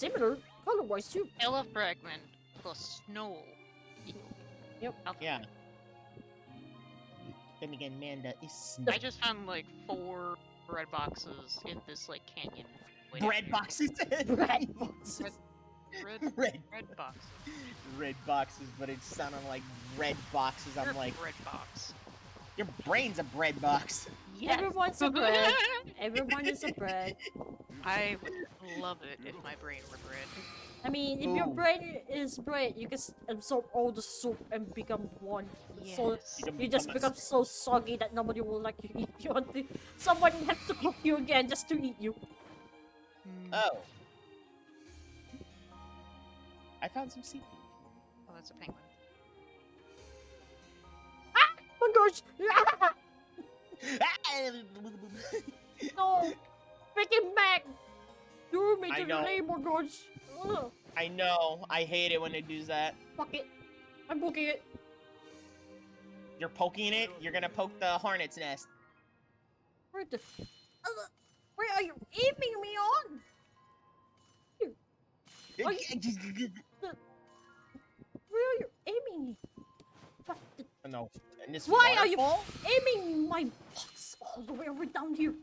Similar, color-wise too. Ella fragment plus snow. Yep. Yeah. Then again, Manda is I just found like 4 bread boxes in this like canyon. way bread down boxes. Bread boxes. here. Red Red box. red boxes, but it sounded like red boxes. You're I'm like, a bread box. your brain's a bread box. Yes. Everyone's a bread. Everyone is a bread. I would love it if my brain were bread. I mean, if your Ooh. brain is bread, you can absorb all the soup and become one. So Yes. you just become so soggy that nobody will like you eat you until someone has to cook you again just to eat you. Oh. I found some seafood. Oh, that's a penguin. Oh my gosh! No! Pick him back! You made I it know. labor gosh! Ugh. I know. I hate it when it does that. Fuck it. I'm booking it. You're poking it. You're gonna poke the hornet's nest. Where the where are you aiming me on? Are Where are you aiming? Fuck the No. And this Why are you waterfall? aiming my box all the way over down here?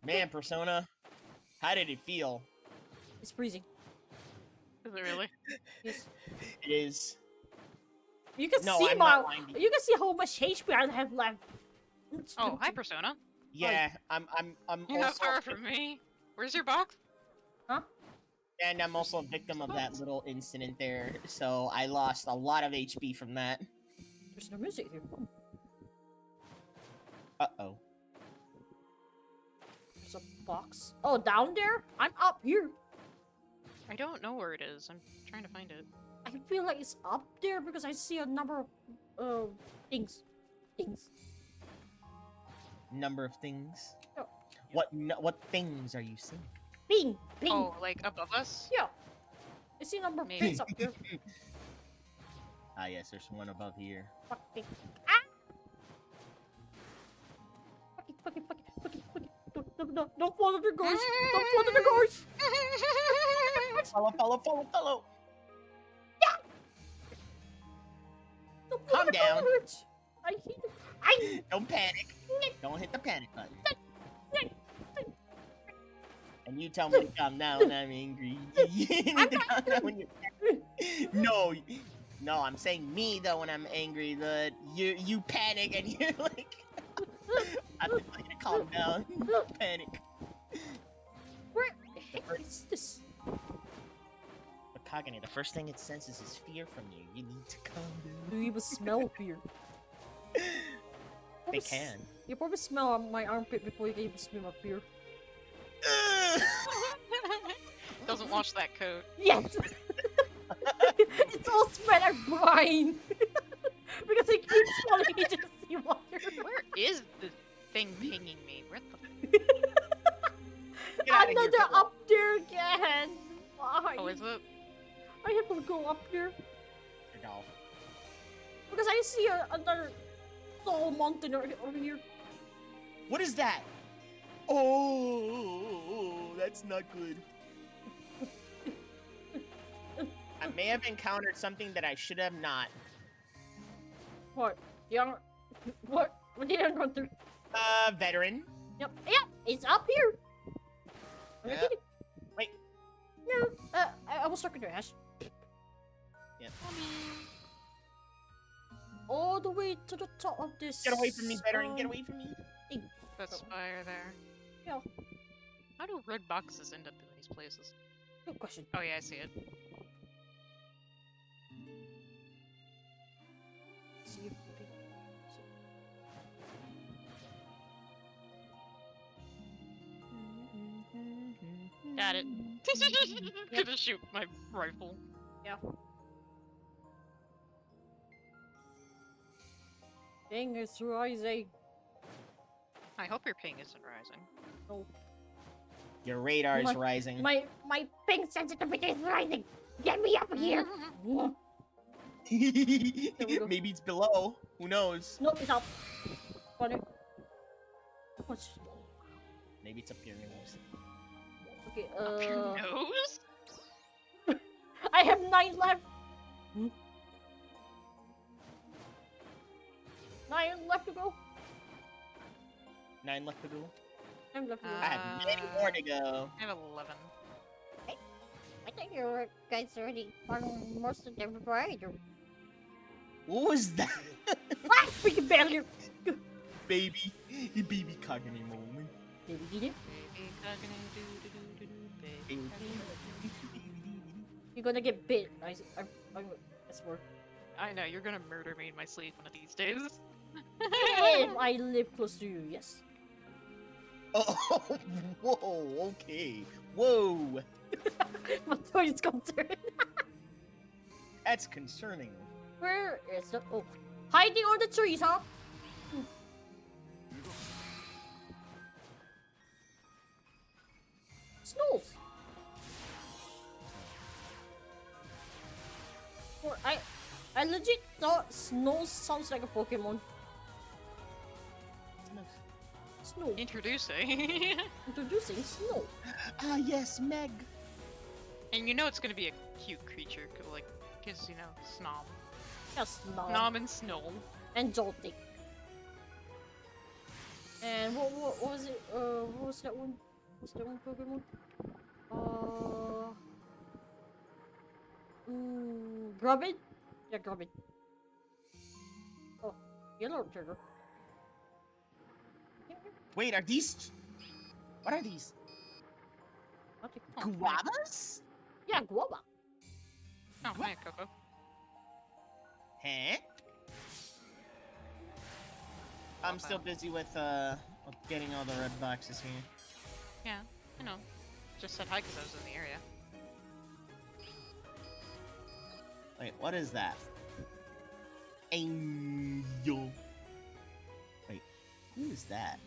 Man, Persona. How did it feel? It's freezing. Is it really? Yes. It is. You can No, see I'm my. not lying to you. You can see how much HP I have left. Oh, hi, Persona. Yeah, I'm You're not also, far from me. Where's your box? and I'm also a victim of that little incident there, so I lost a lot of HP from that. There's no music here. Uh-oh. There's a box. Oh, down there? I'm up here. I don't know where it is. I'm trying to find it. I feel like it's up there because I see a number of things. Number of things. Oh. What things are you seeing? Ping! Ping! Oh, like above us? Yeah. I see a number of Maybe. things up there. Ah, yes, there's one above here. Fuck it. Ah! Fuck it. Don't follow the ghost! Don't follow the ghost! Follow. Don't Calm follow the down. ghost! I hate it. Don't panic. Don't hit the panic button. And you tell me to calm down when I'm angry. You need to calm down when you're No, I'm saying me though when I'm angry. You panic and you're like, I'm just like to calm down. Panic. Where the heck is this? But Kagane, the first thing it senses is fear from you. You need to calm down. Do you even smell fear? They can. You probably smell my armpit before you can even smell my fear. Doesn't wash that coat. Yes! It's all spread out brine! Because I keep swallowing it into seawater. Where is the thing pinging me? Where the... Get out of here, Another Pickle. up there again! Why? Oh, is it? I have to go up there. Your doll. Because I see another tall mountain over here. What is that? Oh, that's not good. I may have encountered something that I should have not. What? Young. What? What did I encounter? Veteran. Yep, it's up here! Yeah. Wait. No, I was talking to Ash. Yeah. All the way to the top of this. Get away from me, veteran. Get away from me. That spire there. Yeah. How do red boxes end up in these places? Good question. Oh yeah, I see it. See if Got it. Gonna shoot my rifle. Yeah. Thing is rising. I hope your ping isn't rising. No. Your radar is rising. My ping sensitivity is rising. Get me up here. No, Maybe it's below. Who knows? it's up. Funny. What's... Maybe it's up here. Okay, Up your nose? I have 9 left. 9 left to go. 9 left to go. 9 left to go. I have many more to go. I have 11. I think you guys already won most of them right. What was that? What? Freaking failure! Baby. Baby cognitive moment. Did you get it? Baby cockney-doo-doo-doo-doo-doo, baby cockney-doo-doo-doo. You're gonna get bit. I swear. I know, you're gonna murder me in my sleep one of these days. If I live close to you, yes. Oh, whoa, okay. Whoa. My toy is concerned. That's concerning. Where is the... Oh. Hiding on the trees, huh? Snows. Or I legit thought Snow sounds like a Pokemon. Snow. Introducing. Introducing Snow. Ah, yes, Meg. And you know it's gonna be a cute creature, like, cause, you know, Snom. Yes, Snow. Snom and Snow. And Joltik. And what was it? What was that one? What's that one Pokemon? Grubbin? Yeah, Grubbin. Oh, yellow trigger. Wait, are these... What are these? Guavas? Yeah, guava. Oh, hi, Coco. Huh? I'm still busy with getting all the red boxes here. Yeah, I know. Just said hi because I was in the area. Wait, what is that? Angel. Wait, who is that?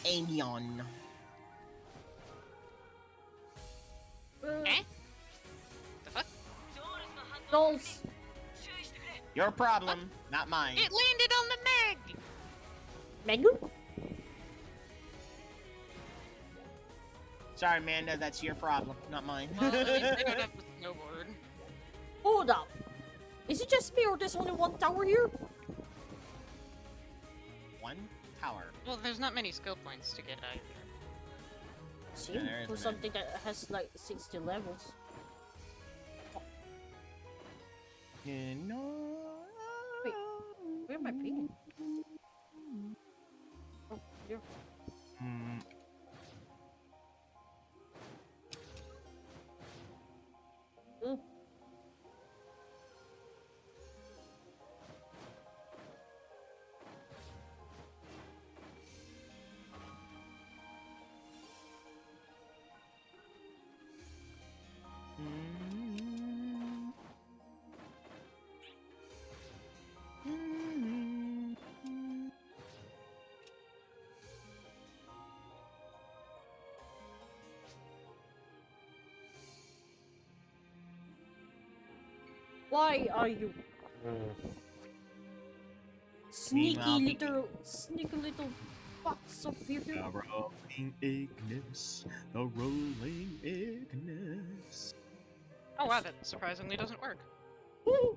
Amion. Eh? The fuck? Dolls. Your problem, not mine. It landed on the Meg! Megu? Sorry, Amanda, that's your problem, not mine. Well, at least they don't have the snowboard. Hold up. Is it just me or there's only one tower here? One tower. Well, there's not many skill points to get either. See, there is for one. something that has like 60 levels. You know... Wait, where am I being? Oh, here. Hmm. Ugh. Why are you sneaky Meanwhile, little fox up here? The rolling Ignis, the rolling Ignis. Oh wow, that surprisingly doesn't work. Woo!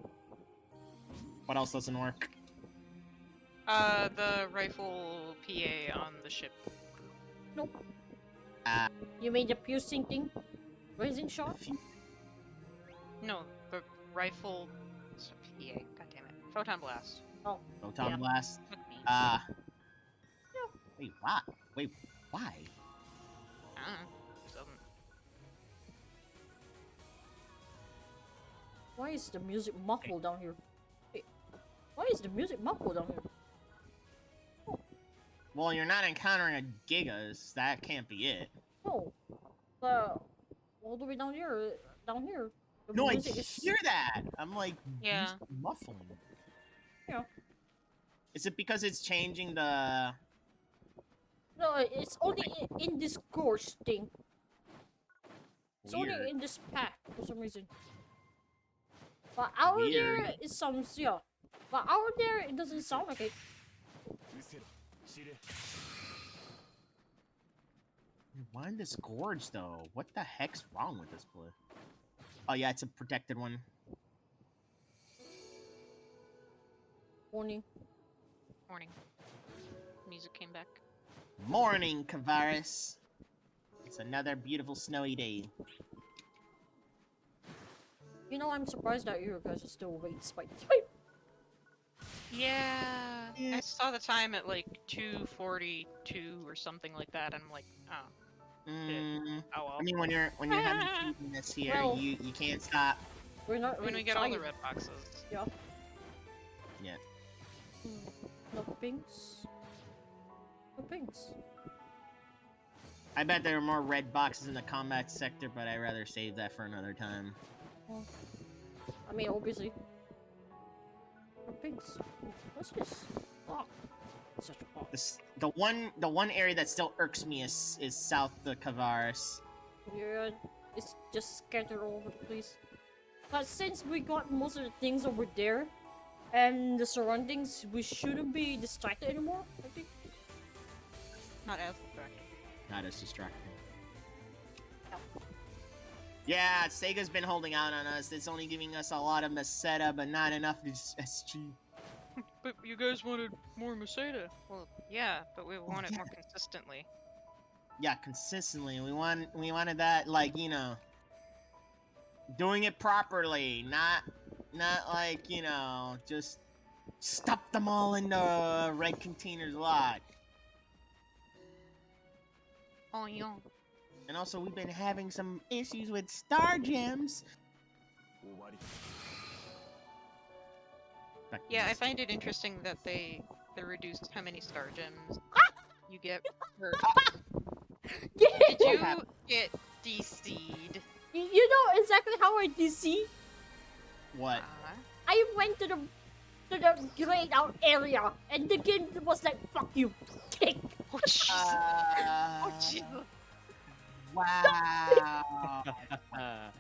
What else doesn't work? The rifle PA on the ship. Nope. Ah. You made a piercing thing? Rising shot? No, the rifle... it's a PA, goddammit. Photon blast. Oh. Photon Yeah. blast. Fuck me. Wait, what? Wait, why? I don't know. Just doesn't. Why is the music muffled down here? Wait, why is the music muffled down here? Well, you're not encountering a Gigas. That can't be it. No. All the way down here, the No, I music is... hear that. I'm like, Yeah. music muffling. Yeah. Is it because it's changing the? No, it's only in this gorge thing. It's Weird. only in this pack for some reason. But out Weird. there, it sounds, yeah. But out there, it doesn't sound like it. Why in this gorge though? What the heck's wrong with this place? Oh yeah, it's a protected one. Warning. Morning. Music came back. Morning, Kvaris. It's another beautiful snowy day. You know, I'm surprised that you guys are still awake despite the time. Yeah. Yeah. I saw the time at like 2:42 or something like that. And I'm like, oh, oh well. I mean, when you're having this here, Well- you can't stop. We're not When really we get all the tired. red boxes. Yeah. Yeah. No pinks. No pinks. I bet there are more red boxes in the combat sector, but I'd rather save that for another time. Well, I mean, obviously. No pinks. What's this? Oh, such a box. The one area that still irks me is south the Kvaris. Yeah, it's just scattered all over the place. But since we got most of the things over there, and the surroundings, we shouldn't be distracted anymore, I think. Not as distracting. Not as distracting. Yeah. Yeah, Sega's been holding out on us. It's only giving us a lot of Meseta, but not enough SG. But you guys wanted more Masada. Well, yeah, but we want it more consistently. Yeah, consistently. We wanted that, like, you know, doing it properly, not like, you know, just stuff them all in the red containers a lot. Oh, yeah. And also, we've been having some issues with star gems. Yeah, I find it interesting that they reduced how many star gems you get per. Yeah. Did you get DC'd? You know exactly how I DC? What? I went to the grayed out area, and the game was like, "Fuck you, kick." Oh, jeez. Oh, jeez. Wow.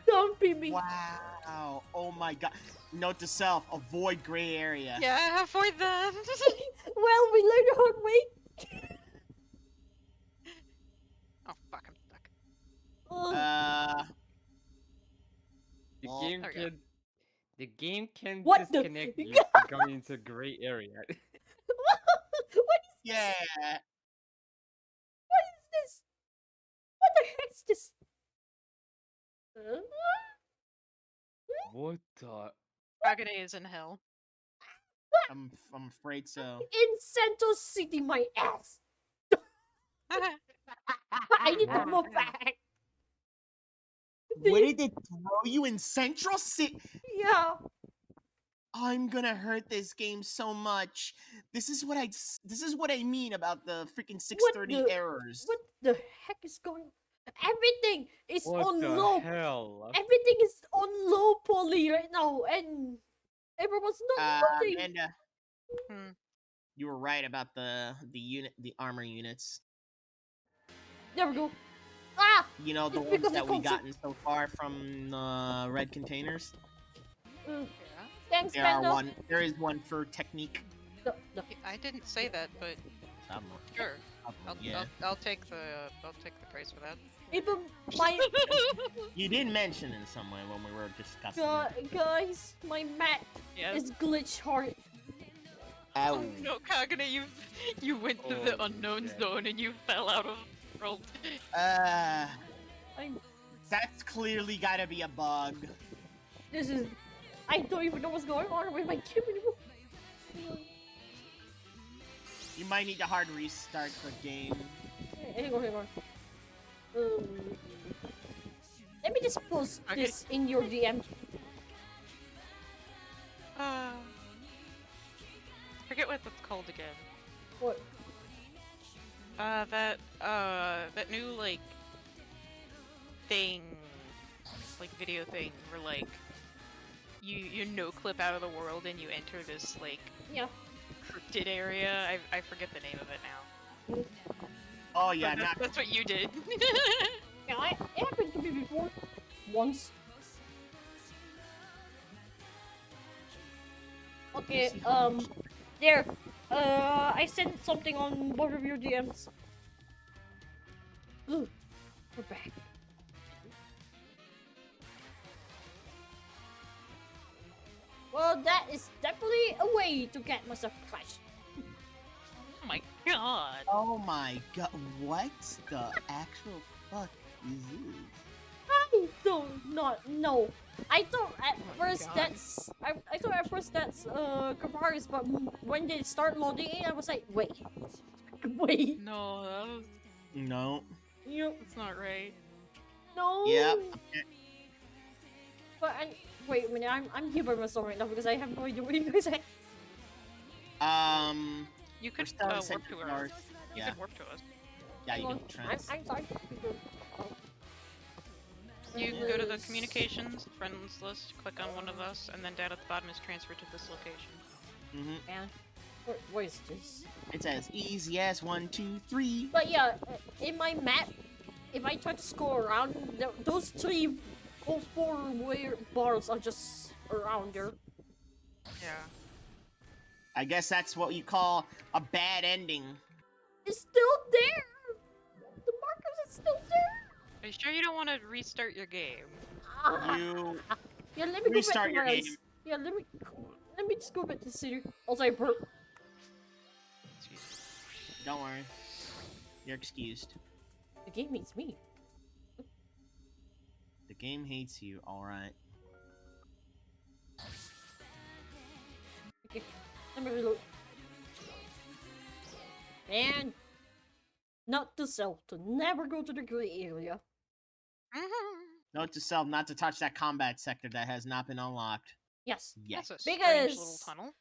Don't be me. Wow. Oh my god. Note to self, avoid gray area. Yeah, avoid them. Well, we learned the hard way. Oh, fuck, I'm stuck. Ugh. The Well, game there we go. can the game can What the- disconnect you from going into a gray area. What is Yeah. this? What the heck's this? What the? Kagane is in hell. I'm afraid so. In Central City, my ass. I need to move back. What did it throw you in Central City? Yeah. I'm gonna hurt this game so much. This is what I mean about the freaking 630 the- errors. What the heck is going on? Everything is What on the low. hell? Everything is on low poly right now, and everyone's not loading. Amanda, Hmm. you were right about the armor units. There we go. Ah! You know, the It's ones because that it we comes gotten so far from the red containers. Mm. Yeah. Thanks, There Panda. there is one for technique. The- I didn't say that, but sure. Yeah. I'll take the praise for that. Even my You did mention in some way when we were discussing it. guys, my mat Yes. is glitch hard. Ow. Oh no, Kagane, you went to the Oh, unknown shit. zone and you fell out of the world. I'm. That's clearly gotta be a bug. This is. I don't even know what's going on with my game anymore. You might need to hard restart the game. Hang on. Let me just post Okay. this in your DM. Forget what that's called again. What? That new like thing, like video thing, where like you no clip out of the world and you enter this like Yeah. cryptid area. I forget the name of it now. Oh yeah, But not that's what you did. Yeah, it happened to me before. Once. Okay, there. I sent something on both of your DMs. Ugh. We're back. Well, that is definitely a way to get myself crushed. Oh my god. Oh my god, what the actual fuck is this? I don't not know. I thought at Oh my first God. that's I thought at first that's Kvaris, but when they start loading it, I was like, wait, wait, No, that was, No. you that's not right. no. Yep. But wait a minute, I'm here by myself right now because I have no idea what you guys are. You We're could still in warp Central to us. North. You Yeah. could warp to us. Yeah, you Hang can on, trans. I'm sorry. You can go to the communications friends list, click on one of us, and then down at the bottom is transfer to this location. Mm-hmm. Man, what is this? It says easy as 1, 2, 3. But yeah, in my map, if I try to scroll around, those 3 or 4 weird bars are just around there. Yeah. I guess that's what you call a bad ending. It's still there! The markers are still there! Are you sure you don't want to restart your game? You Yeah, let me restart go your back to game. Kvaris. Yeah, let me just go back to the city. Also, I burp. Don't worry. You're excused. The game hates me. The game hates you, alright. Okay, let me reload. And not to self, to never go to the gray area. Note to self not to touch that combat sector that has not been unlocked Yes. yet. That's a strange little Because- tunnel.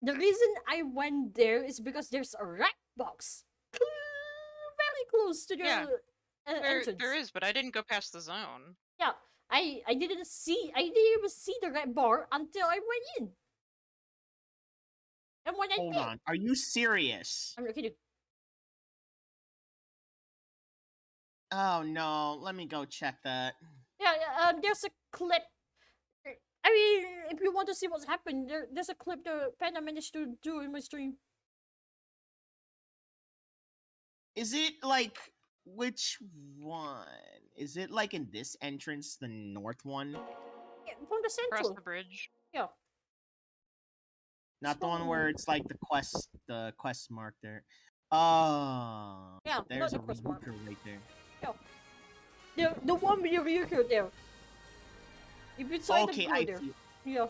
The reason I went there is because there's a rat box. Very close to the Yeah, entrance. There is, but I didn't go past the zone. Yeah, I didn't even see the red bar until I went in. And when I Hold did, on. Are you serious? I'm not kidding. Oh no. Let me go check that. Yeah, there's a clip. I mean, if you want to see what's happened, there's a clip that Panda managed to do in my stream. Is it like which one? Is it like in this entrance, the north one? Yeah, from the Across central. the bridge. Yeah. Not the one So- where it's like the quest mark there. Oh, Yeah, not there's the a quest mark. Ryuker right there. The one with the Ryuker there. If you try Okay, to go I there. see. Yeah.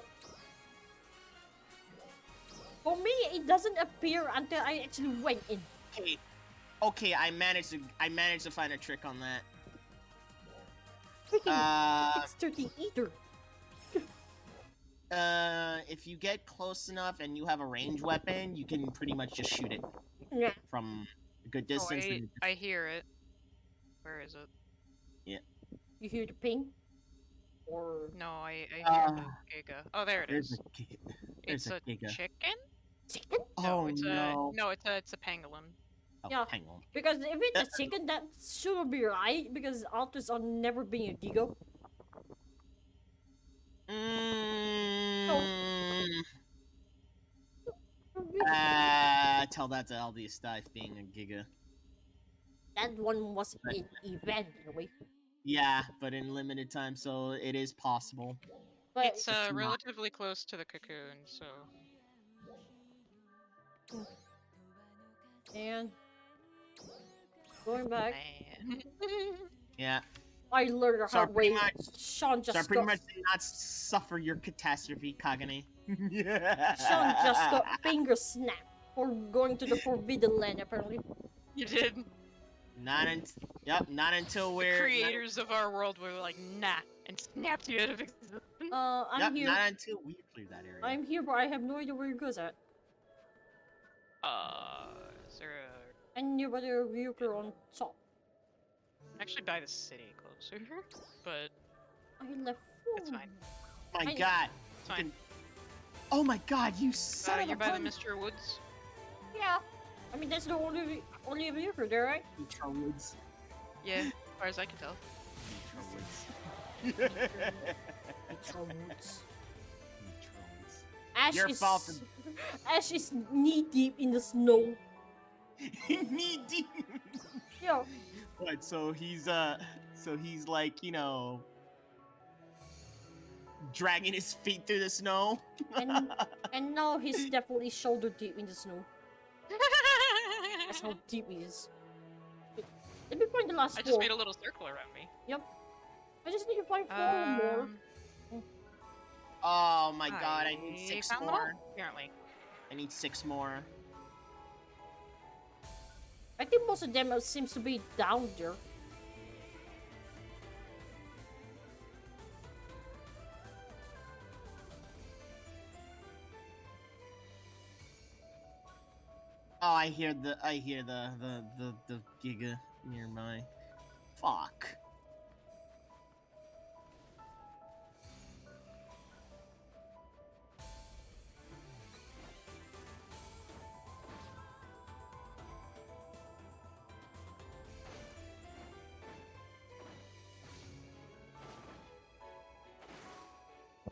For me, it doesn't appear until I actually went in. Okay, I managed to find a trick on that. Freaking, it's 13 either. If you get close enough and you have a ranged weapon, you can pretty much just shoot it Yeah. from a good Oh, distance. and I hear it. Where is it? You hear the ping? Or No, I hear Uh, the giga. Oh, there it there's is. there's It's a giga. chicken? chicken? Oh it's no! it's a pangolin. Oh, Yeah. hang on. Because if it's a chicken, that shouldn't be right. Because autos are never being a giga. Tell that to LD Stife being a giga. That one was an event in a way. Yeah, but in limited time, so it is possible. But It's not. relatively close to the cocoon, so and going back, man. Yeah. I learned the So hard pretty way. much, Sean just so I pretty got much did not suffer your catastrophe, Kagane. Sean just got finger snapped for going to the Forbidden Land. Apparently, You did. Not until The we're creators of our world were like, nah, and snapped you out of existence. I'm here. not until we clear that area. I'm here, but I have no idea where you guys at. Is there a... And near by the Ryuker on top. Actually by the city closer, but I left. it's fine. My I- God! It's fine. Oh my God! You son of You're a by the gun! Mr. Woods? Yeah. I mean, that's the only Ryuker there, right? Intro woods. Yeah, as far as I can tell. Intro woods. Intro woods. Intro woods. Ash Your is fault Ash is knee deep in the snow. Knee deep. Yeah. What? So he's So he's like, dragging his feet through the snow. And now he's definitely shoulder deep in the snow. That's how deep he is. Let me find the last I four. just made a little circle around me. Yep. I just need to find four more. Oh my god, I need 6 found them all, more. apparently. I need 6 more. I think most of them seems to be down there. Oh, I hear the Giga nearby. Fuck.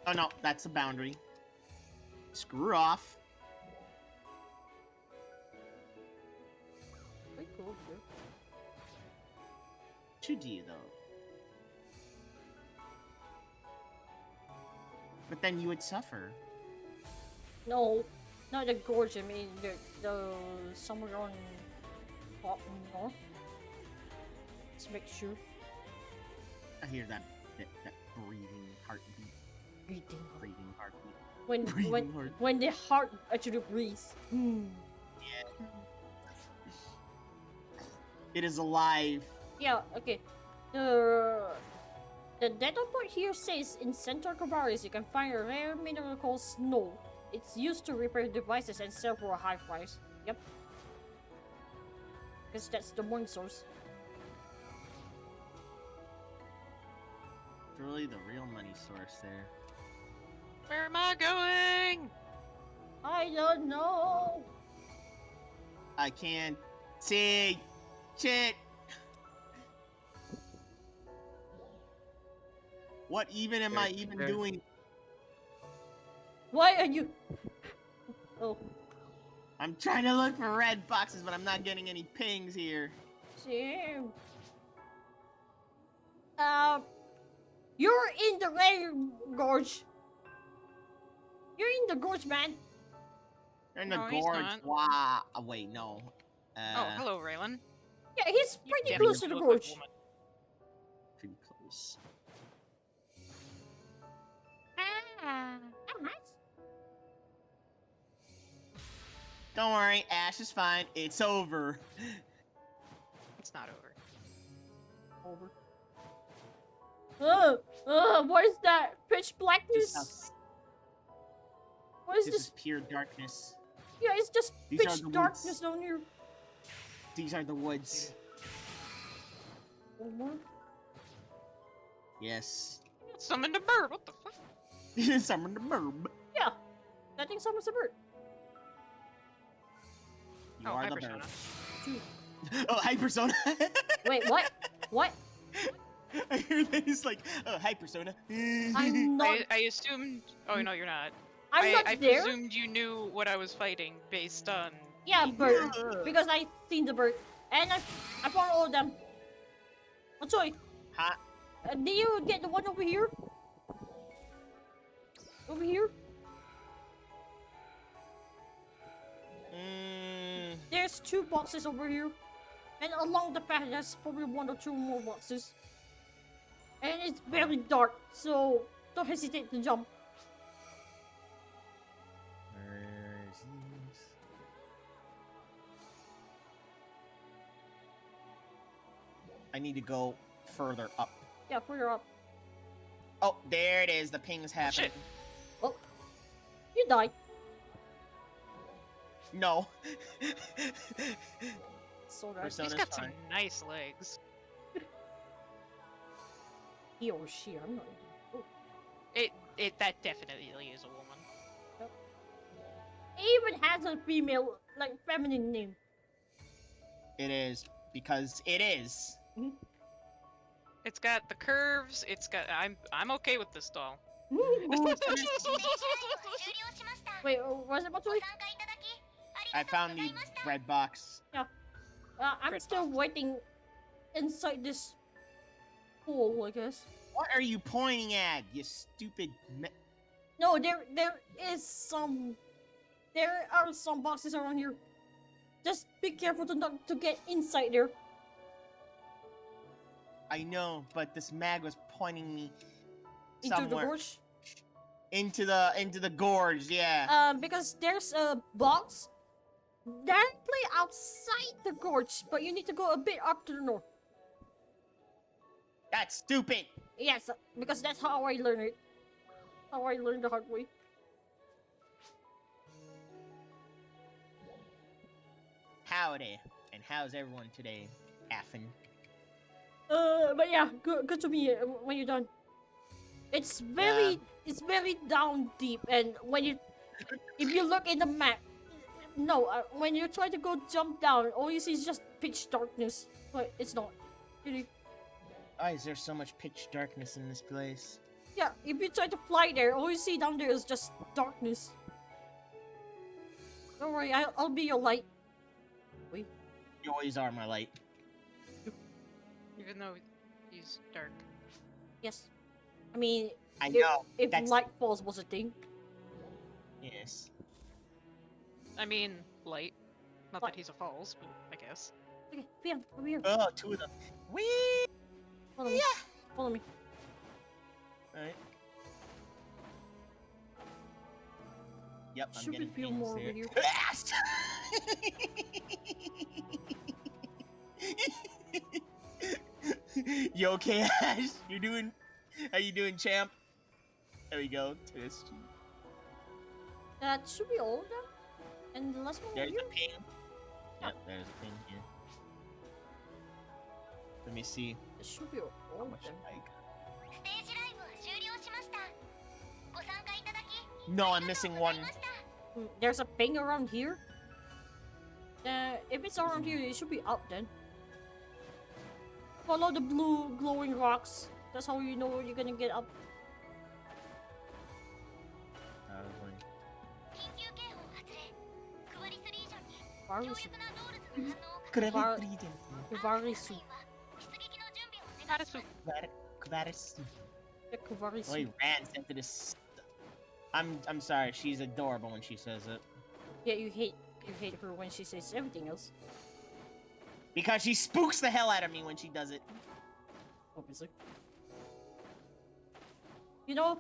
Oh no, that's a boundary. Screw off. Pretty cool, dude. 2D though. But then you would suffer. No, not the gorge. I mean, the somewhere on top north. Let's make sure. I hear that breathing heartbeat. Breathing heartbeat. When Breathing heart. when the heart actually breathes. It is alive. Yeah. Okay. The data point here says in Center Kvaris you can find a rare mineral called snow. It's used to repair devices and sell for a high price. Yep. Because that's the one source. It's really the real money source there. Where am I going? I don't know. I can't see shit. What even am I even doing? Why are you? Oh, I'm trying to look for red boxes, but I'm not getting any pings here. Jim. You're in the red gorge. You're in the gorge, man. They're in the No, he's gorge. not. Wow. Oh, wait, no. Oh, hello, Raylan. Yeah, he's You pretty definitely close to the look like a gorge. woman. Pretty close. Don't worry, Ash is fine. It's over. It's not over. Over. What is that? Pitch Just blackness? What is this this? is pure darkness. Yeah, it's just These are pitch the darkness woods. down here. These are the woods. One more? Yes. Summoned a bird. What the fuck? Summon the burb. Yeah, I think someone's a bird. You Oh, are hi, the Persona. burb. Oh, hi, Persona. Wait, what? What? I hear that he's like, oh, hi, Persona. I'm not. I assumed. Oh no, you're not. I'm not I there. presumed you knew what I was fighting based on. Yeah, the- bird. Because I seen the bird, and I found all of them. Oh, sorry. Huh? Did you get the one over here? Over here? There's 2 boxes over here. And along the path, there's probably 1 or 2 more boxes. And it's very dark, so don't hesitate to jump. I need to go further up. Yeah, further up. Oh, there it is. The pings happen. Shit. Oh, you died. No. So that Persona's He's got some fine. nice legs. he or she, I'm not. Oh. That definitely is a woman. It even has a female, like feminine name. It is because it is. It's got the curves. It's got. I'm okay with this doll. Wait, was it Matsui? I found the red box. I'm Red still box. waiting inside this hole, I guess. What are you pointing at, you stupid? No, there is some. There are some boxes around here. Just be careful to not to get inside there. I know, but this mag was pointing me Into the somewhere gorge. into the gorge. Yeah. Because there's a box directly outside the gorge, but you need to go a bit up to the north. That's stupid. Yes, because that's how I learned it. How I learned the hard way. Howdy, and how's everyone today, Affin? But yeah, good to me when you're done. It's very down deep, and when you if you look in the map, no, when you try to go jump down, all you see is just pitch darkness. But it's not. Really. Why is there so much pitch darkness in this place? Yeah, if you try to fly there, all you see down there is just darkness. Don't worry, I'll be your light. Wait. You always are my light. Even though he's dark. Yes. I mean, I know. if that's- light falls was a thing. Yes. I mean, light. Not What? that he's a falls, but I guess. Okay, Fian, come here. Oh, two of them. Whee! Follow me. Follow me. Alright. Yep, I'm Should we getting feel pings more over here. here? You okay, Ash? How you doing, champ? There we go. Twist. That should be all of them. And the last one over There's here. a ping. Yep, there's a ping here. Let me see It should be all how of much them. I got. ステージライブは終了しました。ご参加いただき No, I'm missing one. ました。 There's a ping around here. If it's around here, it should be up then. Follow the blue glowing rocks. That's how you know you're gonna get up. 緊急警報発令。クワリスリージョンに Kvaris. 強力なドールズの反応をクラバリプリデン Kvaris. 出撃の準備をお願いします。 Kvaris. Yeah, Kvaris. Well, he ran into this. I'm sorry. She's adorable when she says it Yeah, you hate her when she says everything else. because she spooks the hell out of me when she does it. Obviously. You know,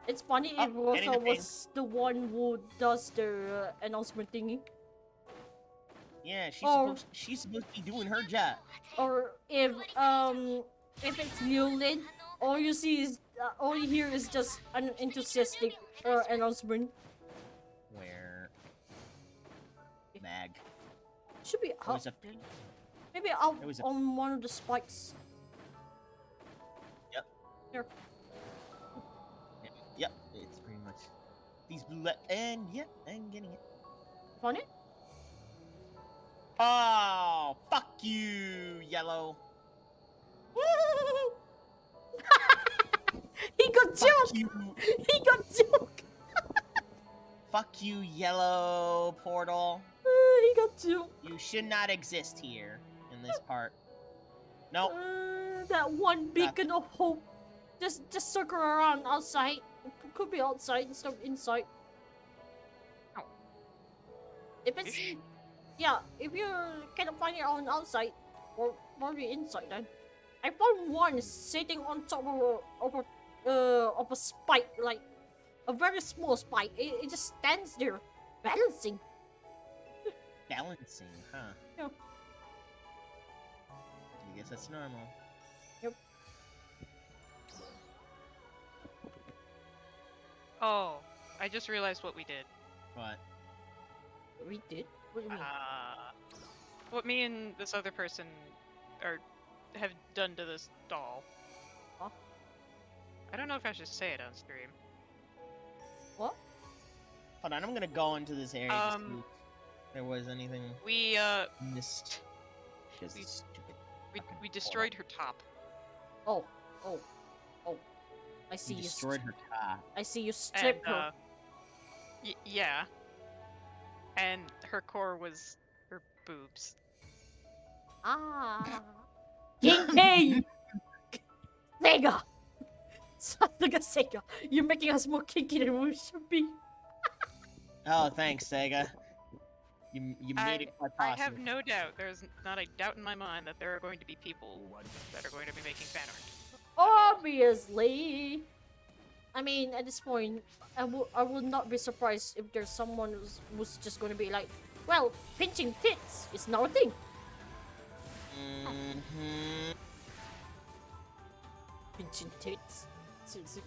it's funny Oh, if Rosa getting the ping. was the one who does the announcement thingy. Yeah, she's Oh. supposed to be doing her job. Or if it's Newland, all you see is all you hear is just an enthusiastic announcement. Where mag? Should be There was up. a Then. Maybe out There was a- on one of the spikes. Yep. Here. Yep, it's pretty much these blue and yep, I'm getting it. Found it? Oh, fuck you, yellow. He got Fuck joked. you. He got joked. Fuck you, yellow portal. He got joked. You should not exist here in this part. Nope. That one beacon of hope. Just circle around outside. It could be outside instead of inside. Ow. If it's yeah, if you cannot find it on outside, or maybe inside then. I found one sitting on top of a spike, like a very small spike. It just stands there, balancing. Balancing, huh? Yeah. I guess that's normal. Oh, I just realized what we did. But We did. What do you mean? What me and this other person have done to this doll. Huh? I don't know if I should say it on stream. What? hold on, I'm gonna go into this area just to see Um, if there was anything We missed. Just We- stupid. we fucking destroyed her top. Oh. I see You you. destroyed her top. I see you strip And her. yeah. And her core was her boobs. Ah. King K. Sega! Saga Sega, you're making us more kinky than we should be. Oh, thanks, Sega. You made it quite I possible. have no doubt. There's not a doubt in my mind that there are going to be people that are going to be making fan art. Obviously. I mean, at this point, I would not be surprised if there's someone who's just going to be like, well, pinching tits is not a thing. Mm-hmm. Pinching tits. Seriously.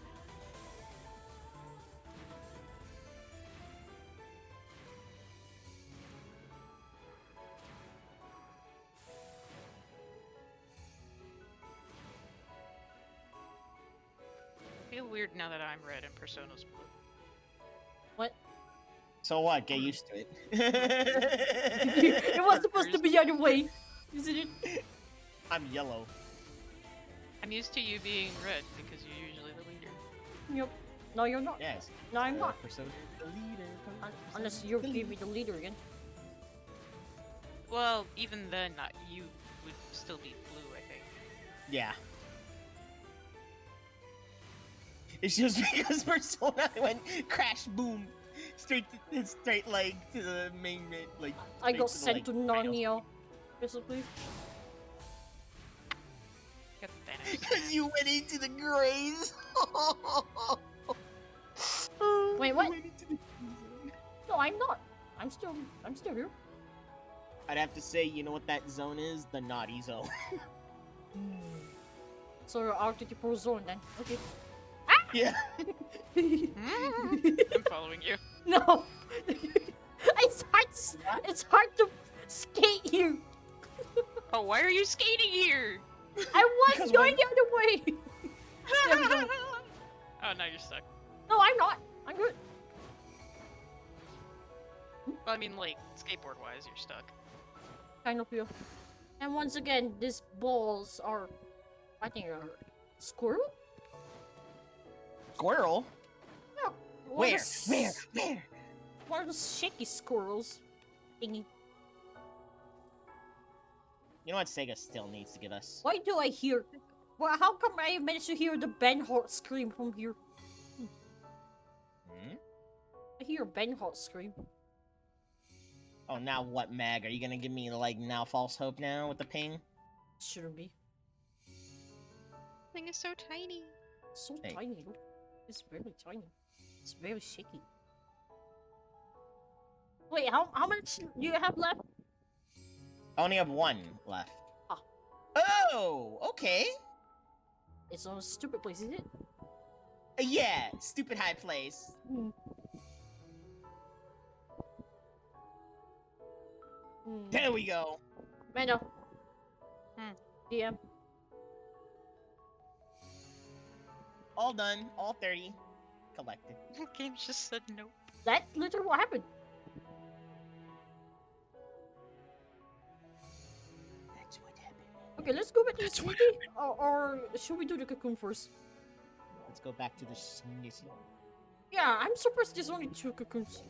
I feel weird now that I'm red and Persona's blue. What? So what? Get used to it. It was supposed to be the other way, isn't it? I'm yellow. I'm used to you being red because you're usually the leader. Yep. No, you're not. Yes. No, I'm not. Persona the leader. Unless you give me the leader again. Well, even then, not you would still be blue, I think. Yeah. It's just because Persona went crash boom straight leg to the main like. I got straight sent to the, like, Narnia, basically. Get that. Because you went into the graves. Wait, You what? went into the zone. No, I'm not. I'm still here. I'd have to say, you know what that zone is? The naughty zone. So you're out to the pro zone then. Okay. Yeah. I'm following you. No. It's hard to skate here. Oh, why are you skating here? I was Because going the other way. There we go. Oh, now you're stuck. No, I'm not. I'm good. Well, I mean, like, skateboard-wise, you're stuck. Kind of you. And once again, these balls are, I think, squirrel. Squirrel? Yeah. Where? One of those shaky squirrels. Thingy. You know what Sega still needs to give us? Why do I hear? Well, how come I managed to hear the Ben Hart scream from here? Hmm? I hear Ben Hart scream. Oh, now what, Mag? Are you gonna give me, like, now false hope now with the ping? Shouldn't be. Thing is so tiny. It's so Hey. tiny. Look. It's very tiny. It's very shaky. Wait, how much do you have left? I only have one left. Ah. Oh, okay. It's on a stupid place, is it? Yeah, stupid high place. Hmm. There we go. Mando. Hmm. DM. All done. All 30 collected. Game just said nope. That's literally what happened. That's what happened. Okay, let's go back to the That's what city. Or should we do the cocoon first? Let's go back to the snizzy. Yeah, I'm surprised there's only 2 cocoons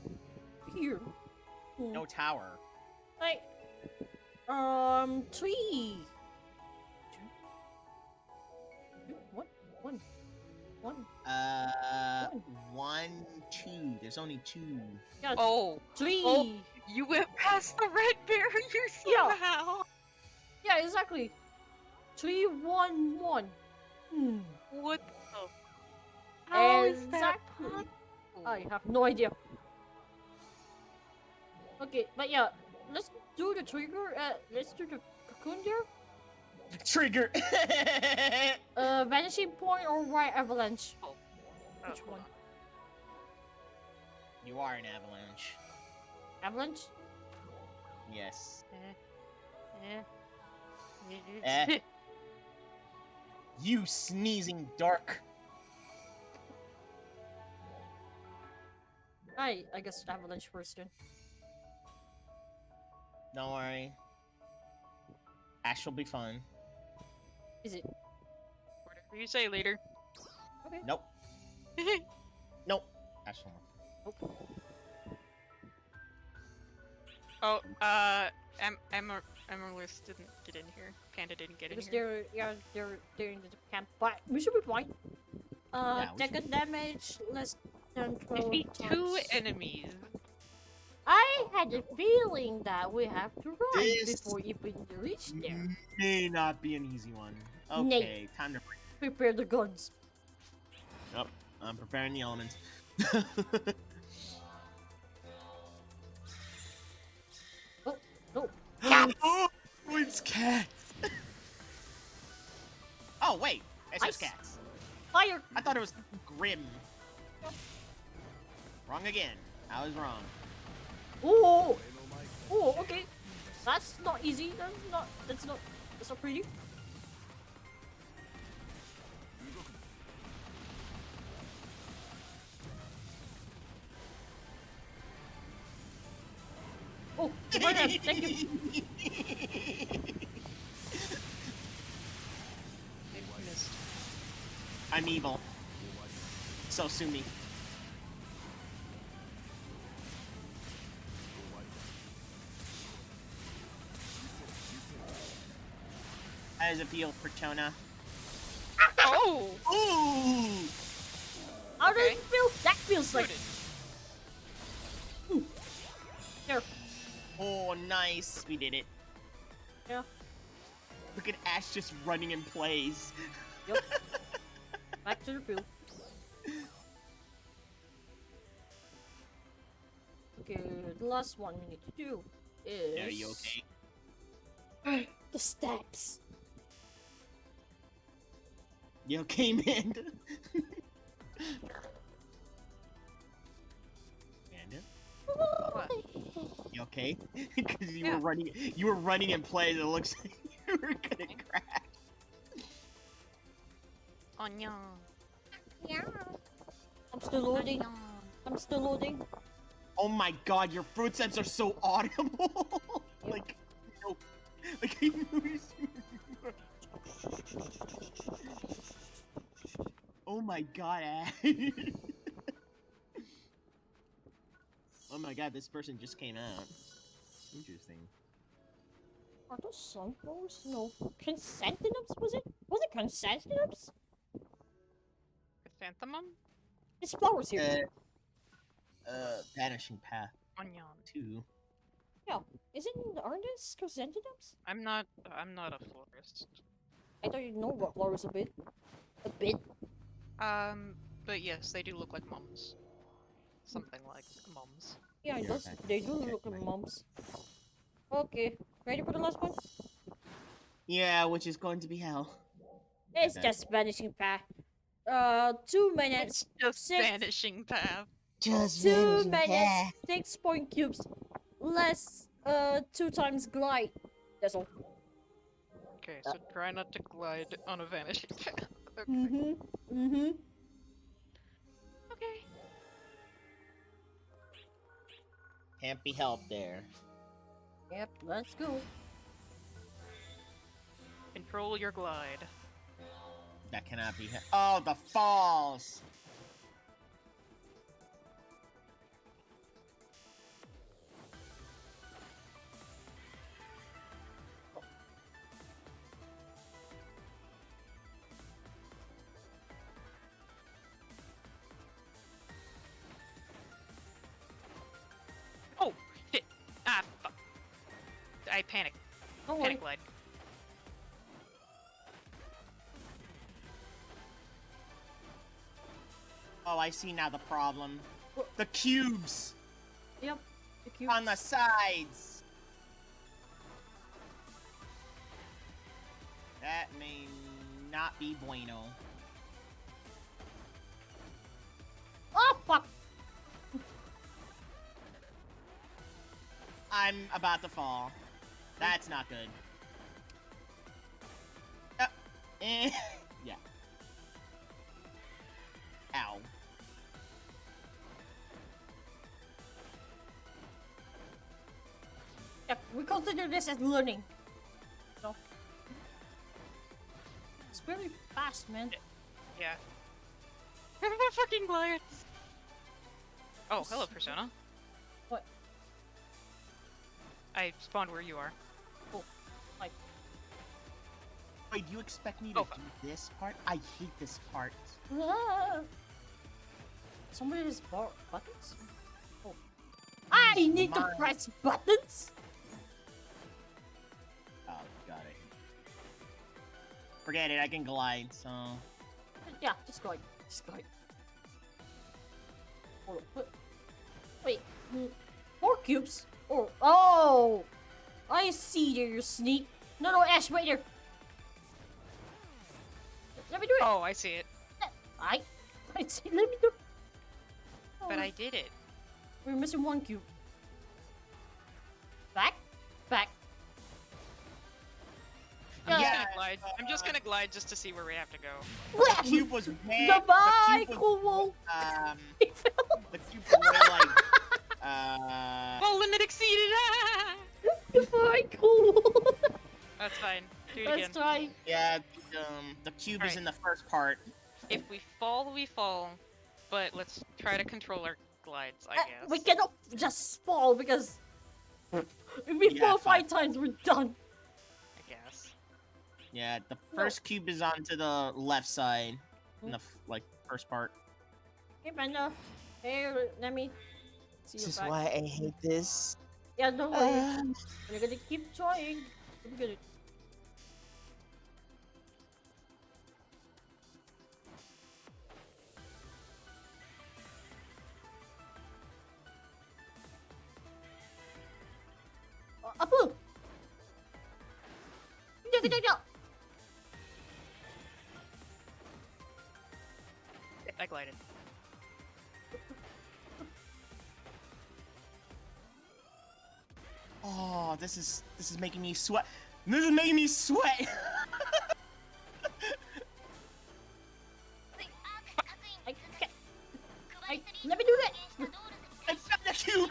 here. Hmm. No tower. Like, 3. 2. What? 1. 1. 1, 2. There's only 2. Yeah, Oh, 3. Oh. you went past the red barrier Yeah. somehow. Yeah, exactly. 3, 1, 1. Hmm. What the? How is that Exactly. possible? I have no idea. Okay, but yeah, let's do the trigger. Let's do the cocoon there. Trigger. Vanishing point or white avalanche? Oh, Which hold one? on. You are an avalanche. Avalanche? Yes. Eh. Eh. You sneezing dark. I guess avalanche first then. Don't worry. Ash will be fun. Is it? Whatever you say, leader. Okay. Nope. Nope. Ash will. Nope. Oh, Emerlist didn't get in here. Panda didn't get in Because here. they're in the camp. But we should be fine. Yeah, we Take a damage less than 12 Defeat two times. enemies. I had a feeling that we have to run This before even reach there. may not be an easy one. Nay. Okay, time to. Prepare the guns. Oh, I'm preparing the elements. Oh, no. Cats! Oh, it's cats. Oh wait, it's just Ice. cats. Fire! I thought it was grim. Wrong again. I was wrong. Oh! Oh, okay. That's not easy. That's not pretty. Oh, thank you. I missed. I'm evil. So sue me. How does it feel, Persona? Oh! Ooh! How does Okay. it feel? That feels like. Noted. There. Oh, nice. We did it. Yeah. Look at Ash just running in place. Yep. Back to the field. Okay, the last one we need to do is. Are you okay? The steps. You okay, Amanda? Amanda? What? You okay? Because Yeah. you were running in place. It looks like you were gonna crash. Oh no. Yeah. I'm still loading. I'm still loading. Oh my god, your footsteps are so audible. Like, no, like I noticed. Oh my god, Ash. Oh my god, this person just came out. Interesting. Are those sunflowers? No. Chrysanthemums? Was it chrysanthemums? Chrysanthemum? There's flowers here. Vanishing Path Onion. 2. Aren't these chrysanthemums? I'm not a florist. I thought you know about flowers a bit. A bit? But yes, they do look like mums. Something like mums. Yeah, it Yeah, does. okay. They do Okay, look like right. mums. Okay, ready for the last one? Yeah, which is going to be hell. It's Okay. just vanishing path. 2 minutes. Just Six. vanishing path. Just 2 minutes. 6 point cubes. Less 2 times glide. That's all. Okay, so try not to glide on a vanishing path. Okay. Mm-hmm. Okay. Can't be helped there. Yep, let's go. Control your glide. That cannot be. Oh, the falls. Oh shit! Ah fuck! I panicked. Don't worry. Panic glide. Oh, I see now the problem. What? The cubes Yep. The cubes. on the sides. That may not be bueno. Oh fuck! I'm about to fall. That's not good. Yeah. Ow. Yep, we consider this as learning. So. It's very fast, man. Yeah. The fucking glides. Oh, hello, Persona. What? I spawned where you are. Oh. Wait, do you expect me to Oh. do this part? I hate this part. Ah. Somebody has buttons? Oh. I need to mine. press buttons? Oh, got it. Forget it, I can glide, so... Yeah, just glide. Just glide. Hold on. Wait. 4 cubes? Oh! I see there, you sneak. No, Ash, wait there. Let me do it. Oh, I see it. I see. Let me do it. But Oh, I did it. we're missing 1 cube. Back. I'm just Yeah, gonna glide. I'm just gonna glide just to see where we have to go. the cube was way... Goodbye, the cube cool. was, He fell. the cube was way, like... Oh, limit exceeded! Ah! Goodbye, cool. That's fine. Do it Let's again. try. Yeah, the cube is Alright. in the first part. If we fall, we fall. But let's try to control our glides, I guess. We cannot just fall because if we Yeah, fall fine. 5 times, we're done. I guess. Yeah, the first cube is onto the left side. In the, first part. Hey, Brenda. Hey, let me see your back. I hate this. Yeah, don't worry. We're gonna keep trying. We're gonna... Apu! Kejap. I glided. Oh, this is making me sweat. This is making me sweat. I can't. Let me do that. I found the cube.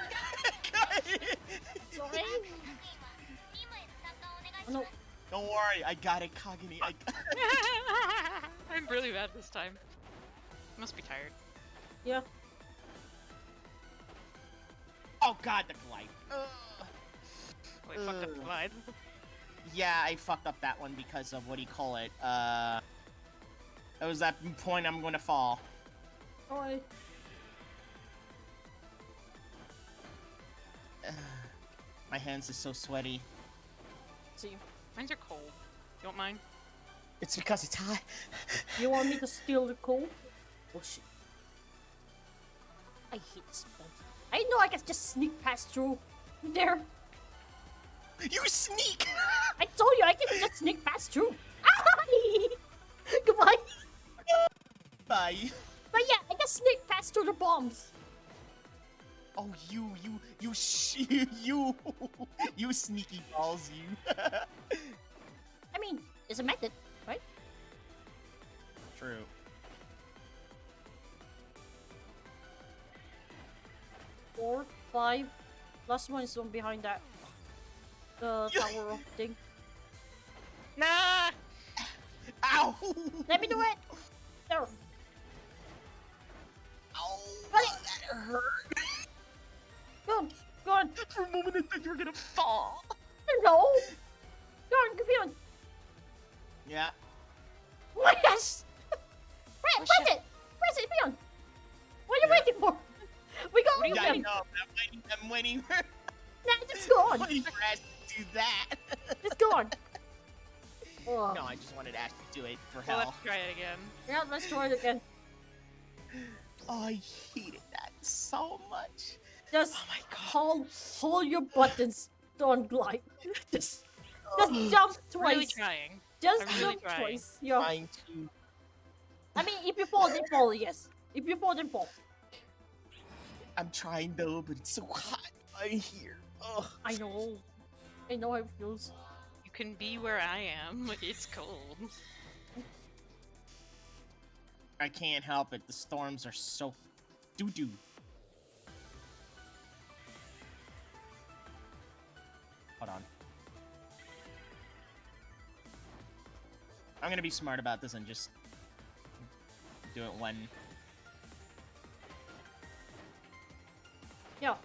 Sorry. Oh, no. Don't worry, I got it, Kagami. I'm really bad this time. Must be tired. Yeah. Oh god, the glide. Wait, fucked up the glide. Yeah, I fucked up that one because of what do you call it? It was that point I'm gonna fall. Sorry. My hands are so sweaty. See. Mine's are cold. You don't mind? It's because it's hot. You want me to steal the coal? Oh shit. I hate this place. I know I can just sneak past through there. You sneak! I told you I can just sneak past through. Goodbye. Bye. But yeah, I can sneak past through the bombs. Oh, you sneaky balls, you. I mean, it's a method, right? True. 4, 5. Last one is one behind that. The tower of thing. Nah! Ow! Let me do it. There. Ow! Buddy. That hurt. Go on. For a moment, I thought you were gonna fall. No. Go on, come on. Yeah. Yes. Press it. Press it, Leon. What are you waiting for? We got all of Yeah, I them. know. I'm waiting for. Nah, just go on. waiting for Ash to do that. Just go on. Oh. No, I just wanted Ash to do it for Well, hell. let's try it again. Yeah, let's try it again. Oh, I hated that so much. Just Oh my god. hold your buttons. Don't glide. Just jump twice. Really trying. Just I'm really jump trying. twice. Yeah. Trying to. I mean, if you fall, then fall. Yes. If you fall, then fall. I'm trying though, but it's so hot right here. Ugh. I know. I know how it feels. You can be where I am. It's cold. I can't help it. The storms are so doo-doo. Hold on. I'm gonna be smart about this and just do it when. Yeah.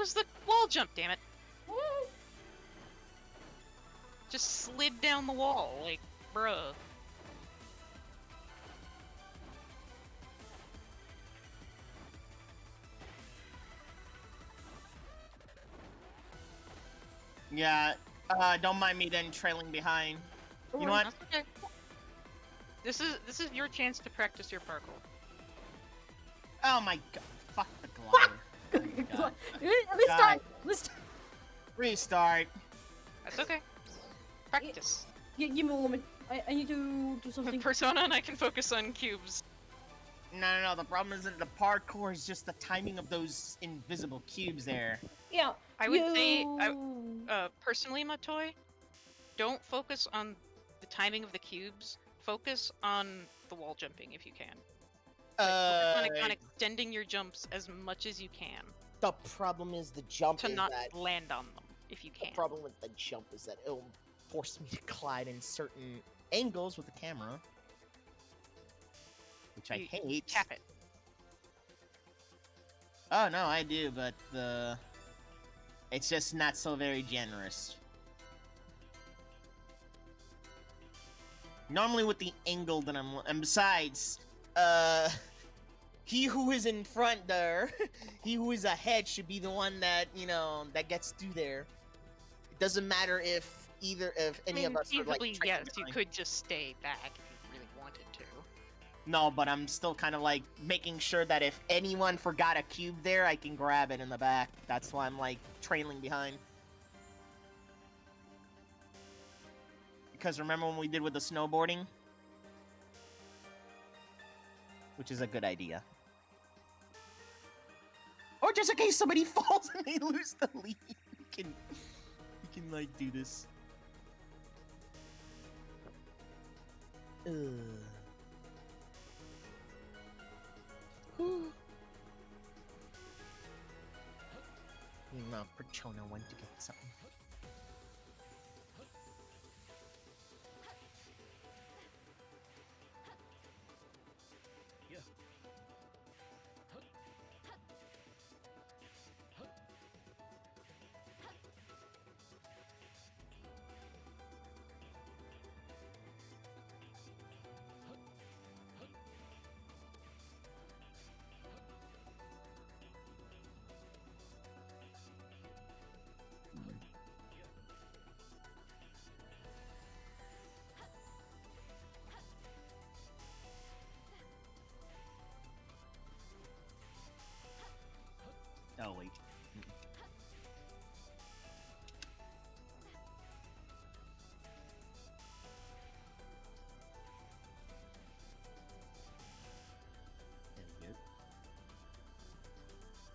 was the wall jump, damn it. Woo. Just slid down the wall, like, bruh. Yeah, don't mind me then trailing behind. You know what? That's okay. This is your chance to practice your parkour. Oh my god. Fuck the glider. Oh my god. Restart. Restart. Restart. That's okay. Practice. Give me a moment. I need to do something. Persona and I can focus on cubes. No. The problem isn't the parkour, is just the timing of those invisible cubes there. Yeah. I would say, personally, Matoy, don't focus on the timing of the cubes. Focus on the wall jumping if you can. Focus on extending your jumps as much as you can The problem is the jump to is not that land on them if you the can. problem with the jump is that it'll force me to Glide in certain angles with the camera, which I You hate. Tap it. Oh no, I do, but it's just not so very generous. Normally with the angle that and besides, he who is in front there, he who is ahead should be the one that, that gets through there. It doesn't matter if any of us are like feasibly, trailing yes, you behind. could just stay back if you really wanted to. No, but I'm still kind of like making sure that if anyone forgot a cube there, I can grab it in the back. That's why I'm like trailing behind. Because remember when we did with the snowboarding? Which is a good idea. Or just in case somebody falls and they lose the lead. You can like do this. Persona went to get something. Oh wait. There we go.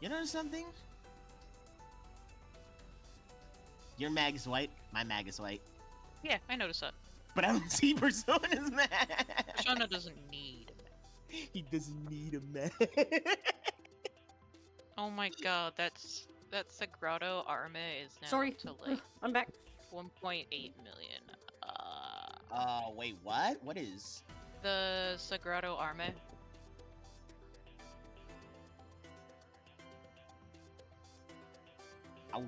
You know something? Your mag is white, my mag is white. Yeah, I noticed that. But I don't see Persona's mag. Persona doesn't need. He doesn't need a mag. Oh my god, that's Sagrado Arme is now Sorry. to like I'm back. 1.8 million. Wait, what? What is? The Sagrado Arme. Ow.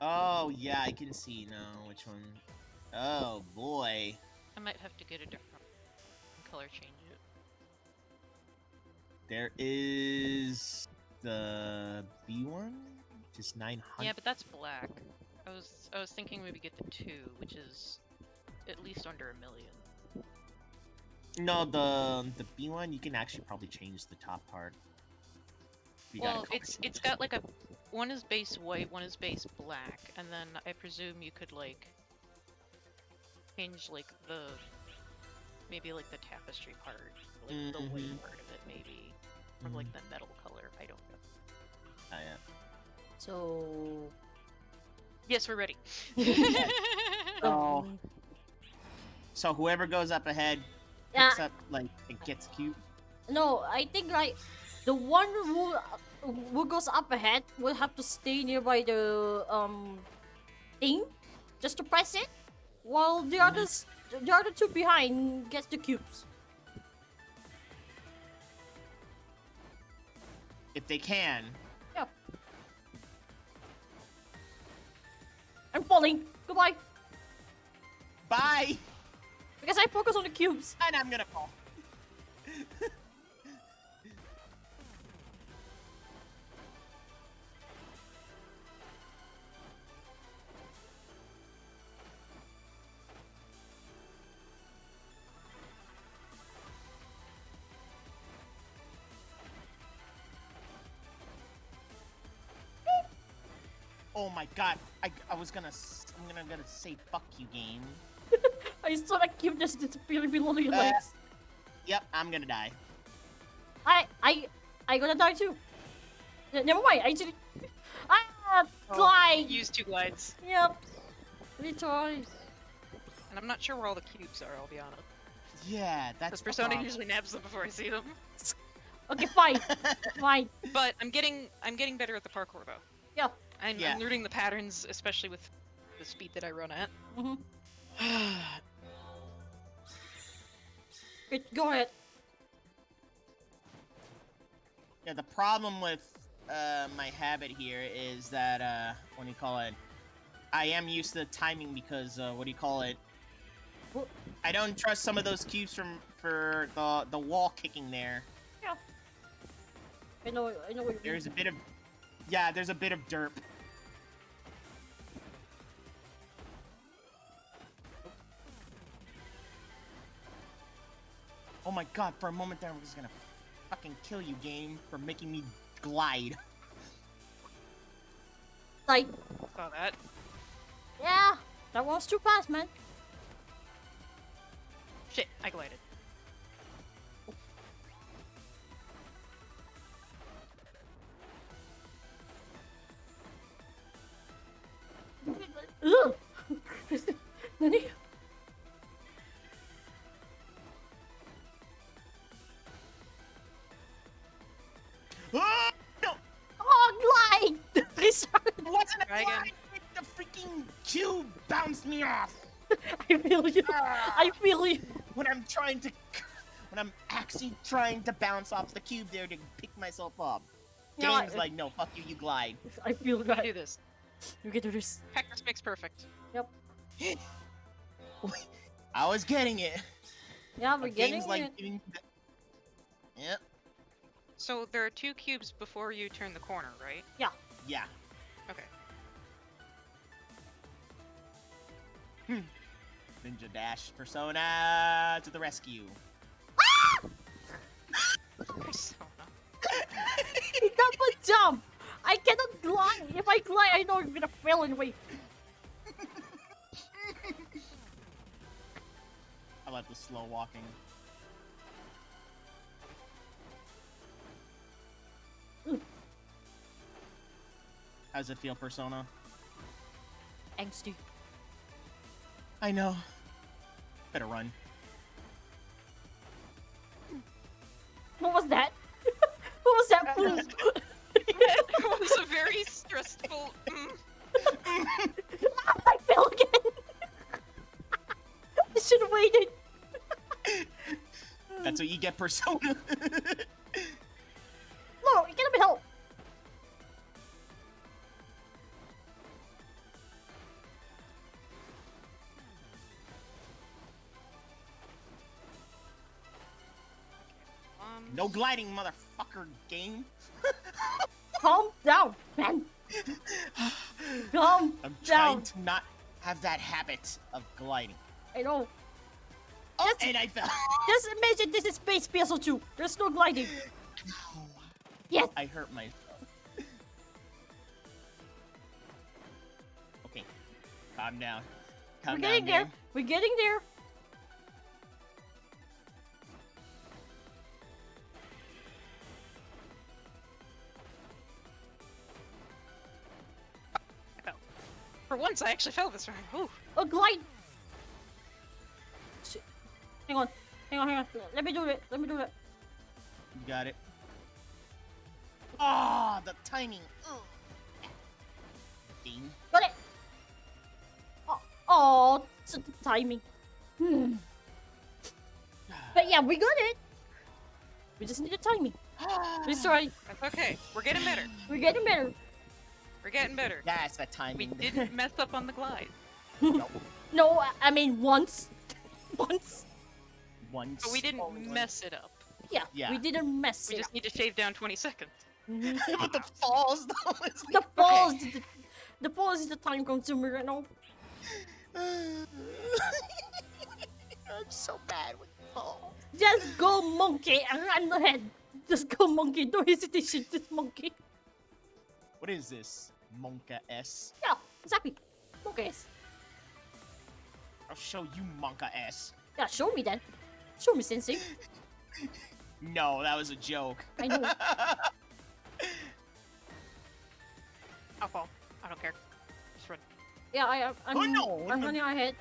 Oh, yeah, I can see now which one. Oh, boy. I might have to get a different color change it. There is the B one, just 900. Yeah, but that's black. I was thinking maybe get the 2, which is at least under 1 million. No, the B one, you can actually probably change the top part. You gotta Well, it's got like one is base white, one is base black, and then I presume you could like change like maybe like the tapestry part, like the white part of it maybe, or like the metal color. I don't know. Oh, yeah. So. Yes, we're ready. Oh. So whoever goes up ahead Yeah. picks up like it gets cute. No, I think like the one who goes up ahead will have to stay nearby the thing just to press it, while the other two behind gets the cubes. If they can. Yeah. I'm falling. Goodbye. Bye! Because I focus on the cubes. And I'm gonna fall. Oh my god, I was gonna I'm gonna say fuck you, game. I saw that cube just disappearing below your Uh, legs. Yep, I'm gonna die. I gonna die too. Never mind. I actually. Ah, Oh, glide. Use 2 glides. Yep. Retry. And I'm not sure where all the cubes are, I'll be honest. Yeah, that's Because the Persona problem. usually nabs them before I see them. Okay, fine. Fine. But I'm getting better at the parkour though. Yeah. I'm learning the patterns, especially with the speed that I run at. Mm-hmm. Okay, go ahead. Yeah, the problem with my habit here is that what do you call it? I am used to the timing because what do you call it? What? I don't trust some of those cubes for the wall kicking there. Yeah. I know what you mean. There's a bit of there's a bit of derp. Oh my god, for a moment there I was gonna fucking kill you, game, for making me glide. Like, Saw that. yeah, that was too fast, man. Shit, I glided. Ugh. Nani? Ah, no! Oh, glide! Restart. It wasn't a Try again. glide! The freaking cube bounced me off! I feel you. I feel you. When I'm actually trying to bounce off the cube there to pick myself up. No, Game's like, no, fuck you, you glide. I feel Do that. this. You can do this. Practice makes perfect. Yep. I was getting it. Yeah, we're But getting game's like it. giving Yep. So there are 2 cubes before you turn the corner, right? Yeah. Okay. Ninja Dash Persona to the rescue. Persona. Double jump! I cannot glide. If I glide, I know I'm gonna fail anyway. I like the slow walking. How's it feel, Persona? Angsty. I know. Better run. What was that? What was that? It was a very stressful. I fell again. I should have waited. That's what you get, Persona. No, it cannot be helped. No gliding, motherfucker, game. Calm down, man. Calm I'm down. trying to not have that habit of gliding. I know. Oh, Just- and I fell. Just imagine this is space PSO2. There's no gliding. Yes. I hurt myself. Okay, calm down. We're Calm getting down, there. game. We're getting there. For once, I actually fell this round. Ooh. Oh, glide. Shit. Hang on. Hang on. Let me do it. Let me do it. You got it. Ah, the timing. Ugh. Game. Got it. Oh, it's the timing. But yeah, we got it. We just need the timing. We're sorry. That's okay. We're getting better. We're getting better. We're getting better. That's the We timing. didn't mess up on the glide, No, I mean once. Once. Once. but we didn't only once. mess it up. Yeah, Yeah. we didn't mess We it just up. need to shave down 20 seconds. Mhm. But the falls, though. Is The falls, the falls is the time consumer right now. I'm so bad with falls. Just go monkey and run ahead. Just go monkey, no hesitation, just monkey. What is this? Monka S. Yeah, exactly. Monkeys. I'll show you Monka S. Yeah, show me then. Show me, Sensei. No, that was a joke. I know. I'll fall. I don't care. Just run. Yeah, I'm Oh, no, I'm no. running ahead.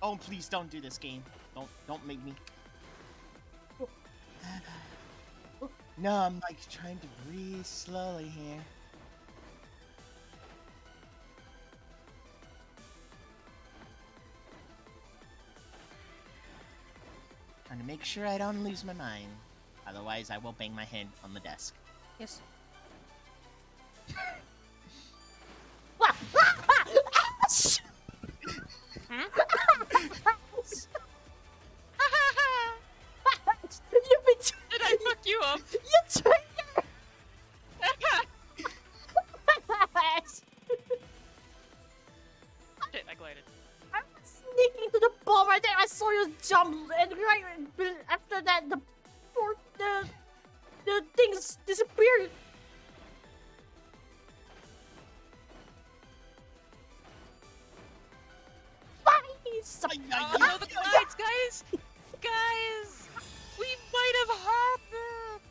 Oh, please don't do this game. Don't make me. No, I'm like trying to breathe slowly here. Trying to make sure I don't lose my mind. Otherwise, I will bang my head on the desk. Yes. You betrayed. Did I fuck you up? You traitor! Shit, I glided. I was sneaking to the bomb right there. I saw you jump, and right after that, the things disappeared. Nice. Oh no, the glides, guys! Guys! We might have had them!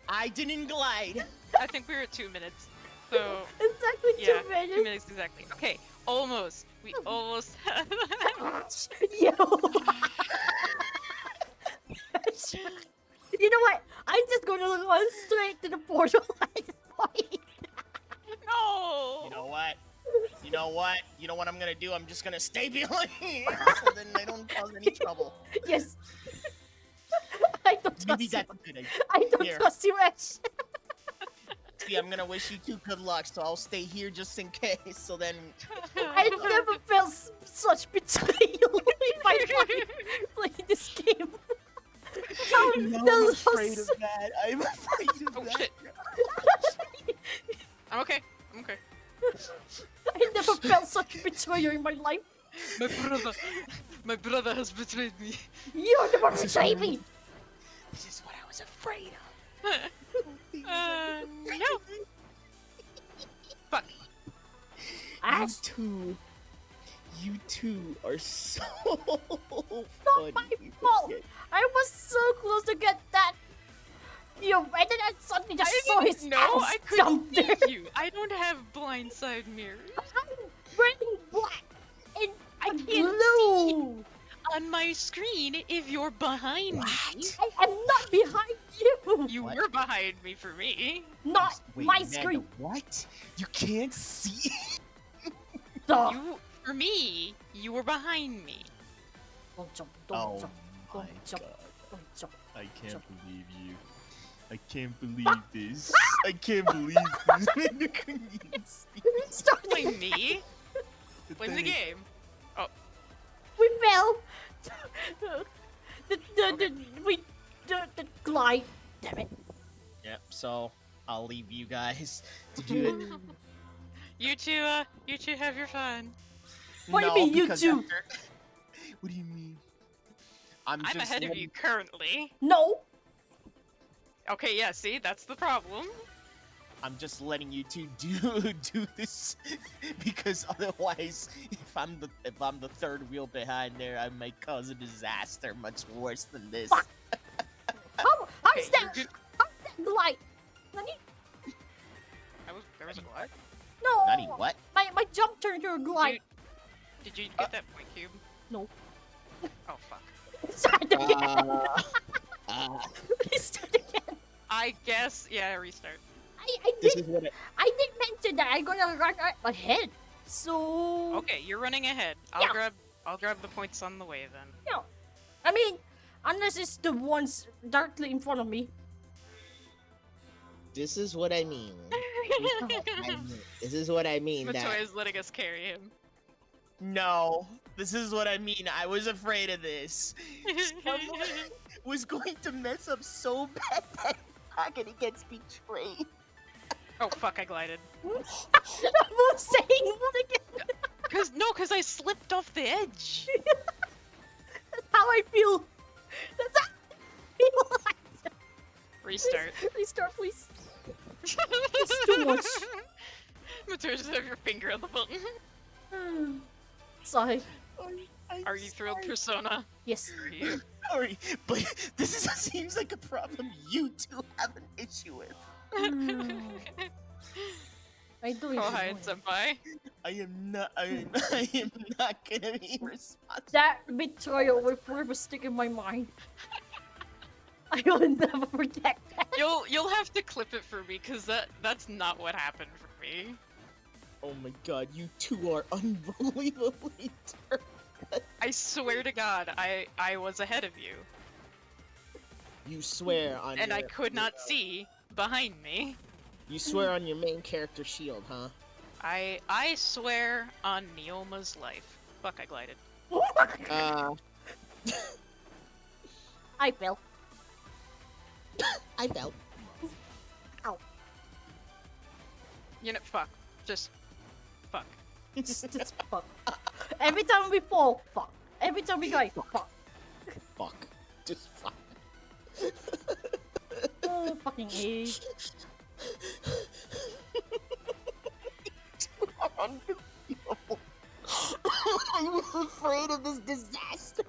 I didn't glide. I think we were at 2 minutes. So, Exactly yeah, 2 2 minutes. minutes exactly. Okay, almost. We almost had Yo. You know what? I'm just gonna run straight to the portal at this point. No! You know what? You know what? You know what I'm gonna do? I'm just gonna stay behind here so then I don't cause any trouble. Yes. I don't trust Maybe you. that's a good idea. I don't Here. trust you, Ash. See, I'm gonna wish you two good luck, so I'll stay here just in case. So then, I never felt such betrayal in my life playing this game. How I'm afraid of that. I'm afraid of Oh that. shit. I'm okay. I'm okay. I never felt such betrayal in my life. My brother has betrayed me. You never betrayed me. This is what I was afraid No. Fuck. Ash, You two are so not funny. my fault. I was so close to get that. You, and then I suddenly just saw his No, ass I jump couldn't there. see you. I don't have blindside mirrors. I'm wearing black and I can't blue. On my screen, if you're behind me, I am not behind you. you What? were behind me for me. Not Wait, my Amanda, screen. What? You can't see? Duh. You, for me, you were behind me. Don't jump. Don't jump. my Don't jump. God. Don't jump. I can't Jump. believe you. I can't believe this. I can't believe this. You couldn't see Stop Blame me. the Blame the thing. game. We fell. The glide. Damn it. Yep, so I'll leave you guys to do it. You two have your fun. What do you No, mean, you because two? after- What do you mean? I'm I'm just ahead of letting- you currently. No. Okay, yeah, see, that's the problem. I'm just letting you two do this because otherwise, if I'm the third wheel behind there, I might cause a disaster much worse than this. Fuck. turn into a glide. Did you get that point cube? No. Oh fuck. Start again. Restart again. I guess yeah. Restart. I This did is what I did mention that I'm gonna run ahead. So Okay, you're running ahead. Yeah. I'll grab the points on the way then. yeah. I mean, unless it's the ones directly in front of me. This is what I mean. This is what I mean. Matoy That is letting us carry him. No, this is what I mean. I was afraid of this. Someone was going to mess up so bad that Pocket gets betrayed. Oh fuck! I glided. I'm saying what again? Cause I slipped off the edge. That's how I feel. That's how I feel. Restart. Restart, please. It's too much. Matoy, just have your finger on the button. Sorry. Are you thrilled, Persona? Yes. Are you? Sorry, but seems like a problem you two have an issue with. I do Kohai it. and Senpai. I am not gonna be responsible. That betrayal will forever stick in my mind. I will never forget that. You'll have to clip it for me, cause that's not what happened for me. oh my god, you two are unbelievably terrible. I swear to God, I was ahead of you, You swear on and I your- could not see behind me. You swear on your main character shield, huh? I swear on Neoma's life. Fuck, I glided. I fell. I felt. Ow. You know, fuck. Just fuck. Just fuck. Every time we fall, fuck. Every time we die, fuck. Fuck. Just fuck. Oh, fucking A. Unbelievable. I was afraid of this disaster.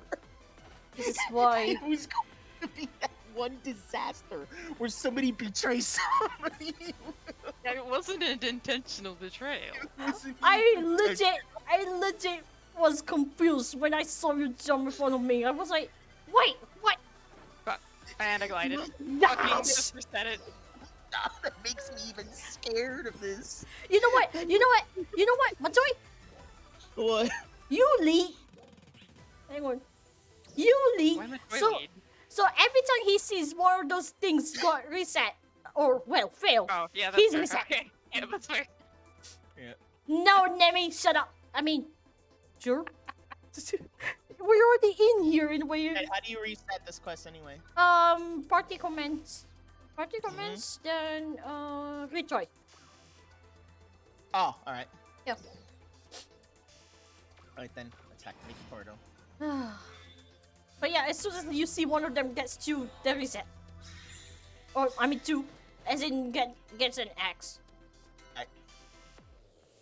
This is why. It was going to be that one disaster where somebody betrays somebody. It wasn't an intentional betrayal. I legit was confused when I saw you jump in front of me. I was like, wait, what? Fuck. And I glided. Fucking Gosh. just reset it. That makes me even scared of this. You know what? Matoy? What? You lead. Hang on. You lead. Why am I So, lead? so every time he sees one of those things got reset, or, well, failed. Oh, yeah, that's He's fair. reset. Okay. Yeah, that's fair. No, Nemi, shut up. I mean, sure. We're already in here in a way. Hey, how do you reset this quest anyway? Party comments. Party comments, then, retry. Oh, alright. Yeah. Alright then, attack the portal. But yeah, as soon as you see one of them gets two, they reset. Or, I mean two, as in gets an axe.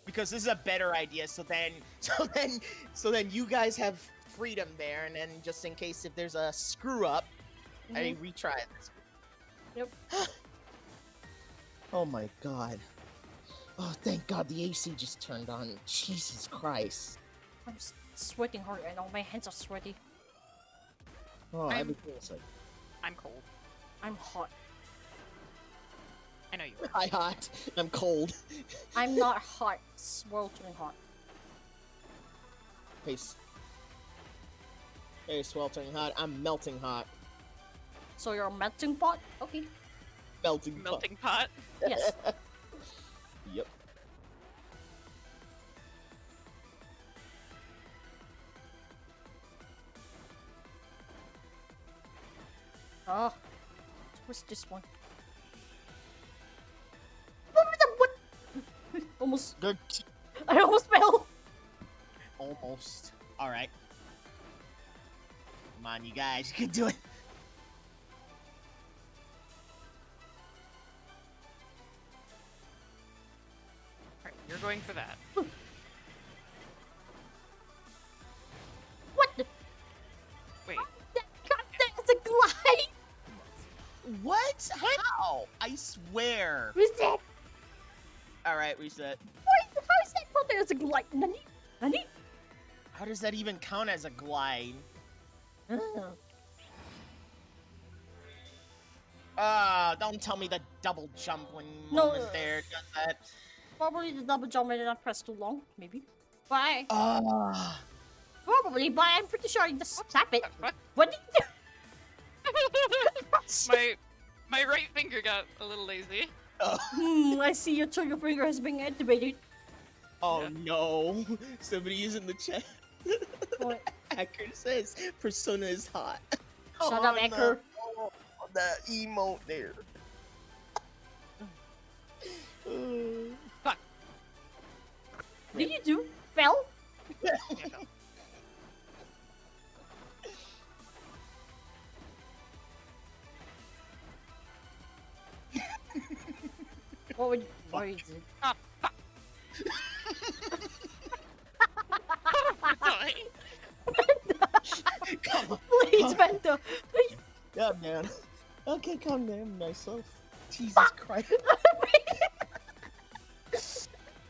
Because this is a better idea, so then you guys have freedom there, and then just in case if there's a screw up, I retry this. Yep. Oh my god. Oh, thank god the AC just turned on. Jesus Christ. I'm sweating hard right now. My hands are sweaty. Oh, I'm- everything is like, I'm cold. I'm hot. I know you are. hi hot. I'm cold. I'm not hot. Sweltering hot. Hey, sweltering hot. I'm melting hot. So you're a melting pot? Okay. Melting pot. Melting pot. Yes. Yep. Oh. What's this one? What? Almost. Good. I almost fell. Almost. Alright. Come on, you guys, you can do it. Alright, you're going for that. What the? Wait. God, that's a glide. What? How? I swear. Reset. Alright, reset. Wait, how is that counted as a glide. Nani? Nani? How does that even count as a glide? Don't tell me the double jump when No, moment there does that. Probably the double jump and I pressed too long, maybe. But Ah. probably, but I'm pretty sure I just tap it. What? What did you My right finger got a little lazy. I see your trigger finger has been activated. Oh Yeah. no! Somebody is in the chat. What? Hacker says Persona is hot. Shut up, Hacker. No. Oh, the emote there. Fuck. What did you do? Fell? Yeah. What is it? Ah, fuck. Sorry. Come on. Please, Vento. Please. Yeah, man. Okay, calm down myself. Jesus Christ.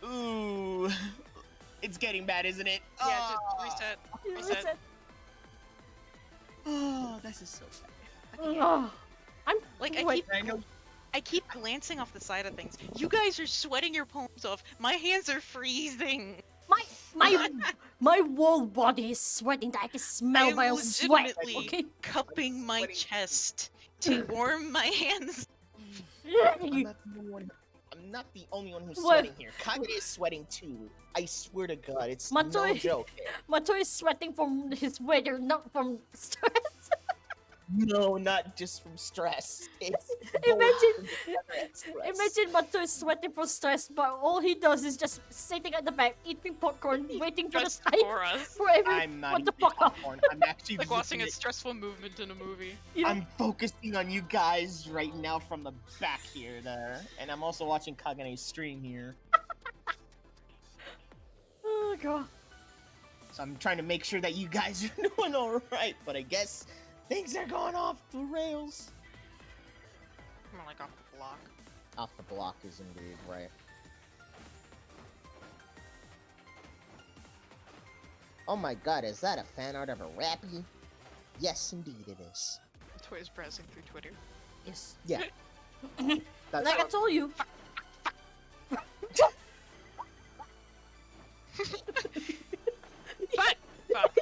Ooh. It's getting bad, isn't it? Yeah, just reset. Oh, this is so bad. Oh, I'm Like wait, I keep glancing off the side of things. You guys are sweating your palms off. My hands are freezing. my whole body is sweating. I can smell I'm my own sweat. legitimately Okay. cupping my chest to warm my hands. I'm not the only one who's What? sweating here. Kagure is sweating too. I swear to God, it's no Matsui- joke. Mato is sweating from his weather, not from stress. No, not just from stress. It's Imagine- stress. Imagine Mato is sweating from stress, but all he does is just sitting at the back, eating popcorn, waiting for the Just time for us. for everyone. I'm not What the eating fuck? popcorn. I'm actually Like watching looking a stressful movement in a movie. You know? I'm focusing on you guys right now from the back here, there, and I'm also watching Kagene's stream here. Oh god. So I'm trying to make sure that you guys are doing all right. But I guess things are going off the rails. More like off the block. Off the block is indeed right. Oh my god, is that a fan art of a Rappy? Yes, indeed it is. Toys browsing through Twitter. Yes. Yeah. That's Like I told you. Fuck! Fuck!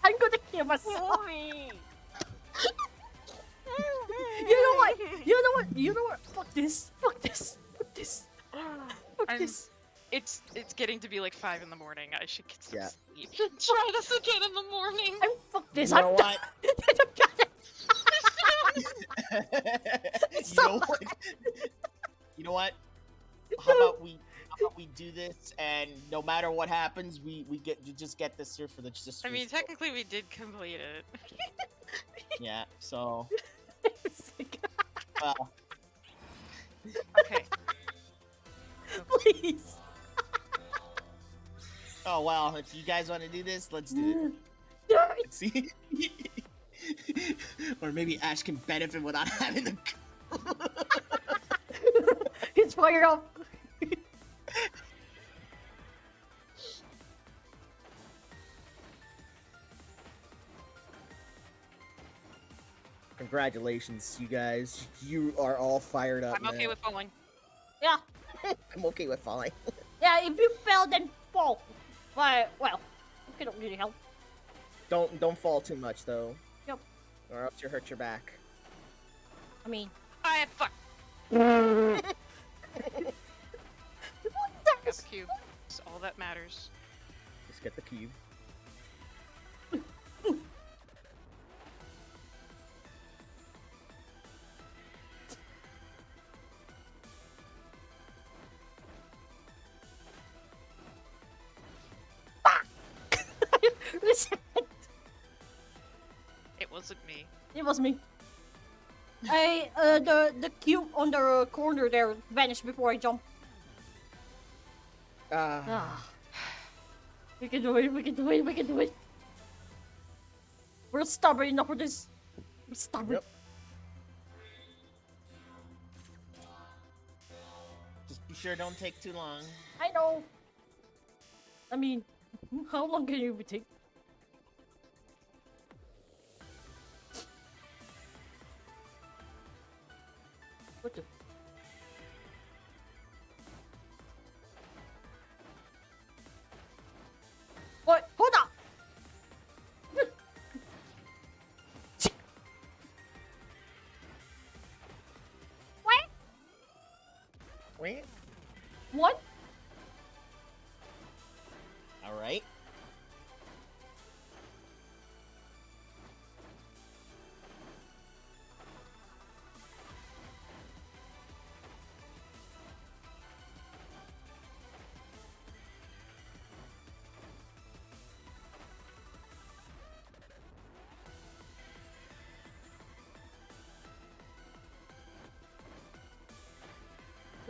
I'm gonna kill myself. You know what? You know what? You know what? Fuck this. Fuck this. Fuck this. Fuck I'm- this. It's getting to be like 5 in the morning. I should get some Yeah. sleep. Try this again in the morning. I'm fuck this. You know I'm what? I don't got it. You know what? You know what? How about we do this, and no matter what happens, we just get this here for the just. I mean, technically we did complete it. Yeah. So. Sick. Well. Okay. Please. Oh well. If you guys want to do this, let's do it. Do it. Let's see. Or maybe Ash can benefit without having the. It's fired up. Congratulations, you guys. You are all fired up. I'm okay man. with falling. Yeah. I'm okay with falling. Yeah. If you fell, then fall. But well, it don't really help. Don't fall too much though. Yep. Or else you hurt your back. I mean, I fuck. what Got the the cube. It's all that matters. Just get the cube. Listen, It wasn't me. it was me. The cube on the corner there vanished before I jumped. Ah. We can do it, we can do it, we can do it. We're stubborn enough for this. We're stubborn. Yep. Just be sure don't take too long. I know. I mean, how long can you take? What the? What? Hold up! What? Wait. What? All right.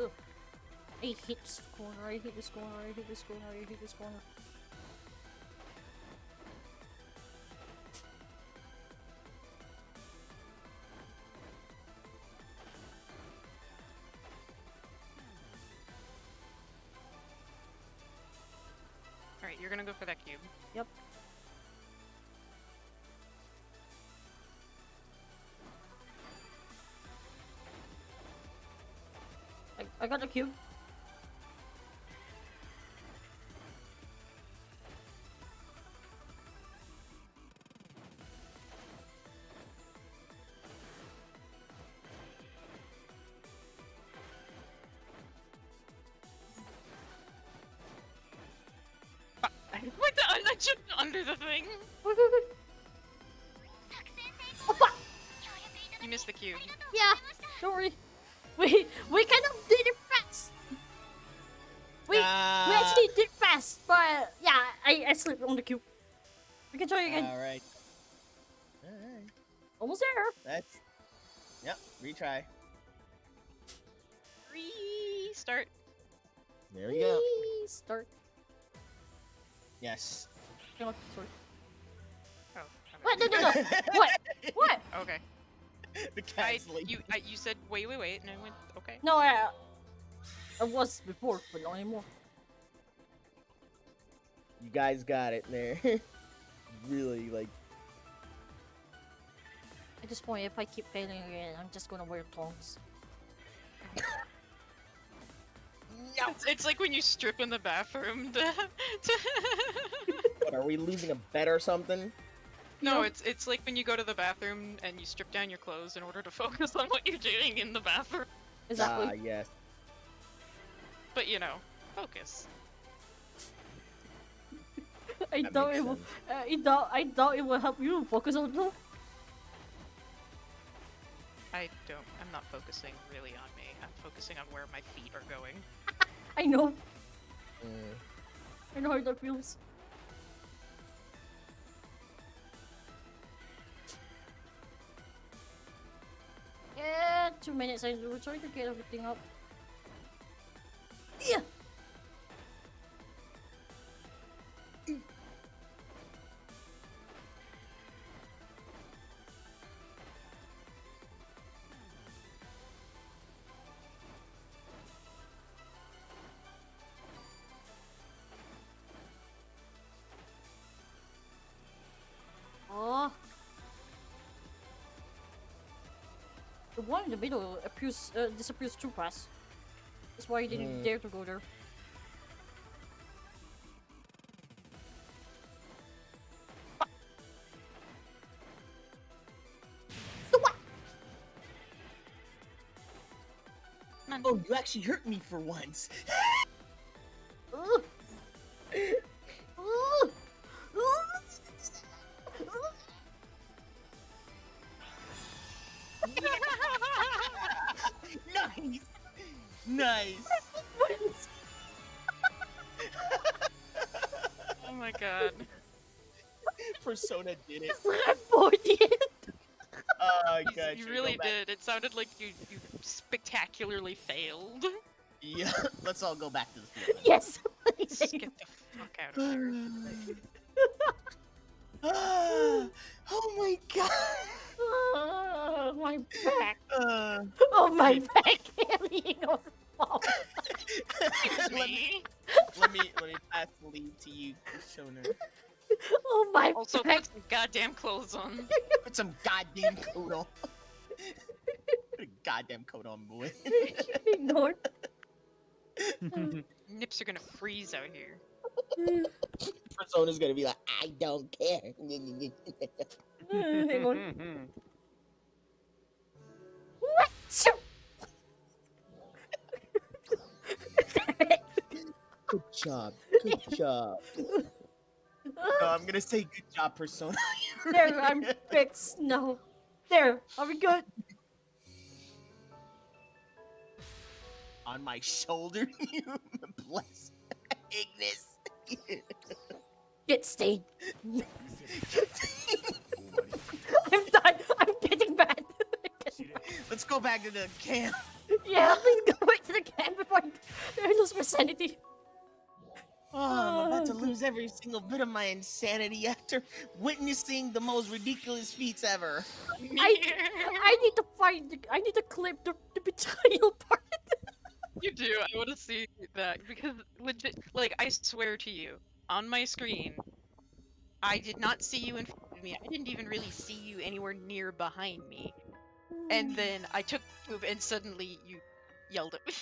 Ugh. I hate this corner, I hate this corner, I hate this corner, I hate this corner. Alright, you're gonna go for that cube. Yep. I got the cube. I went I jumped under the thing. Wait, wait, wait. 作戦成 Oppa! 協力いただ You missed the cube. きありがとうござい Yeah, ました don't worry. We kind of did it fast. We actually did fast, but yeah, I slipped on the cube. We can try again. All right. All right. Almost there. That's. Yep. Retry. Restart. There we go. Start. Yes. Hang on, sorry. Oh. What? No, no, no. What? What? Okay. The cat's late. You said wait, and I went okay. No, I was before, but not anymore. You guys got it there. Really, like. At this point, if I keep failing again, I'm just gonna wear tongs. It's like when you strip in the bathroom. What, are we losing a bet or something? No, Yep. it's like when you go to the bathroom and you strip down your clothes in order to focus on what you're doing in the bathroom. Exactly. Ah, yes. But you know, focus. I That doubt makes it will. sense. I doubt it will help you focus on the. I'm not focusing really on me. I'm focusing on where my feet are going. I know. Mm. I know how that feels. Yeah, 2 minutes. I will try to get everything up. Yeah. Oh. The one in the middle appears disappears too fast. That's why I didn't dare to go there. Oh, you actually hurt me for once. Ugh. Ugh. Nice. Nice. Oh my god. Persona did it. Rambo did. Oh You- god. you should we really go back? did. It sounded like you spectacularly failed. Yeah. Let's all go back to the field. Yes. Just get the fuck out of there. Oh my god. Oh, my back. Uh, Oh, my back carrying on the wall. Excuse let, me. let me pass the lead to you, Shona. Oh my Also, back. put some goddamn clothes on. Put some goddamn coat on. Put a goddamn coat on, boy. Ignored. Nips are gonna freeze out here. Persona's gonna be like, I don't care. Hang on. Good job. Good job. No, I'm gonna say good job, Persona. There, I'm fixed now. There, are we good? On my shoulder, you bless Ignis. Get stained. I'm done. I'm getting mad. Let's go back to the camp. Yeah, please go back to the camp before I lose my sanity. Oh, I'm about to lose every single bit of my insanity after witnessing the most ridiculous feats ever. I need to find. I need to clip the betrayal part. You do. I want to see that because legit, like I swear to you, on my screen, I did not see you in front of me. I didn't even really see you anywhere near behind me. And then I took the move, and suddenly you yelled at me.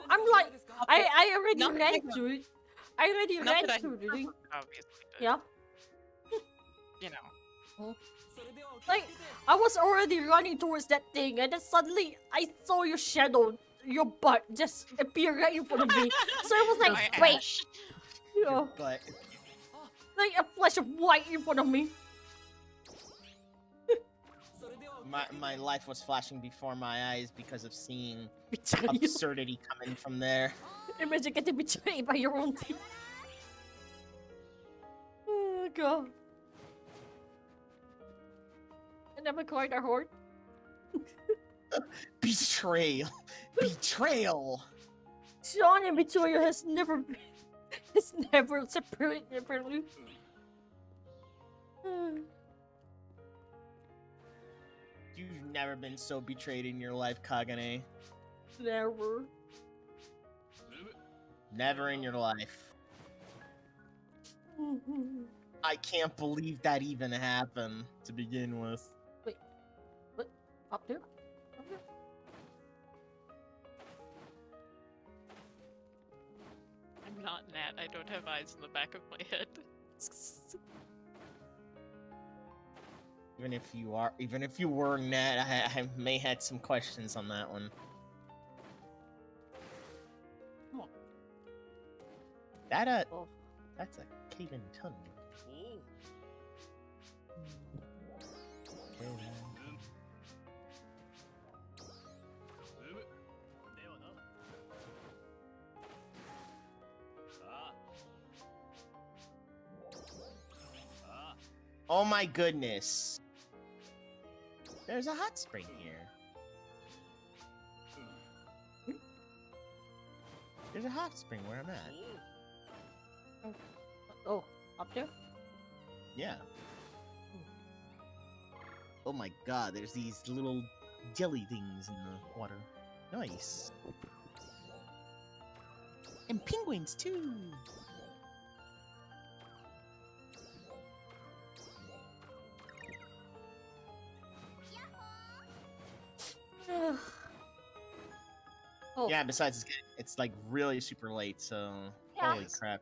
I'm like, I already Not that ran I got- through it. I already Not ran that I through the thing. obviously, but, Yeah, you know. like I was already running towards that thing, and then suddenly I saw your shadow, your butt just appear right in front of me. So I was My like, wait, ash. yeah, But like a flash of white in front of me. my life was flashing before my eyes because of seeing Betrayal. absurdity coming from there. Imagine getting betrayed by your own team. Oh god. I never cried a heart. Betrayal. Betrayal. Sean and betrayal has never separated apparently. You've never been so betrayed in your life, Kagane. Never. Never in your life. I can't believe that even happened to begin with. Up there? Up there? I'm not Nat. I don't have eyes in the back of my head. Even if you were Nat, I may had some questions on that one. Oh. That Oh. that's a cave-in tunnel. Oh my goodness. There's a hot spring here. There's a hot spring where I'm at. Oh, up there? Yeah. Oh my god, there's these little jelly things in the water. Nice. And penguins too. Oh, Yeah, besides it's like really super late, so Yeah. holy crap.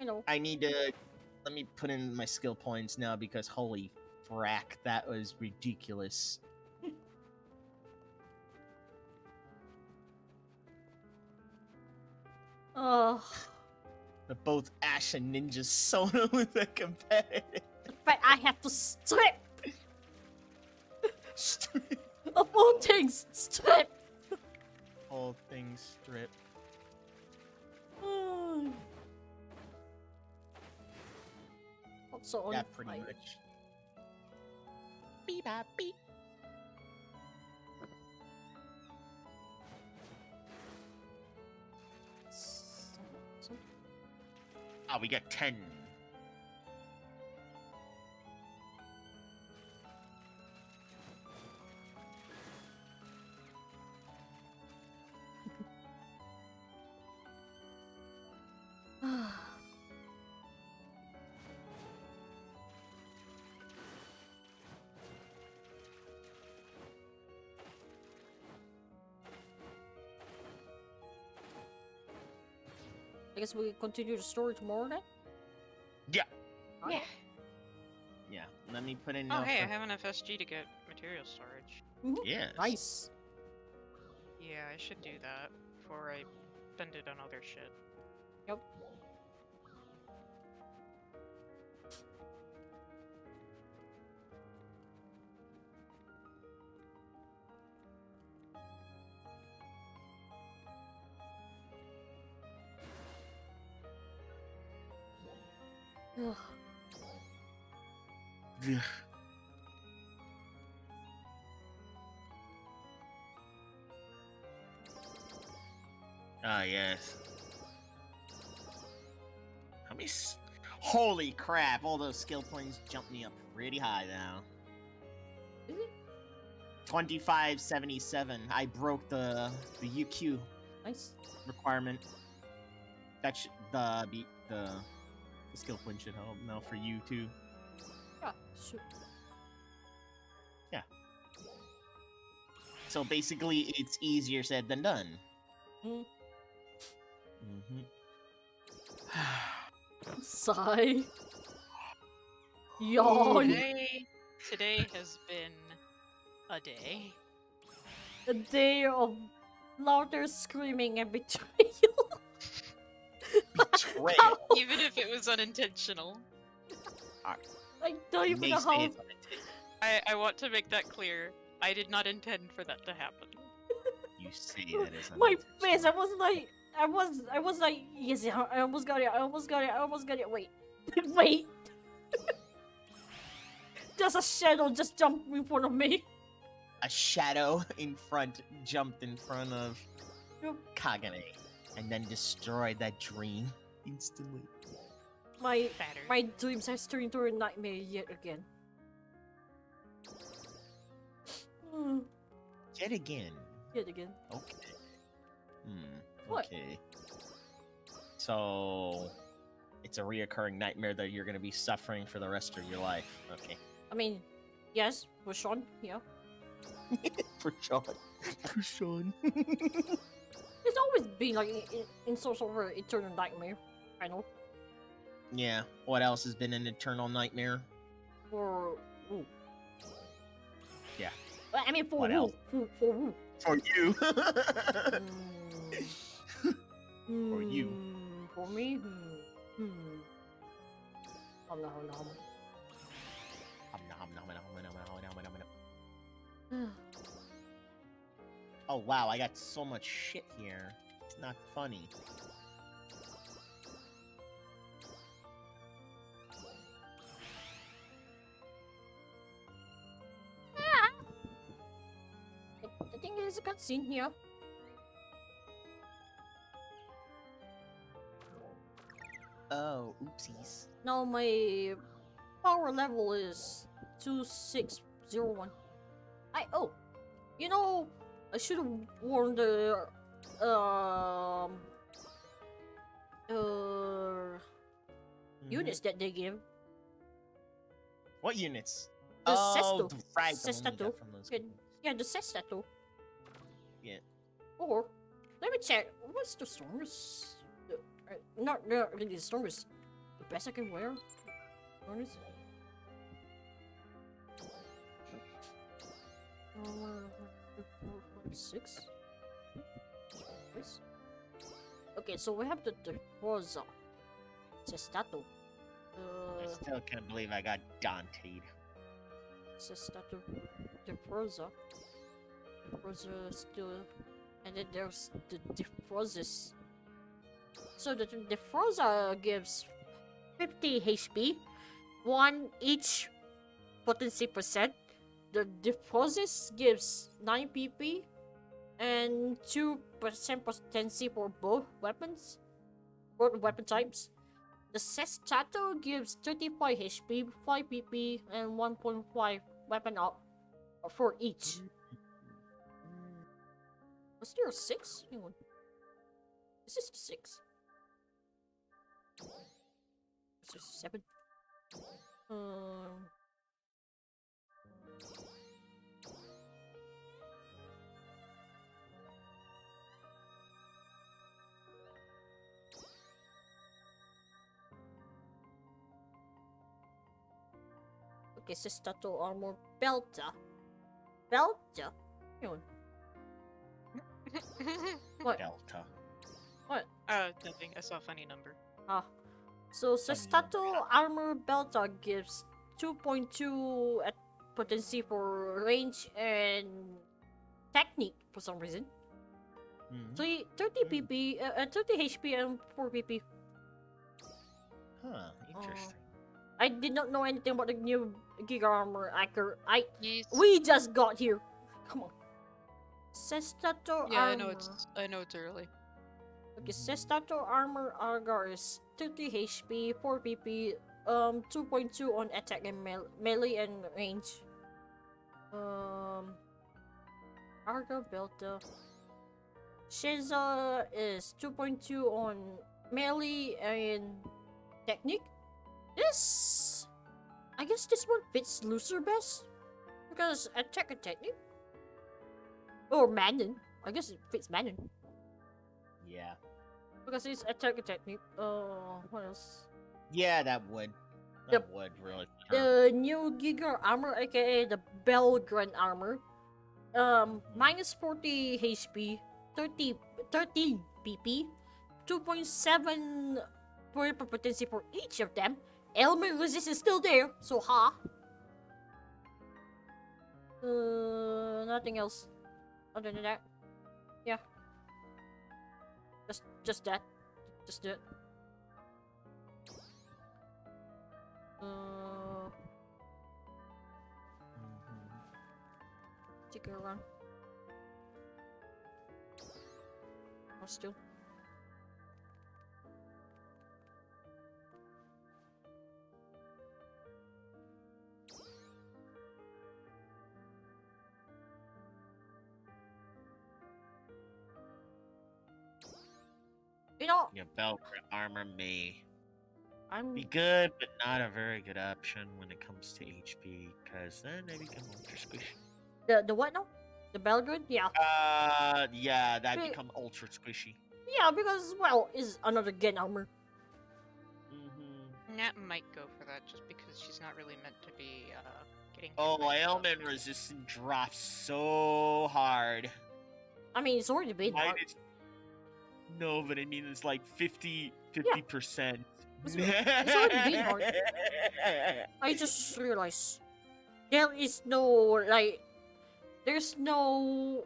I know. I need to let me put in my skill points now because holy frack, that was ridiculous. Oh, But both Ash and Ninja Sona with the competitive. the fact I have to strip of all things, strip. All things strip. Also on Yeah, pretty fire. much. Beep bop beep. Oh, we got 10. I guess we continue the story tomorrow then? Yeah. Yeah. Yeah. Let me put in. Oh, hey, I for- have enough SG to get material storage. Yes. Nice. Yeah, I should do that before I spend it on other shit. Yep. Ugh. Ugh. Ah, yes. How many? Holy crap! All those skill points jumped me up pretty high now. Is it? 2577. I broke the UQ Nice. requirement. That should the skill point should help now for you too. Yeah, sure. So basically, it's easier said than done. Mm. Mm-hmm. Sigh. Yawn. Today has been a day. A day of louder screaming and betrayal. Betrayal. Even if it was unintentional. I don't even May know say how. it's unintentional. I want to make that clear. I did not intend for that to happen. You say that is My unintentional. face, I was like, yes, yeah, I almost got it, I almost got it, I almost got it. Wait, wait. Just a shadow just jumped in front of me. A shadow in front jumped in front of Yep. Kagane and then destroyed that dream instantly. Better. My dreams has turned into a nightmare yet again. Hmm, Yet again. yet again. Okay. What? Okay. So it's a reoccurring nightmare that you're gonna be suffering for the rest of your life. Okay. I mean, yes, with Sean, yeah. For Sean. For Sean. It's always been like in some sort of eternal nightmare. I know. Yeah. What else has been an eternal nightmare? For who? Yeah. Well, I mean, for What who? else? For who? For you. For you. For me? Oh no, no. Oh wow, I got so much shit here. It's not funny. I think there's a cutscene here. Oh, oopsies. Now my power level is 2601. You know, I should have worn the units that they give. What units? The oh, Sesto. right, the one we Sesto. got from those Yeah, people. yeah, the Sestato. Yeah. Or let me check. What's the strongest? Not really the strongest. The best I can wear. Strongest. 6. Okay, so we have the Forza. Sestato. I still can't believe I got Dante'd. Sestato. The Forza. The Forza still. And then there's the Defrozes. So the Defroza gives 50 HP, 1 each potency percent. The Defrozes gives 9 PP and 2% potency for both weapons, both weapon types. The Sestato gives 35 HP, 5 PP, and 1.5 weapon up for each. Was there a 6? Hang on. Is this the 6? Is there 7? Okay, Sestato Armor Belta. Belta? Yun. What? Delta. What? Nothing. I saw a funny number. Ah. So Sestato Armor Belta gives 2.2 at potency for range and technique for some reason. Mhm. 30 PP, 30 HP and 4 PP. Huh, interesting. I did not know anything about the new Giga Armor. Yes. We just got here. Come on. Sestato Yeah, Armor. I know it's early. Okay, Sestato Armor Argar is 30 HP, 4 PP, 2.2 on attack and melee and range. Argar Belta. Shiza is 2.2 on melee and technique. I guess this one fits Looser best because attack and technique. Or Manon. I guess it fits Manon. Yeah. Because it's attack and technique. What else? Yeah, that would. Yep. That would really. The new Giga Armor, aka the Belgrand Armor. Minus 40 HP, 13 PP, 2.7 per potency for each of them. Element resist is still there, so ha. Nothing else other than that. Yeah. Just that. Just that. Take a run. Or still. You know, Yeah, belt armor may I'm be good, but not a very good option when it comes to HP, because then they become ultra squishy. the what now? The Belgrade? Yeah. Yeah, that Wait. become ultra squishy. Yeah, because well, is another Gen armor. Mm-hmm. Nat might go for that just because she's not really meant to be getting. hit Oh, by stuff. ailment resistance drops so hard. I mean, it's already been hard. No, but I mean it's like 50%. It's already been hard. I just realized there is no like, there's no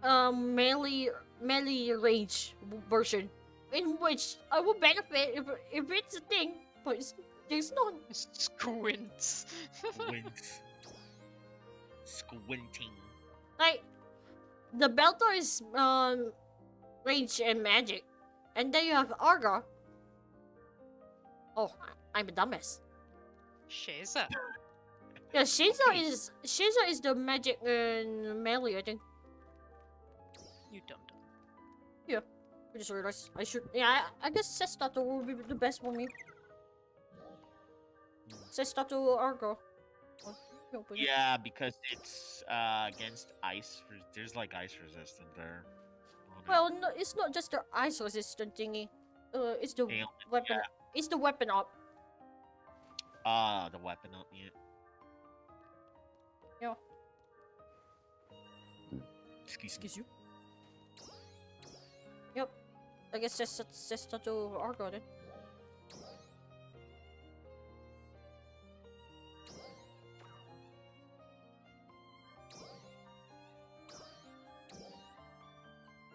melee range version in which I will benefit if it's a thing, but there's none. Squints. Squints. Squinting. Like the Belter is range and magic, and then you have Arga. Oh, I'm a dumbass. Shiza. Yeah, Shiza is the magic and melee, I think. You dum dum. I just realized I should. Yeah, I guess Sestato will be the best for me. Sestato Arga. Oh, open it. Yeah, because it's against ice. There's like ice resistant there. on it. Well, no, it's not just the ice resistant thingy. It's the Ailment, weapon. yeah. It's the weapon up. The weapon up yet. Yeah. Excuse me. Excuse you. Yep. I guess Sestato Arga then.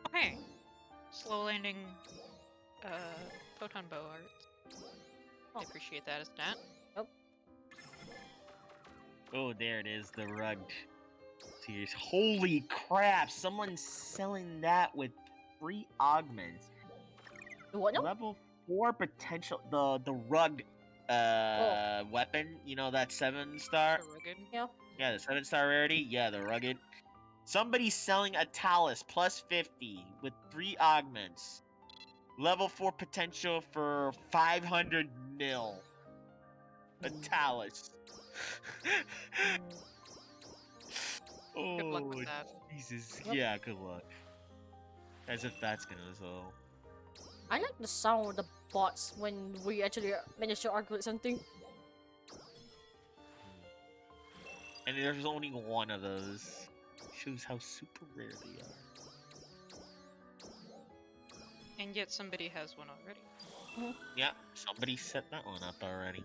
Okay. Slow landing photon bow art. I Oh. appreciate that as Nat. Oh, there it is, the rugged tears. Holy crap! Someone's selling that with 3 augments. The what now? Level 4 potential. The rugged weapon. You know that 7-star. The rugged. Yeah. Yeah, the 7-star rarity. Yeah, the rugged. Somebody's selling a Talus plus 50 with 3 augments. Level 4 potential for 500 mil. A Talus. Oh, Good luck with that. Jesus. Yep. Yeah, good luck. As if that's gonna sell. I like the sound of the bots when we actually manage to argue something. And there's only one of those. Shows how super rare they are. And yet somebody has one already. Yeah, somebody set that one up already.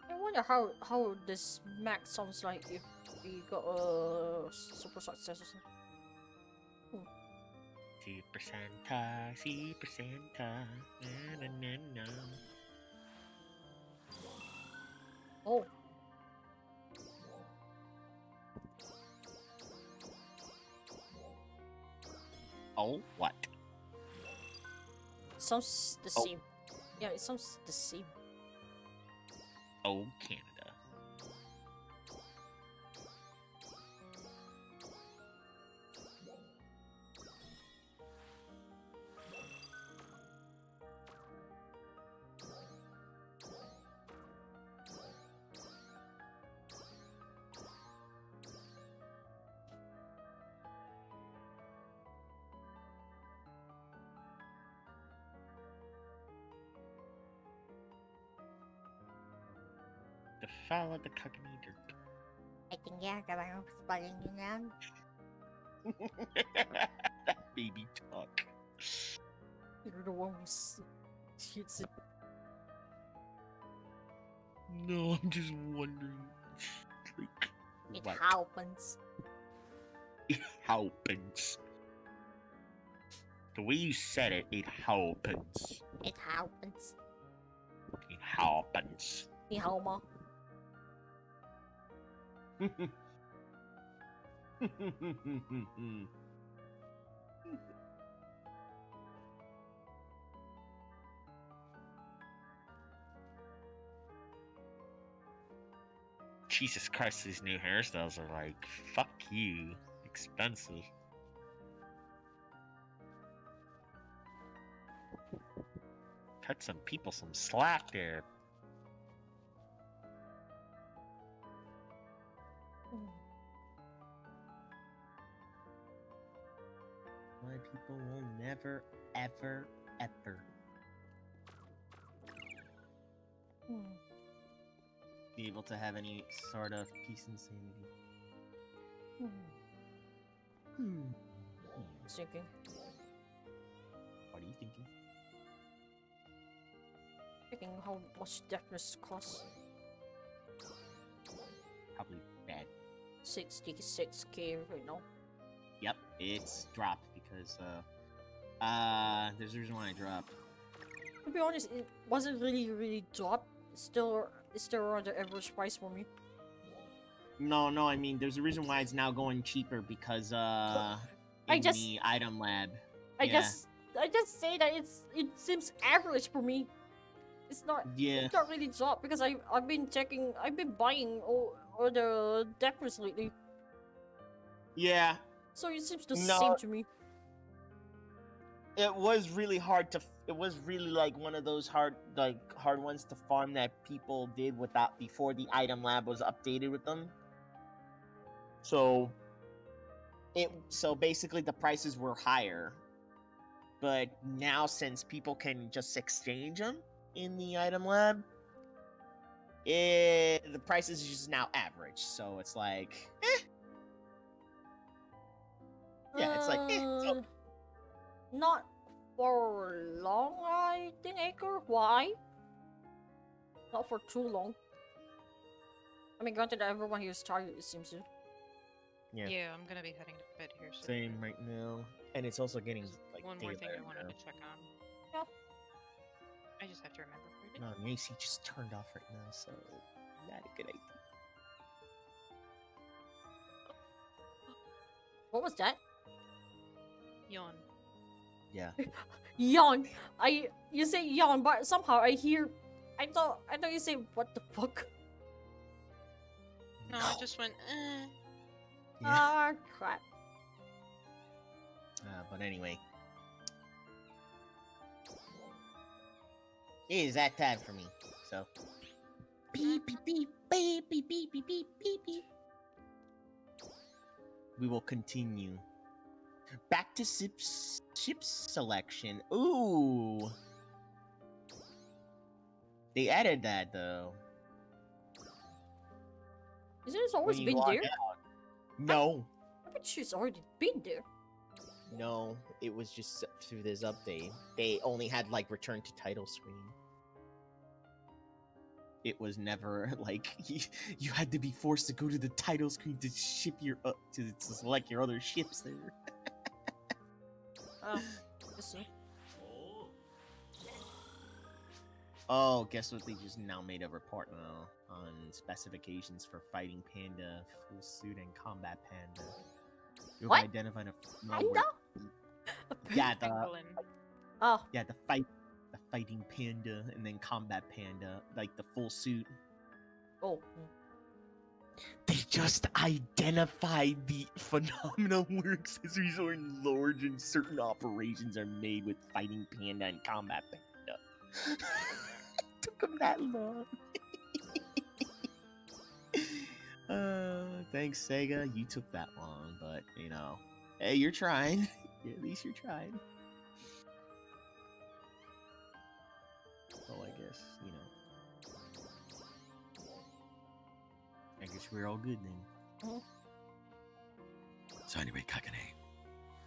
I wonder how this max sounds like if we got a super success or something. Super Santa, Super Santa, na na na na. Oh, Oh, what? it sounds the Oh. same. Yeah, it sounds the same. Oh, Canada. The follow the cognitor. I think yeah, I'm spelling you now. That baby talk. You're the one who's hits it. No, I'm just wondering. Like, It what happens. happens? The way you said it, it happens. It happens. It happens. 你好吗？ Jesus Christ, these new hairstyles are like, fuck you, expensive. Cut some people some slack there. Why people will never, ever, ever be able to have any sort of peace and sanity. Thinking. What are you thinking? Thinking how much deafness costs. Probably bad. 66k right now. Yep, it's dropped because there's a reason why I dropped. To be honest, it wasn't really dropped. It's still around the average price for me. No, I mean there's a reason why it's now going cheaper because in the item lab. I just say that it seems average for me. It's not really dropped because I've been buying all the deckers lately. Yeah. So it seems the same to me. It was really hard to. It was really like one of those hard ones to farm that people did without before the item lab was updated with them. So basically the prices were higher, but now since people can just exchange them in the item lab, the price is just now average. So it's like, yeah, it's like, so not for long, I think, Acre. Why? Not for too long. I mean, granted, everyone here is tired, it seems to. Yeah, I'm gonna be heading to bed here soon. Same right now, and it's also getting like One more thing I daylight wanted now. to check on. Yeah. I just have to remember where it is. No, the AC just turned off right now, so not a good idea. What was that? Yawn. Yeah. Yawn. You say yawn, but somehow I hear. I thought you say what the fuck. No, I just went, Yeah. Ah, crap. But anyway, it is that time for me. So. Beep beep beep beep beep beep beep beep beep beep. We will continue. Back to ship selection. Ooh. They added that though. Isn't it When always you been log there? out. No. But she's already been there. No, it was just through this update. They only had like return to title screen. It was never like you had to be forced to go to the title screen to ship your to select your other ships there. Oh, guess so. Oh, guess what? They just now made a report now on specifications for Fighting Panda, Full Suit, and Combat Panda. You've What? identified a Panda? yeah, Oh, the Fighting Panda, and then Combat Panda, like the Full Suit. oh. They just identified the phenomenal work accessories or large and certain operations are made with Fighting Panda and Combat Panda. Took them that long. Thanks, Sega. You took that long, but you know, hey, you're trying. At least you're trying. So I guess I guess we're all good then. Mhm. So anyway, Kakane,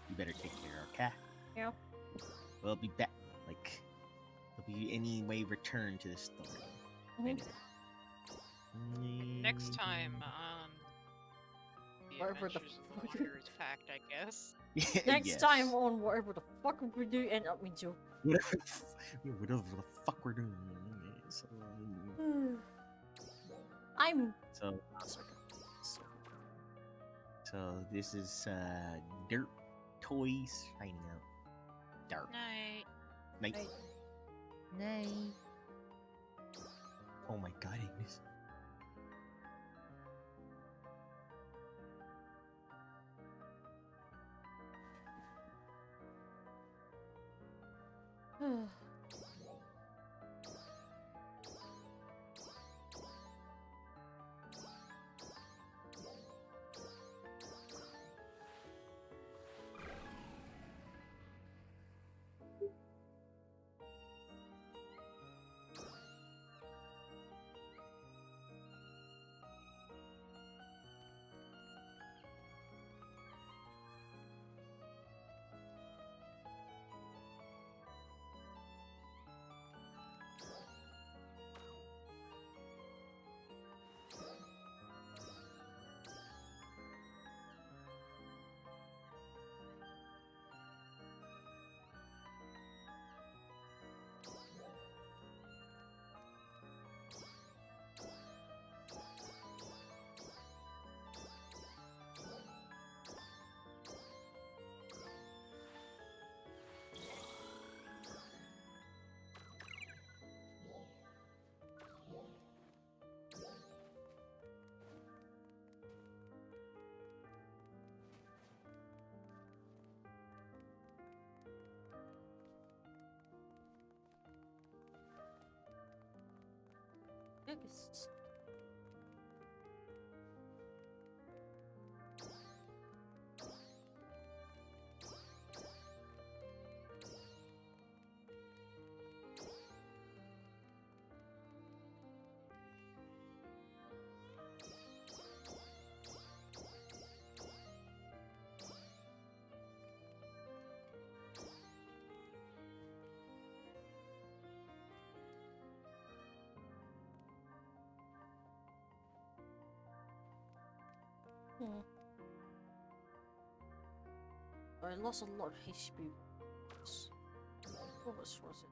you better take care, okay? Yeah. We'll be back. Like, there'll be any way return to this story. Mhm. Next time on the Whatever the Adventures of the fuck. Wanderers Pact, I guess. Next Yes. time on whatever the fuck we do, and I mean too. Whatever the fuck we're doing. So, I'm. so, so this is Dirt Toys signing out. Dirt. Night. Night. Night. Oh my god, Agnes. Yes. I lost a lot of HP. What was it?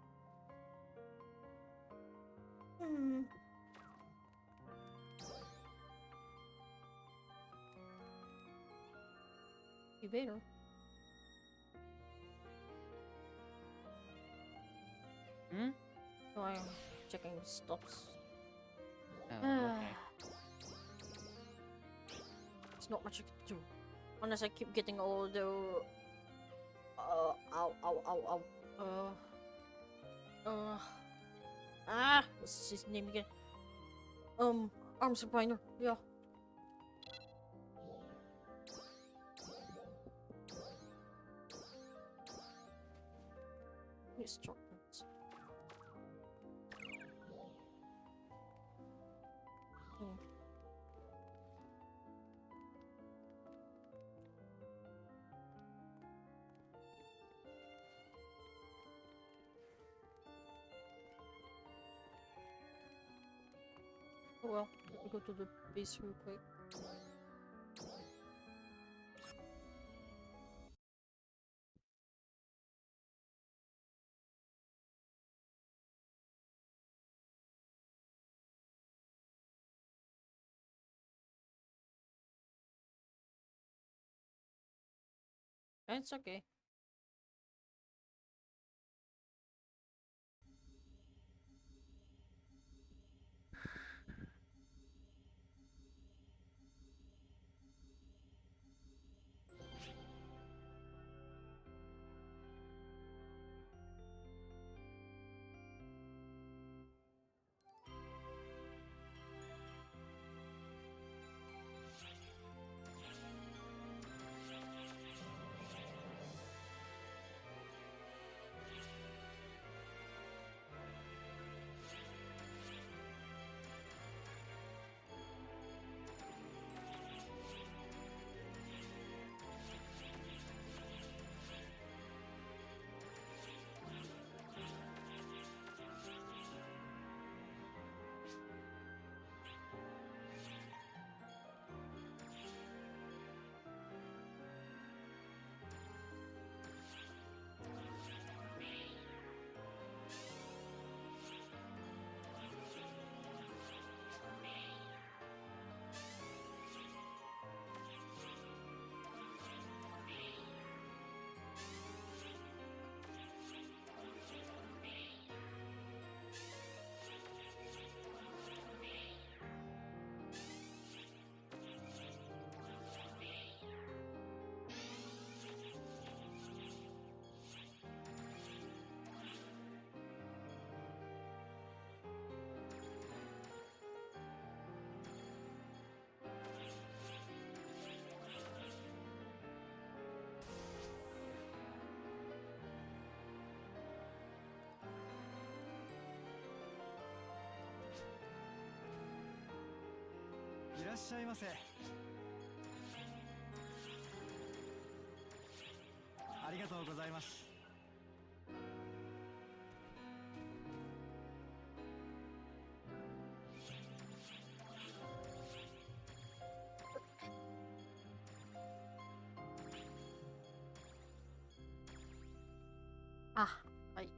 You better. Hmm? So I'm checking stops. Oh, okay. It's not much I can do. Unless I keep getting all the ow ow ow what's his name again? Arm supiner, yeah. nice chocolates. Hmm. Oh well, we go to the base real quick. It's okay. Ah, I.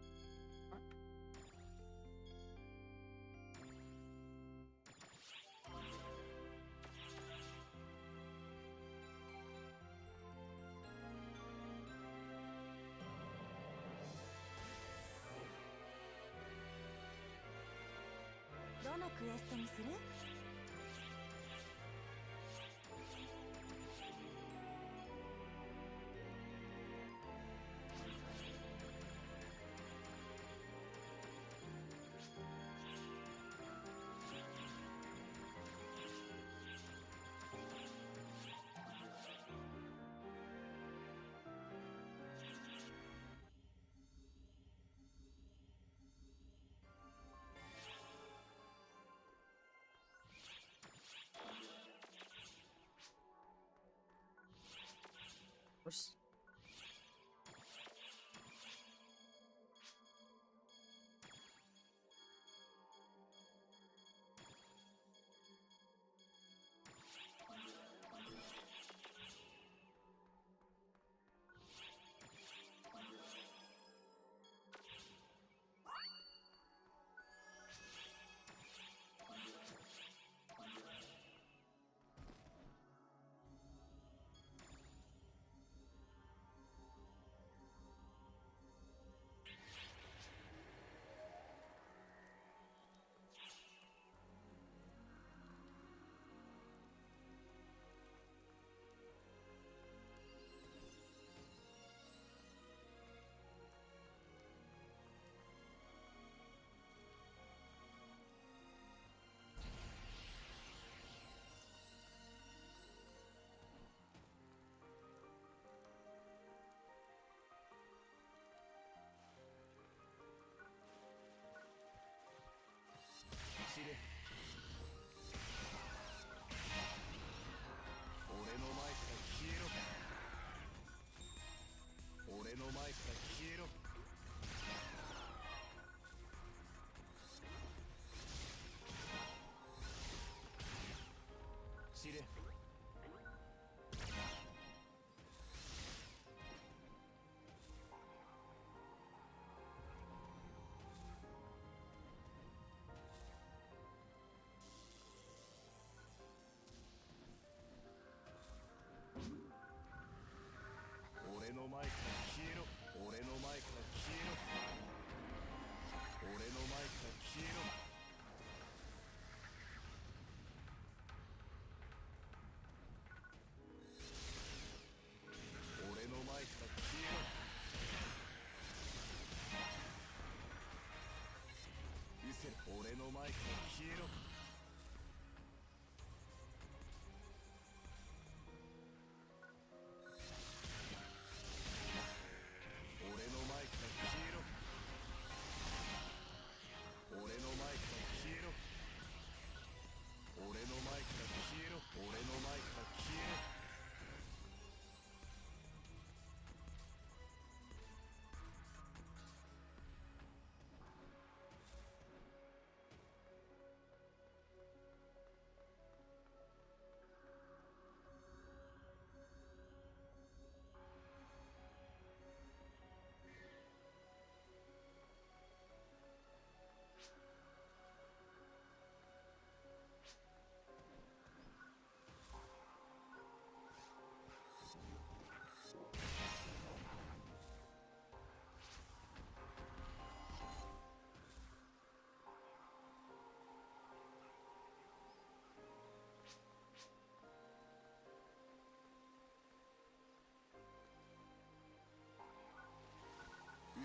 Course.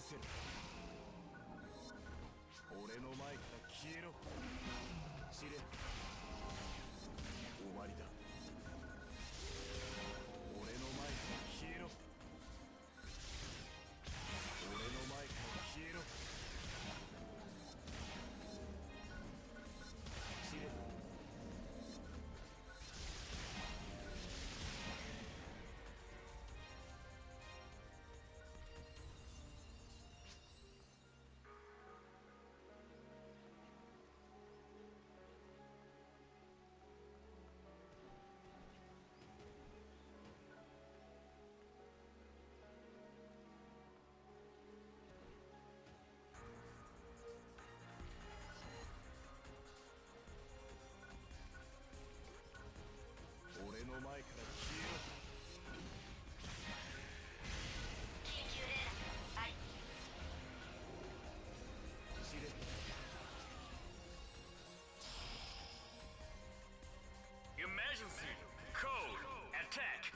せろ。俺の前から消えろ。知れ。終わりだ。俺の前から消えろ。俺の前から消えろ。知れ。俺の前から消えろ。緊急連絡あり。知れ。Emergency code attack。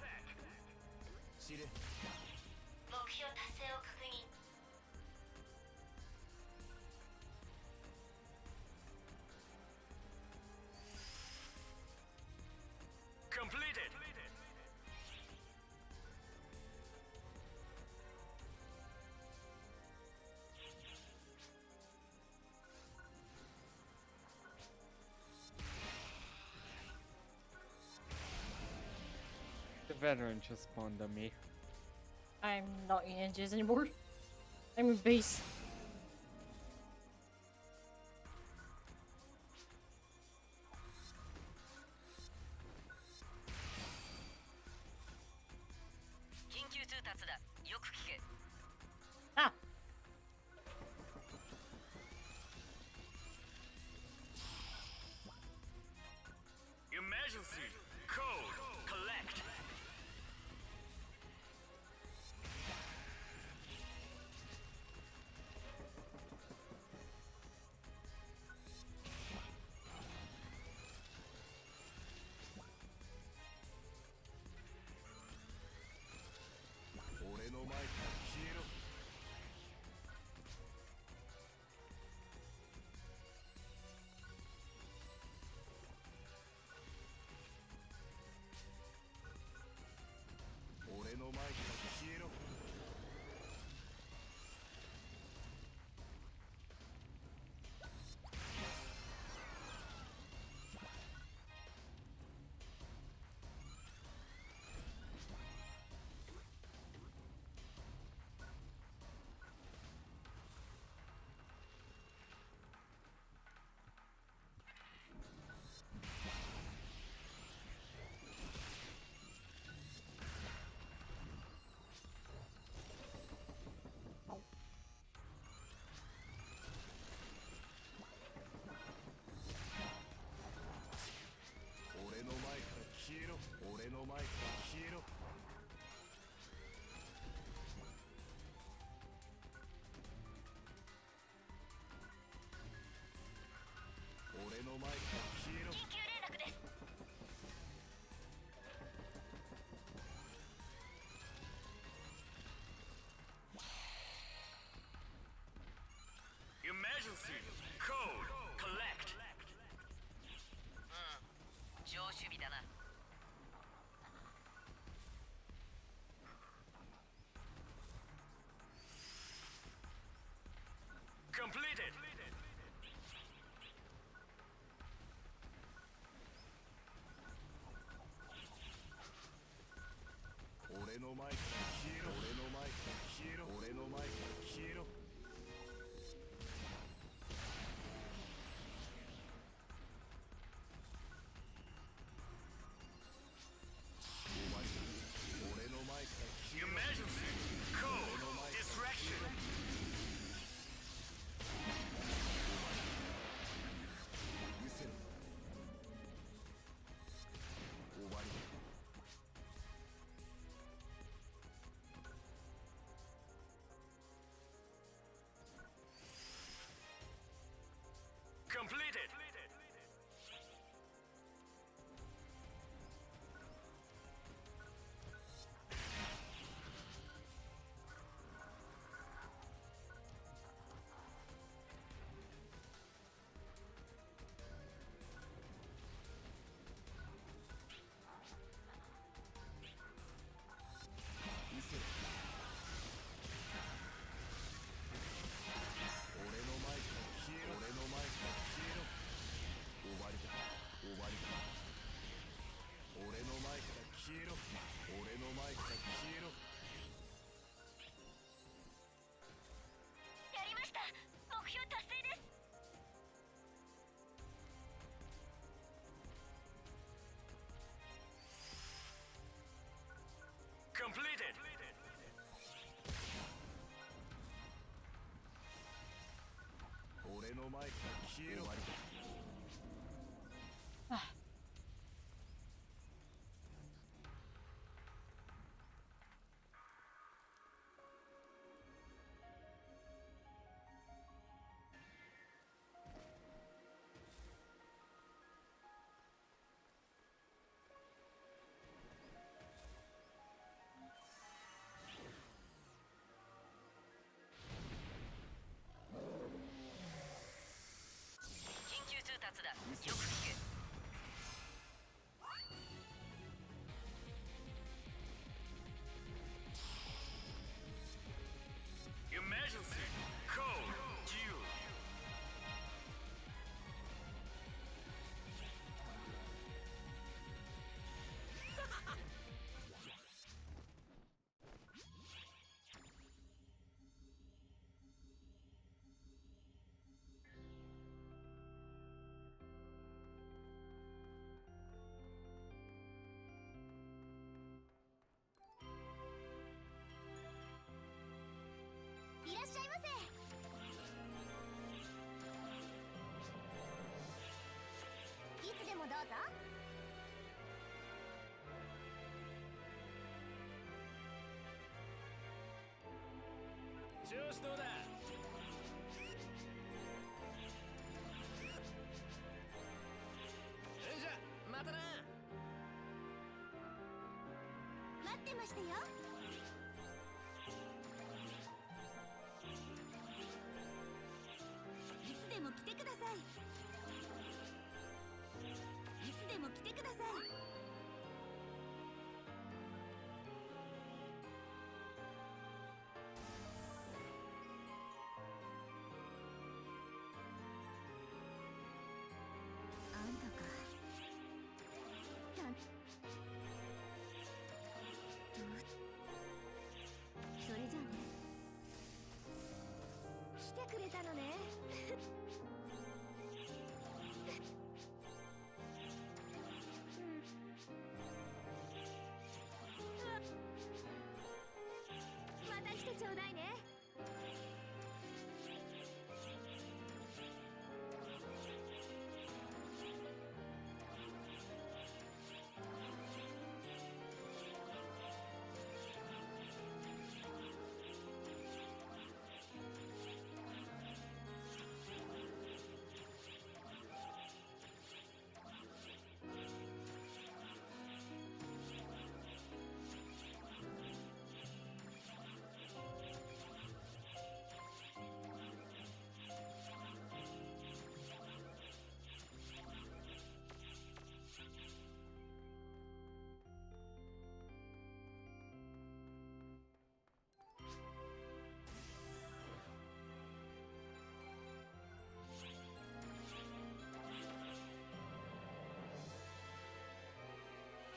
知れ。目標達成を確認。Completed。The veteran just spawned on me. I'm not in engines anymore. I'm in base. Ah! Emergency code collect。俺の前から消えろ。俺の前から消えろ。俺の前から消えろ。俺の前から消えろ。俺の前から消えろ。緊急連絡です。Emergency code collect。上守備だな。Completed。俺の前から消えろ。俺の前から消えろ。俺の前から消えろ。終わりだ。俺の前から消えろ。Emergency code distraction。見せろ。終わりだ。Completed。の前から消えろ。やりました。目標達成です。Completed! 俺の前から消えろ。緊急通達だ。よく聞け。Emergency! Code! Q! いらっしゃいませ。いつでもどうぞ。調子どうだ。それじゃまたな。待ってましたよ。いつでも来てください。いつでも来てください。あんたか。なんそれじゃね。来てくれたのね。また来てちょうだいね。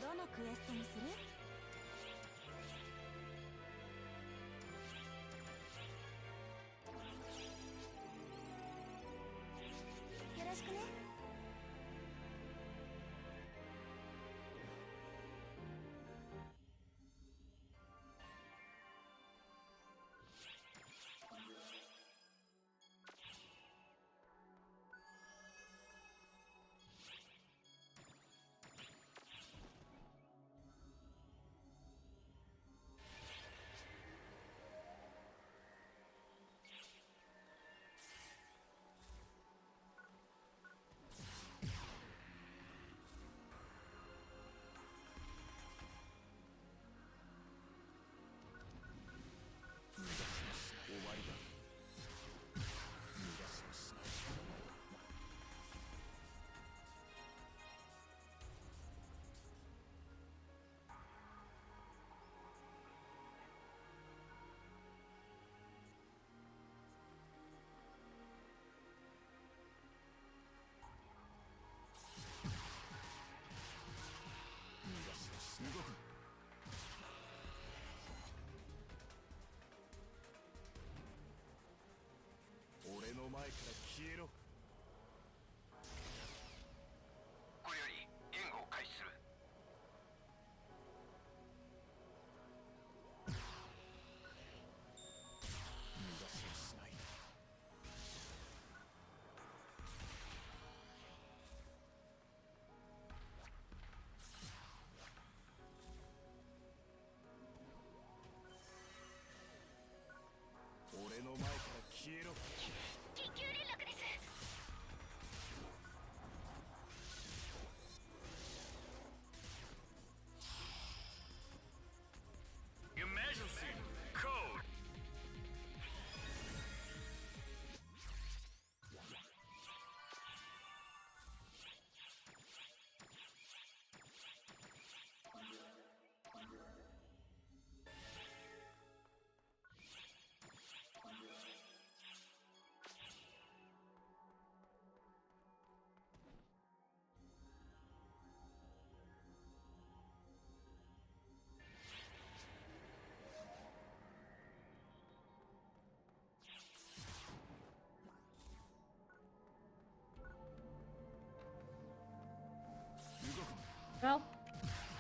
どのクエストにする？よろしくね。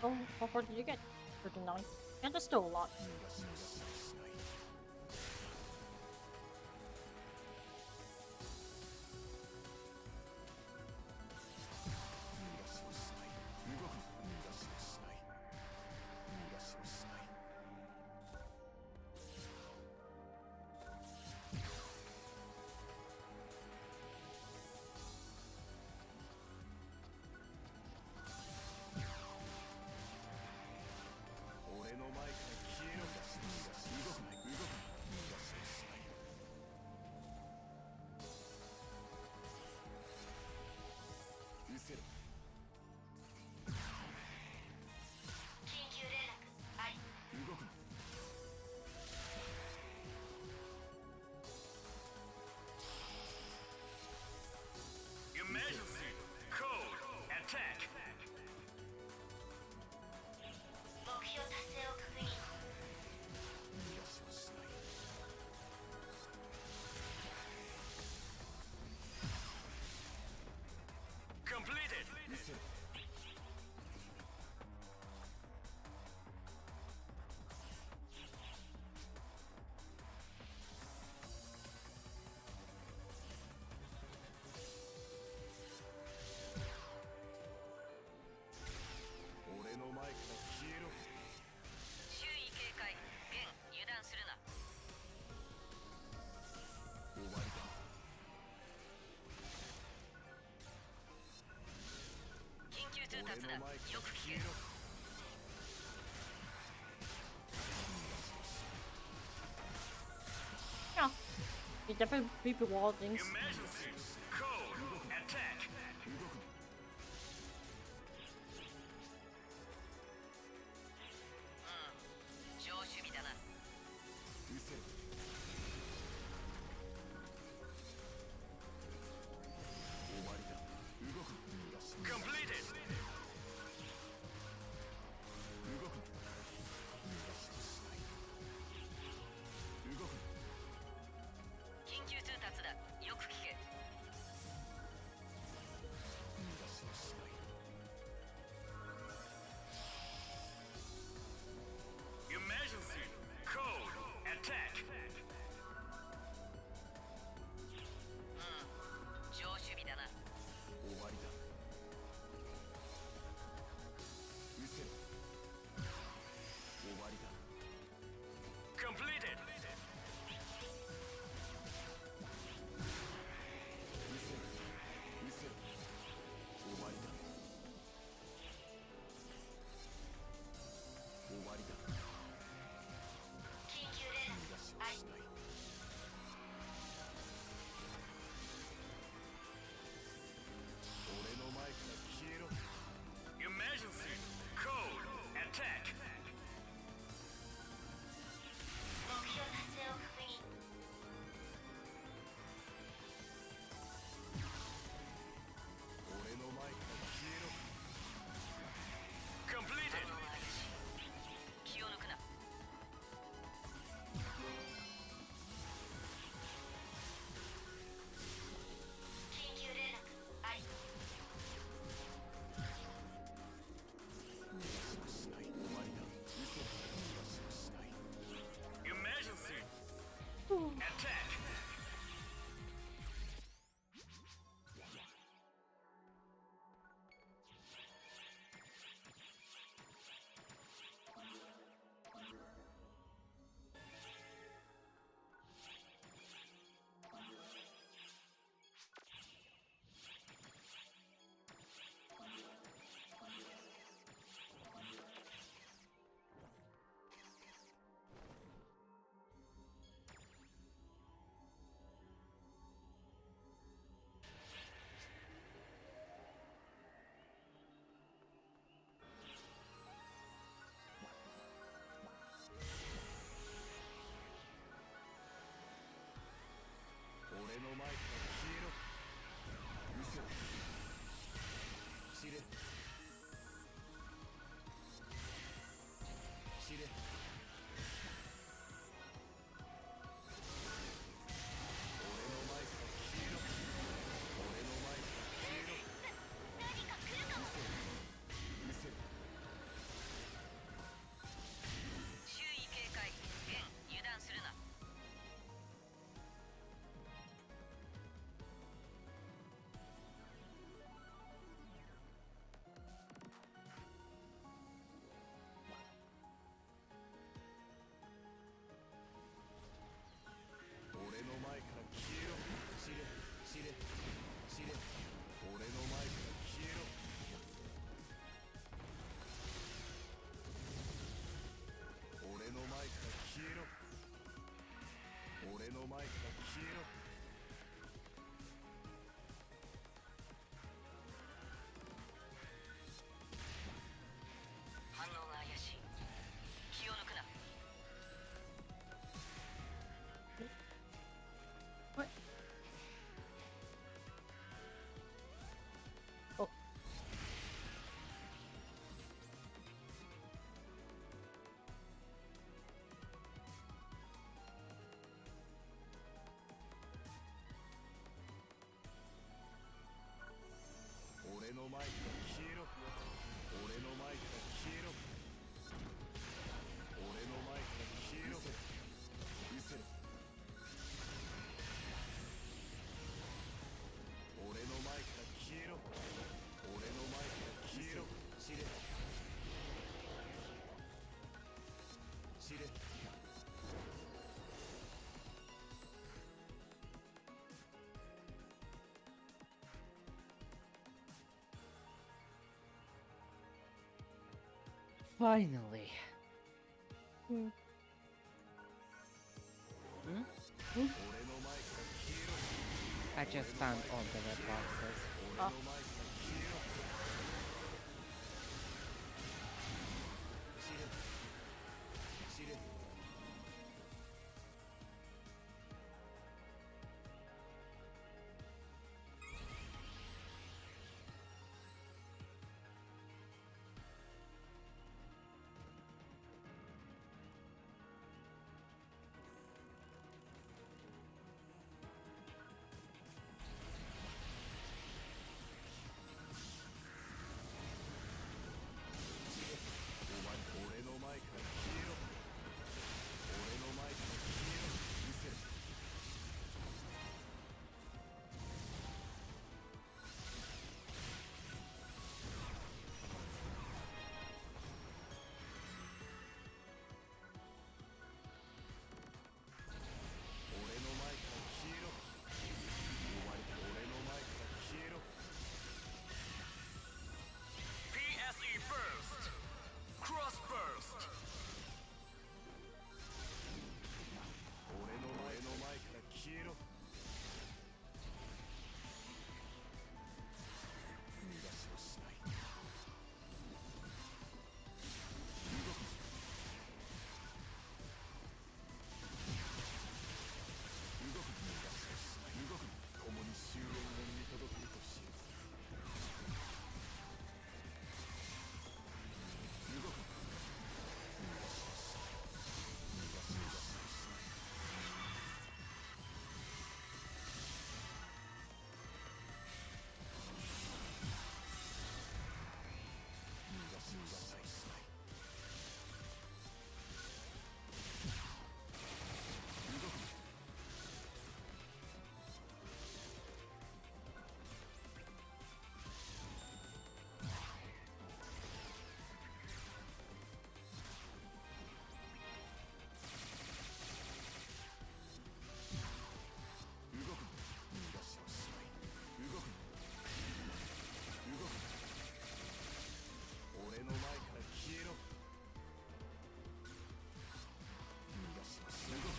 Oh, how far did you get? 39. And that's still a lot. Emergency code attack. 目標達成を確認 Completed. Ore no mae kara kiero. 周囲警戒現油断するな終わりだ。緊急通達だ俺の前からよく聞け消えろ。 Yeah. It definitely beat the wall things. Emergency code attack. うん上守備だなうせろ。終わりだ。動く。Completed. 動く。動く。緊急通達だよく聞け知れ俺の前から消えろ俺の前から消えろ俺の前から消えろ反応が怪しい気を抜くな What? Oh.俺の前から消えろ俺の前から消えろ俺の前から消えろ失せろ俺の前から消えろ俺の前から消えろ知れ知れ Finally. Hmm. 俺の前から消えろ I just found all the red boxes. 俺の前から消えろ知れ知れ 俺の前から消えろ俺の前から消えろ見せろ俺の前から消えろお前俺の前から消えろ PSE Burst Cross Burst 俺の前から消えろ逃がしはしない動く動く逃がしはしない動く共に終焉を見届けるとしよう動く逃がしはしない逃がしはしない逃がしはしない動く動く逃がしはしない動く動く俺の前から消えろ逃がしはしない動く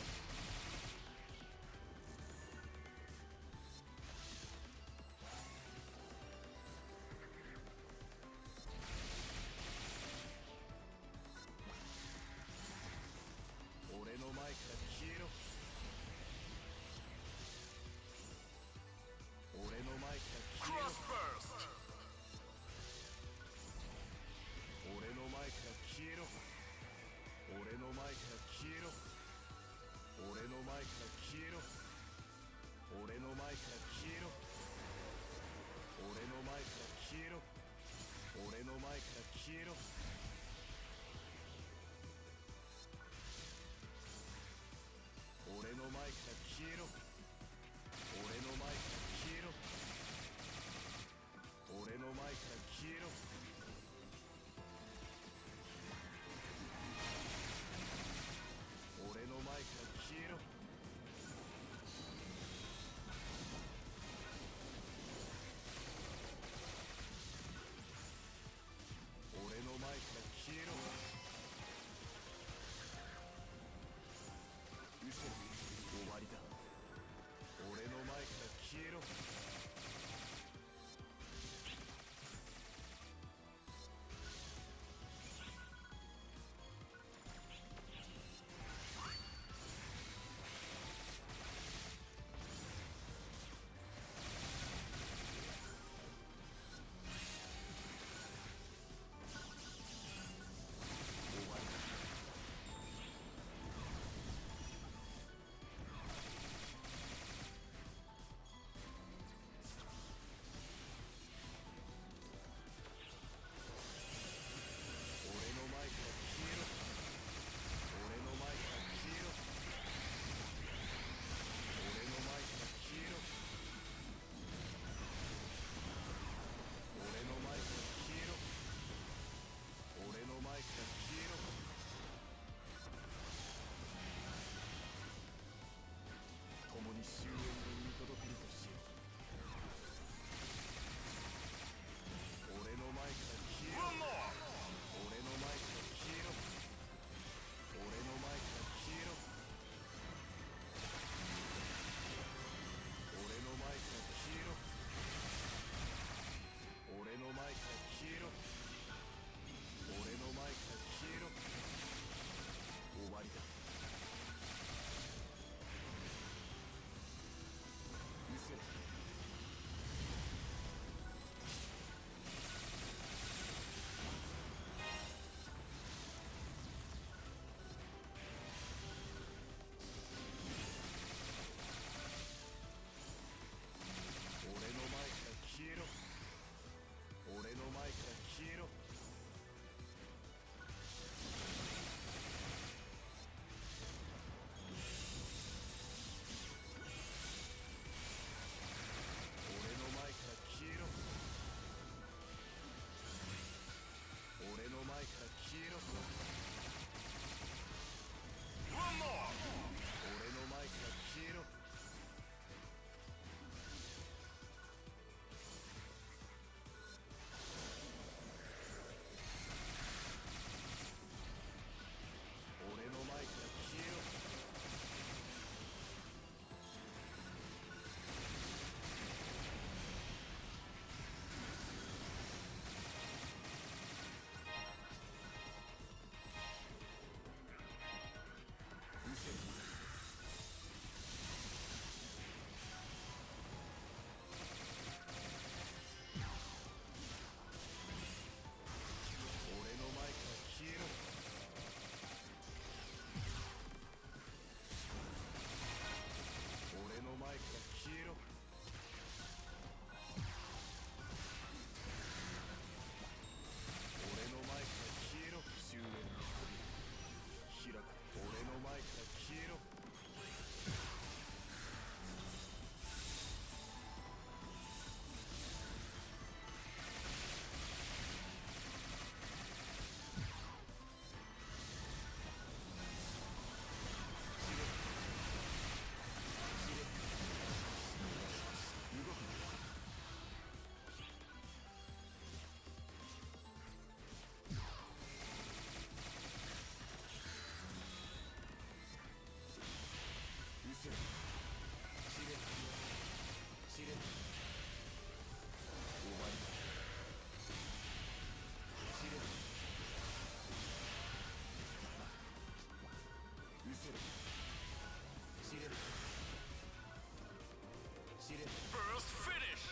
俺の前から消えろ俺の前から消えろ俺の前から消えろ俺の前から消えろ俺の前から消えろ俺の前から消えろ俺の前から消えろ俺の前から消えろ俺の前から消えろ俺の前から消えろ俺の前から消えろ俺の前から消えろ消えろ First finish!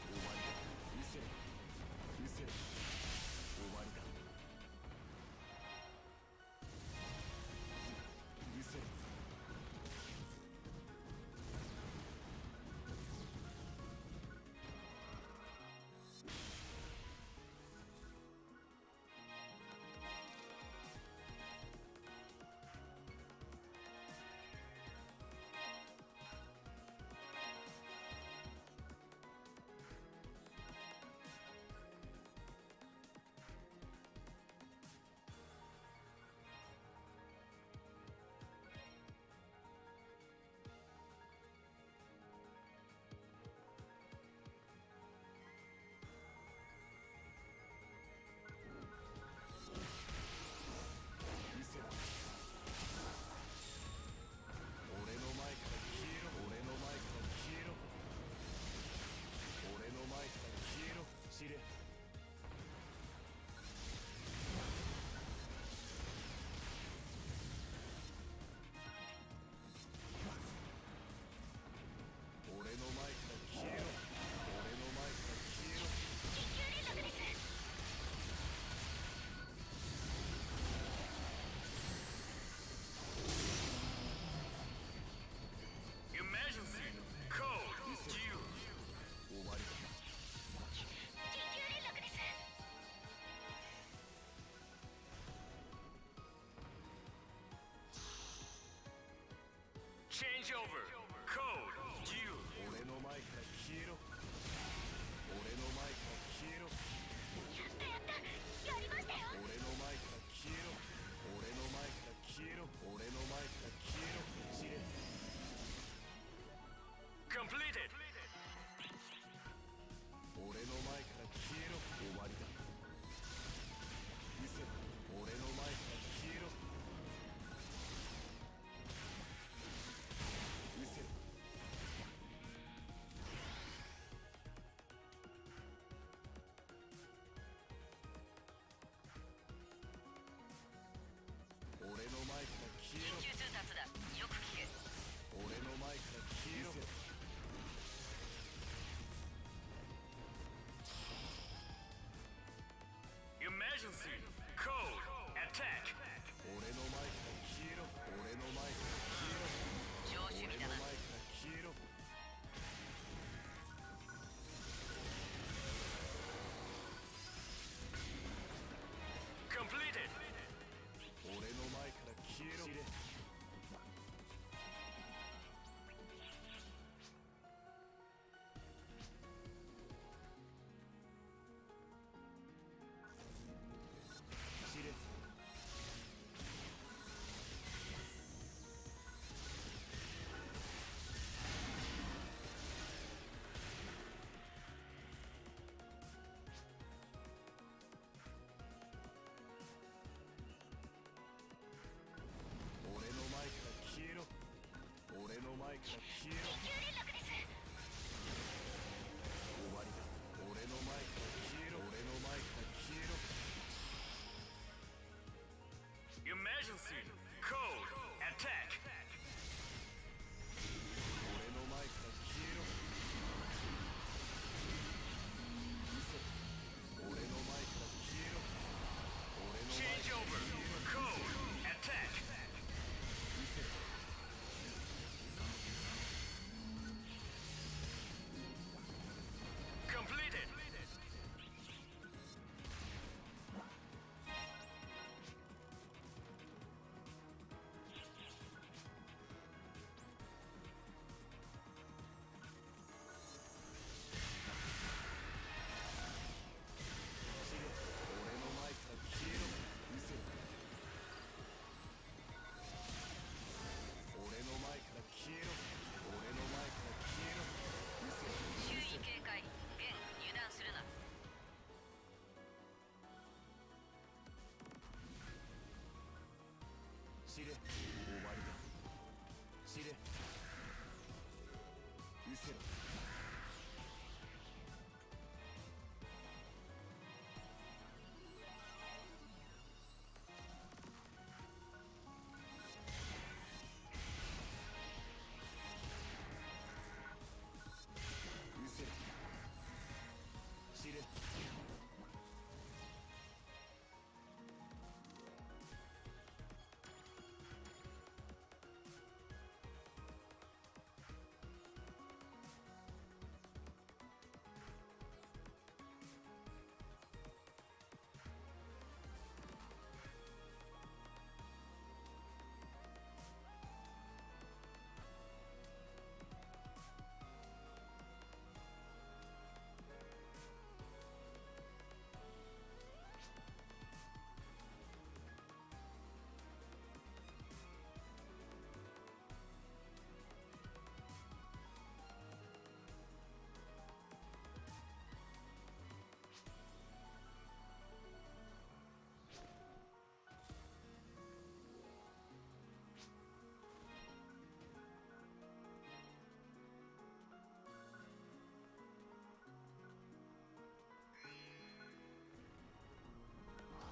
終わりだ。失せろ。失せろ。終わりだ。失せろ。俺の前から消えろ。俺の前から消えろ。俺の前から消えろ。知れ。俺の前から消えろ。俺の前から消えろ。緊急連絡です。 Emergency code due. 終わりだ。緊急連絡です。 Change over code due. 俺の前から消えろ。俺の前から消えろ。やったやったやりましたよ。俺の前から消えろ。俺の前から消えろ。俺の前から消えろ。知れ。Completed. 俺の前から消えろ。終わりだ。見せろ。俺の前から消えろ。見せろ。俺の前から消えろ。緊急通達だ。よく聞け。俺の前から消えろ。Emergency code attack. 俺の前から消えろ。俺の前から消えろ。常俺の前から消えろ。Completed. 俺の前から消えろ。知れ。知れ。俺の前から消えろ。俺の前から消えろ。緊急連絡です。終わりだ。俺の前から消えろ。俺の前から消えろ。Emergency code attack. 俺の前から消えろ。嘘。俺の前から消えろ。俺の前から消えろ。Code attack. 見せろ。Completed. 俺の前から知れ終わりだ知れ失せろ失せろ知れ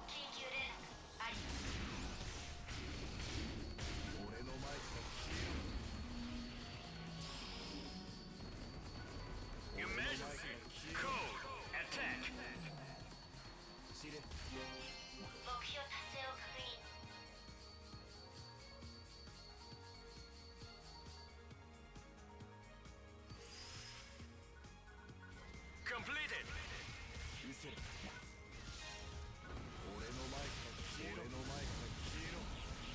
緊急連絡あり俺の前から消えろ Emergency! Code! Attack! 知れ目標達成を確認 Completed! 失せろ俺の前から消えろ俺の前から消えろ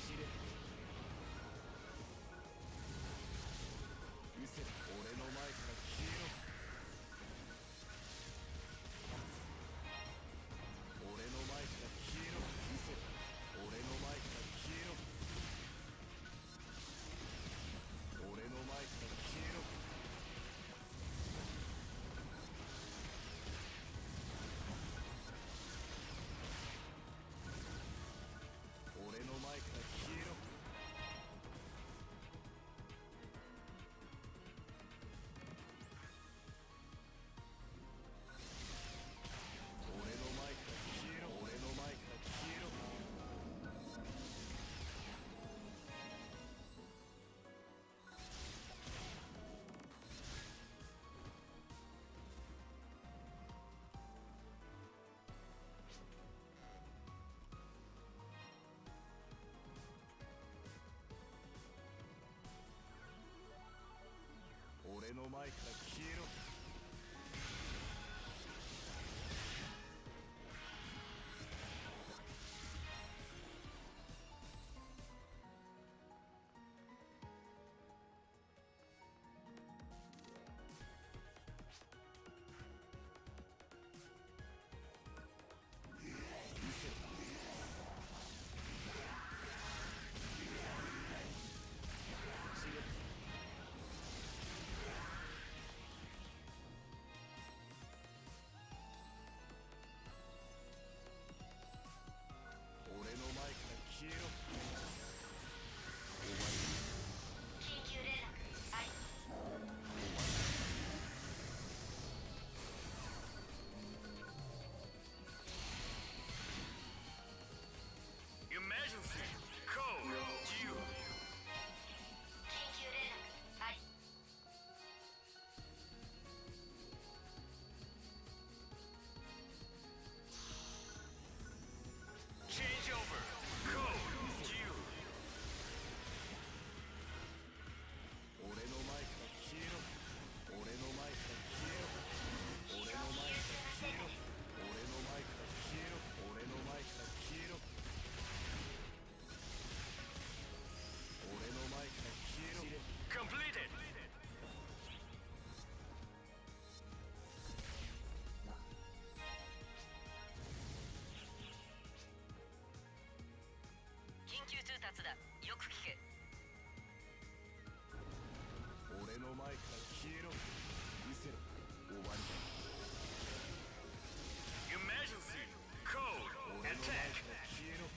知れ失せろ俺の前から消えろ俺の前から消えろ失せろ俺の前から消えろ俺の前から消えろ俺の前から消えろ俺の前から消えろ俺の前から消えろ俺の前から消えろ俺の前から消えろ終わり緊急連絡あり Emergency! Code! Due! 緊急連絡あり Change over! Code! Due! 俺の前から消えろ俺の前から消えろ俺の前から消えろ俺の前から消えろ俺の前から消えろ俺の前から消えろ Completed! 緊急通達だよく聞け俺の前から消えろ失せろ終わりだ Emergency! Code! 俺の前から Attack! 消えろ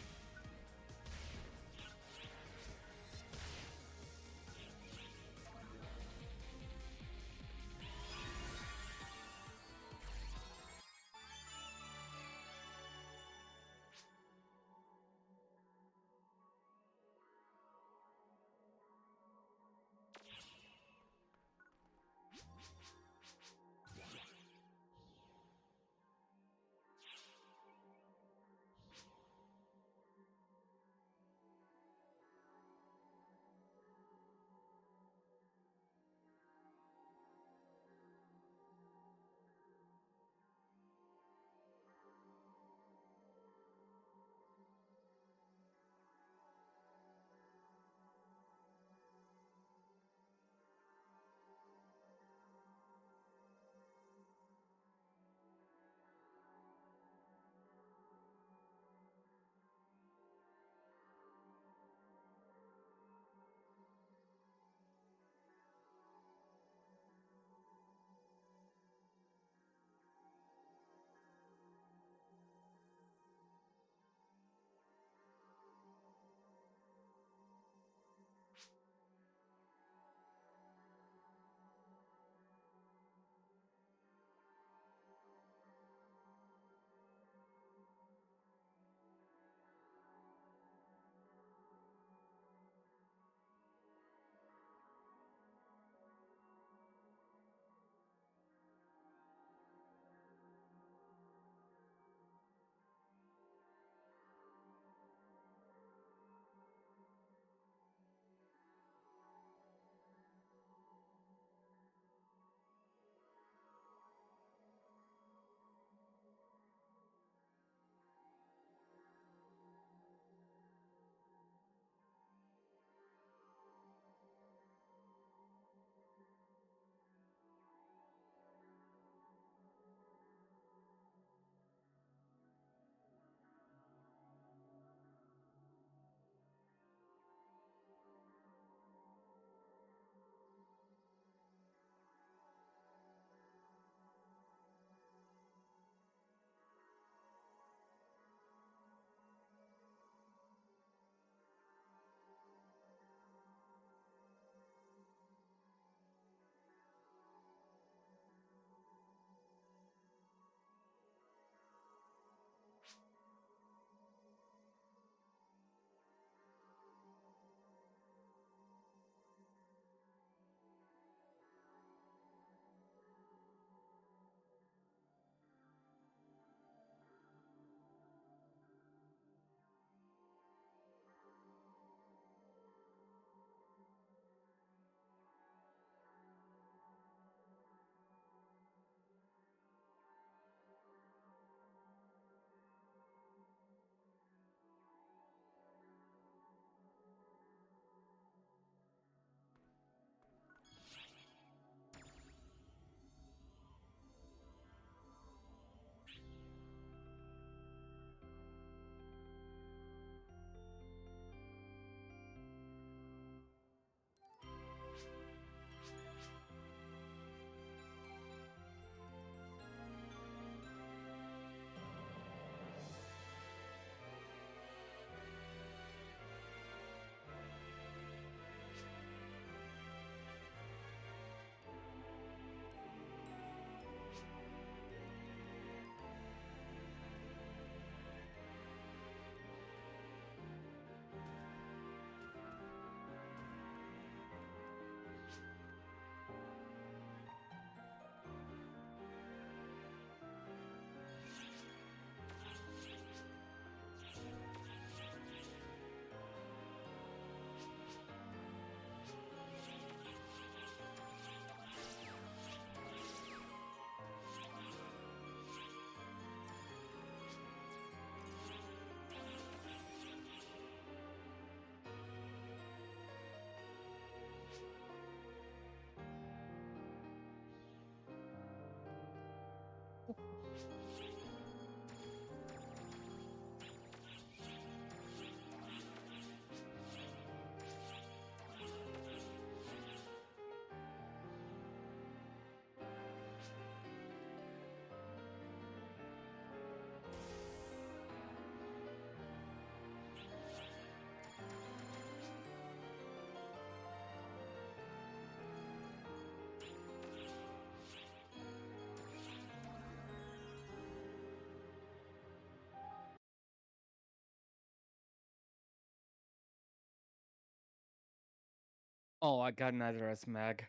Oh, I got neither as Mag.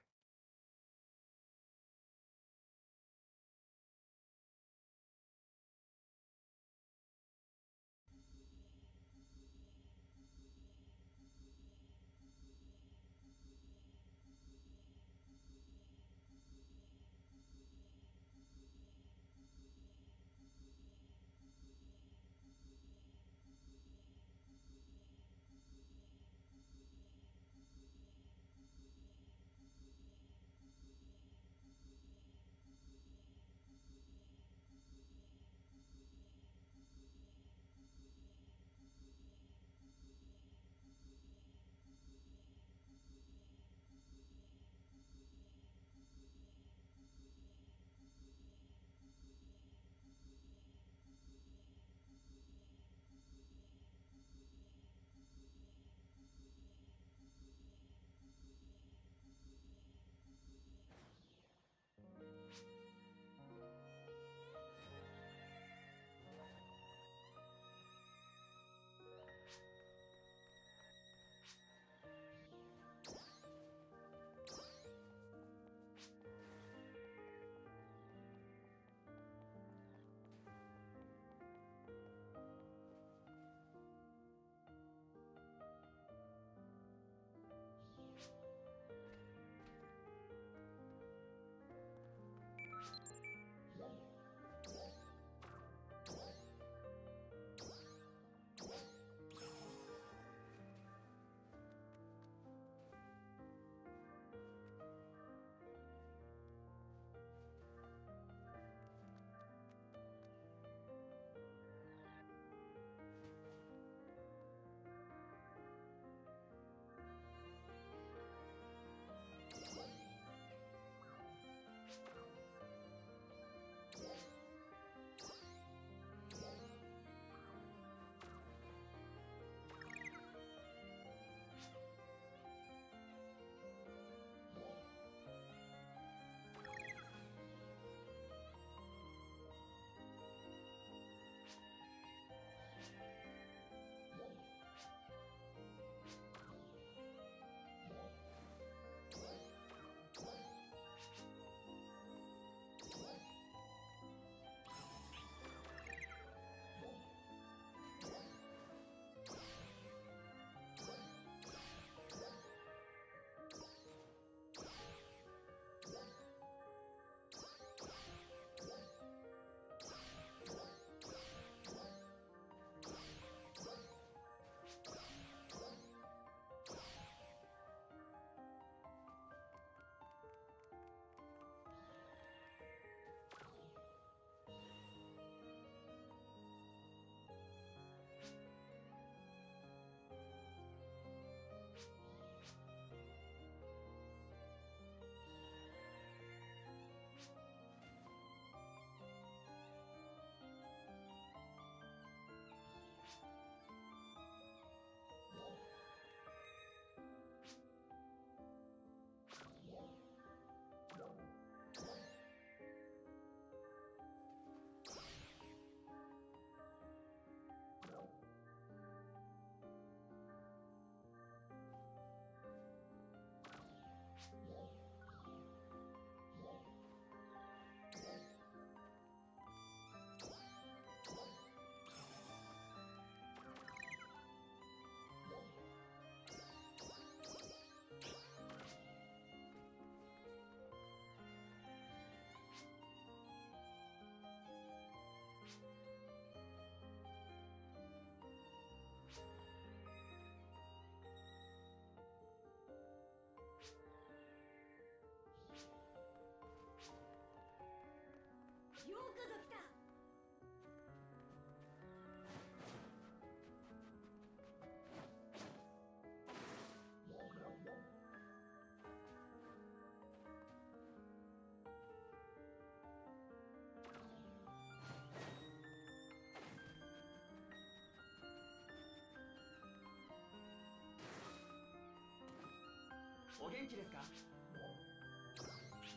お元気ですか？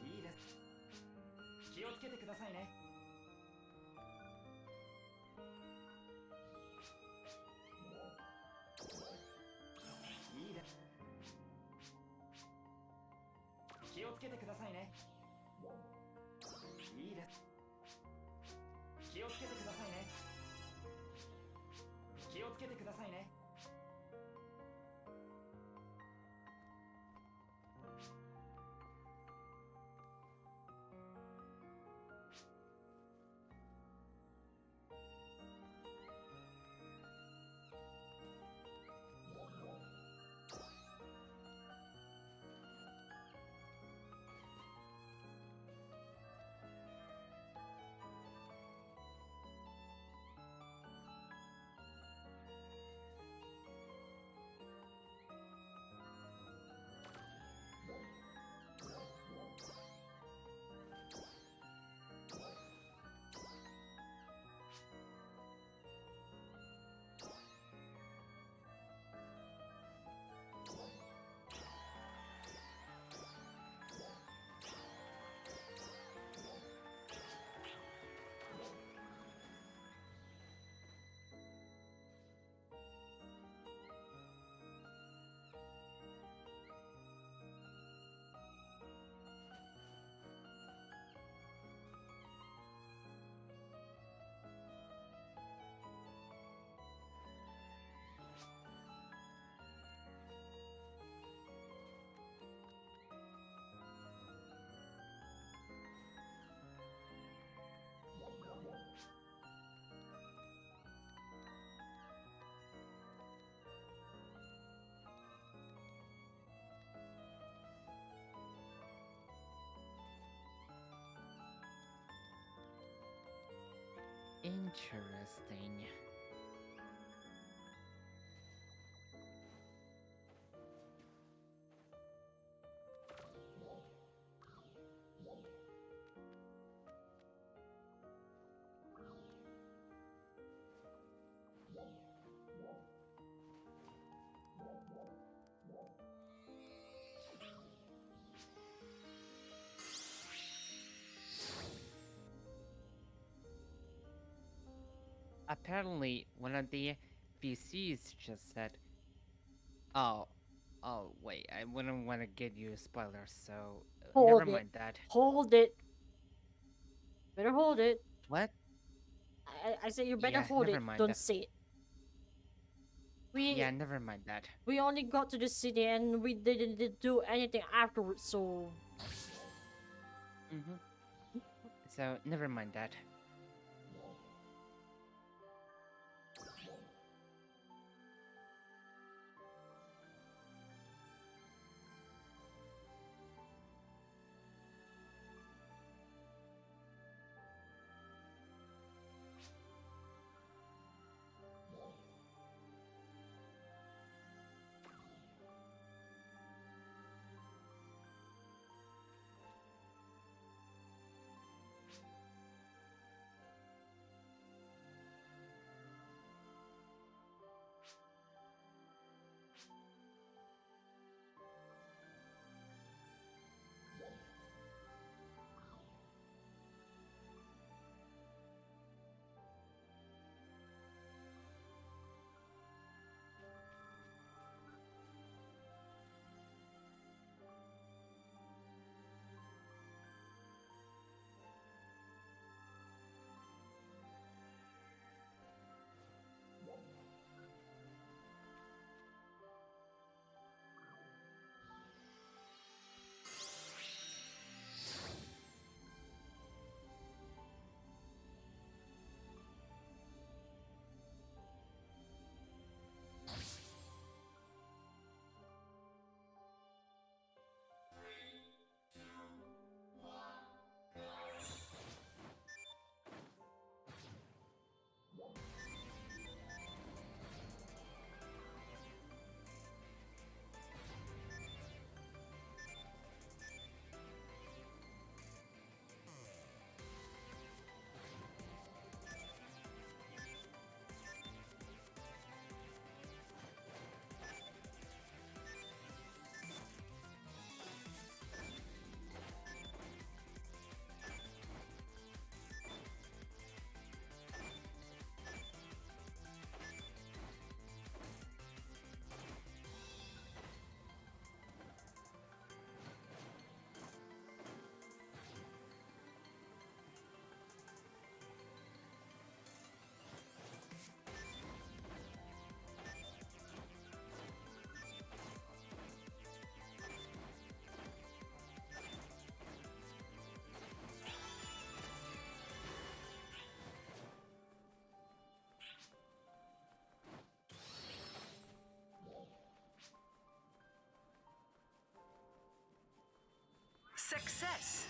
いいです。気をつけてくださいね。いいです。をつけてくださいね。いいです。気をつけてくださいね。気をつけてくださいね。Interesting. Apparently, one of the VCs just said, "Oh, wait, I wouldn't want to give you spoilers, so Hold never it. mind that." Hold it. Better hold it. What? I say you better Yeah, hold never it. mind Don't that. say it. We Yeah, never mind that. we only got to the city and we didn't do anything afterwards, so So, never mind that. Success!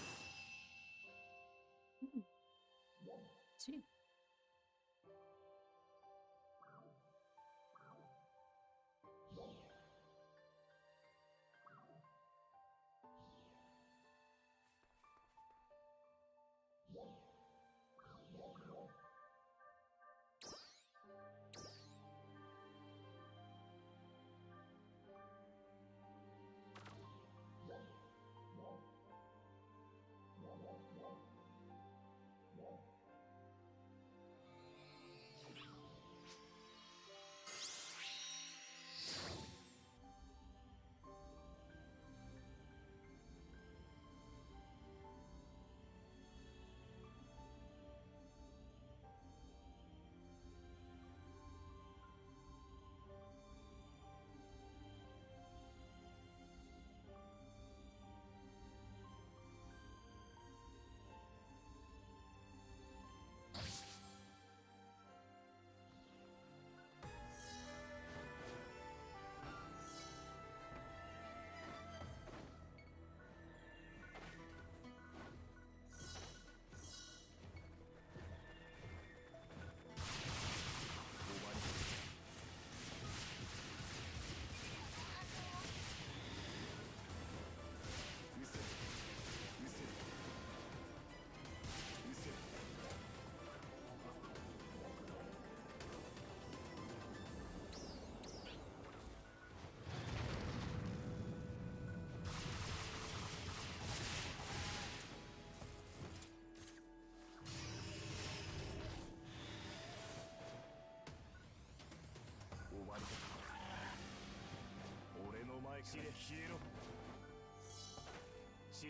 See.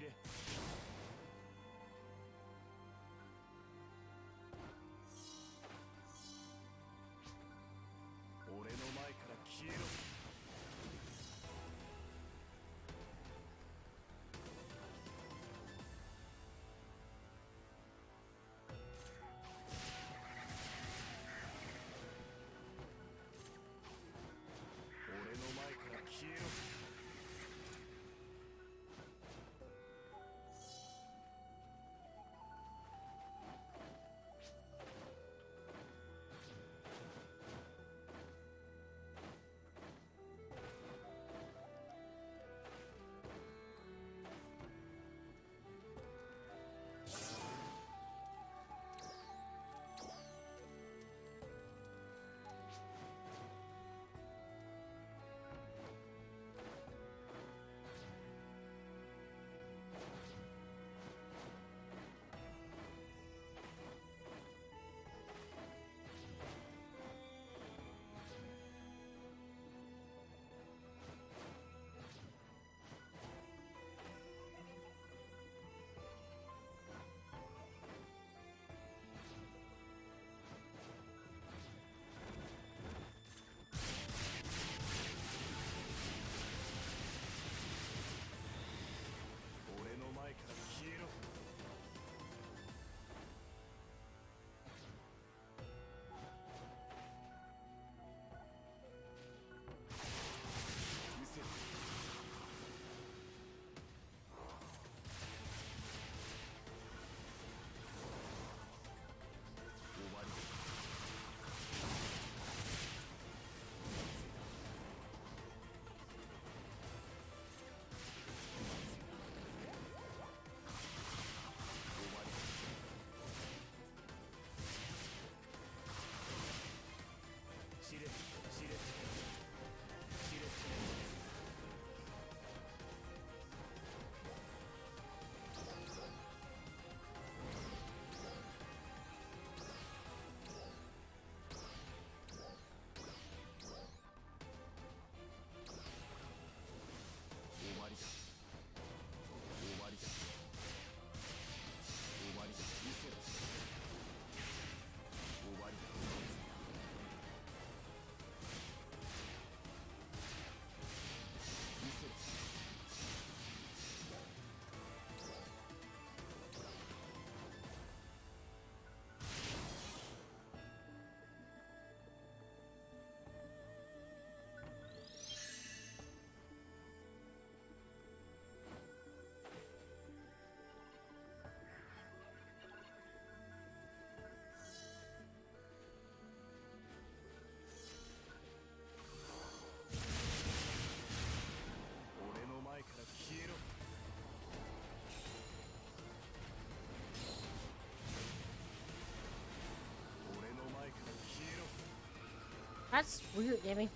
That's weird, Amy.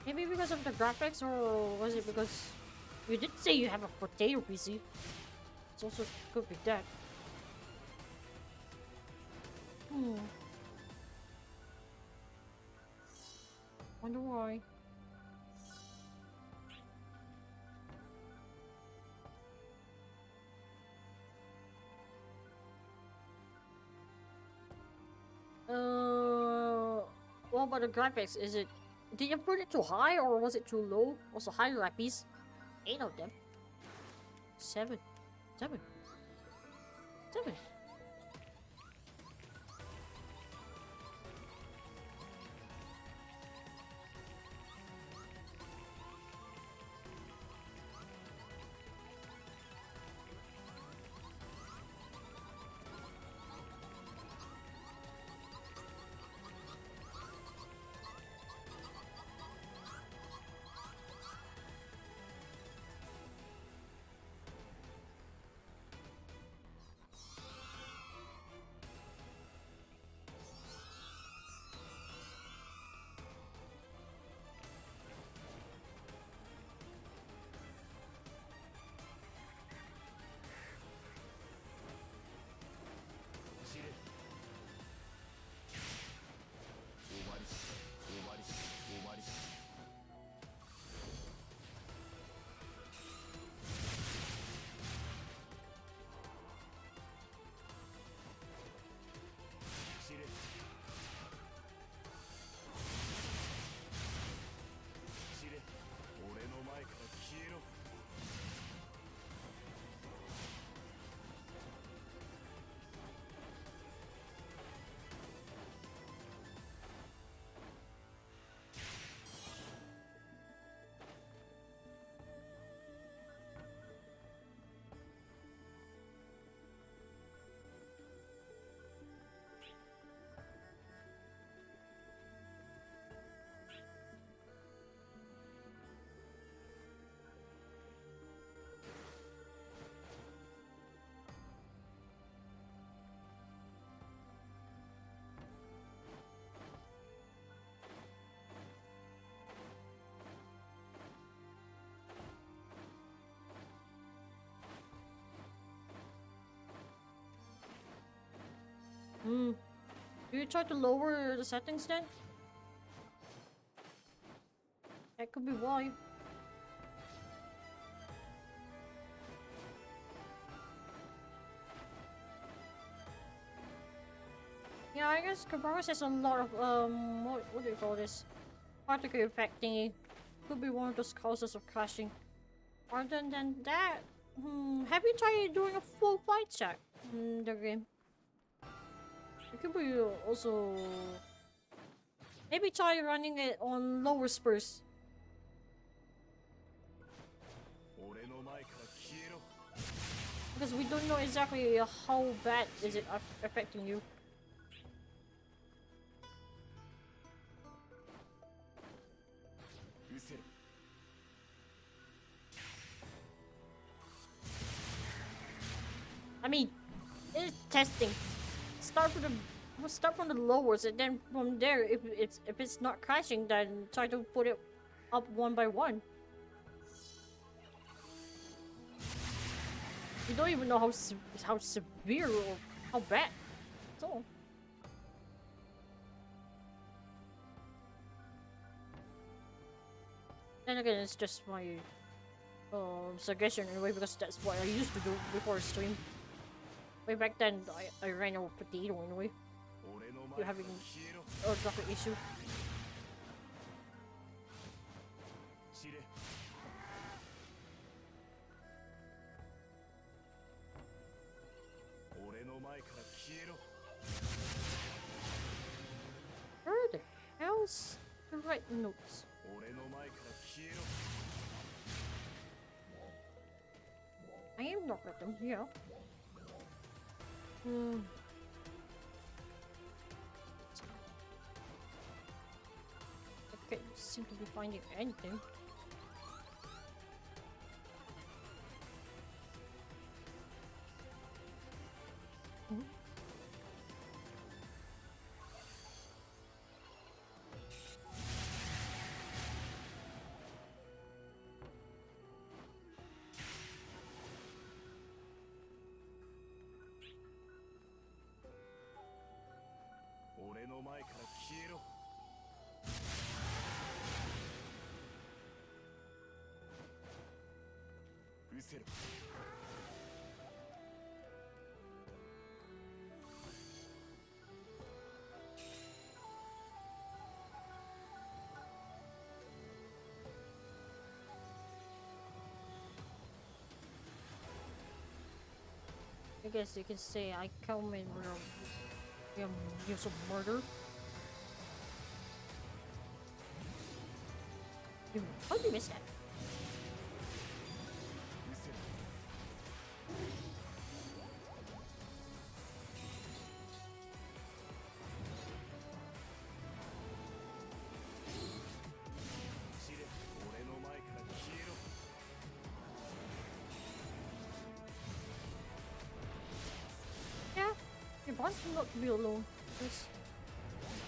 Maybe because of the graphics, or was it because you did say you have a potato PC? It's also could be that. Wonder why. What about the graphics? Did you put it too high or was it too low? Also high graphics. 8 of them. 7. 7. 7. Do you try to lower the settings then? That could be why. Yeah, I guess Kvaris has a lot of what do you call this? Particle effect thingy. Could be one of those causes of crashing. Other than that, have you tried doing a full flight check in the game? It could be also maybe try running it on lower spurs. Because we don't know exactly how bad is it affecting you. I mean, it's testing. Start from the lowers, and then from there, if it's not crashing, then try to put it up one by one. You don't even know how severe or how bad. That's all. Then again, it's just my suggestion anyway, because that's what I used to do before stream. Way back then, I ran out of potato anyway. You're having a graphic issue. Where the hell's the right notes? I am not with them here. Okay, seem to be finding anything. 前から消えろ。失せろ。I guess you can say I come in with use of murder. How did you miss that? 失せろ。知れ、俺の前から消えろ。Yeah, your bond should not be alone. That's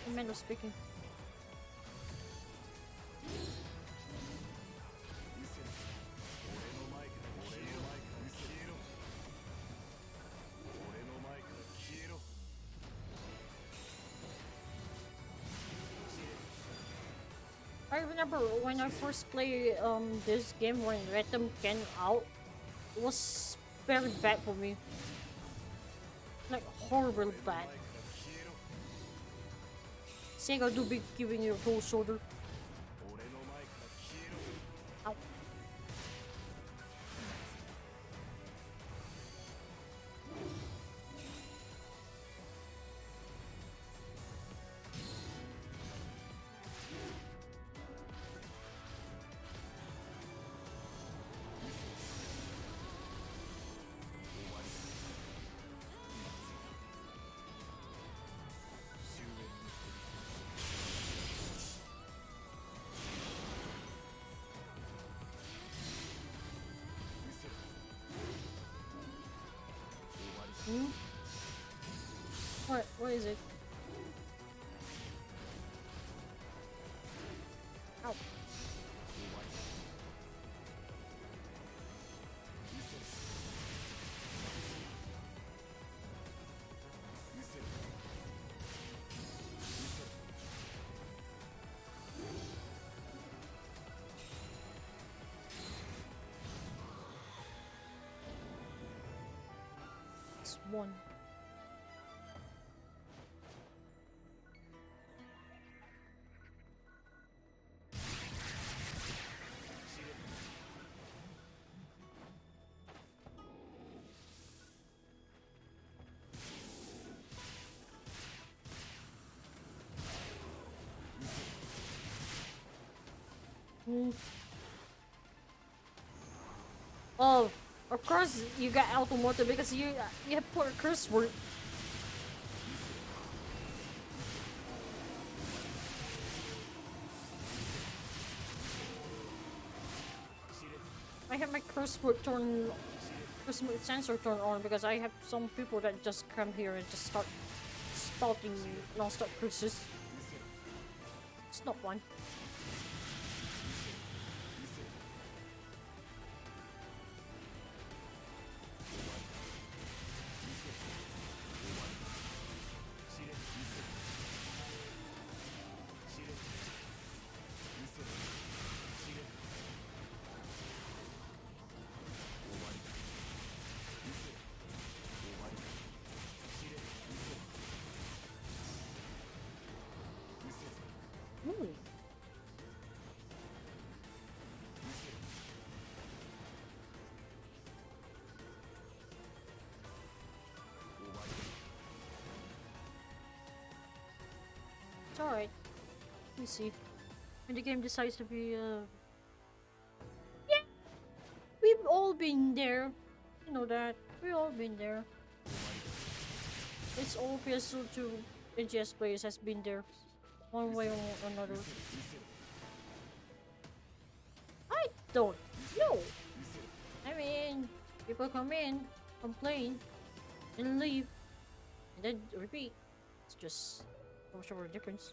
a man of speaking. 失せろ。俺の前から消えろ。消えろ。俺の前から消えろ。 I remember when I first played this game when Rhythm came out, it was very bad for me. Like horribly bad. Sega do be giving you a cold shoulder. Ow. Hmm? What is it? Ow. It's one. Hmm. Oh, of course you got automotive because you have put a curse word. I have my curse word sensor turned on because I have some people that just come here and just start spouting non-stop curses. It's not fun. Ooh. It's alright. Let me see. When the game decides to be, yeah! We've all been there. You know that. We've all been there. It's all PSO2 NGS players has been there. One way or another. I don't know. I mean, people come in, complain, and leave, and then repeat. It's just no much of a difference.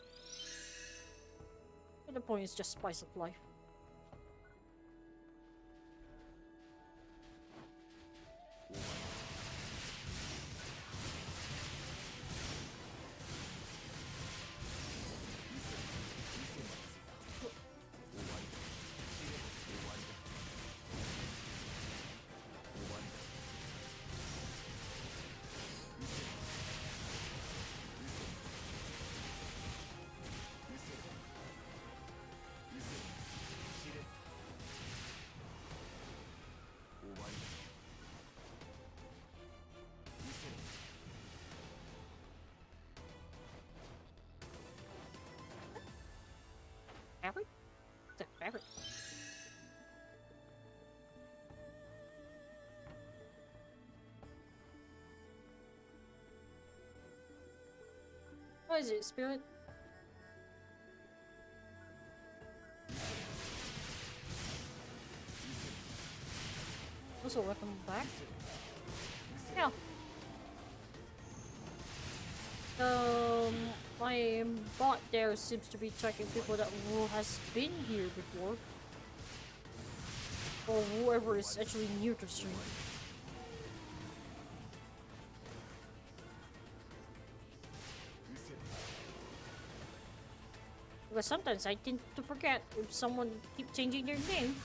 But the point is just spice of life. Ferret? It's a ferret. What is it, spirit? Also, weapon back. Yeah. My bot there seems to be tracking people that who has been here before, or whoever is actually new to stream. Because sometimes I tend to forget if someone keep changing their name,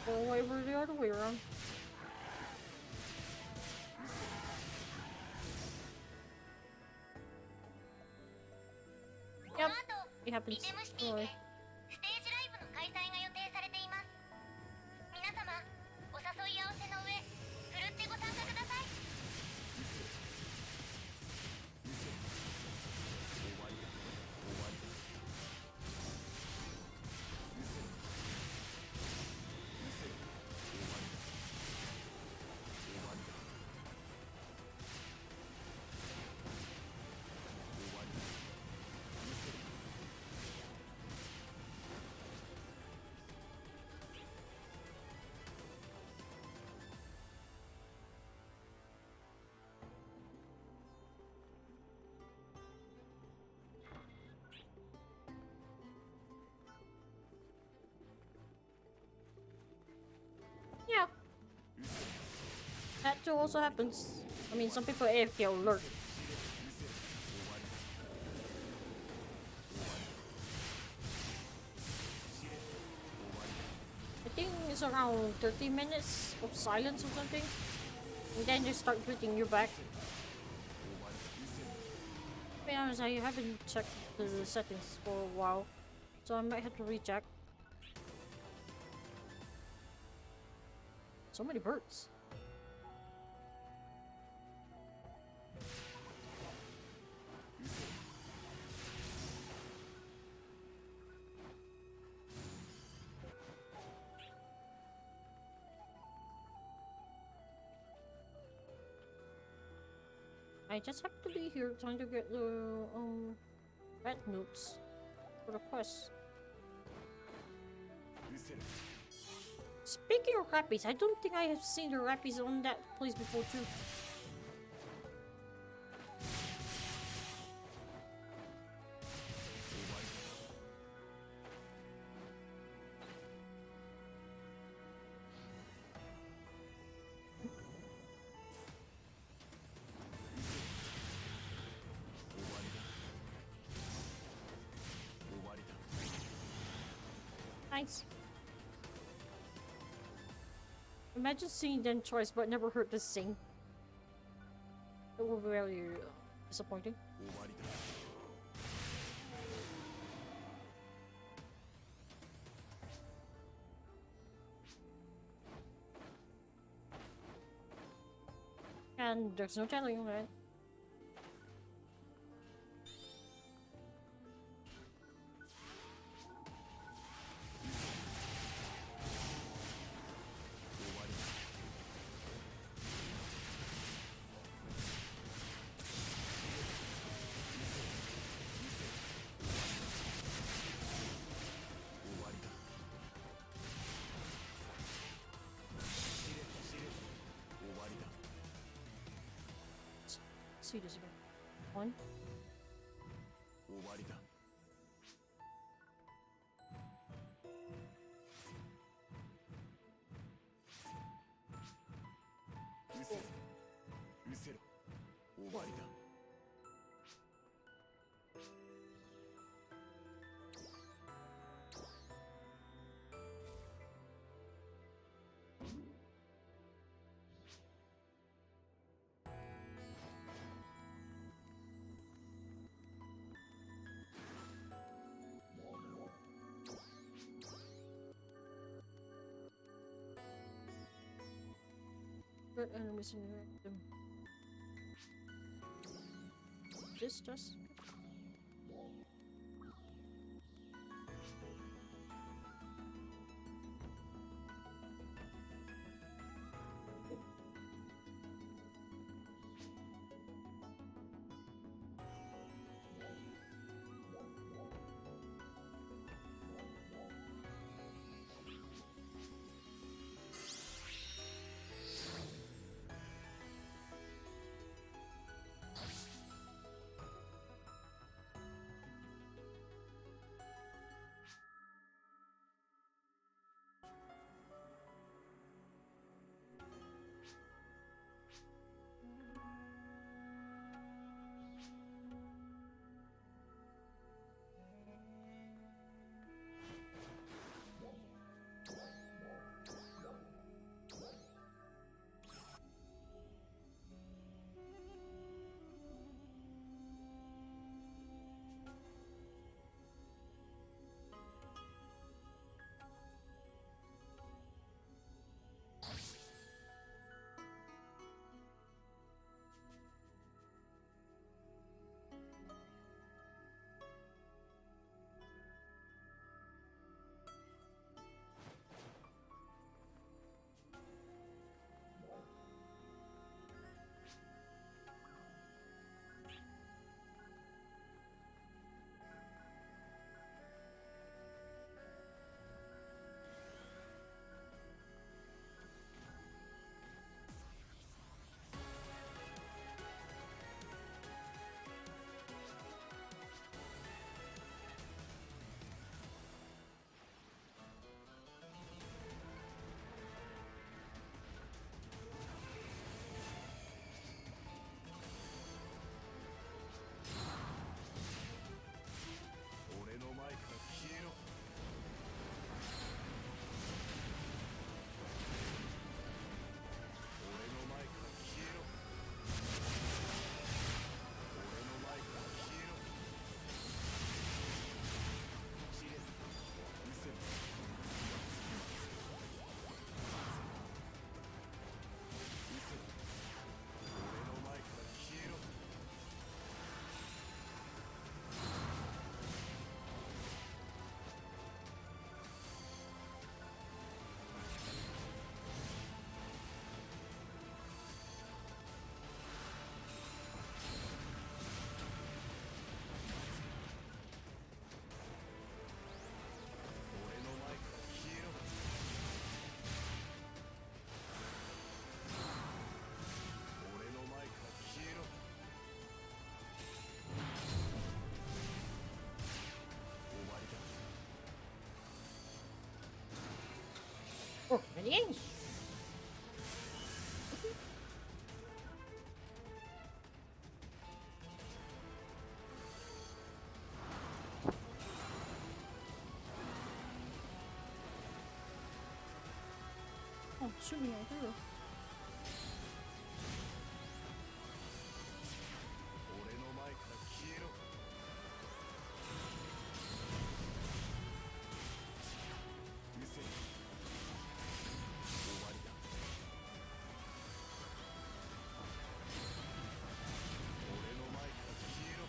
or whatever the other way around. Yep, it happens. リテムシティ Oh, でステージライブの開催が予定されています。皆様、お誘い合わせの上、ふるってご参加ください。yeah. That too also happens. I mean, some people AFK alert. I think it's around 30 minutes of silence or something. And then you start greeting you back. To be honest, I haven't checked the settings for a while, so I might have to recheck. So many birds. I just have to be here trying to get the red notes for the quest. Speaking of rappies, I don't think I have seen the rappies on that place before too. Nice. Imagine seeing them twice but never heard this sing. It will be very disappointing. And there's no telling, right? See this again. One. Red enemies in them. This just. Yes. Oh, shoot me right through. 俺の前から消えろうせ終わりだ俺の前から消えろ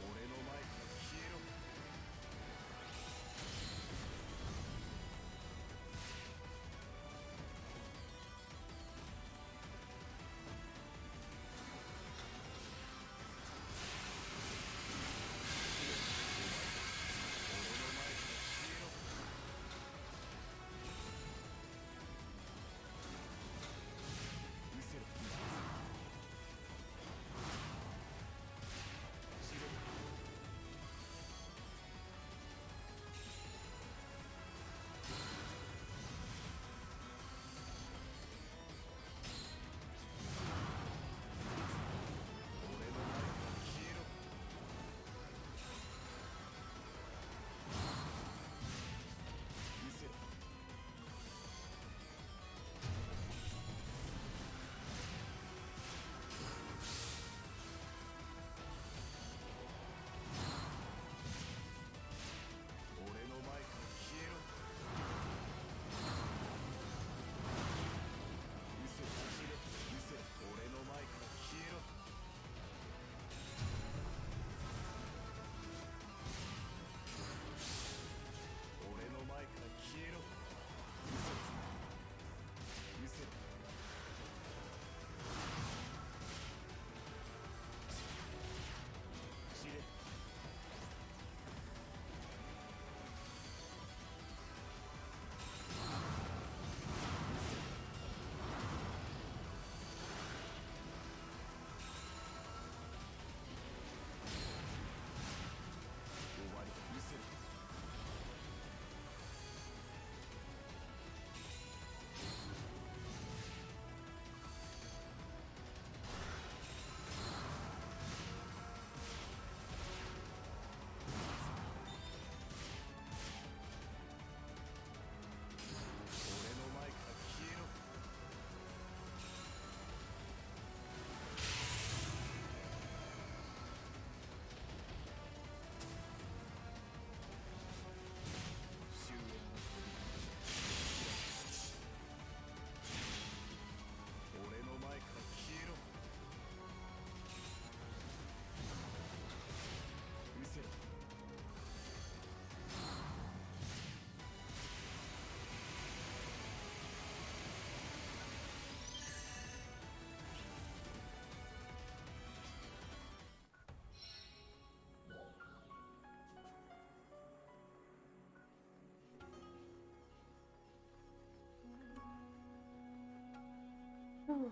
俺の前から消えろ 俺の前から消えろうせ走れうせ俺の前から消えろ俺の前から消えろうせ走れ 終わりうせ俺の前から消えろ 終焉の俺の前から消えろうせろ Oh,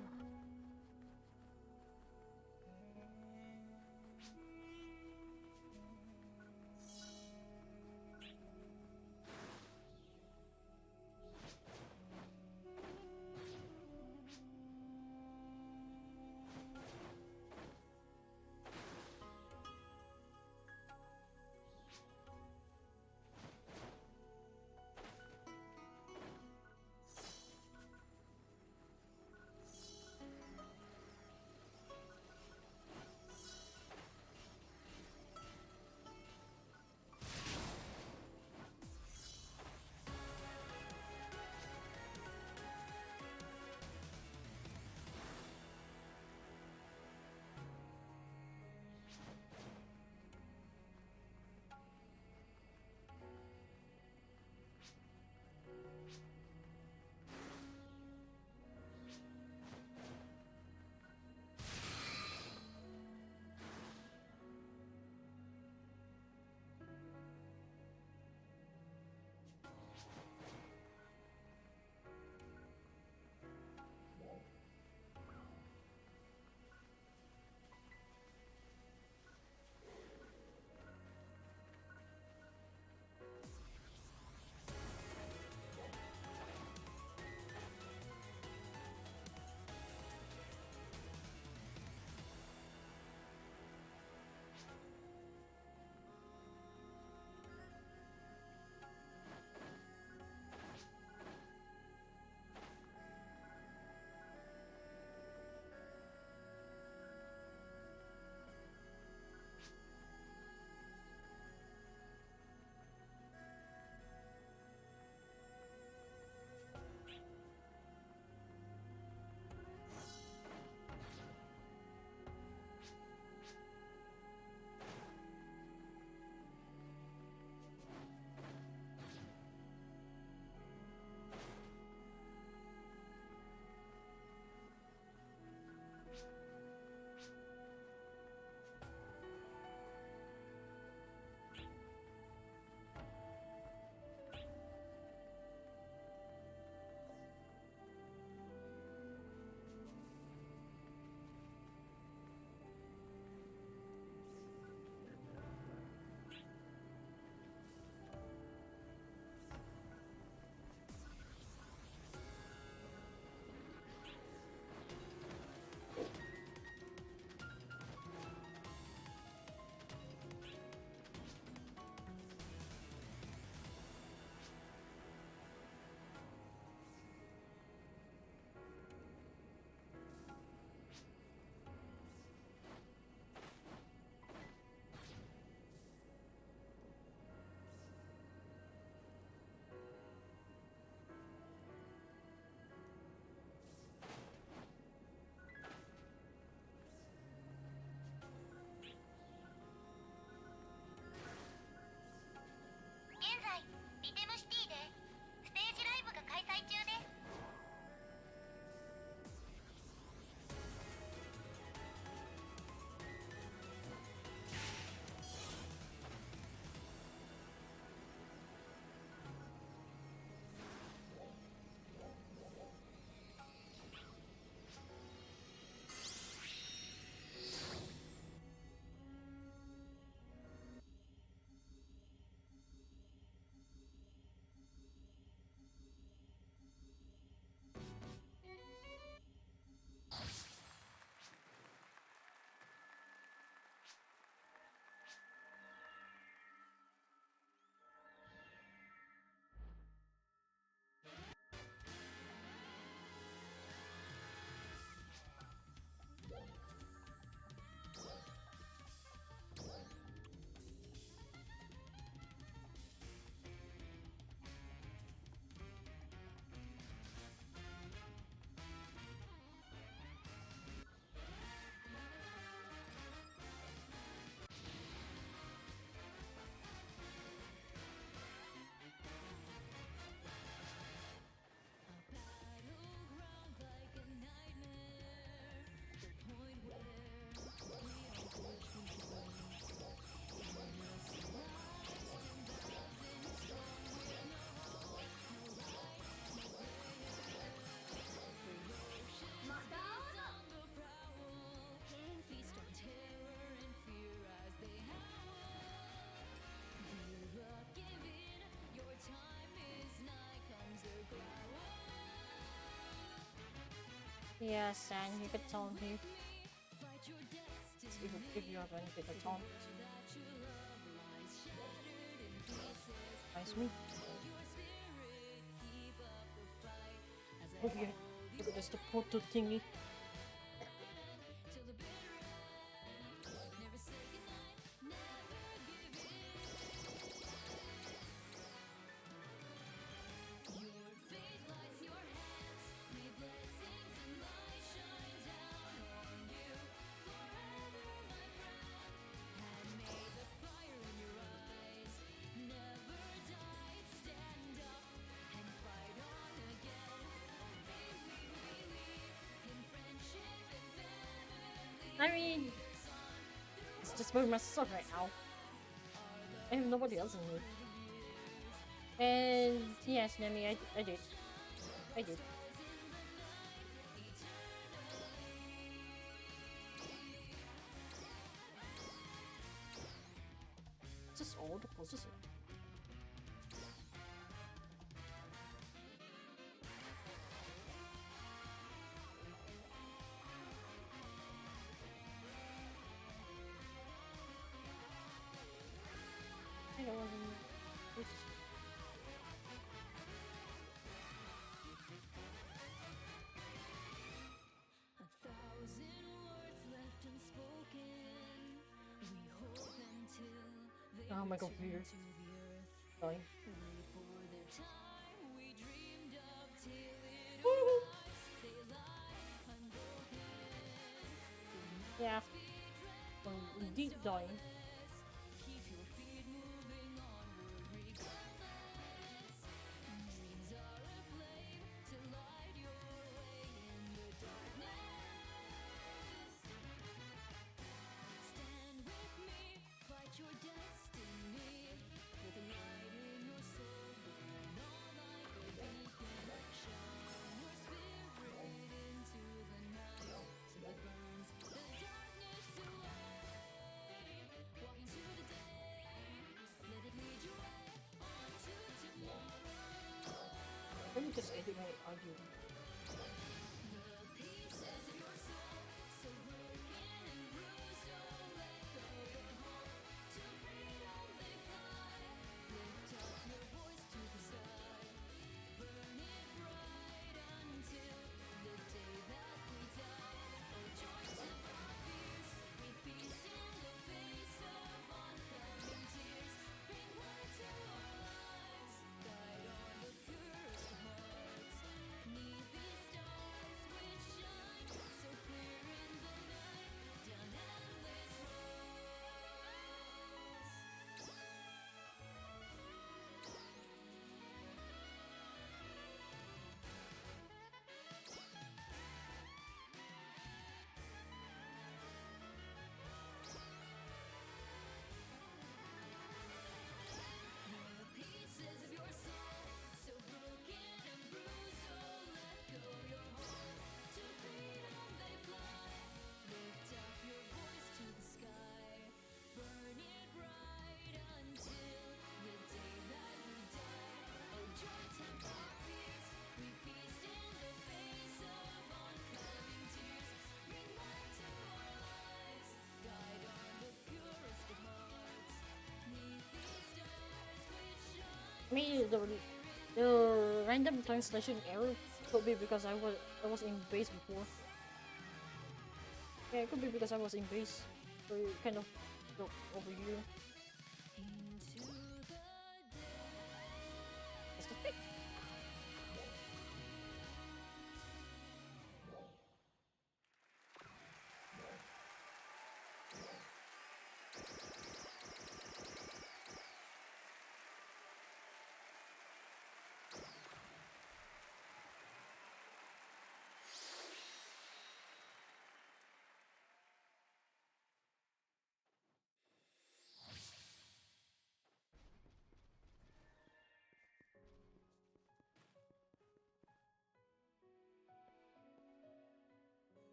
Yes, and you could taunt me. If you are going to get a taunt. Nice me. Oh yeah. Look at this, the portal thingy. I mean, it's just by myself right now. I have nobody else in here. And yes, Nemi, I did. I did. It's just all the processor. I don't want to. Oh my god, weird. Dying. Yeah. Deep dying. Let me just edit my audio. I mean, the random translation error could be because I was in base before. Yeah, it could be because I was in base, so it kind of go over here. That's the thing.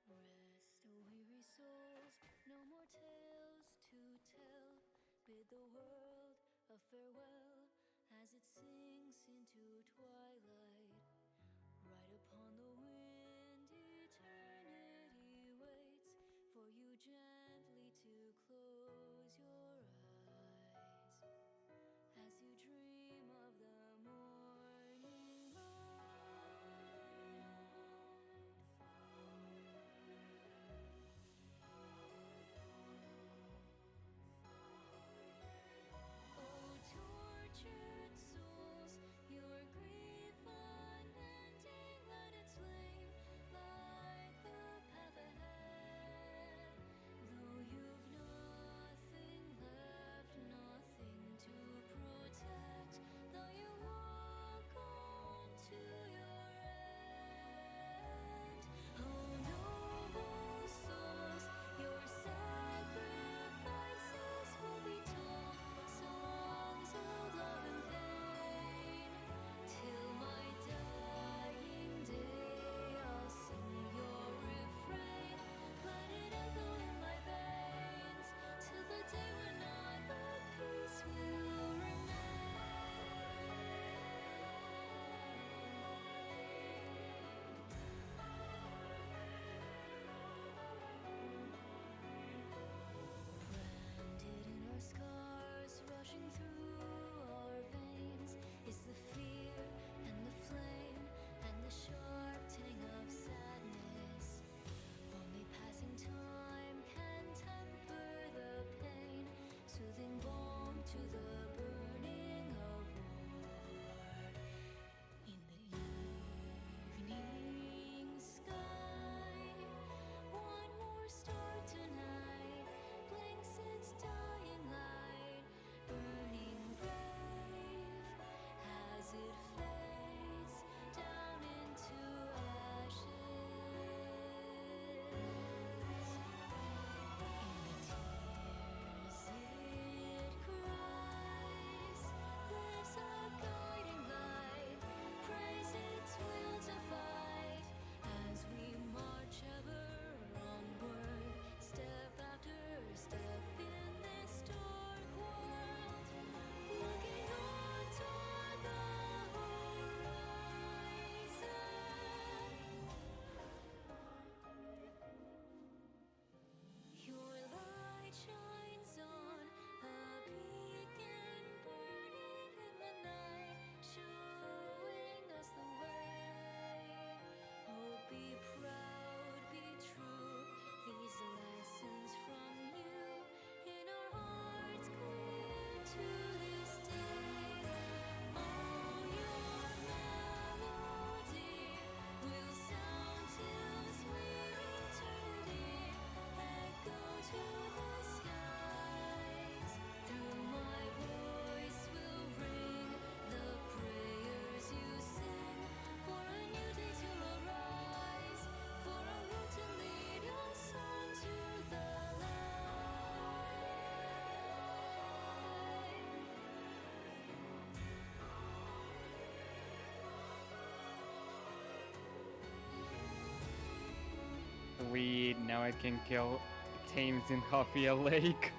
Rest, O weary souls, no more tales to tell. Bid the world a farewell as as it sinks into twilight. Right upon the wind, eternity waits for you gently to close your eyes as you dream of the morning light. Oh, tortured souls, your grief unending, let it flame light the path ahead. Though you've nothing left, nothing to protect, though you walk on to your end. Oh, noble souls, your sacrifices will be told, songs of love and pain. Till my dying day, I'll sing your refrain. Let it echo in my veins, till the day when not but peace will remain. Branded in our scars, rushing through our veins, is the fear and the flame and the sharp tang of sadness. Only passing time can temper the pain, soothing balm to the burning of war. In the evening sky, one more star tonight blinks its dying light, burning brave as it fades down into ashes. In the tears it cries, lives a guiding light, praise its will to fight as we march ever onward, step after step in this dark world, looking on toward the horizon. Your light shines on a beacon burning in the night, showing us the way. Oh, be proud, be true. These lessons from you in our hearts clear to this day. Oh, your melody will sound till sweet eternity echo to the skies. Through my voice will ring the prayers you sing for a new day to arise, for a road to lead us on to the light. Sweet, now I can kill Thames in Hafia Lake.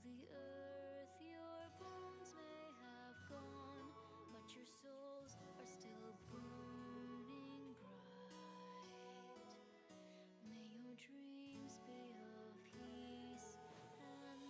the earth your bones may have gone, but your souls are still burning bright. May your dreams be of peace and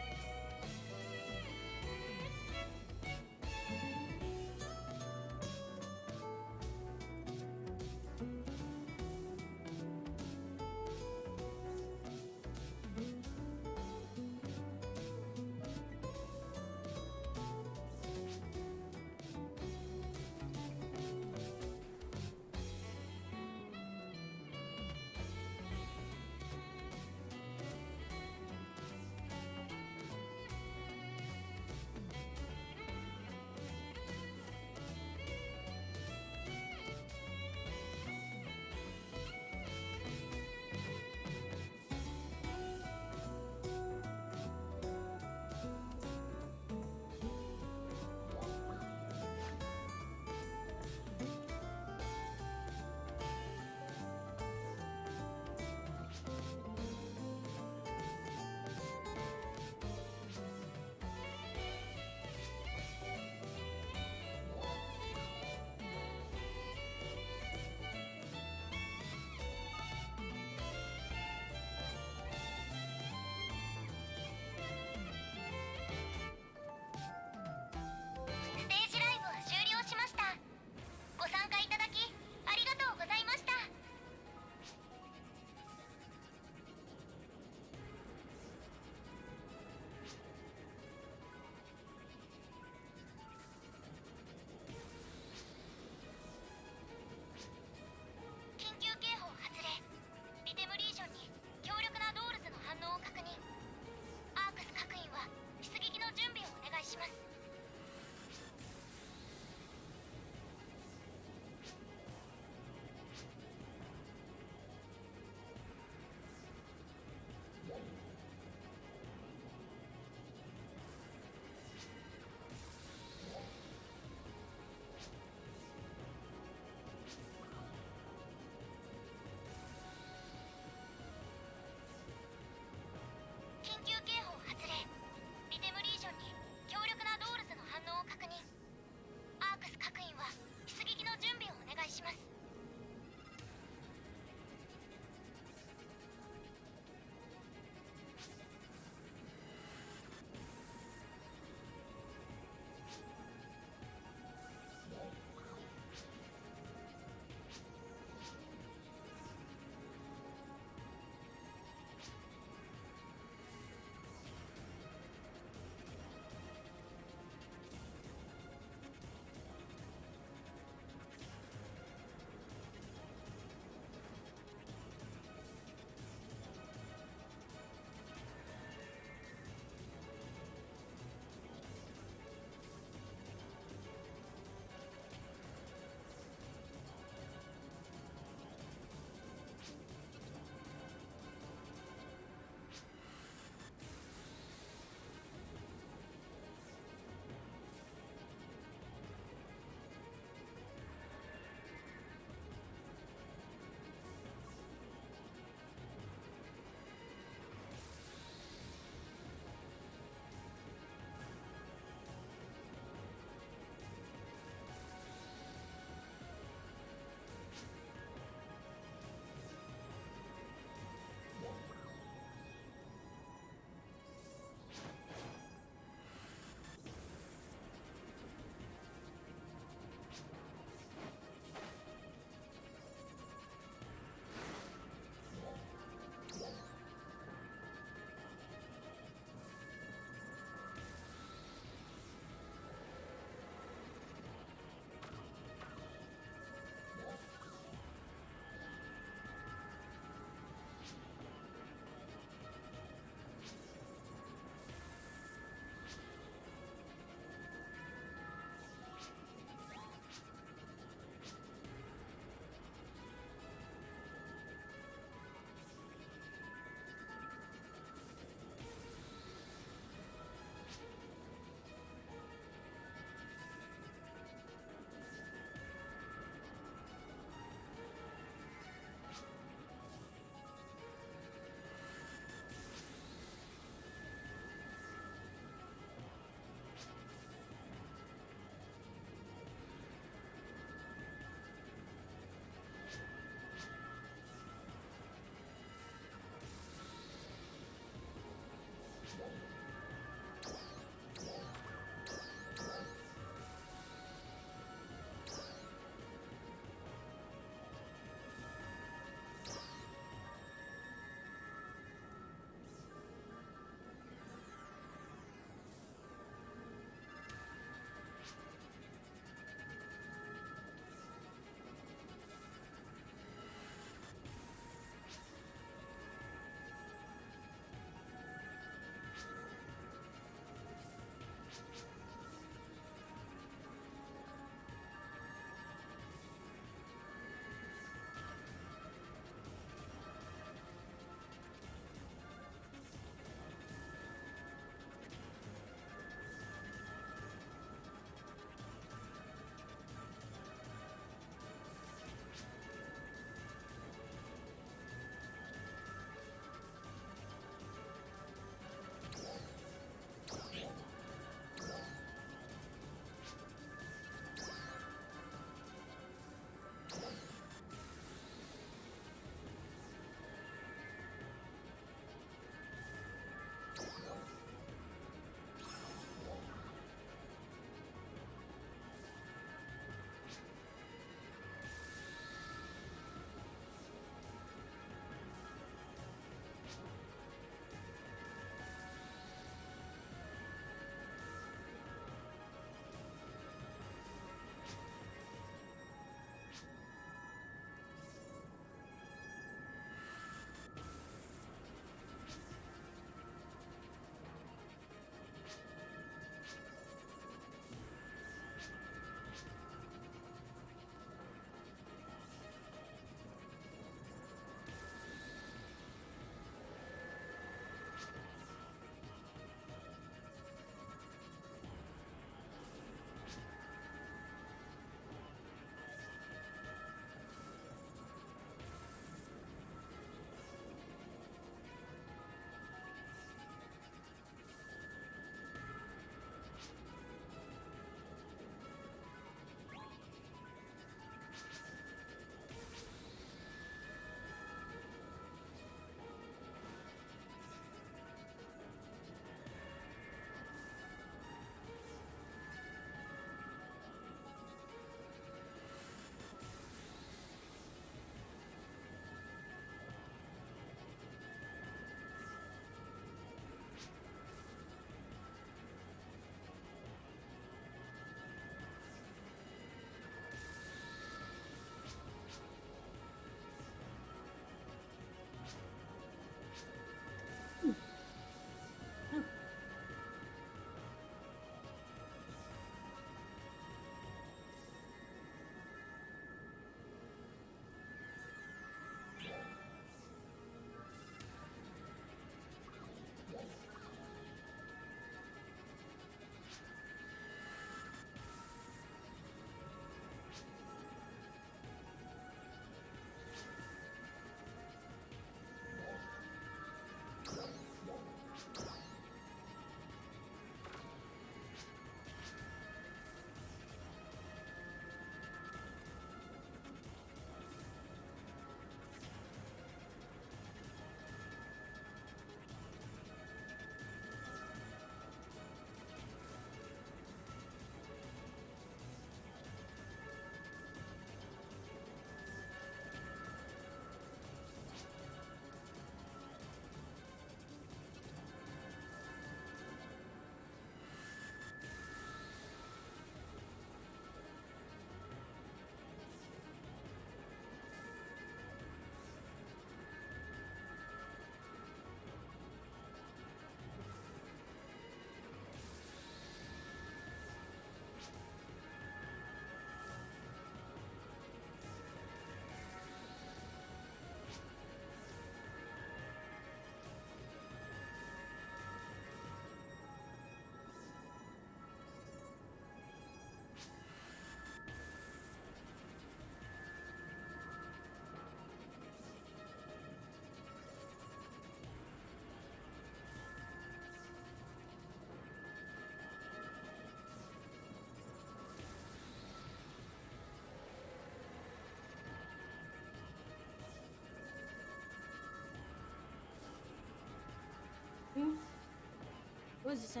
What does it say?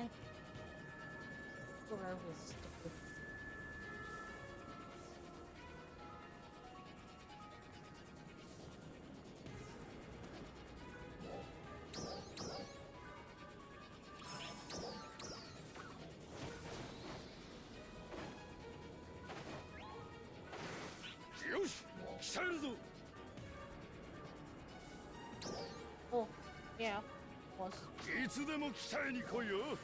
Where was it? Oh, yeah, was. いつでも鍛えに来いよ。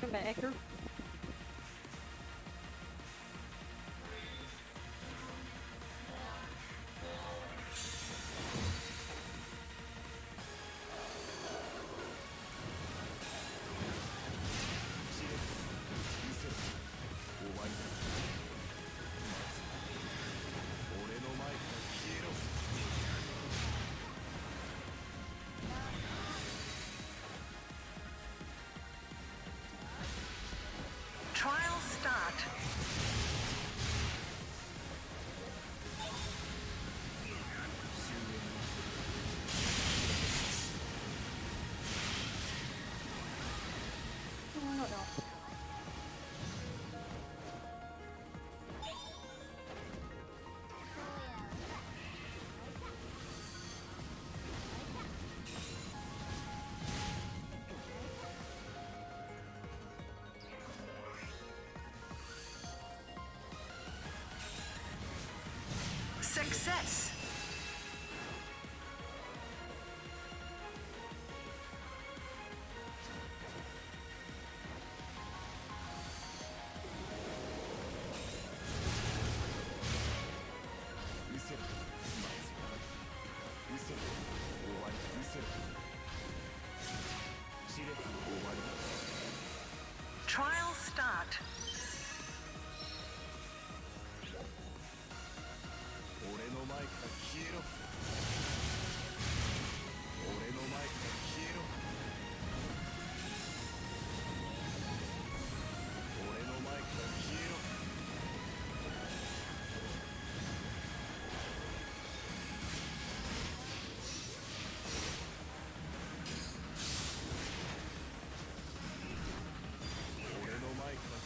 a bad actor. Trial start. Oh, no. Success. Trial start. 俺の前から消えろ俺の前から消えろ俺の前から消えろ Trial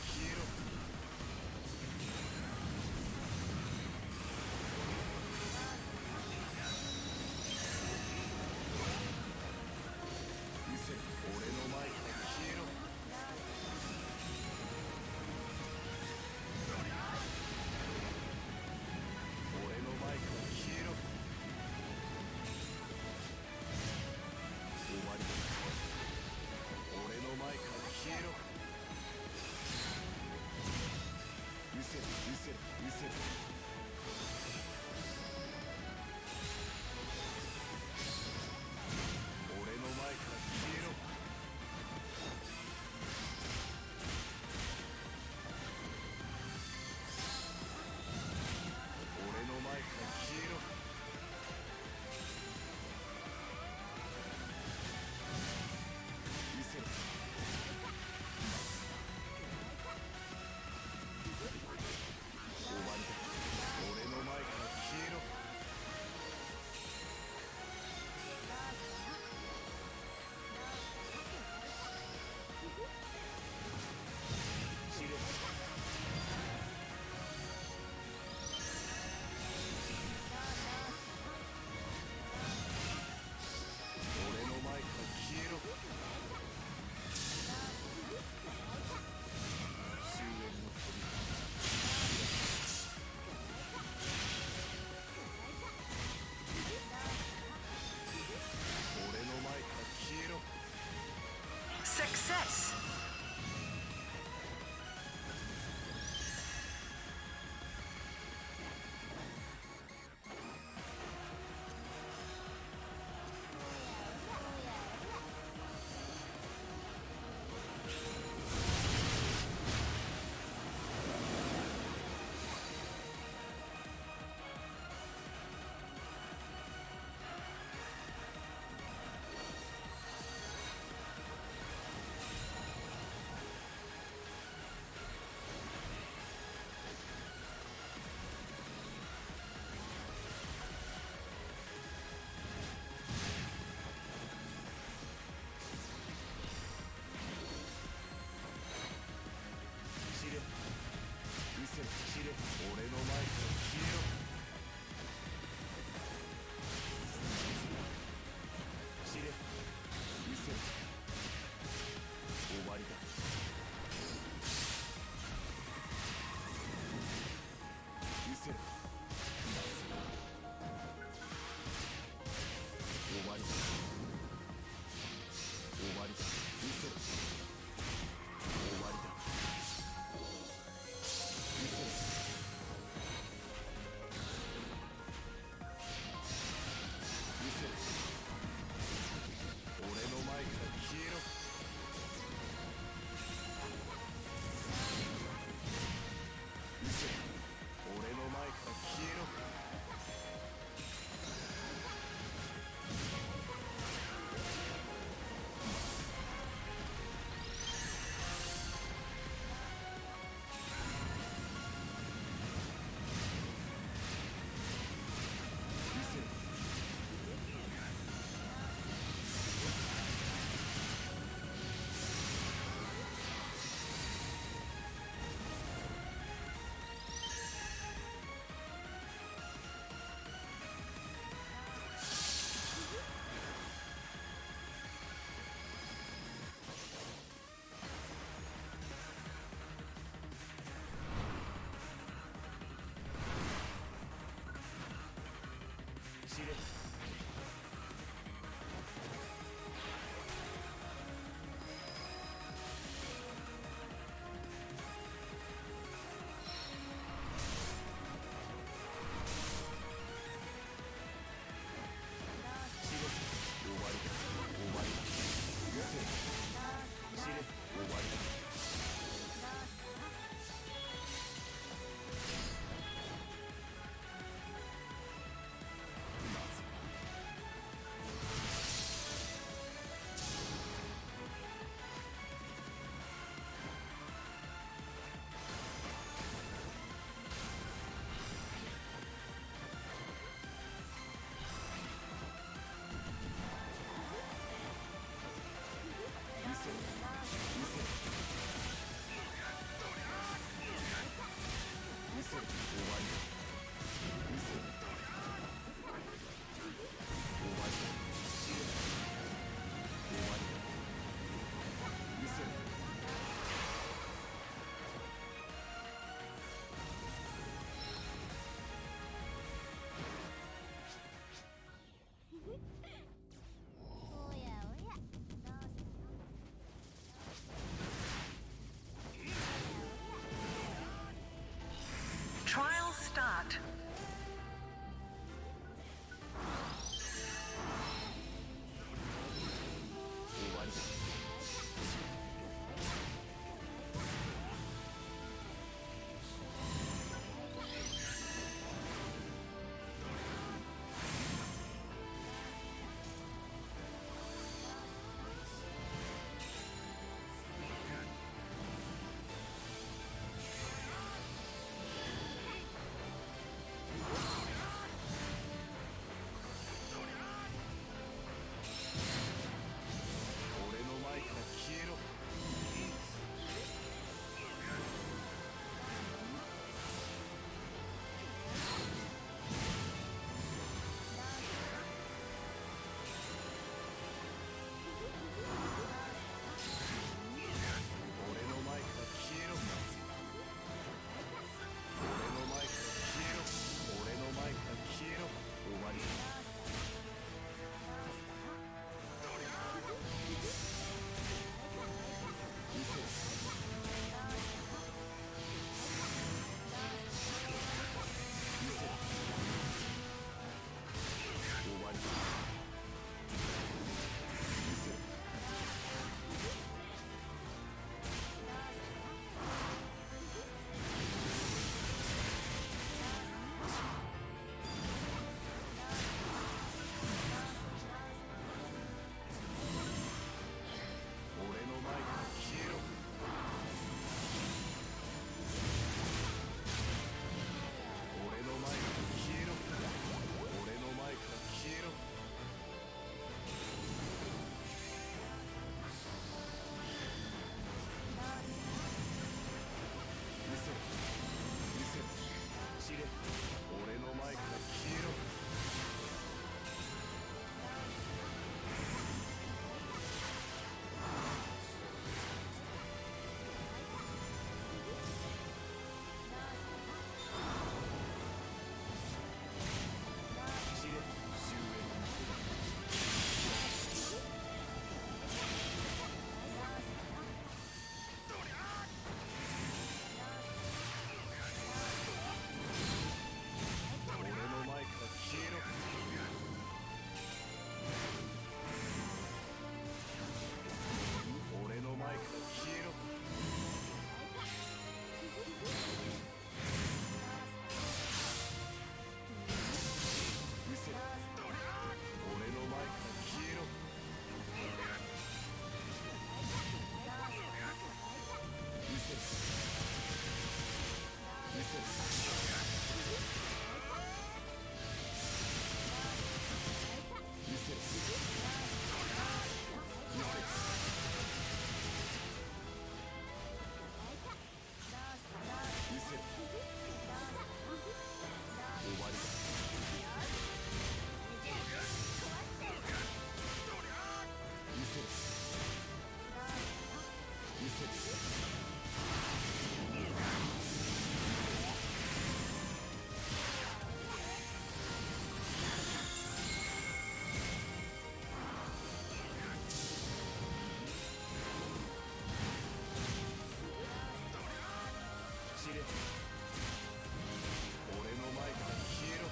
俺の前から消えろ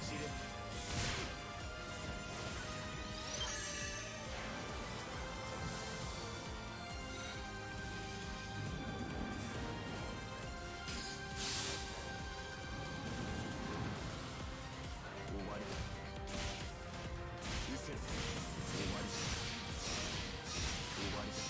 散れ 終わりだ失せろ終わりだ終わりだ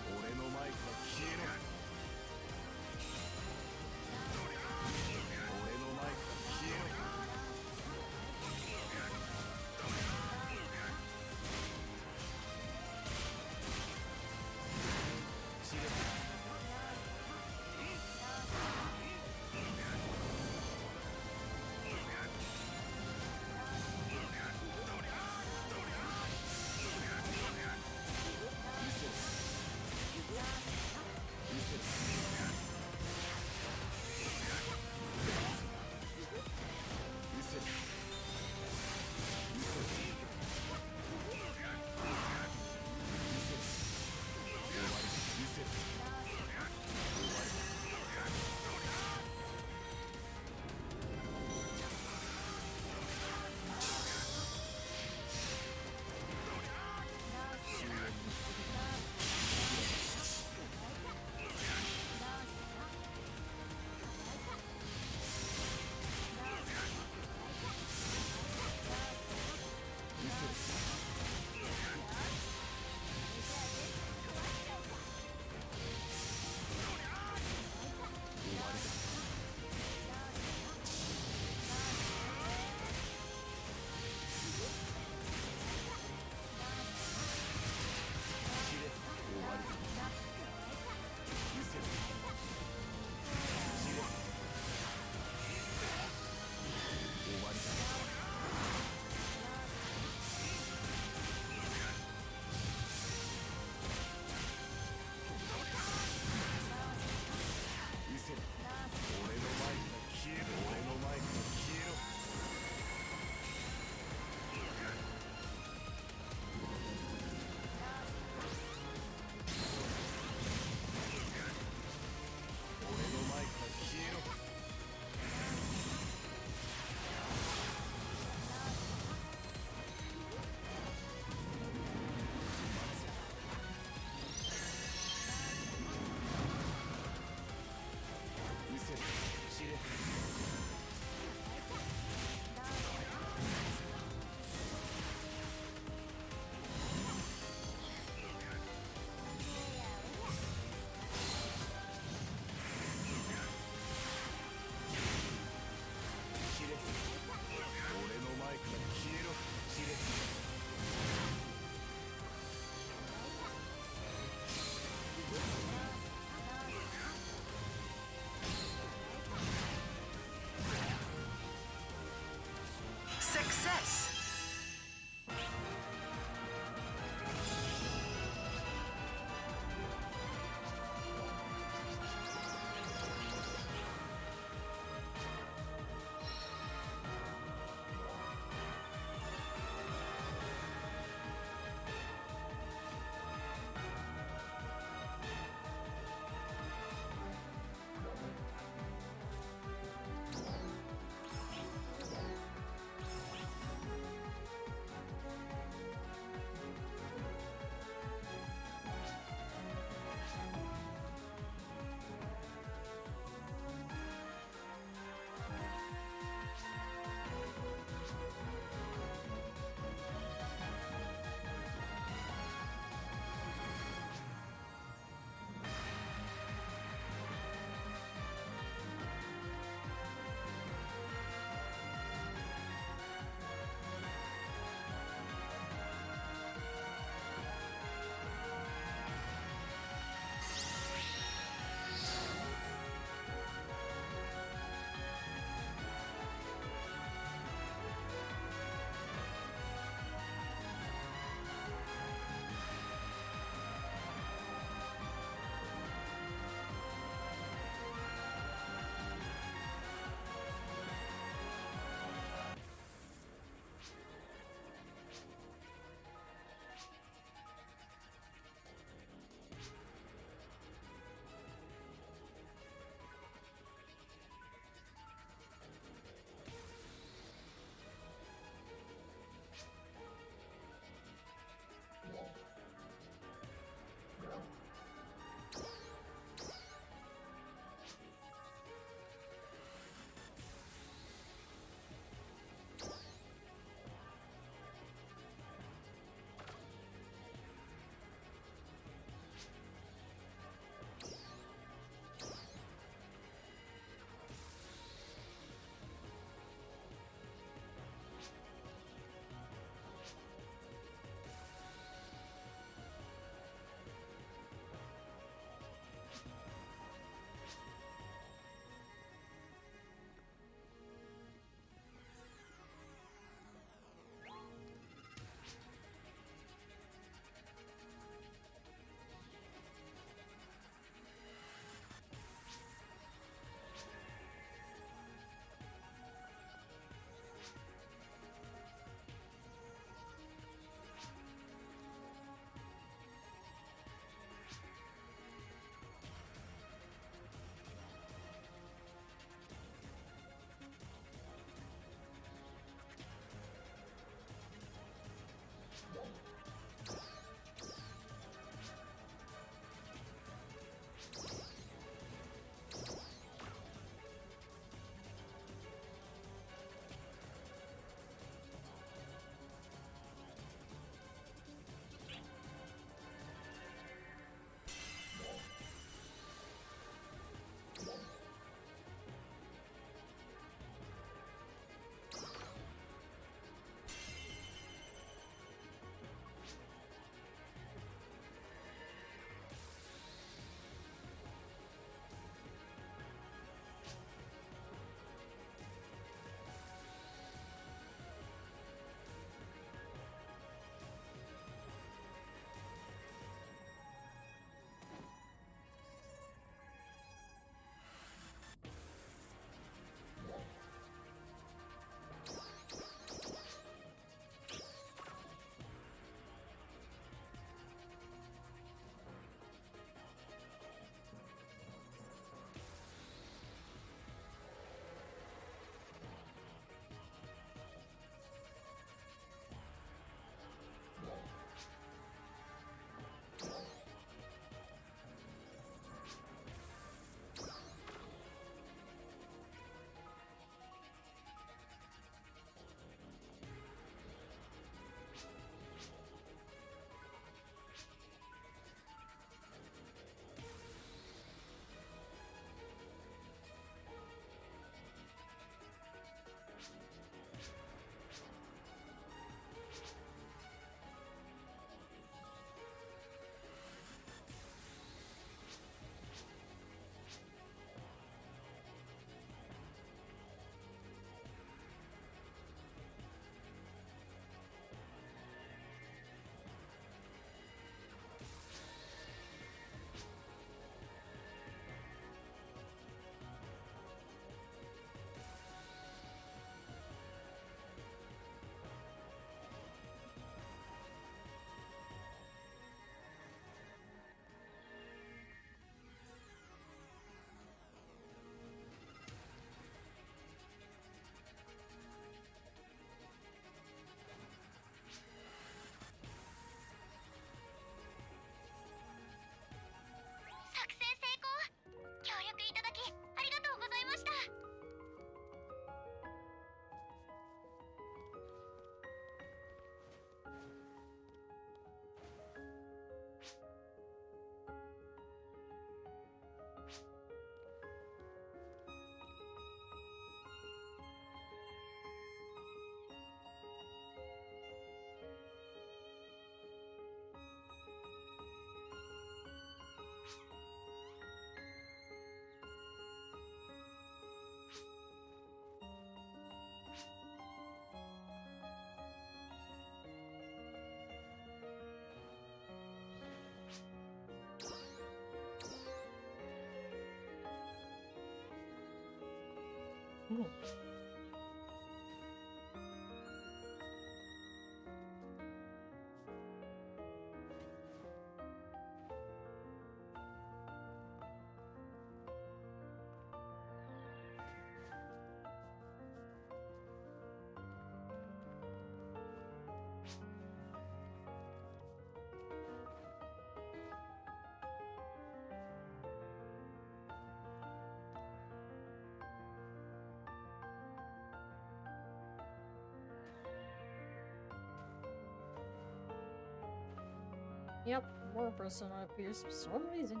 Yep, more persona appears for some reason.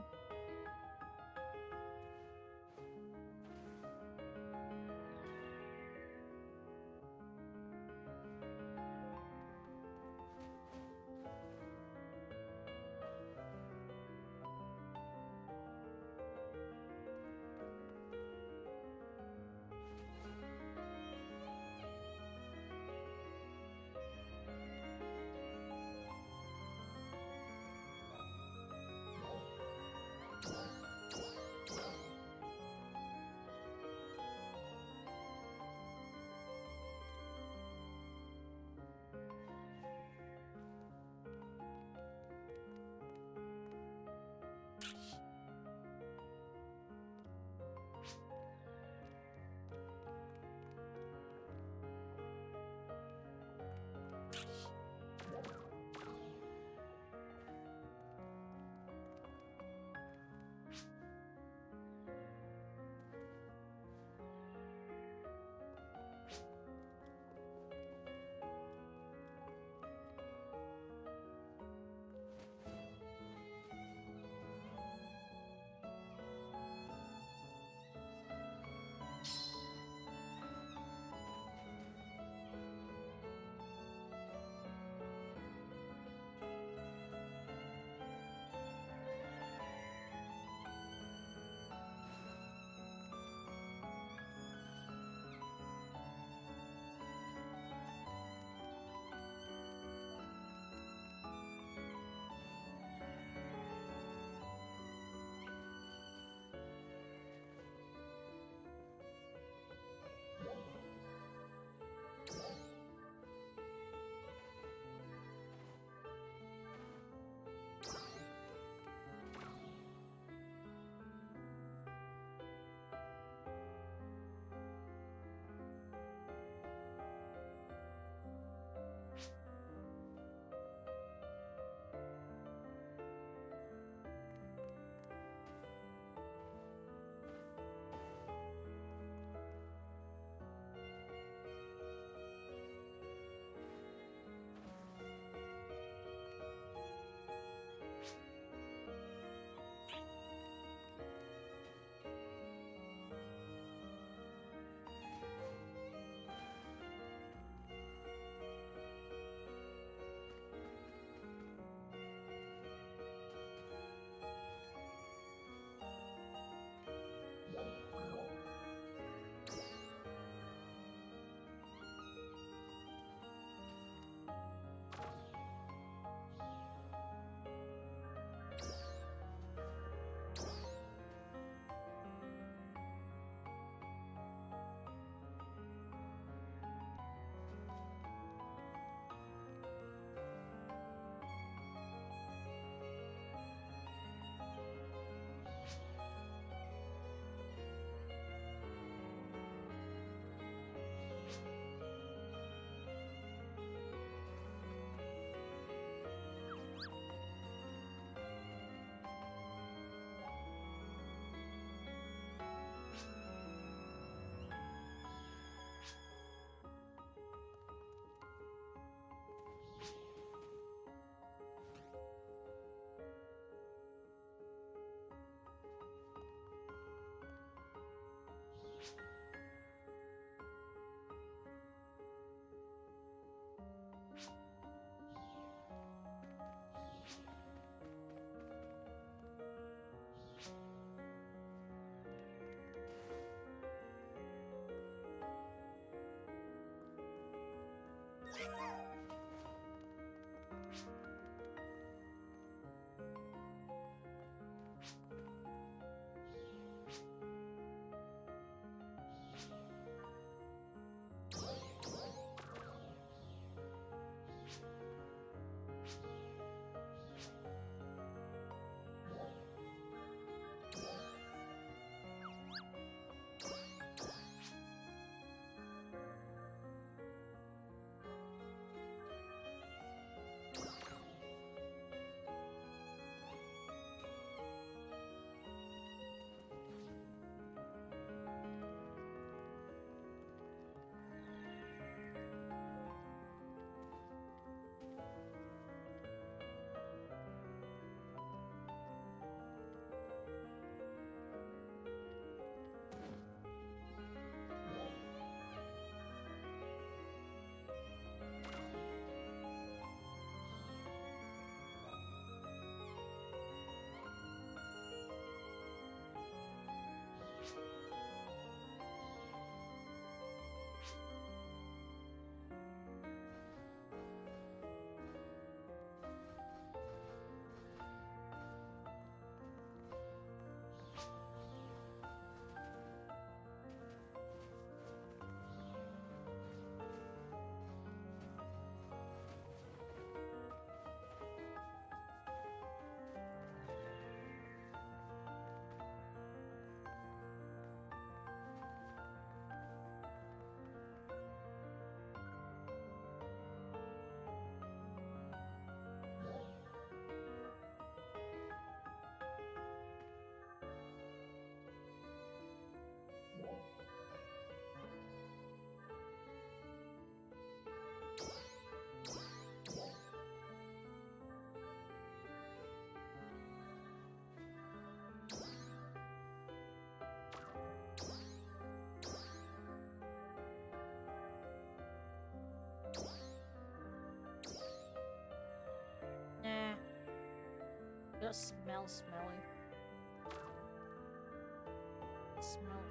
That smells smelly.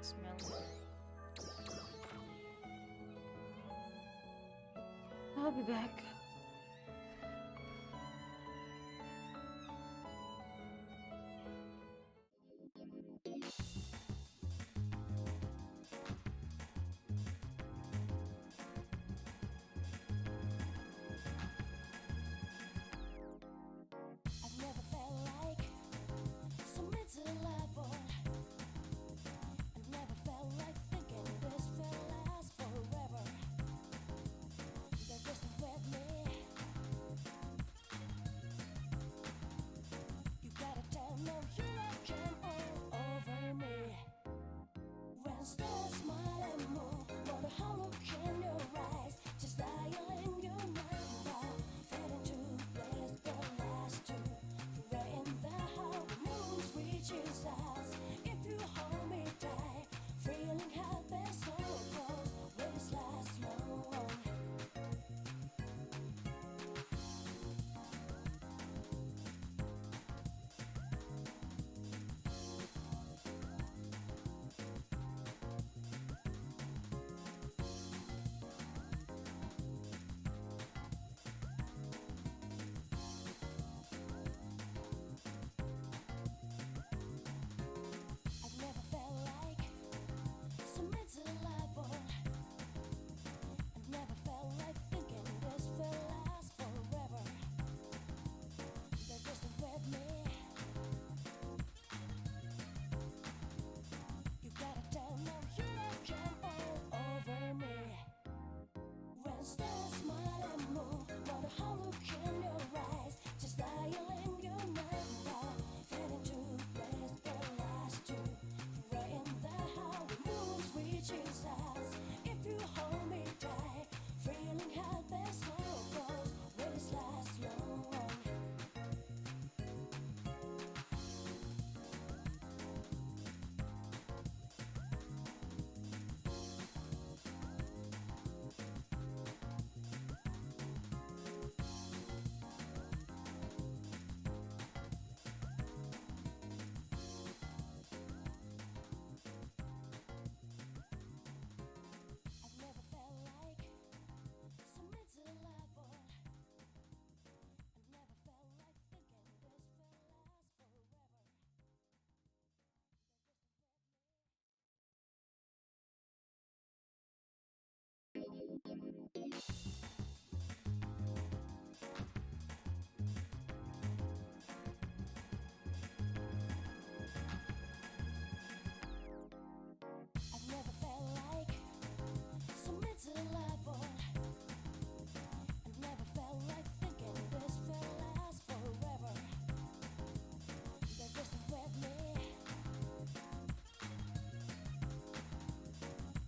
Smelly. I'll be back. I've never felt like submit to the level. I've never felt like thinking this will last forever. They're just with me. You gotta tell no hurricane all over me. When stars smile and move, want a hollow in your eyes, just dialing your number, fading to place the last two. Right in the how the moon reaches us. If you hold me tight, feeling happy so close, will this last long? I've never felt like submit to the level. I've never felt like thinking this will last forever. They're just with me. You gotta tell no hurricane all over me. When stars smile and move, want a hollow in your eyes, just dialing your number, fading to place the last two. Right in the how the moon reaches us. If you hold me tight, feeling happy so close, will this last long? I've never felt like submit to the level. I've never felt like thinking this will last forever. They're just with me. I've never felt like submit to the level. I've never felt like thinking this will last forever. They're just with me.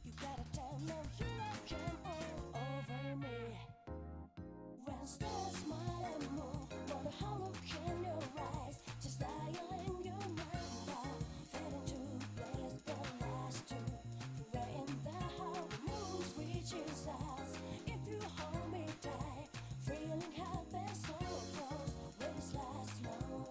You gotta tell no hurricane all over me. When stars smile and move, want a hollow in your eyes, just dialing your number, fading to place the last two. Right in the how the moon reaches us. If you hold me tight, feeling happy so close, will this last long?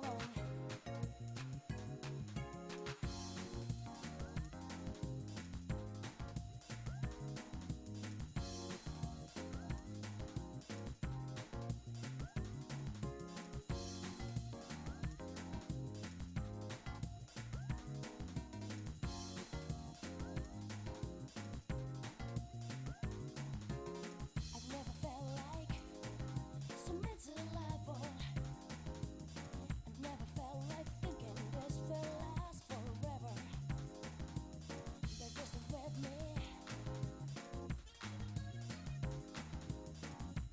I've never felt like submit to the level. I've never felt like thinking this will last forever. They're just with me.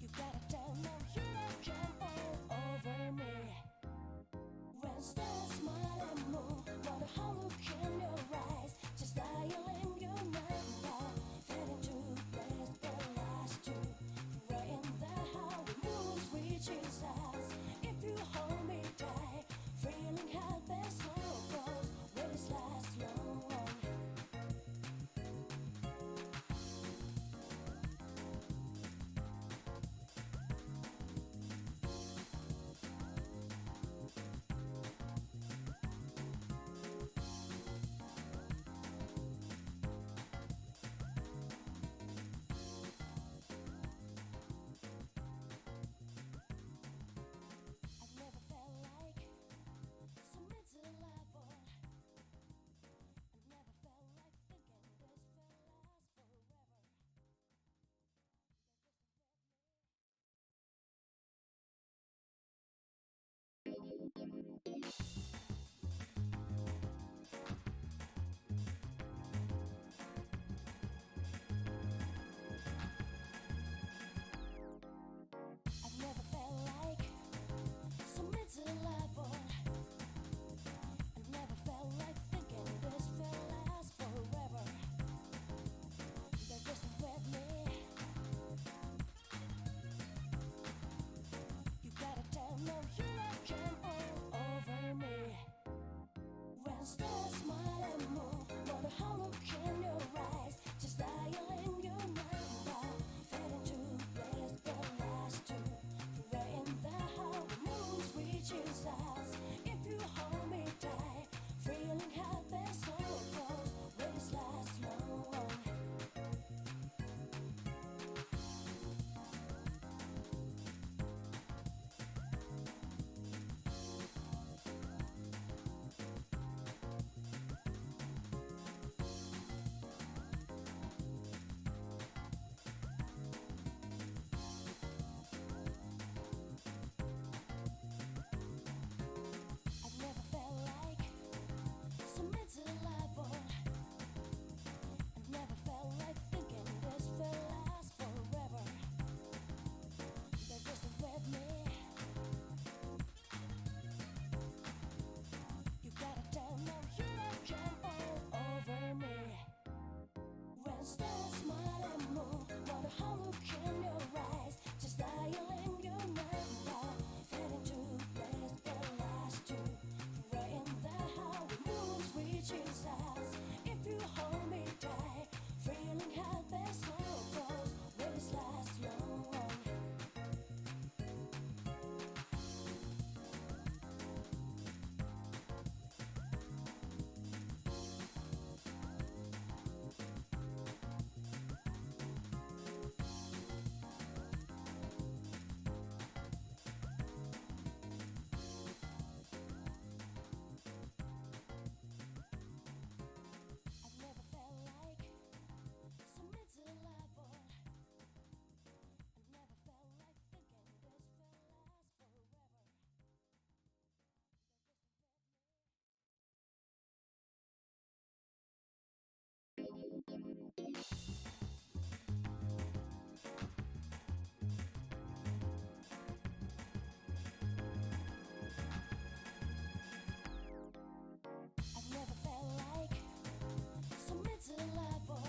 You gotta tell no hurricane all over me. When stars smile and move, want a hollow in your eyes, just dialing your number, fading to place the last two. Right in the how the moon reaches us. If you hold me tight, feeling happy so close, will this last long? stars smile and move, wonder how look in your eyes, just dialing your number, fade into place the last two, right in the how the moon reaches us. If you hold me tight, feeling happy so close, will this last long? I've never felt like submit to the level. I've never felt like thinking this will last forever. They're just with me. You gotta tell them you don't jump all over me. When stars smile and move, wonder how look in your eyes, just dialing your number, fading to place the last two, right in the how the moon reaches us. If you hold me tight, feeling happy so close, will this last long? I've never felt like submit to the level. I've never felt like thinking this will last forever. They're just with me. I've never felt like submit to the level.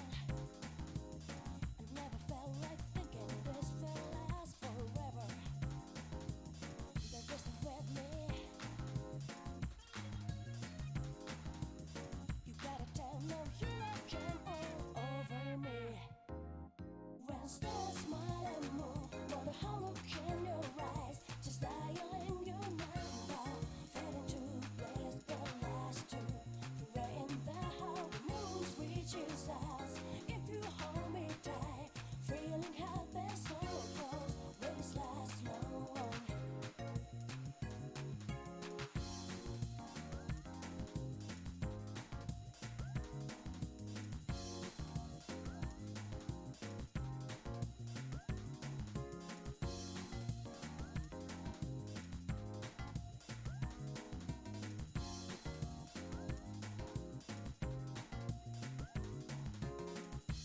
I've never felt like thinking this will last forever. They're just with me. You gotta tell them you don't jump all over me. When stars smile and move, wonder how look in your eyes, just dialing your number, fading to place the last two, right in the how the moon reaches us. If you hold me tight, feeling happy so close, will this last long?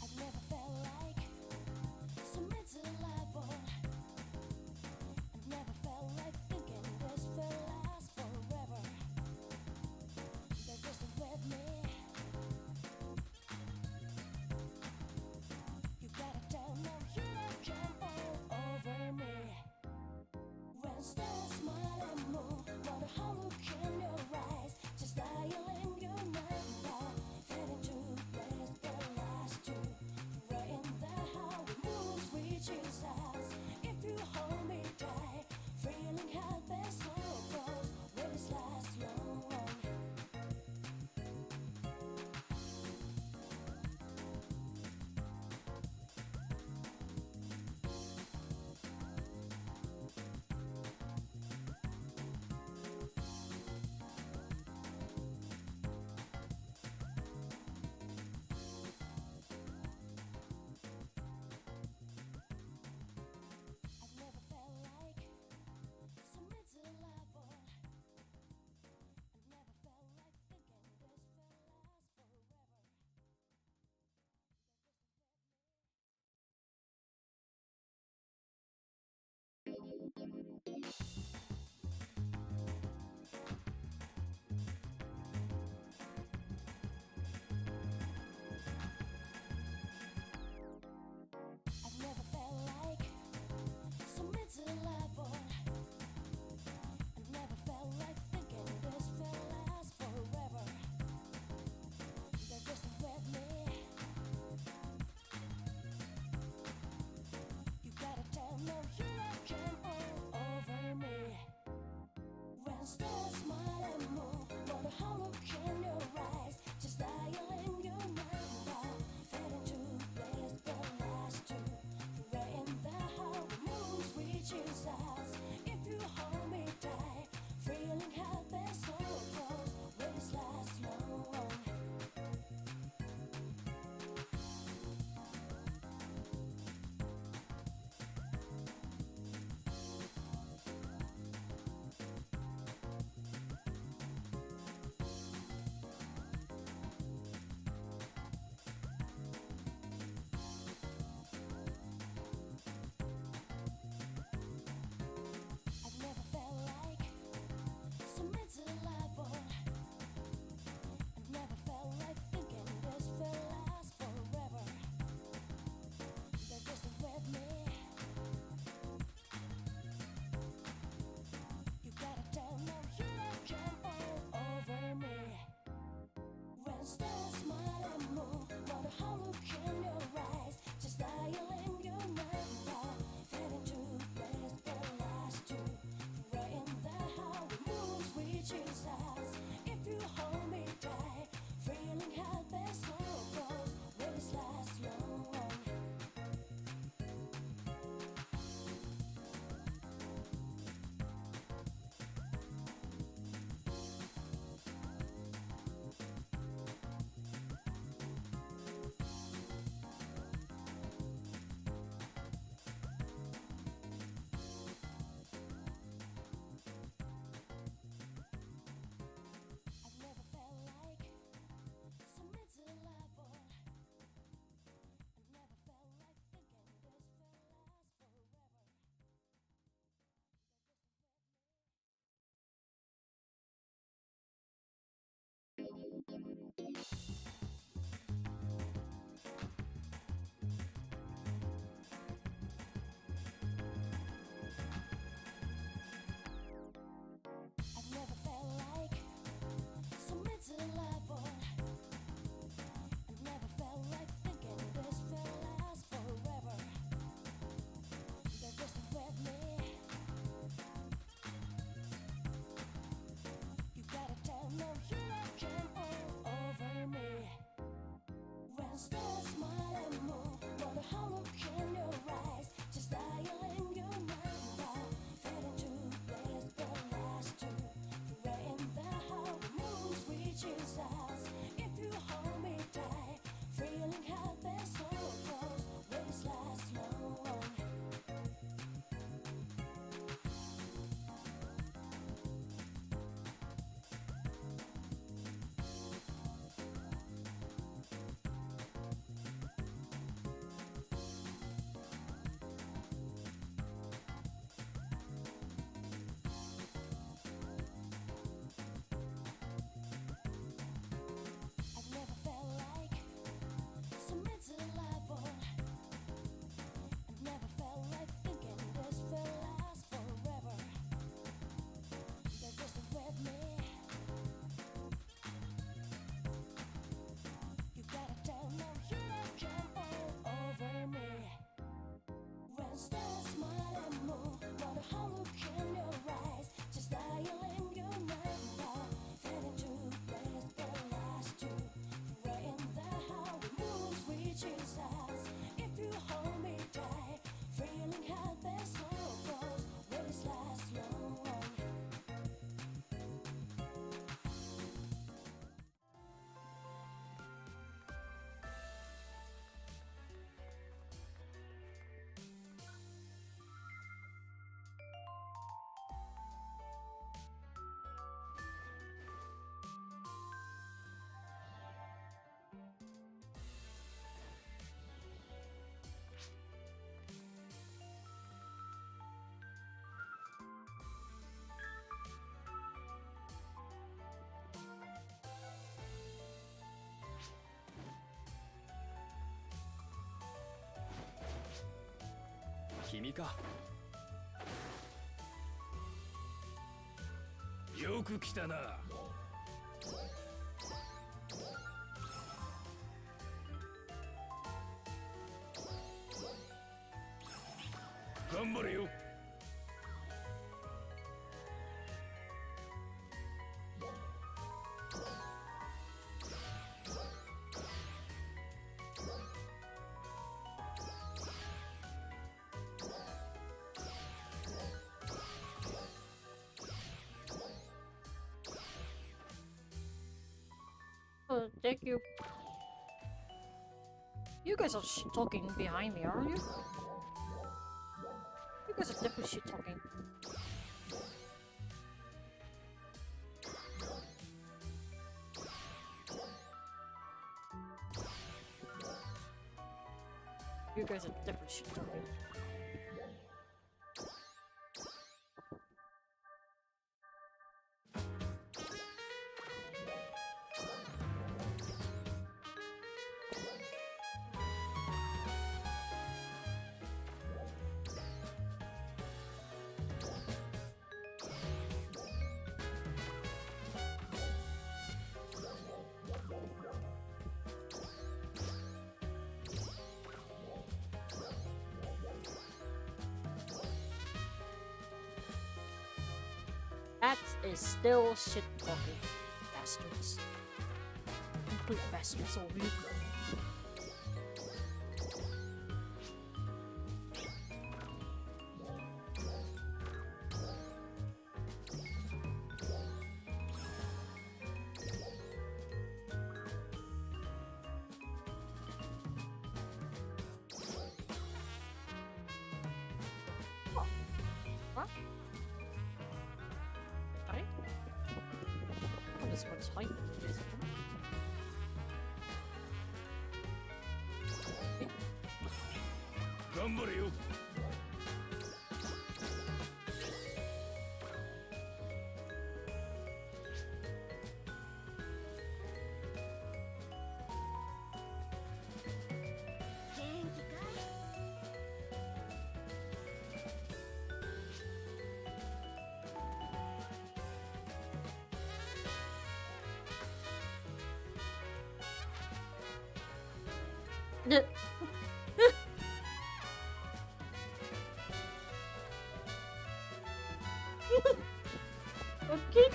I've never felt like submit to the level. I've never felt like thinking this will last forever. They're just with me. You gotta tell them you don't jump all over me. When stars smile and move, wonder how look in your eyes, just dialing your number, fading to place the last two, right in the how the moon reaches us. If you hold me tight, feeling happy so close, will this last long? 君か。よく来たな。頑張れよ。Thank you. You guys are talking behind me, aren't you? You guys are definitely shit talking. You guys are definitely shit talking. That is still shit talking. Bastards. Complete bastards, all of you. What? Right? Oh, this one's height. This one.頑張れよ。The okay.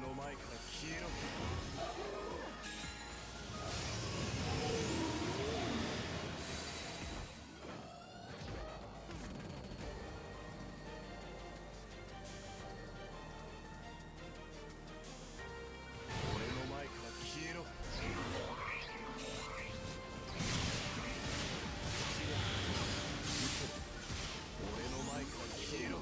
の前から消えろ俺の前から消えろ俺の前から消えろ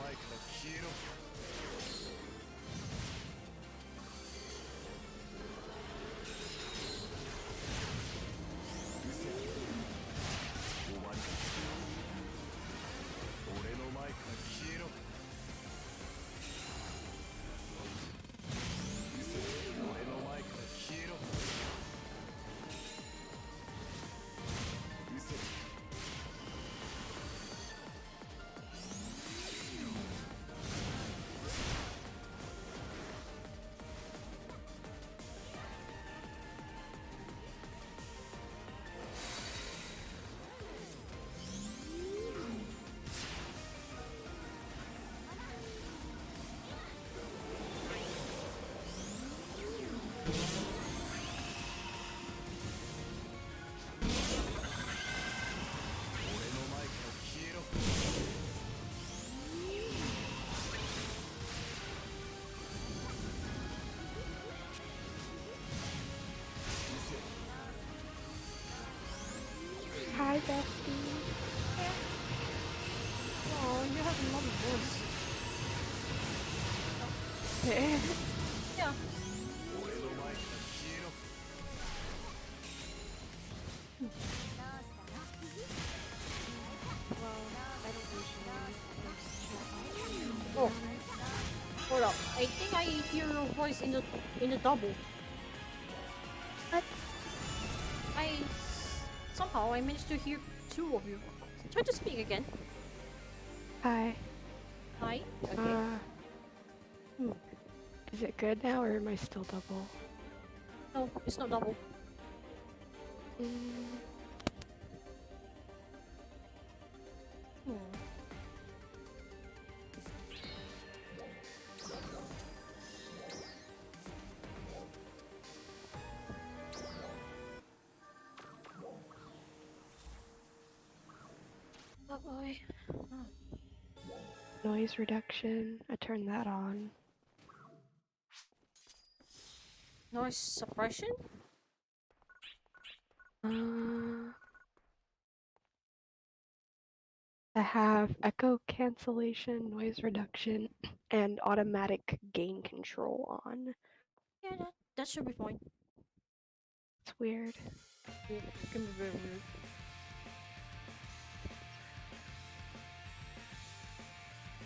前から消えろうせ終わりだ俺の前から消えろうせ俺の前から消えろうせ俺の前から消えろ Hi, bestie. Oh, you have a lovely voice. Yeah. 俺の前から消えろ Oh. Hold up. I think I hear your voice in the double. What? Somehow I managed to hear two of you. Try to speak again. Hi. Hi. Okay. Is it good now, or am I still double? No, it's not double. Mm, Oh boy. noise reduction. I turned that on. Noise suppression? I have echo cancellation, noise reduction, and automatic gain control on. Yeah, that should be fine. It's weird. It can be very weird.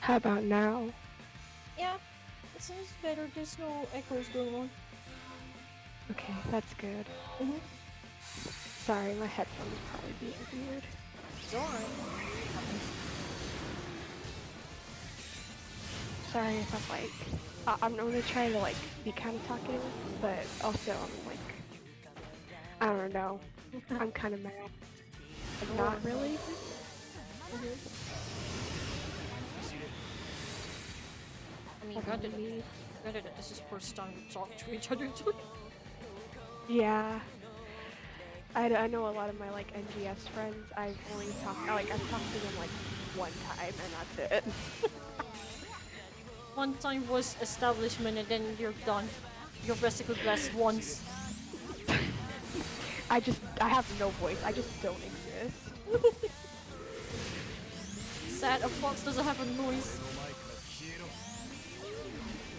How about now? Yeah, it sounds better. There's no echoes going on. Okay, that's good. Mm-hmm. Sorry, my headphones are probably being weird. It's alright. Sorry if I'm like, I'm gonna try to like be kind of talkative, but also I'm like, I don't know. I'm kind of mad. But not really. I mean, granted that this is first time we talk to each other too. Yeah. I know a lot of my like NGS friends. I've talked to them like one time and that's it. One time voice establishment and then you're done. You're basically blessed once. I have no voice. I just don't exist. Sad, a fox doesn't have a noise.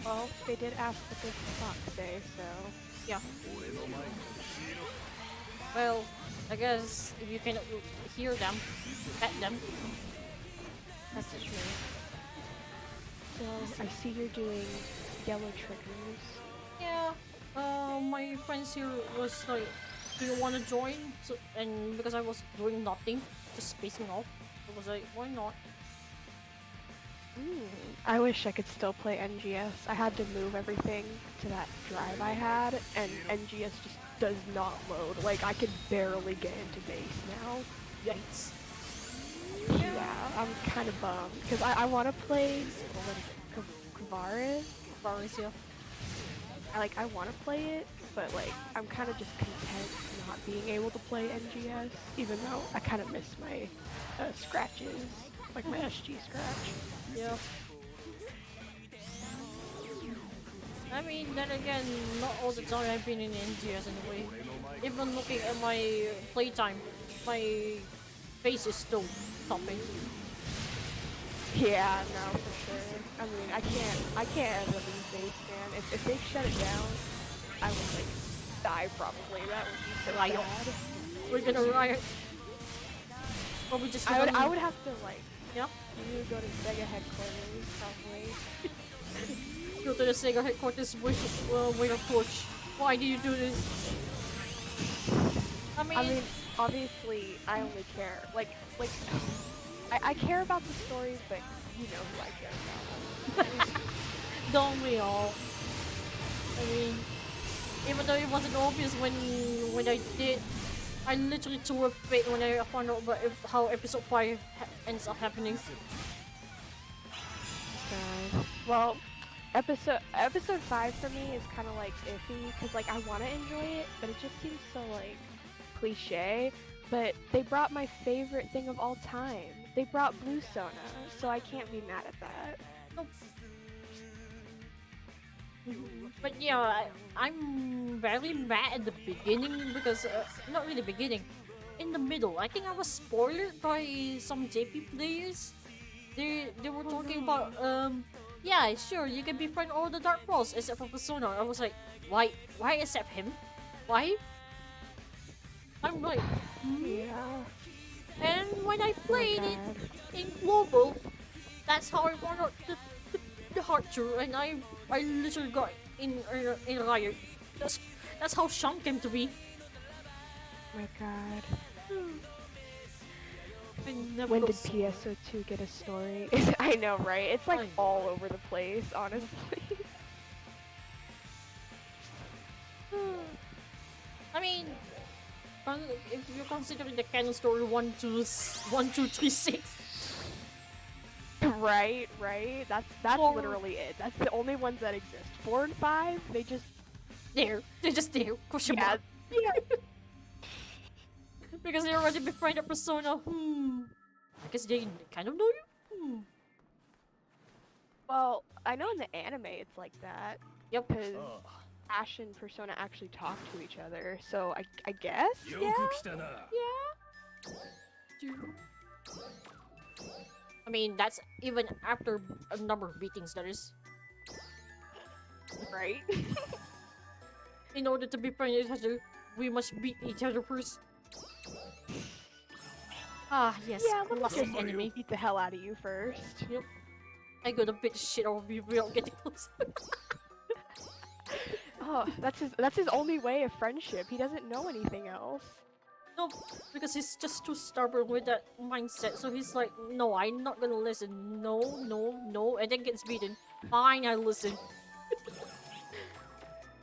Well, they did ask for this Fox Day, so yeah. Well, I guess if you can hear them, pet them. Message me. I see you're doing yellow triggers. Yeah. My friends here was like, do you want to join? So, and because I was doing nothing, just spacing off, I was like, why not? I wish I could still play NGS. I had to move everything to that drive I had, and NGS just does not load. Like, I could barely get into base now. Yikes. Yeah, I'm kind of bummed, because I want to play Kvaris. Kvaris, yeah. I want to play it, but like, I'm kind of just content not being able to play NGS, even though I kind of miss my scratches, like my SG scratch. Yeah. I mean, then again, not all the time I've been in NGS anyway. Even looking at my playtime, my face is still topping. Yeah, no, for sure. I mean, I can't ever leave base, man. If they shut it down, I would like die probably. That would be so Riot. bad. We're gonna riot. Or we just I would have to like, yeah, you go to Sega headquarters probably. go to the Sega headquarters with a push. Why do you do this? I mean, obviously, I only care like I care about the story, but you know who I care about. don't we all? I mean, even though it wasn't obvious when I did, I literally threw a fit when I found out about how episode 5 ends up happening. God. Well, episode 5 for me is kind of like iffy because like I want to enjoy it, but it just seems so like cliche. But they brought my favorite thing of all time. They brought Blue Sona, so I can't be mad at that. Nope. But yeah, I'm very mad at the beginning because not really beginning, in the middle. I think I was spoiled by some JP players. They were talking about yeah, sure, you can befriend all the Dark Balls except for Persona. I was like, why accept him? Why? I'm like, Yeah. And when I played it in global, that's how I found out the hard truth, and I literally got in riot. That's how Sean came to be. Oh my God. I never When got did so- PSO2 get a story? I know, right? It's like all over the place, honestly. I mean, if you're considering the canon story 1, 2, 3, 6. Right. That's Four. literally it. That's the only ones that exist. 4 and 5, They're just there. Question yeah, mark. yeah. Because they already befriended Persona. I guess they kind of know you. Well, I know in the anime it's like that. Yep. Because Ash and Persona actually talk to each other, so I guess. Yeah. I mean, that's even after a number of beatings, that is. Right. In order to befriend each other, we must beat each other first. Ah, yes, Yeah, let me classic just enemy. beat the hell out of you first. Yep. I gotta beat the shit out of you without getting close. Oh, that's his only way of friendship. He doesn't know anything else. No, because he's just too stubborn with that mindset. So he's like, no, I'm not gonna listen. No, and then gets beaten. Fine, I listen.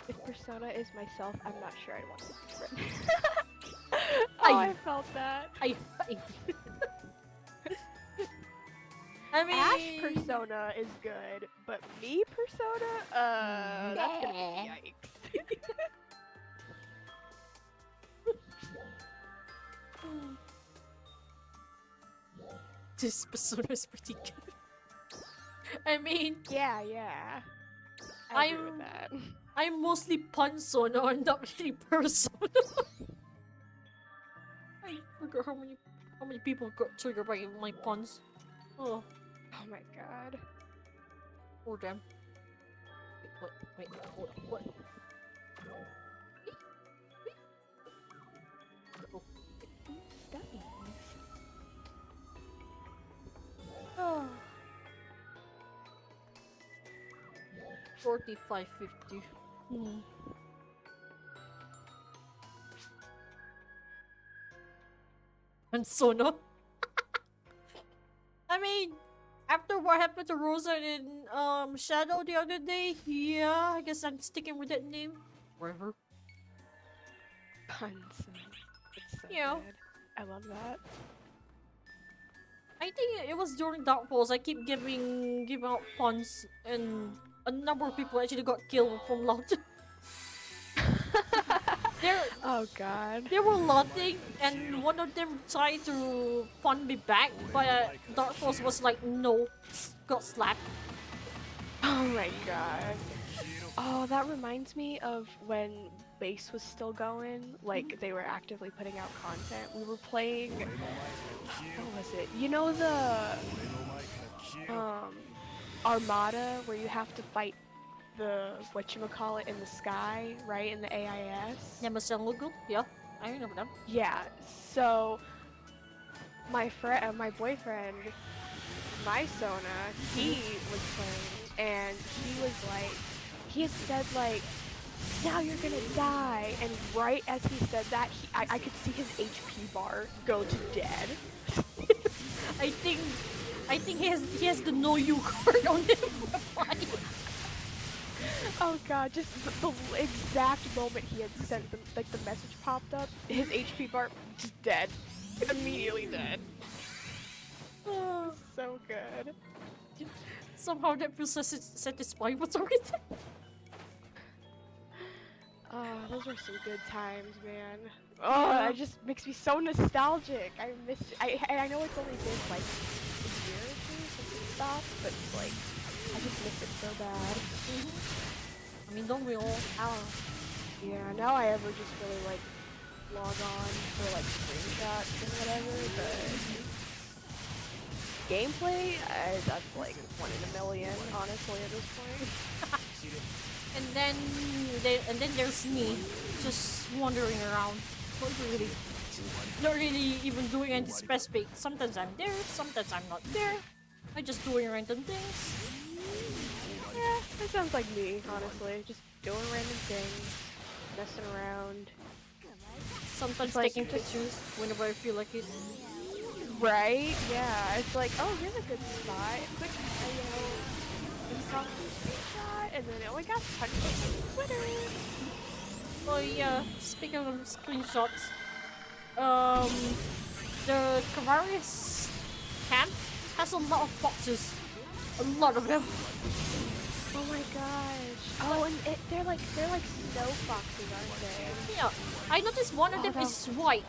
If Persona is myself, I'm not sure I'd want to be friend. I I felt that. I mean, Ash Persona is good, but me Persona, that's gonna be yikes. this Persona is pretty good. I mean, Yeah. I agree with I'm- that. I'm mostly Pansona, I'm not really Persona. I forgot how many people got triggered by my puns. Oh, Oh my god. poor them. Wait, hold on, what? Oh, Stunning. oh. 4550. Pansona? I mean, after what happened to Rosa in Shadow the other day, yeah, I guess I'm sticking with that name. Wherever. Puns. It's so Yeah. good. I love that. I think it was during Dark Falls. I keep giving out puns, and a number of people actually got killed from laughter. Oh god. They were laughing, and one of them tried to pun me back, but Dark Falls was like, no, got slapped. Oh my god. Oh, that reminds me of when base was still going, like they were actively putting out content. We were playing, what was it? You know the Armada, where you have to fight the whatchamacallit in the sky, right? In the AIS. Yamasenlugu? Yeah, I remember them. Yeah, so my boyfriend, my Sona, he was playing, and he was like, he had said like, now you're gonna die, and right as he said that, I could see his HP bar go to dead. I think he has the no you card on him. Oh god, just the exact moment he had sent the message popped up, his HP bar just dead. Immediately dead. Oh, so good. Somehow that feels satisfying for some reason. Oh, those were some good times, man. Oh, it just makes me so nostalgic. I miss it. I know it's only been like a year or two since it stopped, but like, I just miss it so bad. I mean, don't we all? Yeah, now I ever just really like log on for like screenshots and whatever, but gameplay, that's like 1 in a million, honestly, at this point. And then there's me, just wandering around, not really even doing any specific. Sometimes I'm there, sometimes I'm not there. I'm just doing random things. Yeah, that sounds like me, honestly. Just doing random things, messing around. Sometimes like, taking pictures whenever I feel like it. Right? Yeah, it's like, oh, here's a good spot. Quick, you know, just saw a screenshot, and then oh my gosh, punch it on Twitter. Oh yeah, speaking of screenshots, the Kvaris camp has a lot of foxes. A lot of them. Oh my gosh. Oh, and they're like snow foxes, aren't they? Yeah, I noticed one of them is white.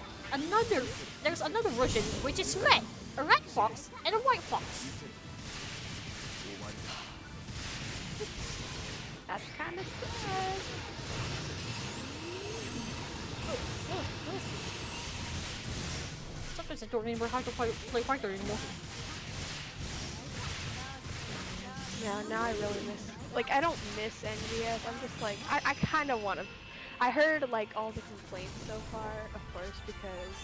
There's another version which is red. A red fox and a white fox. That's kind of sad. Sometimes I don't remember how to play fighter anymore. Yeah, now I really miss. Like, I don't miss NGS. I'm just like, I kind of want to. I heard like all the complaints so far, of course, because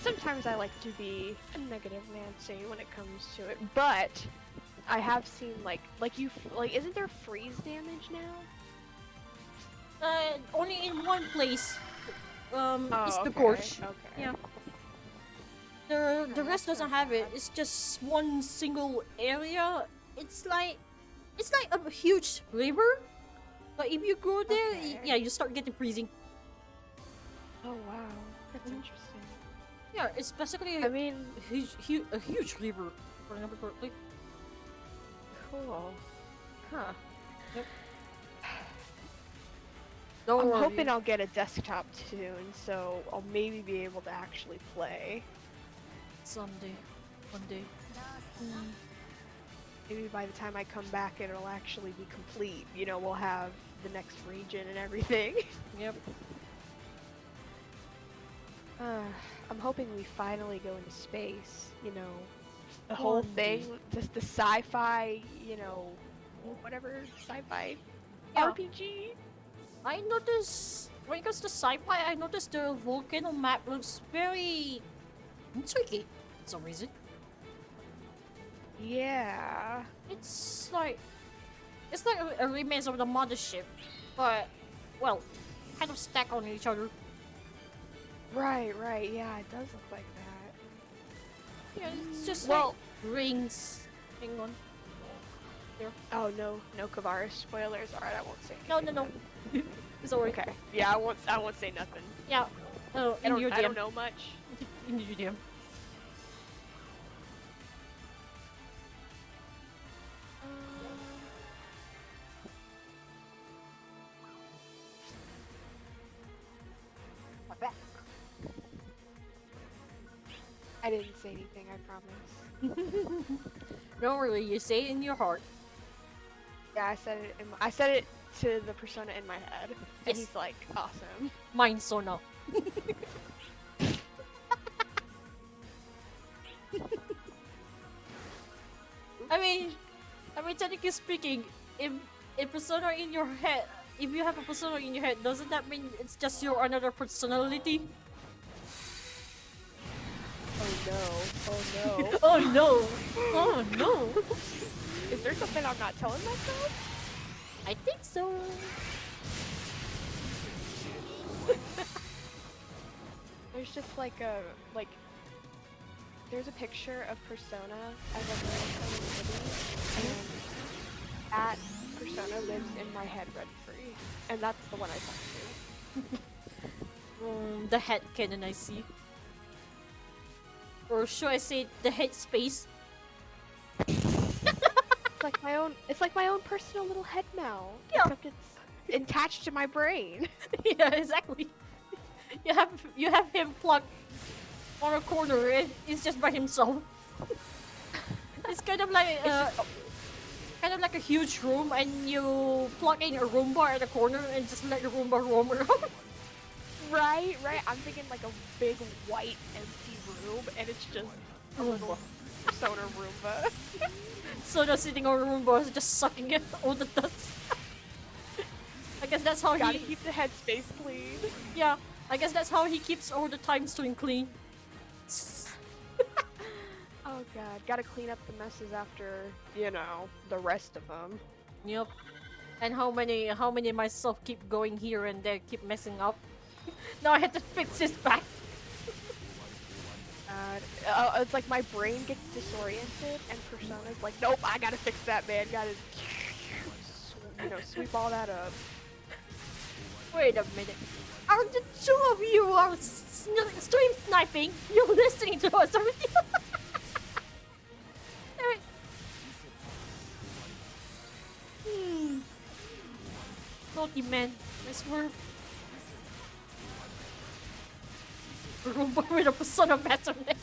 sometimes I like to be a negative Nancy when it comes to it. But I have seen like isn't there freeze damage now? Only in one place. Oh, It's the okay, gorge. Okay. Yeah. The rest doesn't have it. It's just one single area. It's like a huge river. But if you go there, yeah, you start getting freezing. Oh wow, that's interesting. Yeah, it's basically I mean, a huge river, if I remember correctly. Cool. Huh. Yep. I'm hoping I'll get a desktop soon, so I'll maybe be able to actually play. Someday. One day. Maybe by the time I come back, it'll actually be complete. You know, we'll have the next region and everything. Yep. I'm hoping we finally go into space. You know, the whole thing, just the sci-fi. You know, whatever sci-fi RPG. I noticed when it comes to sci-fi, I noticed the volcano map looks very intricate for some reason. Yeah. It's like a remains of the mothership, but well, kind of stacked on each other. Right. Yeah, it does look like that. Yeah, it's just like rings. Hang on. There. Oh no Kvaris spoilers. Alright, I won't say anything. No. It's alright. Okay. Yeah, I won't say nothing. Yeah. I don't know much. In your DM. I didn't say anything, I promise. Don't worry, you say it in your heart. Yeah, I said it to the persona in my head. And Yes. he's like, awesome. Mine so no. I mean, technically speaking, if persona in your head, if you have a persona in your head, doesn't that mean it's just your another personality? Oh no. Oh no. Oh no! Oh no! Is there something I'm not telling myself? I think so. There's just like there's a picture of Persona as a Persona City, and that Persona lives in my head rent free, and that's the one I talk to. The head cannon, I see. Or should I say the head space? It's like my own personal little head now. Yeah. Except it's attached to my brain. Yeah, exactly. You have him plugged on a corner and it's just by himself. It's kind of like a huge room and you plug in a Roomba at the corner and just let the Roomba roam around. Right. I'm thinking like a big white empty room, and it's just a little Persona Roomba. Soda sitting on the Roomba just sucking it all the dust. I guess that's how Gotta he keep the headspace clean. Yeah, I guess that's how he keeps all the time string clean. Oh god, gotta clean up the messes after, you know, the rest of them. Yep. And how many myself keep going here and there, keep messing up. Now I had to fix his back. It's like my brain gets disoriented, and Persona's like, nope, I gotta fix that, man. Gotta, sweep all that up. Wait a minute. Are the two of you are stream sniping? You're listening to us, aren't you? Naughty man, I swear. Roomba with a Persona mask on it.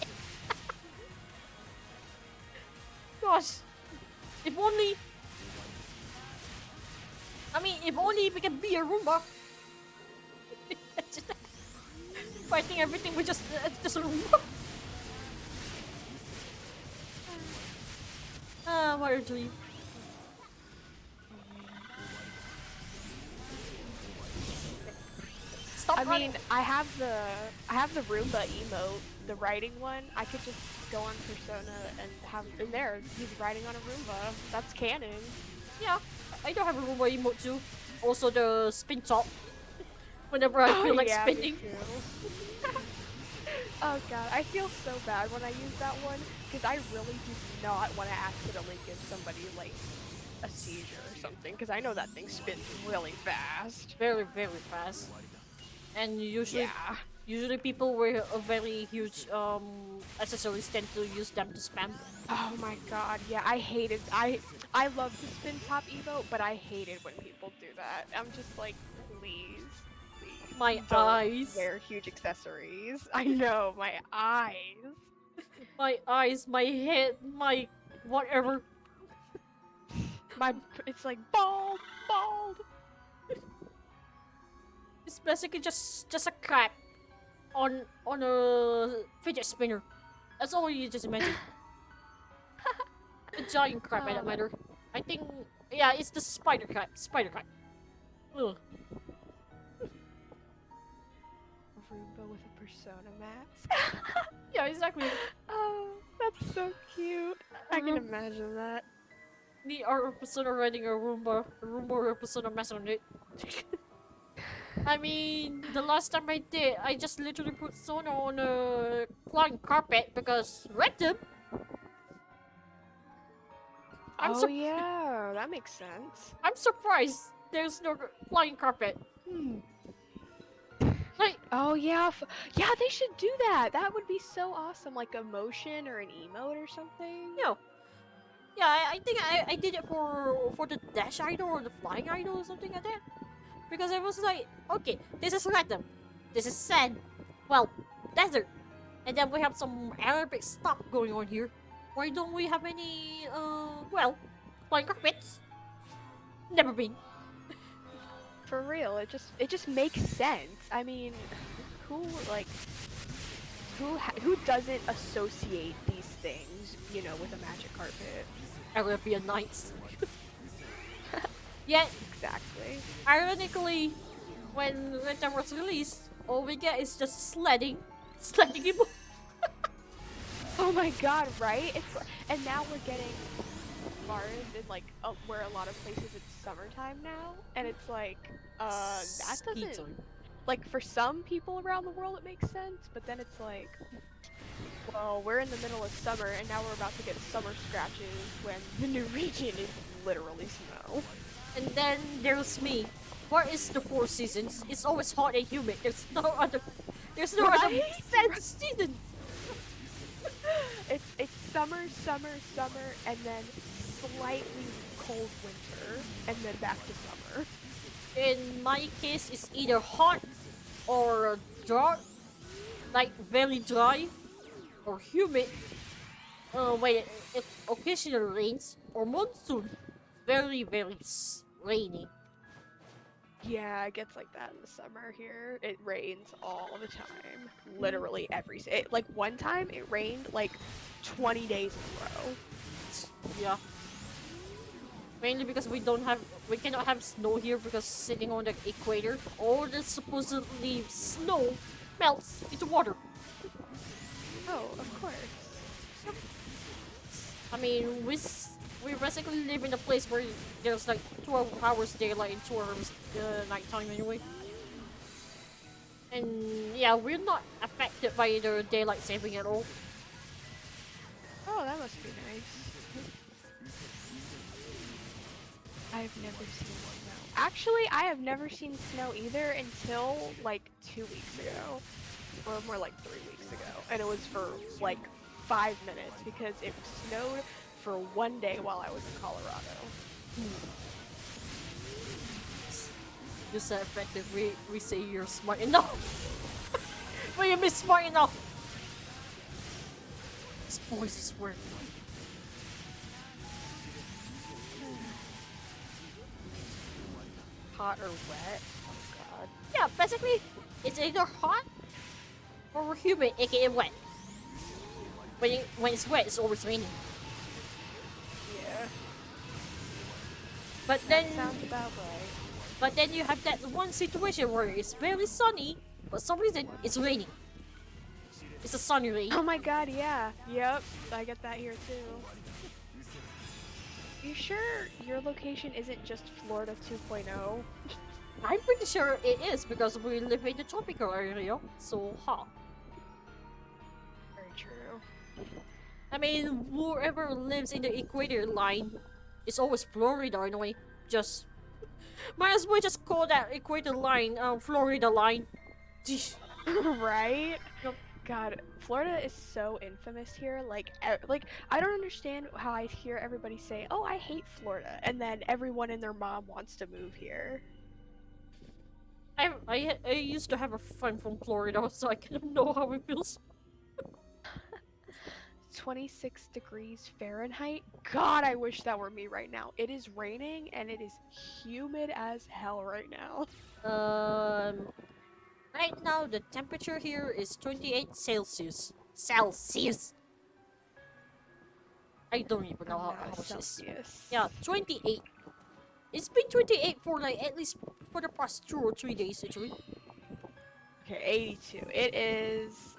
Gosh. If only... I mean, if only we can be a Roomba. Fighting everything with just a Roomba. What a dream. I mean, I have the Roomba emote, the riding one. I could just go on Persona and have in there. He's riding on a Roomba. That's canon. Yeah, I don't have a Roomba emote too. Also the spin top. Whenever I feel like yeah, spinning. me too. Oh god, I feel so bad when I use that one because I really do not want to accidentally give somebody like a seizure or something because I know that thing spins really fast. Very, very fast. And usually people with a very huge accessories tend to use them to spam. Oh my god, yeah, I hate it. I love the spin top emote, but I hate it when people do that. I'm just like, please. My don't eyes. wear huge accessories. I know, my eyes. My eyes, my head, my whatever. It's like bald. It's basically just a crab on a fidget spinner. That's all you just imagine. A giant crab, for that matter. I think, yeah, it's the spider crab. Ugh. Roomba with a Persona mask. Yeah, exactly. Oh, that's so cute. I can imagine that. The art of Persona riding a Roomba with a Persona mask on it. I mean, the last time I did, I just literally put Sona on a flying carpet because random. Yeah, that makes sense. I'm surprised there's no flying carpet. Like, oh yeah, yeah, they should do that. That would be so awesome, like a motion or an emote or something. no. Yeah, I think I did it for the dash idol or the flying idol or something like that. Because I was like, okay, this is random. This is sand. Well, desert. And then we have some Arabic stuff going on here. Why don't we have any, flying carpets? Never been. For real, it just makes sense. I mean, who doesn't associate these things, with a magic carpet? Arabian Nights. Yet, Exactly. ironically, when Winter was released, all we get is just sledding people. Oh my god, right? And now we're getting bars in like where a lot of places it's summertime now, and it's like that Ski doesn't time. like for some people around the world it makes sense, but then it's like, well, we're in the middle of summer and now we're about to get summer scratches when the new region is literally snow. And then there's me. What is the 4 seasons? It's always hot and humid. There's no other Right? sense season. It's summer, and then slightly cold winter, and then back to summer. In my case, it's either hot or dry, like very dry, or humid. It occasionally rains, or monsoon, very rainy. Yeah, it gets like that in the summer here. It rains all the time. Literally like one time it rained like 20 days in a row. Yeah. Mainly because we cannot have snow here because sitting on the equator, all the supposedly snow melts into water. Oh, of course. I mean, we basically live in a place where there's like 12 hours daylight and 2 hours nighttime anyway. And yeah, we're not affected by the daylight saving at all. Oh, that must be nice. I've never seen snow. Actually, I have never seen snow either until like 2 weeks ago. Or more like 3 weeks ago. And it was for like 5 minutes because it snowed for 1 day while I was in Colorado. Just so effective, we say you're smart enough. But you miss smart enough. This voice is weird. Hot or wet? Oh god. Yeah, basically, it's either hot or humid, aka wet. When it's wet, it's always raining. Yeah. But then, sounds about right. But then you have that one situation where it's very sunny, but for some reason it's raining. It's a sunny rain. Oh my god, yeah. Yep, I get that here too. You sure your location isn't just Florida 2.0? I'm pretty sure it is because we live in the tropical area, so hot. Very true. I mean, whoever lives in the equator line is always Florida anyway. Just might as well just call that equator line Florida line. Right? Yep. God, Florida is so infamous here. Like I don't understand how I hear everybody say, "Oh, I hate Florida," and then everyone and their mom wants to move here. I used to have a friend from Florida, so I kind of know how it feels. 26 degrees Fahrenheit. God, I wish that were me right now. It is raining and it is humid as hell right now. Right now the temperature here is 28 Celsius. Celsius. I don't even know how much it is. Celsius. Yeah, 28. It's been 28 for like at least for the past 2 or 3 days actually. Okay, 82. It is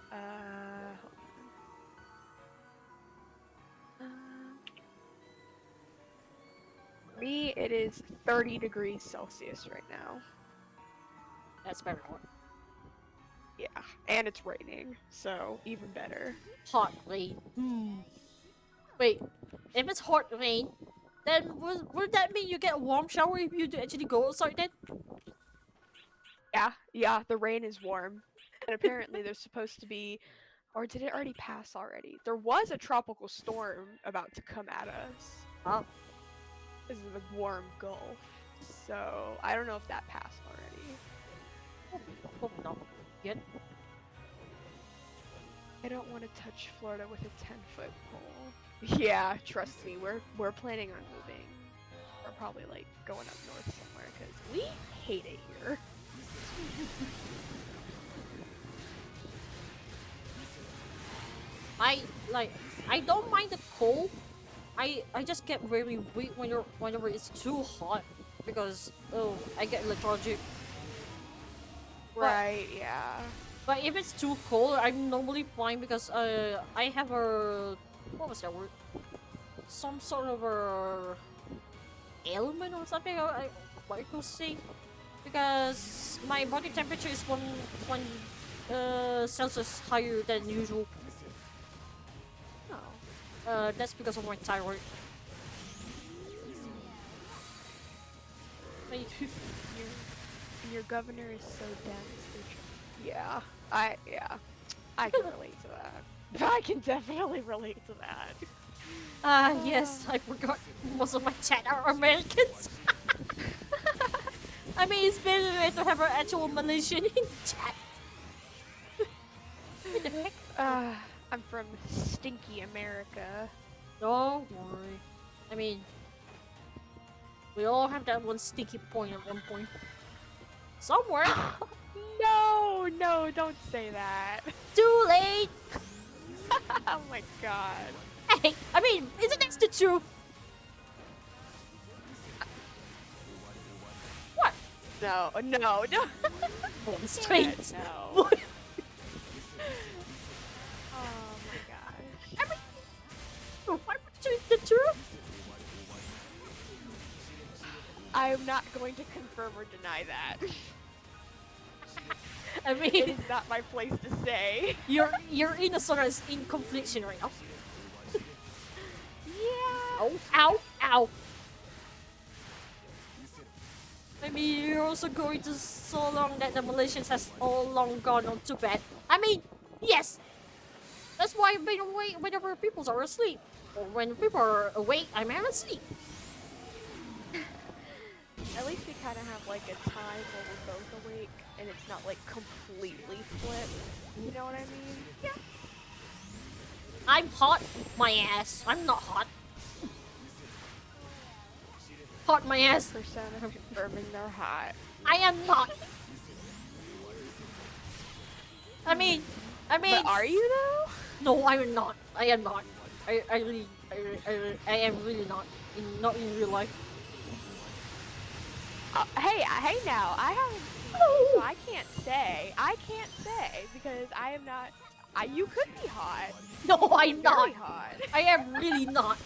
me, it is 30 degrees Celsius right now. That's very hot. Yeah, and it's raining, so even better. Hot rain. Wait, if it's hot rain, then would that mean you get a warm shower if you do actually go outside then? Yeah, the rain is warm. And apparently there's supposed to be, or did it already pass already? There was a tropical storm about to come at us. Oh. This is a warm Gulf, so I don't know if that passed already. Hope not. Yet. I don't want to touch Florida with a 10-foot pole. Yeah, trust me, we're planning on moving. We're probably like going up north somewhere because we hate it here. I don't mind the cold. I just get very weak whenever it's too hot because I get lethargic. Right, yeah. But if it's too cold, I'm normally fine because I have a what was that word? Some sort of a ailment or something. I could say because my body temperature is one Celsius higher than usual. That's because of my thyroid. Your governor is so dense. Yeah, I can relate to that. I can definitely relate to that. Yes, I forgot most of my chat are Americans. I mean, it's better to have an actual Malaysian in chat. What the heck? I'm from stinky America. Don't worry. I mean, we all have that one sticky point at one point. Somewhere. No, don't say that. Too late. Oh my god. Hey, I mean, isn't that the truth? What? No. Straight. No. Oh my gosh. I mean, why would you the truth? I'm not going to confirm or deny that. I mean, it is not my place to say. You're in a sort of in confliction right now. Yeah. Ow. I mean, you're also going to so long that the Malaysians has all long gone on to bed. I mean, yes. That's why I've been awake whenever people are asleep. Or when people are awake, I'm asleep. At least we kind of have like a time where we're both awake and it's not like completely flipped. You know what I mean? Yeah. I'm hot, my ass. I'm not hot. Hot my ass. Persona confirming they're hot. I am not. I mean. But are you though? No, I'm not. I am not. I am really not. Not in real life. Hey now, I haven't seen you, so I can't say because I am not. You could be hot. No, I'm not. Very hot. I am really not.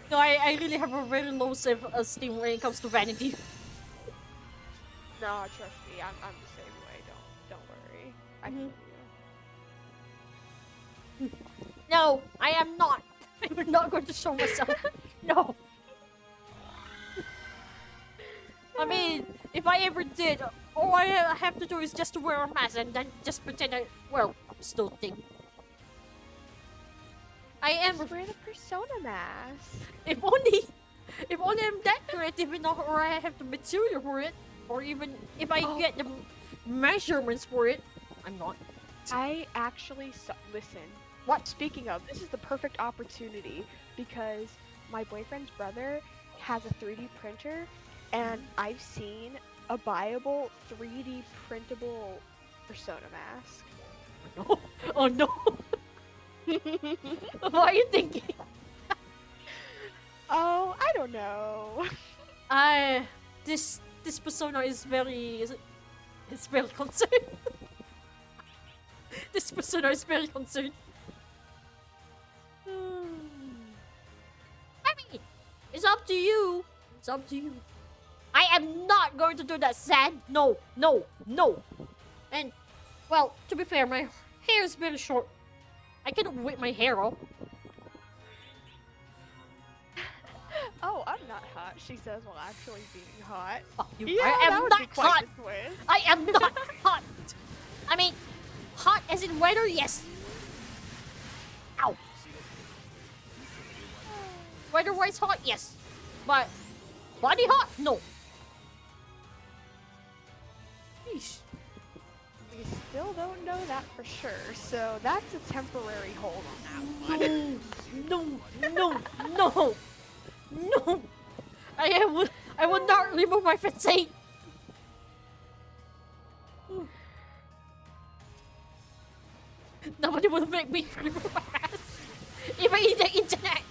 No, I really have a very low self-esteem when it comes to vanity. No, trust me, I'm the same way. Don't worry. I feel you. No, I am not. I'm not going to show myself. No. I mean, if I ever did, all I have to do is just to wear a mask and then just pretend I'm still thin. I am. Just wear the persona mask. If only I'm that creative enough, or I have the material for it, or even if I get the measurements for it, I'm not. I actually listen. What? Speaking of, this is the perfect opportunity because my boyfriend's brother has a 3D printer, and I've seen a buyable 3D printable persona mask. No. Oh no. What are you thinking? Oh, I don't know. This persona is very concerned. This persona is very concerned. I mean, it's up to you. It's up to you. I am not going to do that, Sad. No. And, well, to be fair, my hair is very short. I cannot whip my hair off. Oh, I'm not hot, she says while actually being hot. Oh, Yeah, I that am would not be quite hot. the twist. I am not hot. I mean, hot as in weather, yes. Ow. Weather-wise hot, yes. But body hot, no. Yeesh. We still don't know that for sure, so that's a temporary hold on that one. No. I will not remove my fatigue. Nobody will make me remove my ass. Even in the internet.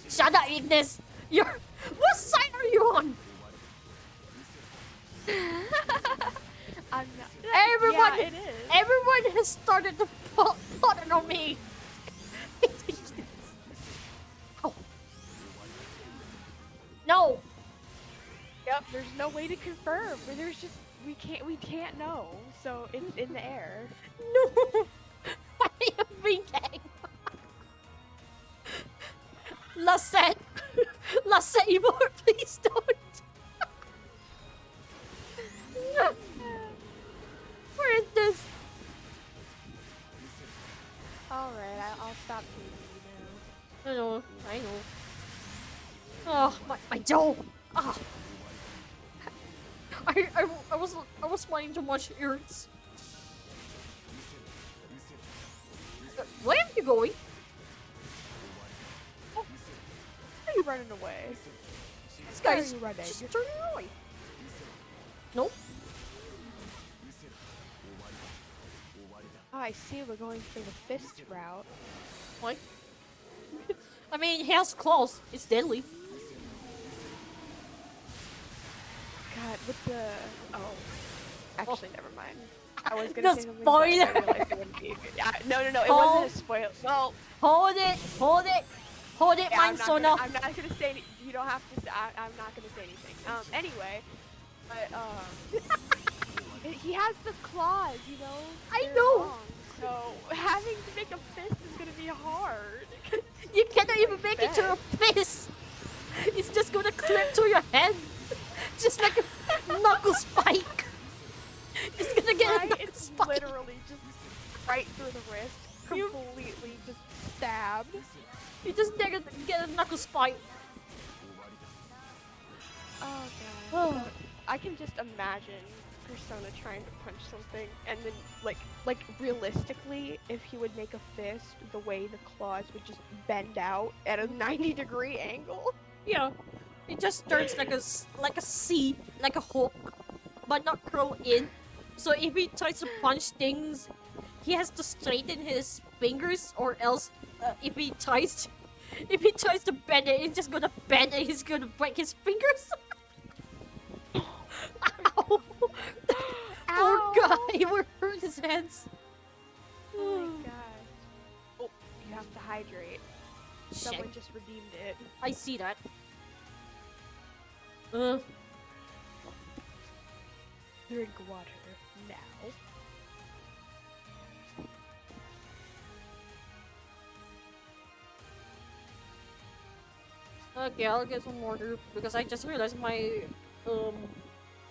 Shut up, Ignis. You're. What side are you on? I'm not. Everyone, Yeah, it is. everyone has started to plot on me. Oh. No. Yep. There's no way to confirm. There's just we can't know. So it's in the air. No. I am being gagged. Lassette, Ivor, please don't. Where is this? All right, I'll stop teasing you now. I know. Oh, my jaw. Ah. I was smiling too much. It hurts. Where are you going? Why are you running away? This Why are guy's you running? just turning away. Nope. Oh, I see. We're going for the fist route. What? I mean, he has claws. It's deadly. God, with the actually, never mind. I was The gonna say something, but I spoiler. realized it wouldn't be good. Yeah, no, it Oh. wasn't a spoiler. Well, Hold it, yeah, man, Sona. I'm not gonna say. You don't have to. I'm not gonna say anything. Anyway, but he has the claws. You know. I They're know. long, so having to make a fist is gonna be hard. You cannot even make it to a fist. It's just gonna clip to your head, just like a knuckle spike. It's gonna get a Right? knuckle It's spike. literally just right through the wrist, completely just stabbed. You just get a knuckle spike. Oh god. Oh. So, I can just imagine Persona trying to punch something, and then like realistically, if he would make a fist, the way the claws would just bend out at a 90-degree angle. Yeah, it just turns like a C, like a hook, but not curl in. So if he tries to punch things, he has to straighten his fingers, or else if he tries to bend it, it's just gonna bend and he's gonna break his fingers. Ow! Poor guy, he will hurt his hands. Oh my god. Oh, you have to hydrate. Someone Shit. just redeemed it. I see that. Drink water now. Okay, I'll get some water because I just realized I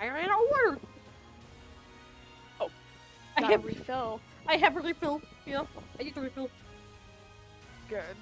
ran out of water. Oh, I gotta have refill. I have a refill. Yeah, I need to refill. Good.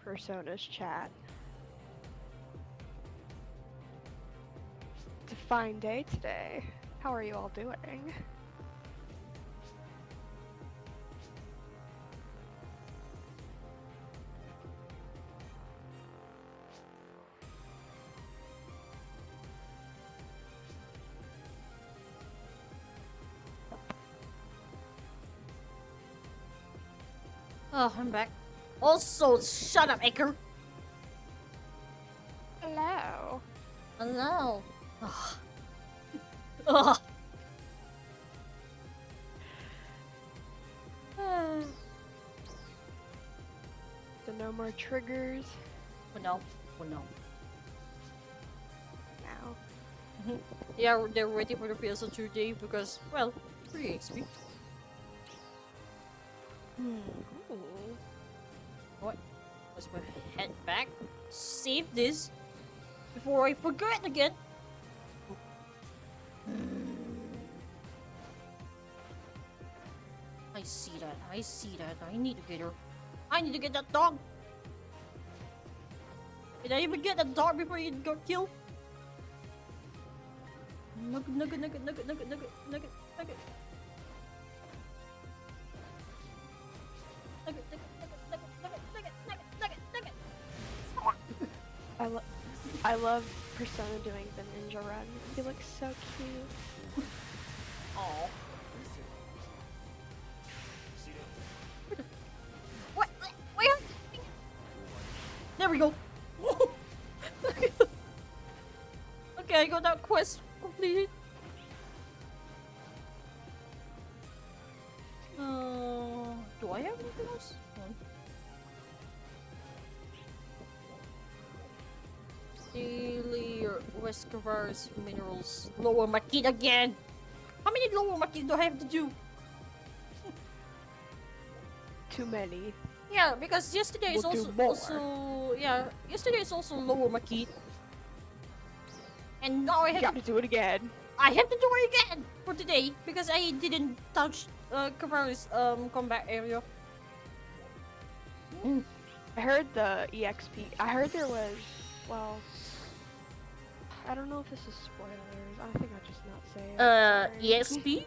Persona's chat. It's a fine day today. How are you all doing? Oh, I'm back. Also, shut up, Aker. Hello. Hello. Ugh. Ugh. So no more triggers For now. For now. now. Yeah, they're waiting for the PSO2 day because, well, free XP. Ooh. What? Let's head back. Save this before I forget again. I see that. I see that. I need to get her. I need to get that dog. Did I even get that dog before he got killed? Nugget, nugget, nugget, nugget, nugget, nugget, nugget, nugget. Nugget, nugget, nugget, nugget, nugget, nugget, nugget, nugget, nugget. I love Persona doing the ninja run. He looks so cute. Aww. What? Where? There we go. Okay, I got that quest completed. Do I have anything else? No. Daily West Kvaris minerals. Lower Market again. How many lower Market do I have to do? Too many. Yeah, because yesterday is We'll do also yeah, yesterday is also lower Market. And now I have Got to do it again. I have to do it again for today because I didn't touch Kvaris combat area. I heard the EXP. I heard there was, well, I don't know if this is spoilers. I think I'll just not say it. Sorry. EXP?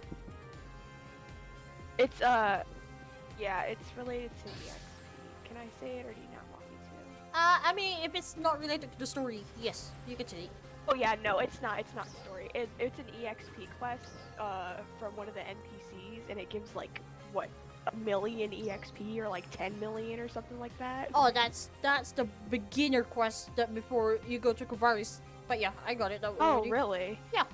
It's yeah, it's related to EXP. Can I say it or do you not want me to? I mean, if it's not related to the story, yes, you can say it. Oh yeah, no, it's not. It's not story. It's an EXP quest from one of the NPCs, and it gives like what, 1 million EXP or like 10 million or something like that. Oh, that's the beginner quest that before you go to Kvaris. But yeah, I got it. That Oh already. really? Yeah.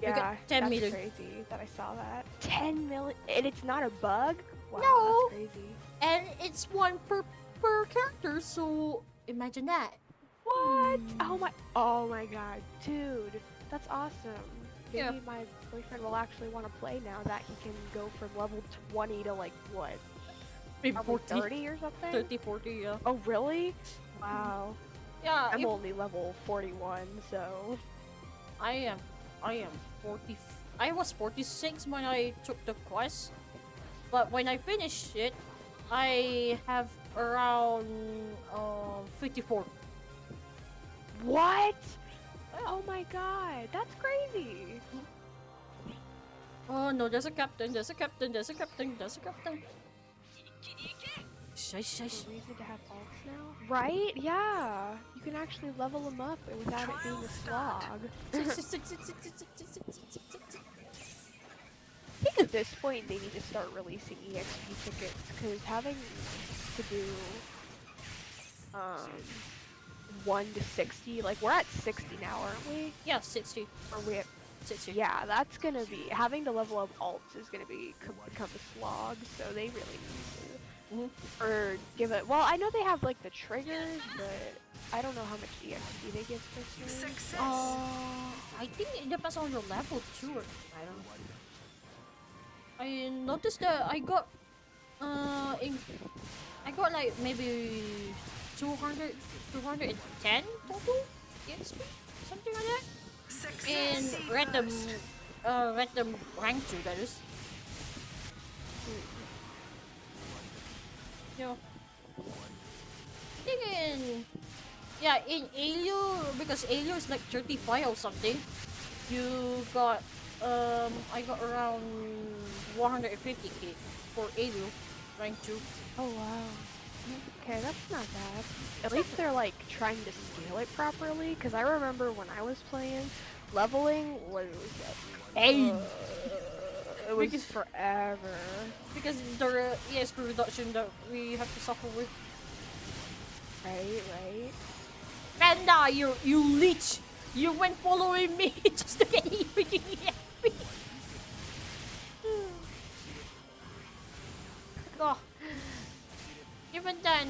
You Yeah, got 10 that's million. crazy that I saw that. 10 million, and it's not a bug. Wow, No. that's crazy. And it's one per character, so imagine that. What? Oh my god, dude, that's awesome. Maybe Yeah. my boyfriend will actually want to play now that he can go from level 20 to like what? Maybe Probably 40, 30 or something? 30, 40, yeah. Oh really? Wow. Yeah, I'm only level 41, so I am 40. I was 46 when I took the quest, but when I finished it, I have around 54. what? Oh my god, that's crazy. Oh no, there's a captain, there's a captain, there's a captain, there's a captain. Shush, shush. Reason to have ults now? Right? Yeah. You can actually level them up without it being a slog. I think at this point they need to start releasing EXP tickets because having to do 1 to 60, like we're at 60 now, aren't we? Yeah, 60. Or we at 60. yeah, that's gonna be having to level up alts is gonna be become a slog, so they really need to or give it. Well, I know they have like the triggers, but I don't know how much EXP they give personally. I think it depends on your level too. I don't know. I noticed that I got I got like maybe 210 total EXP, something like that. In random rank 2, that is. Yeah. I think in Alio, because Alio is like 35 or something, you got I got around 150k for Alio rank 2. Oh wow. Okay, that's not bad. At least they're like trying to scale it properly, because I remember when I was playing, leveling was Hey! it was forever. Because the EXP reduction that we have to suffer with. Right. Panda, you leech! You went following me just to get freaking EXP! Oh. Even then,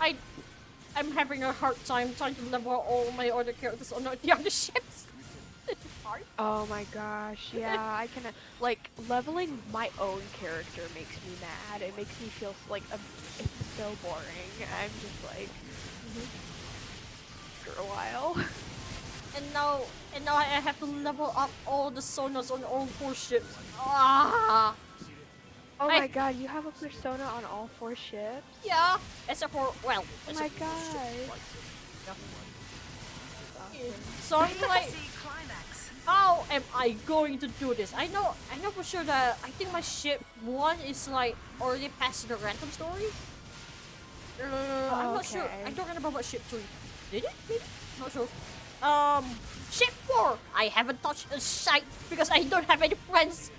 I'm having a hard time trying to level all my other characters on the other ships. It's hard. Oh my gosh, yeah, I can like leveling my own character makes me mad. It makes me feel like it's so boring. I'm just like after a while. And now I have to level up all the sonas on all 4 ships. Ah! Oh my god, you have a persona on all 4 ships? Yeah, except for Oh my god. So I'm like, how am I going to do this? I know for sure that I think my ship 1 is like already past the random story. I'm not sure. I don't remember what ship 2 did it. Maybe? Not sure. Ship 4. I haven't touched a site because I don't have any friends.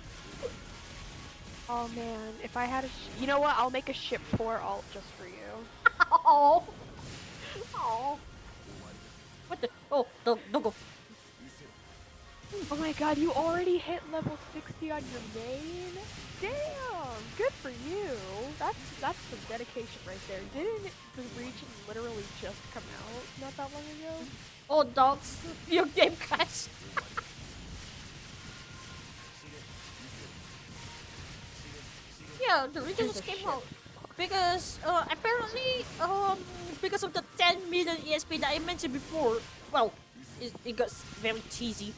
Oh man, if I had you know what? I'll make a ship 4 alt just for you. Oh. Oh. What the? Oh, don't go. Oh my god, you already hit level 60 on your main? Damn, good for you. That's some dedication right there. Didn't the region literally just come out not that long ago? Oh, dogs, your game crashed. Yeah, the region just came out because apparently because of the 10 million ESP that I mentioned before. Well, it got very cheesy.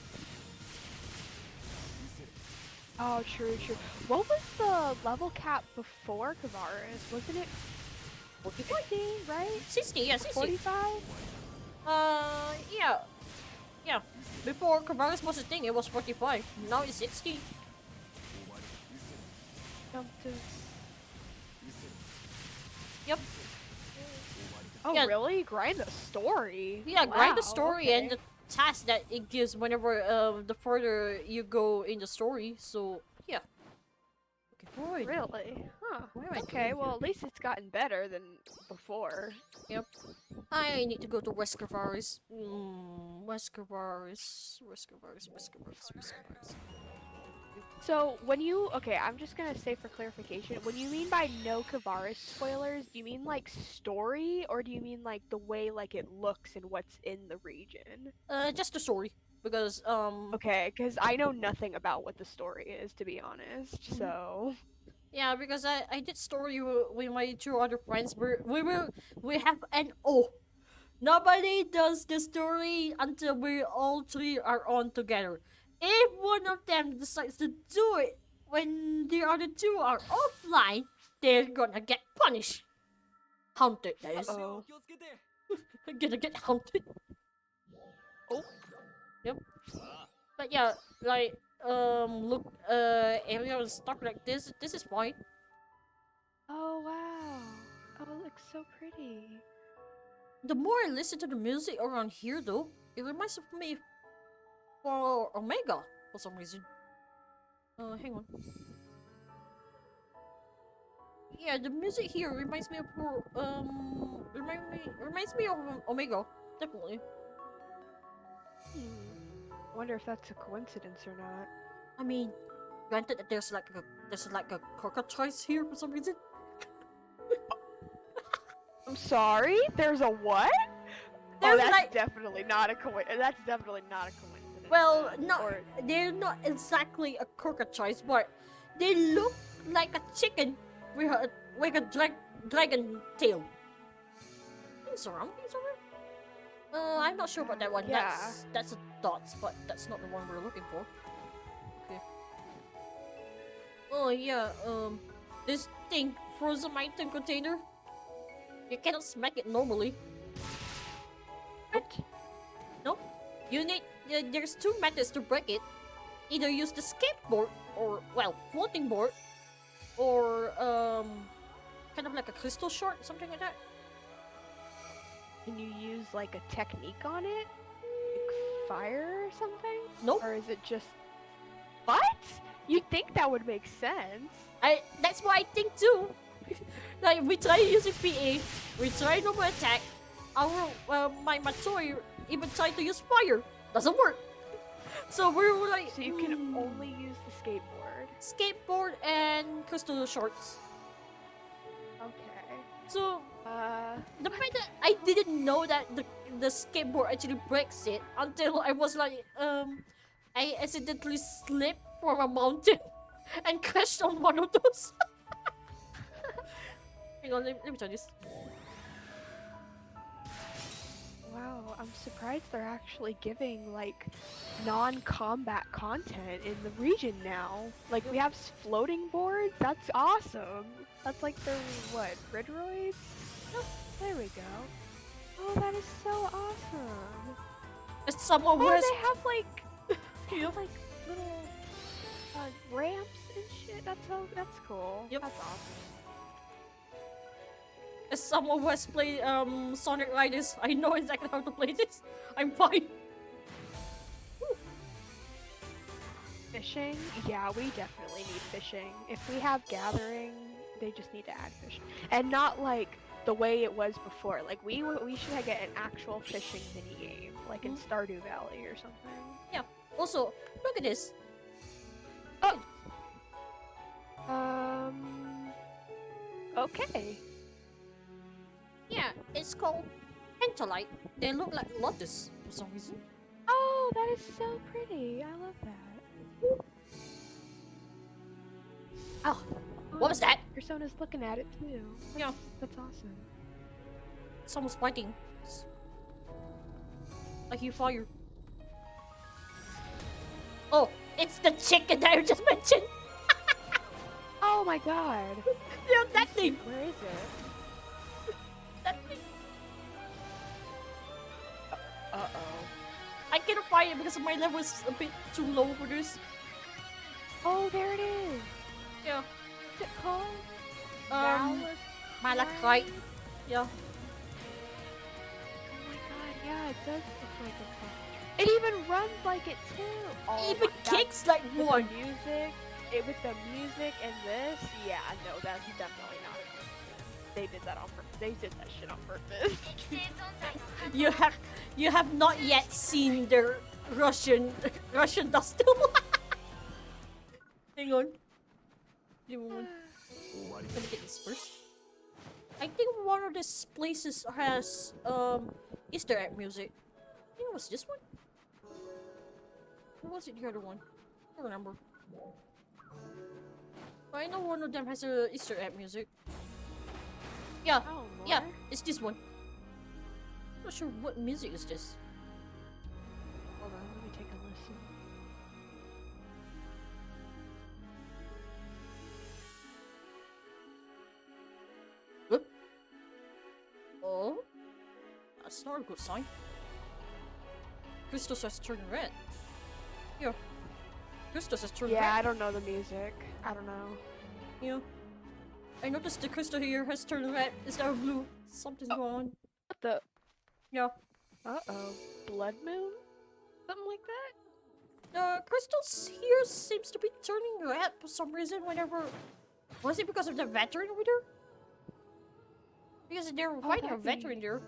Oh, true. What was the level cap before Kvaris? Wasn't it 60, right? 60, yeah, 60. 45? Yeah. Yeah. Before Kvaris was a thing, it was 45. Now it's 60. Yep. Oh, Yeah. really? Grind the story? Yeah, grind the Wow, story okay. and the task that it gives whenever the further you go in the story. So yeah. Okay, boy. Really? Huh. Where am I Okay, going well, here? at least it's gotten better than before. Yep. I need to go to West Kvaris. West Kvaris. So, when you... Okay, I'm just gonna say for clarification, when you mean by no Kvaris spoilers, do you mean, like, story, or do you mean, like, the way, like, it looks and what's in the region? Just the story. Because, Okay, because I know nothing about what the story is, to be honest, so... yeah, because I did story with my 2 other friends. We have an nobody does the story until we all 3 are on together. If one of them decides to do it when the other 2 are offline, they're gonna get punished. Haunted, that is. Uh-oh. Gonna get haunted. Oh. Yep. But yeah, like, look, area and stuff like this is fine. Oh, wow. Oh, it looks so pretty. The more I listen to the music around here, though, it reminds me for Omega for some reason. Hang on. Yeah, the music here reminds me of reminds me of Omega, definitely. Wonder if that's a coincidence or not. I mean, granted that there's like a cockatrice here for some reason. I'm sorry? There's a what? There's that's like- definitely not a coincidence. That's definitely not a coincidence. Well, no, Or- they're not exactly a cockatrice, but they look like a chicken with a dragon tail. Things around. I'm not sure about that one. Yeah. That's a dots, but that's not the one we're looking for. Okay. Oh yeah, this thing, frozen item container. You cannot smack it normally. What? Nope. You need. There's 2 methods to break it. Either use the skateboard or, well, floating board, or kind of like a crystal shard, something like that. Can you use like a technique on it? Like fire or something? Nope. Or is it just... What? You'd think that would make sense. That's what I think too. Like, we try using PA, we try normal attack. My toy even tried to use fire. Doesn't work. So we're like, So you can only use the skateboard and crystal shards. Okay. So The fact that I didn't know that the skateboard actually breaks it until I was like, I accidentally slipped from a mountain and crashed on one of those. Hang on, let me try this. Wow, I'm surprised they're actually giving like non-combat content in the region now. Like we have floating boards. That's awesome. That's like the what? Ridroids? Oh, there we go. Oh, that is so awesome. As someone who Oh, has they have like they have like little ramps and shit. That's cool. Yep. That's awesome. As someone who has played Sonic Riders, I know exactly how to play this. I'm fine. Fishing? Yeah, we definitely need fishing. If we have gathering, they just need to add fishing. And not like the way it was before. Like we should get an actual fishing mini game, like in Stardew Valley or something. Yeah. Also, look at this. Okay. Yeah, it's called Pentalite. They look like lotus for some reason. Oh, that is so pretty. I love that. Oh, what was that? Persona's looking at it too. Yeah. That's awesome. Someone's fighting. Like you fire. Oh, it's the chicken that I just mentioned. Oh my god. Yeah, that thing. Where is it? That thing. Uh-oh. I cannot find it because my level is a bit too low for this. Oh, there it is. Yeah. What's it called? Malachite. Yeah. Oh my god, yeah, it does look like a It even runs like it too. Oh, Even kicks like one. With the music and this, yeah, no, that's definitely not a coincidence. They did that on purpose. They did that shit on purpose. You have not yet seen the Russian dust. Hang on. Give me one. Let me get this first. I think one of these places has Easter egg music. I think it was this one. Or was it the other one? I don't remember. But I know one of them has a Easter egg music. Yeah, Oh, yeah, more? it's this one. Not sure what music is this. Hold on, let me take a listen. Whoop. Oh, that's not a good sign. Crystal has turned red. Yeah, Crystal has turned red. Yeah, I don't know the music. I don't know. Yeah. I noticed the crystal here has turned red instead of blue. Something's going on. What the? Yeah. Uh-oh. Blood moon? Something like that? The crystals here seems to be turning red for some reason whenever... Was it because of the veteran over there? Because they were fighting a that'd veteran there.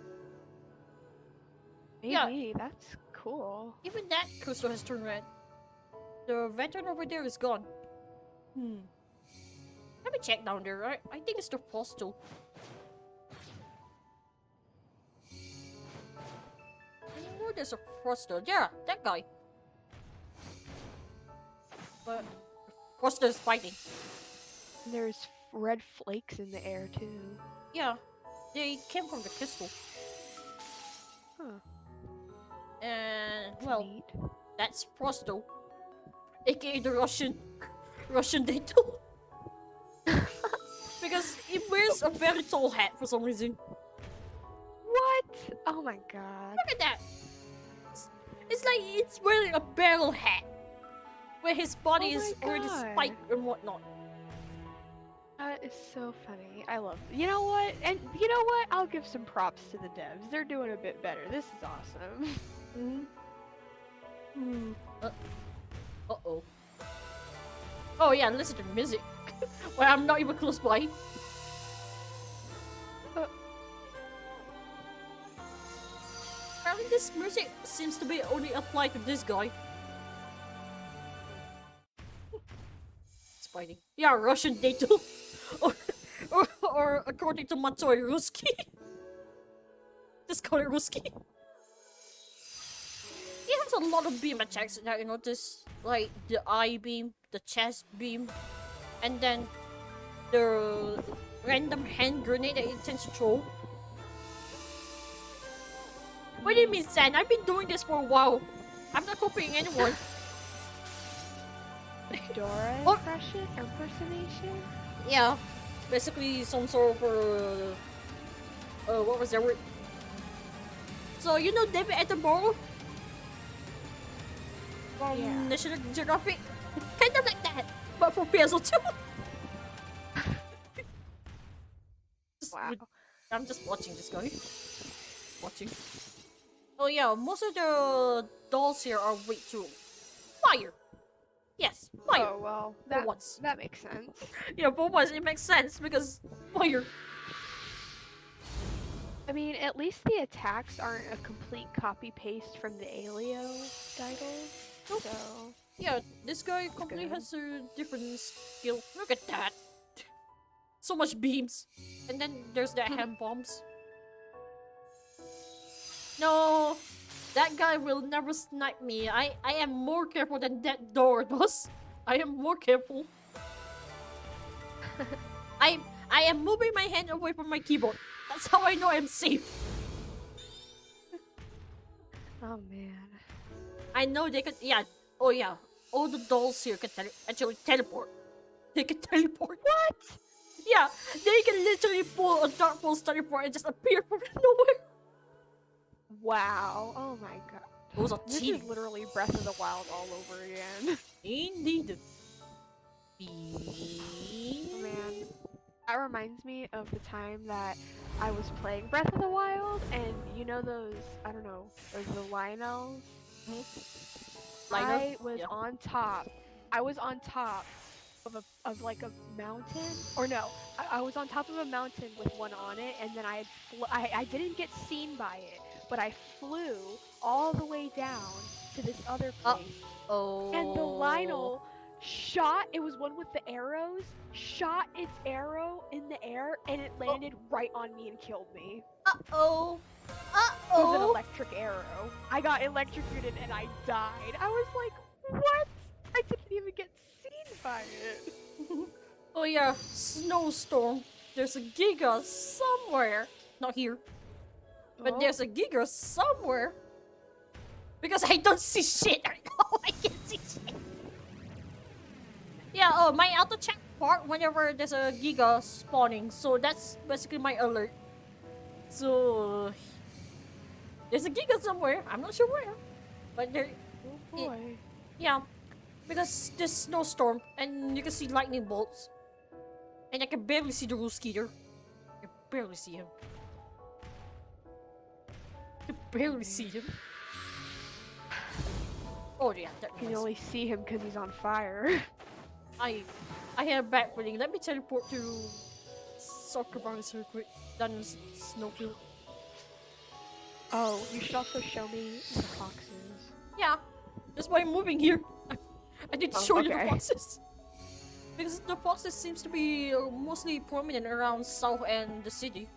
Maybe, that's cool. Even that crystal has turned red. The veteran over there is gone. Let me check down there, right? I think it's the postal. I know there's a postal. Yeah, that guy. But Foster is fighting. There's red flakes in the air too. Yeah, they came from the crystal. Huh. And That's well, neat. that's Prosto, aka the Russian Dato. Because he wears a very tall hat for some reason. What? Oh my god. Look at that. It's like it's wearing a barrel hat, where his body Oh is my already God. spiked and whatnot. That is so funny. I love it. You know what? And you know what? I'll give some props to the devs. They're doing a bit better. This is awesome. Uh-oh. Oh yeah, listen to the music. Well, I'm not even close by. Apparently this music seems to be only applied to this guy. It's fighting. Yeah, Russian Dato. or according to Matoi, Ruski. Just call it Ruski. He has a lot of beam attacks that you notice, like the eye beam, the chest beam, and then the random hand grenade that it tends to throw. What do you mean, San? I've been doing this for a while. I'm not copying anyone. Dora Oh. impersonation? Yeah, basically some sort of what was that word? So you know David Attenborough from Yeah. National Geographic, kind of like that, but for PSO2. Wow. I'm just watching this guy. Watching. Oh yeah, most of the dolls here are weak to fire. Yes, fire. Oh well, For once. that makes sense. Yeah, for once it makes sense because fire. I mean, at least the attacks aren't a complete copy paste from the Alio titles. Nope. So Yeah, this guy completely good. has a different skill. Look at that. So much beams. And then there's the hand bombs. No, that guy will never snipe me. I am more careful than that door does. I am more careful. I am moving my hand away from my keyboard. That's how I know I'm safe. Oh man. I know they can. Yeah. Oh yeah. All the dolls here can actually teleport. They can teleport. What? Yeah, they can literally pull a Dark Pulse teleport and just appear from nowhere. Wow. Oh my god. Those are This cheap. is literally Breath of the Wild all over again. Indeed. Man, that reminds me of the time that I was playing Breath of the Wild, and you know those, I don't know, the Lionels? I was Yeah. on top. I was on top of like a mountain, or no, I was on top of a mountain with one on it, and then I didn't get seen by it, but I flew all the way down to this other place, Oh. and the Lionel shot. It was one with the arrows. Shot its arrow in the air, and it landed right on me and killed me. Uh-oh. It was an Uh-oh. electric arrow. I got electrocuted and I died. I was like, what? I didn't even get seen by it. Oh yeah, snowstorm. There's a Giga somewhere. Not here. But Oh. there's a Giga somewhere. Because I don't see shit right now. I can't see shit. Yeah, oh, my auto check part whenever there's a Giga spawning. So that's basically my alert. So there's a Giga somewhere. I'm not sure where. But there, Oh boy. yeah. Because there's snowstorm and you can see lightning bolts. And I can barely see the Rooskiter. I can barely see him. I can barely see him. Oh yeah, that You can only see him because he's on fire. I had a bad feeling. Let me teleport to Soccer Kvaris real quick. Done snowfield. Oh, you should also show me the foxes. Yeah, that's why I'm moving here. I need to Oh, show you the okay. foxes. Because the foxes seems to be mostly prominent around south and the city.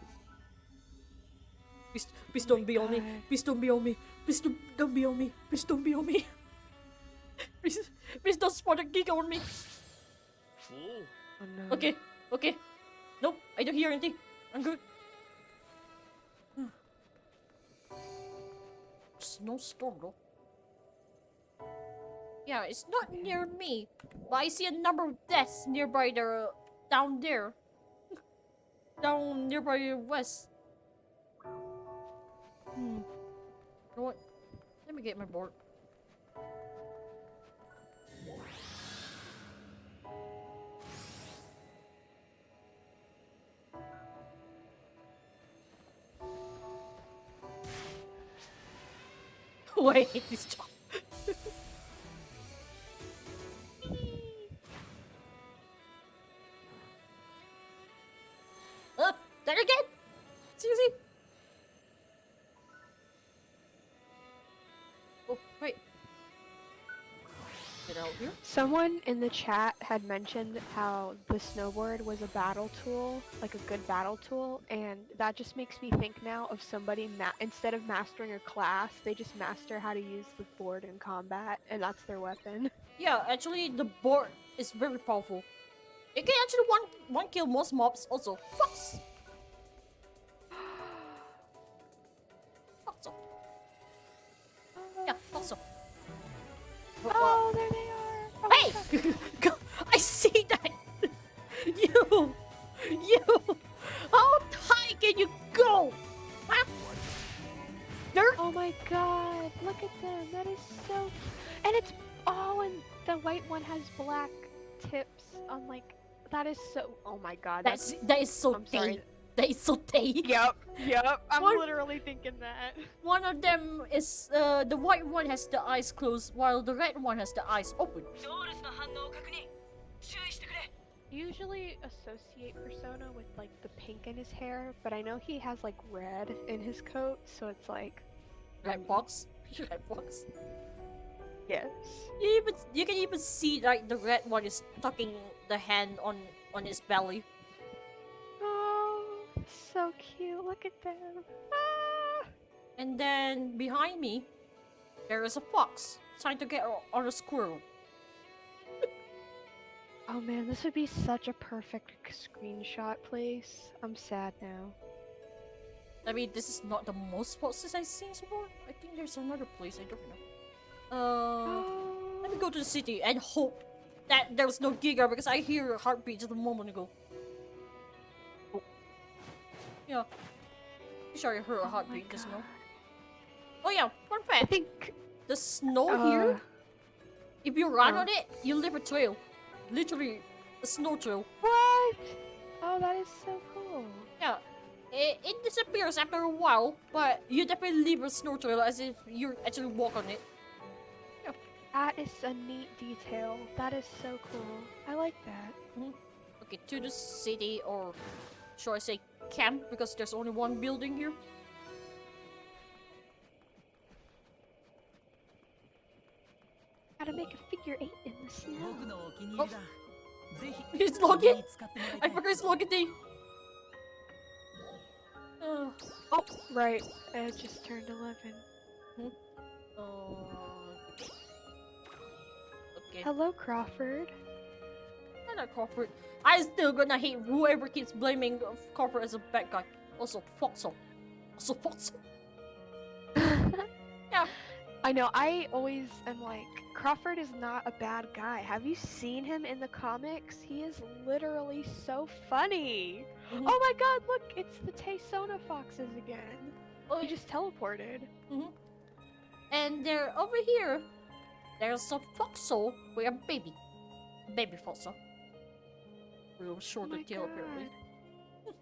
Please don't be on me. Please don't be on me. Please don't be on me. Please don't be on me. Please don't spawn a Giga on me. Oh no. Okay. Nope, I don't hear anything. I'm good. Snowstorm though. Yeah, it's not near me, but I see a number of deaths nearby the down there. Down nearby west. You know what? Let me get my board. Wait, this job. There again! Seriously? Oh, wait. Did out here. Someone in the chat had mentioned how the snowboard was a battle tool, like a good battle tool, and that just makes me think now of somebody instead of mastering a class, they just master how to use the board in combat, and that's their weapon. Yeah, actually, the board is very powerful. It can actually one kill most mobs. Also, fox. Foxo. Yeah, foxo. Oh, there they are! Oh, Hey! I see that! You! How high can you go? Huh? There? Oh my god, look at them. That is so. And it's. Oh, and the white one has black tips on, like. That is so. Oh my god. That is so I'm sorry. Tay. That is so Tay. Yep. I'm What? literally thinking that. One of them is the white one has the eyes closed, while the red one has the eyes open. ドールスの反応を確認注意してくれ Usually associate Persona with like the pink in his hair, but I know he has like red in his coat, so it's like Red box. Red box. yes. You can even see like the red one is tucking the hand on his belly. Oh, so cute. Look at them. Ah! And then behind me, there is a fox trying to get on a squirrel. Oh man, this would be such a perfect screenshot place. I'm sad now. I mean, this is not the most foxes I've seen so far. I think there's another place, I don't know. Let me go to the city and hope that there's no Giga because I hear a heartbeat just a moment ago. Oh. Yeah. I'm sure I heard a heartbeat just now. Oh yeah, fun I fact. think The snow here, if you run on it, you leave a trail. Literally, a snow trail. what? Oh, that is so cool. Yeah. It disappears after a while, but you definitely leave a snow trail as if you actually walk on it. That is a neat detail. That is so cool. I like that. Okay, to the city, or should I say camp, because there's only one building here. Gotta make a figure 8 in the snow. 僕のお気に入りだ。ぜひ It's お家 login! に使ってもらい I たい。 forgot it's login day! Oh, right. I just turned 11. Okay. Hello, Crawford. Hello, Crawford. I still gonna hate whoever keeps blaming Crawford as a bad guy. Also, Foxo. Also, Foxo. Yeah. I know, I always am like, Crawford is not a bad guy. Have you seen him in the comics? He is literally so funny. Mhm. Oh my god, look, it's the Taysona foxes again. Oh, He just teleported. And they're over here. There's a Foxo with a baby. Baby Foxo. Real short Oh my tail, apparently. God.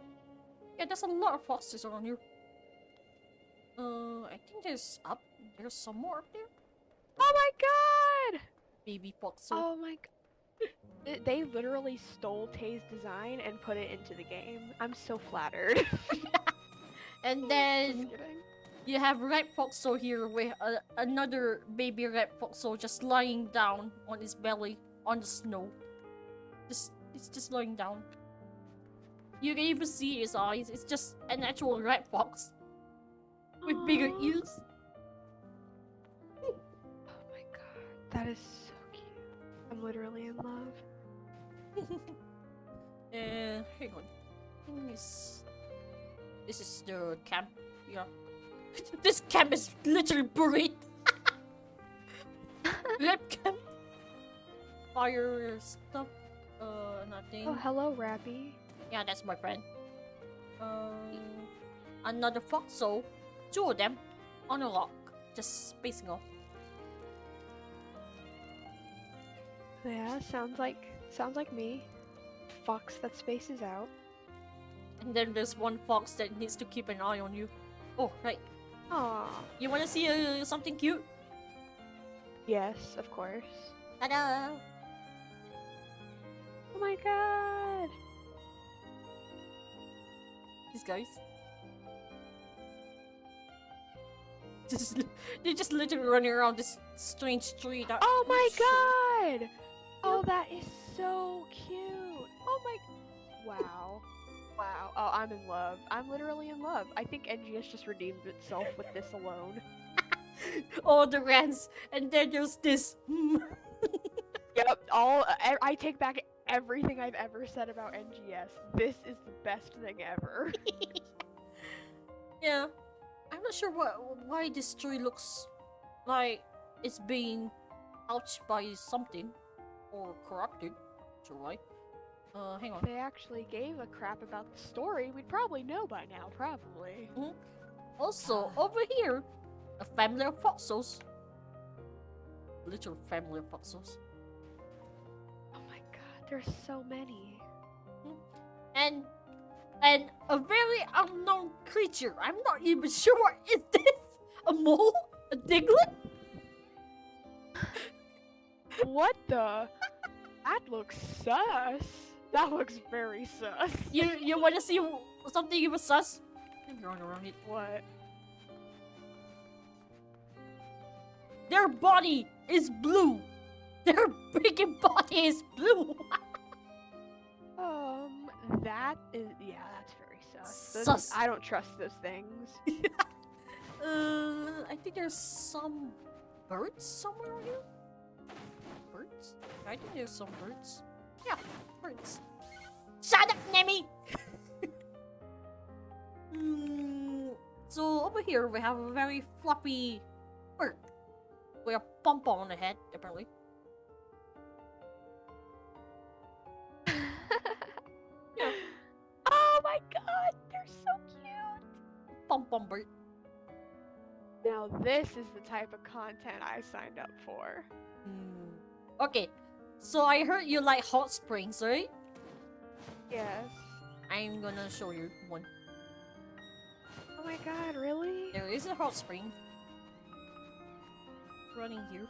Yeah, there's a lot of foxes around here. I think there's some more up there. Oh my god! Baby Foxo. Oh my god. They literally stole Tay's design and put it into the game. I'm so flattered. And then Just kidding. you have Red Foxo here with another baby Red Foxo just lying down on his belly on the snow. It's just lying down. You can even see his eyes. It's just an actual red fox with bigger Aw. ears. Oh my god. That is so cute. I'm literally in love. Hang on. I think this is the camp. Yeah. This camp is literally buried. Red camp. Fire stuff. Nothing. Oh, hello, Rabby. Yeah, that's my friend. Another Foxo. Two of them on a rock, just spacing off. Yeah, sounds like me. Fox that spaces out. And then there's one fox that needs to keep an eye on you. Oh, right. Aww. You wanna see something cute? Yes, of course. Ta-da! Oh my god. These guys. They're just literally running around this strange street. Oh my god! god! Oh, that is so cute. Oh my. Wow. Wow. Oh, I'm in love. I'm literally in love. I think NGS just redeemed itself with this alone. All the rants, and then there's this. Yep. I take back everything I've ever said about NGS. This is the best thing ever. Yeah, I'm not sure why this tree looks like it's being touched by something or corrupted. Sure why? Hang on. If they actually gave a crap about the story, we'd probably know by now, probably. Also, over here, a family of foxels. Little family of foxels. Oh my god, there's so many. And a very unknown creature. I'm not even sure what is this? A mole? A diglett? What the? That looks sus. That looks very sus. You want to see something even sus? I'm going around it. What? Their body is blue. Their freaking body is blue. That is, yeah, that's very sus. Sus. I don't trust those things. I think there's some birds somewhere around here. Birds? I think there's some birds. Yeah, birds. Shut up, Nemi! So over here we have a very fluffy bird with a pom-pom on the head, apparently. Yeah. Oh my god, they're so cute. Pom-pom bird. Now this is the type of content I signed up for. Okay, so I heard you like hot springs, right? Yes. I'm gonna show you one. Oh my god, really? There is a hot spring running here.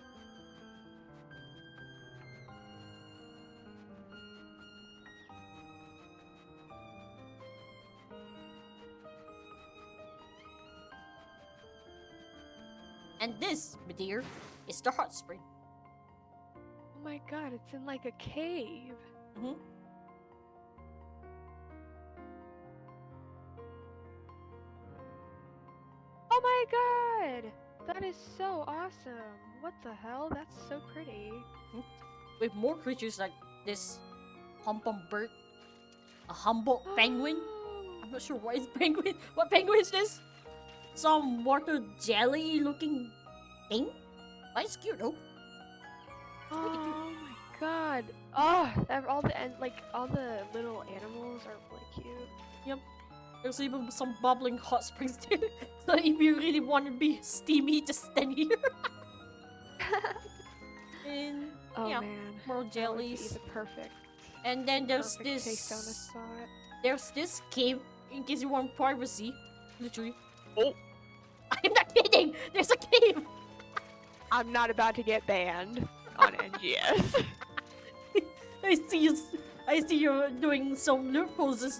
And this, my dear, is the hot spring. Oh my god, it's in like a cave. Oh my god! That is so awesome. What the hell? That's so pretty. With more creatures like this pom-pom bird, a humboldt penguin. I'm not sure what is penguin. What penguin is this? Some water jelly looking thing. But it's cute though. It's really cute. Oh my god. Oh, all the all the little animals are really cute. Yep. There's even some bubbling hot springs too. So if you really want to be steamy, just stand here. And Oh yeah, man. more That would be jellies. the perfect. And then there's Perfect taste on the this. spot. There's this cave in case you want privacy. Literally. Oh. I'm not kidding. There's a cave. I'm not about to get banned on NGS. I see you. I see you doing some lure poses.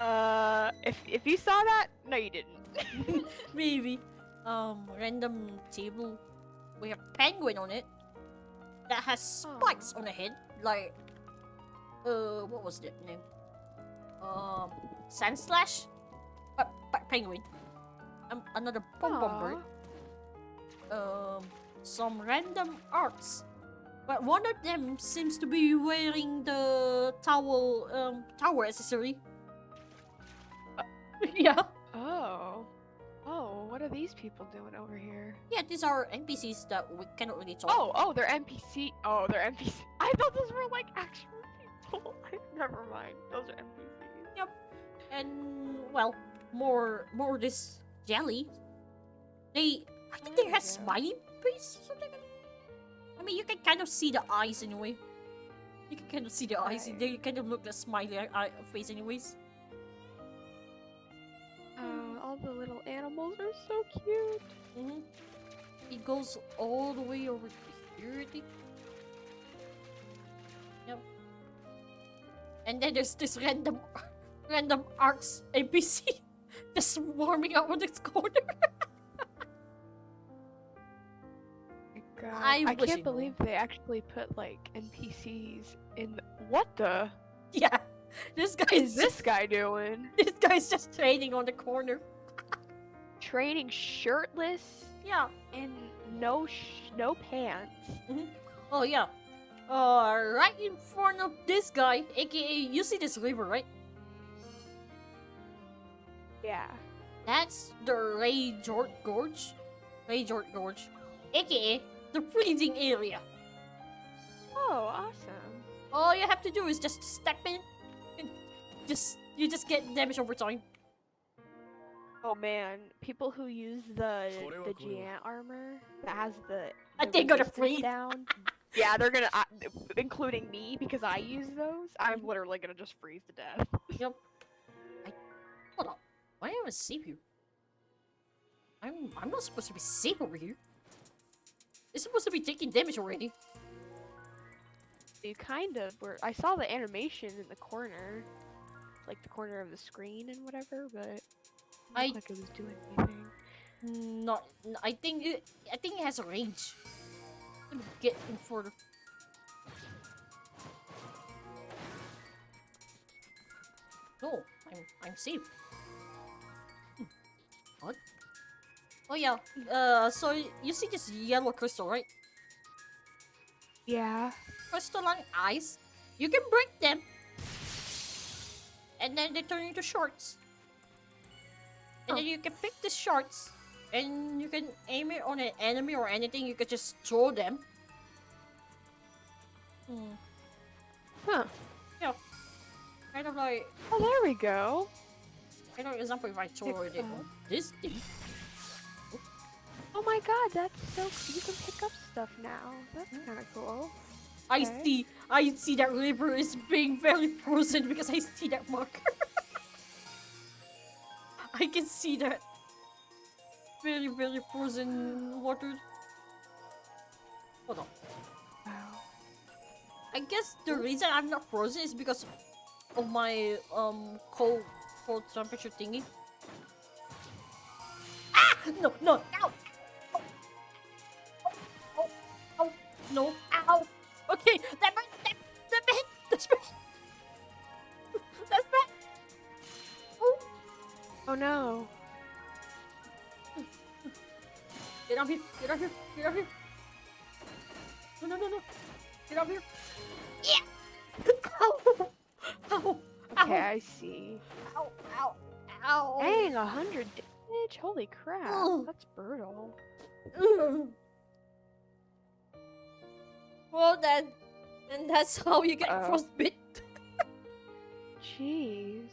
If you saw that, no, you didn't. Maybe. Random table with a penguin on it that has spikes on the head. Like, what was that name? Sand slash. Penguin. Another pom-pom bird. Some random arts. But one of them seems to be wearing the tower accessory. Yeah. Oh. Oh, what are these people doing over here? Yeah, these are NPCs that we cannot really talk. Oh, they're NPC. Oh, they're NPC. I thought those were like actual people. Never mind. Those are NPCs. Yep. And well, more this jelly. I think they have smiley face or something. I mean, you can kind of see the eyes anyway. You can kind of see the eyes. They kind of look like smiley face anyways. All the little animals are so cute. It goes all the way over here, I think. Yep. And then there's this random arcs NPC just warming up on this corner. god. I I wish can't it would. believe they actually put like NPCs in what the Yeah, this guy is this guy doing? This guy's just training on the corner. Training shirtless Yeah. and no pants. Oh yeah. Right in front of this guy, aka you see this river, right? Yeah. That's the Rayjort Gorge. Rayjort Gorge, aka the freezing area. Oh, awesome. All you have to do is just step in, and you just get damage over time. Oh man, people who use the giant armor that has the They're gonna resistance freeze. down. Yeah, they're gonna, including me because I use those. I'm literally gonna just freeze to death. Yep. Hold on. Why am I safe here? I'm not supposed to be safe over here. It's supposed to be taking damage already. You kind of were. I saw the animation in the corner, like the corner of the screen and whatever, but it looked like it was doing anything. Not. I think it has a range. Let me get in further. No, I'm safe. What? Oh yeah. So you see this yellow crystal, right? Yeah. Crystalline eyes. You can break them, and then they turn into shards. And then you can pick the shards, and you can aim it on an enemy or anything. You could just throw them. Huh. Yeah. Kind of like. Oh, there we go. Kind of example if I throw it on this thing. Oh my god, that's so. You can pick up stuff now. That's kind of cool. I see that river is being very frozen because I see that marker. I can see that very, very frozen water. Hold on. Wow. I guess the reason I'm not frozen is because of my cold temperature thingy. Ah! No! Ow! Ow! No! Ow! Okay, that's bad. That's bad. Oh! Oh no. Get up here! No! Get up here! Yeah! Ow! Ow! Okay, I see. Ow! Dang, 100 damage? Holy crap, Ugh. that's brutal. Ugh. Well then, and that's how you get frostbite. Jeez.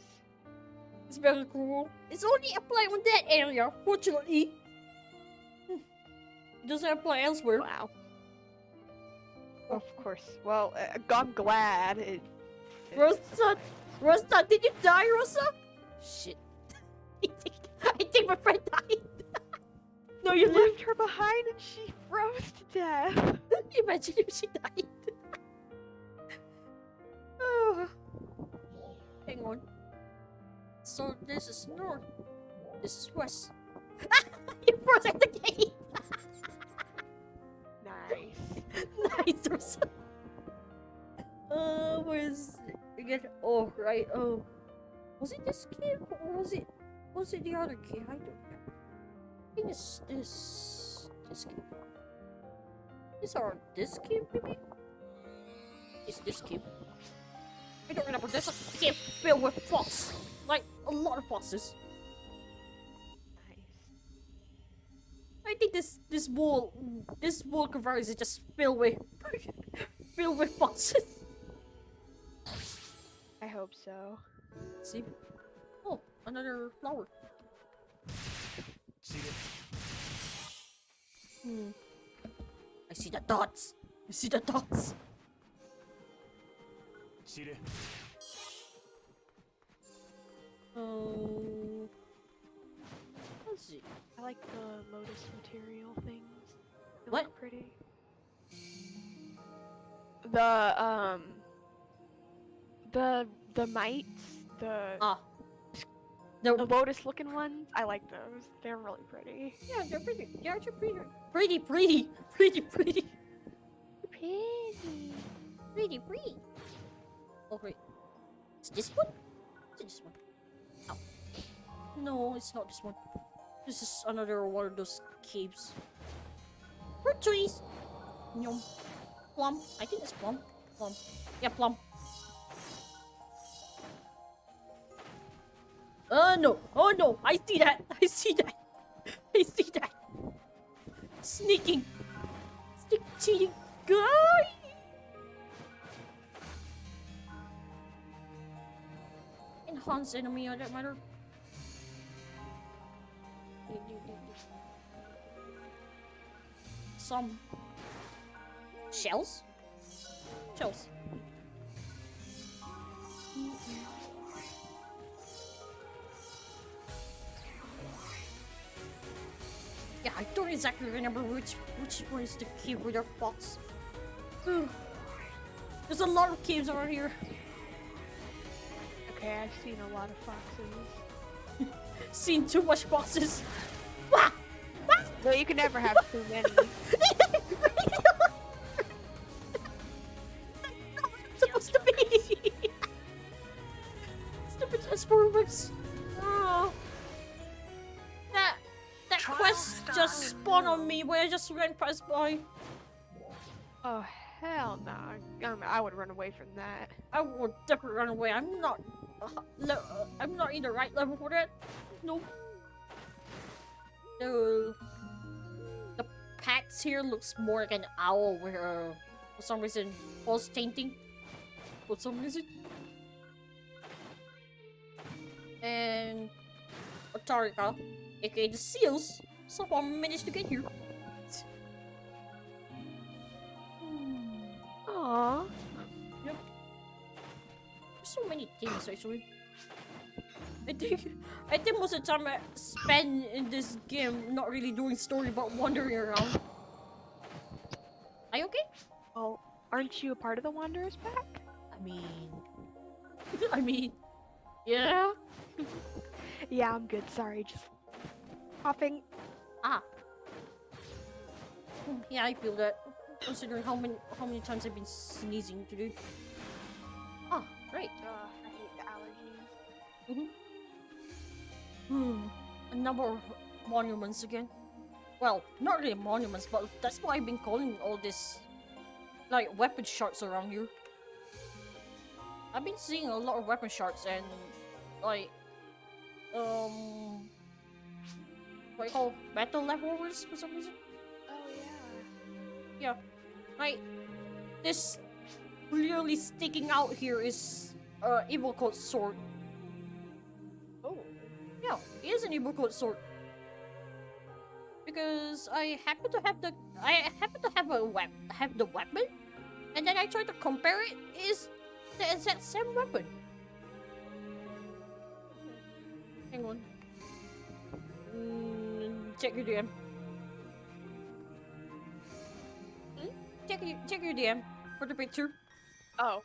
It's very cool. It's only applied on that area, fortunately. It doesn't apply elsewhere. Wow. Of course. Well, I'm glad it. Rosa, did you die, Rosa? Shit. I think my friend died. No, you left her behind and she froze to death. Imagine if she died. Hang on. So this is north. This is west. You froze at the gate. Nice. Nice, Rosa. Where's again? Oh, right. Was it this cave or was it the other cave? I don't know. I think it's this cave. This cave maybe? It's this cave. I don't remember. There's a cave filled with fox, like a lot of foxes. Nice. I think this wall Kvaris is just filled with filled with foxes. I hope so. See? Oh, another flower. See it. I see the dots. I see the dots. See it. Let's see. I like the lotus material things. They What? look pretty. The mites, the The lotus looking ones, I like those. They're really pretty. yeah, they're pretty. They're actually pretty. Pretty, pretty, pretty, pretty, Pretty. pretty, pretty. Oh wait, it's this one? Is it this one? Oh. No, it's not this one. This is another one of those caves. Fruit trees. Yum. Plum. I think it's plum. Plum. Yeah, plum. No. Oh no. I see that. I see that. I see that. Sneaking. Sneak cheating. Guy. Enhance enemy on that matter. Some shells? Shells. Yeah, I don't exactly remember which one is the cave with their box. There's a lot of caves around here. Okay, I've seen a lot of foxes. Seen too much boxes. No, you can never have too many. Supposed to be. Stupid transformers. Oh. That quest just spawned on me when I just ran past by. Oh hell no! I would run away from that. I would definitely run away. I'm not in the right level for that. Nope. The packs here looks more like an owl where for some reason false tainting. For some reason. And Otarika, aka the seals, somehow managed to get here. Aww. Yep. There's so many things actually. I think most of the time I spend in this game not really doing story but wandering around. Are you okay? Well, aren't you a part of the Wanderers pack? I mean, yeah. Yeah, I'm good. Sorry, just coughing. Ah. Yeah, I feel that. Considering how many times I've been sneezing today. Ah, great. I hate the allergies. A number of monuments again. Well, not really monuments, but that's why I've been calling all this like weapon shards around here. I've been seeing a lot of weapon shards and like what do you call battle leftovers for some reason. Oh yeah. Yeah, like this clearly sticking out here is evil code sword. Oh. Yeah, it is an evil code sword. Because I happen to have the weapon, and then I try to compare it. Is the exact same weapon? Hang on. Check your DM. Check your DM for the picture. Oh.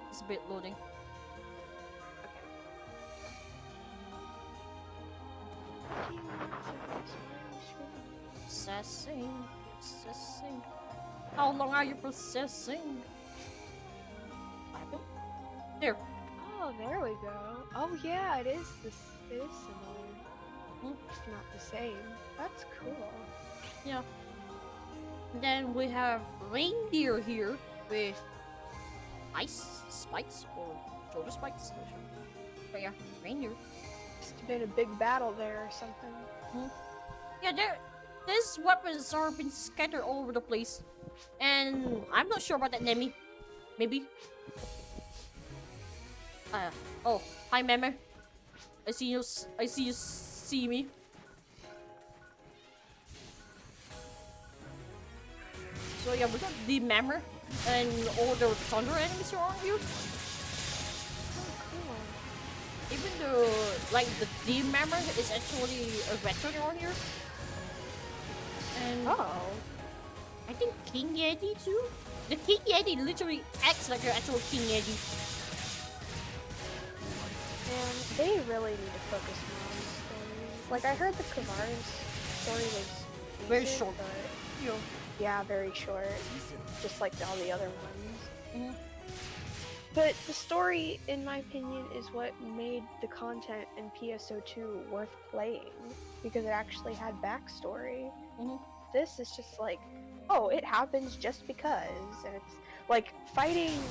It's a bit loading. Processing. How long are you processing? There. Oh, there we go. Oh yeah, it is similar. It's not the same. That's cool. Yeah. Then we have reindeer here with ice spikes or shoulder spikes. But yeah, reindeer. Must have been a big battle there or something. Yeah, these weapons are been scattered all over the place, and I'm not sure about that, Nemi. Maybe. Oh, hi, Meme. I see you see me. So yeah, we got the Mammer and all the thunder enemies around here. Even though, like, the Demammer is actually a veteran around here. And I think King Yeti too? The King Yeti literally acts like an actual King Yeti. Man, they really need to focus more on the story. Like, I heard the Kvaris story was Very decent, short. but You know, yeah, very short. Just like all the other ones. Mhm. But the story, in my opinion, is what made the content in PSO2 worth playing. Because it actually had backstory. Mhm. This is just like, oh, it happens just because. And it's like fighting,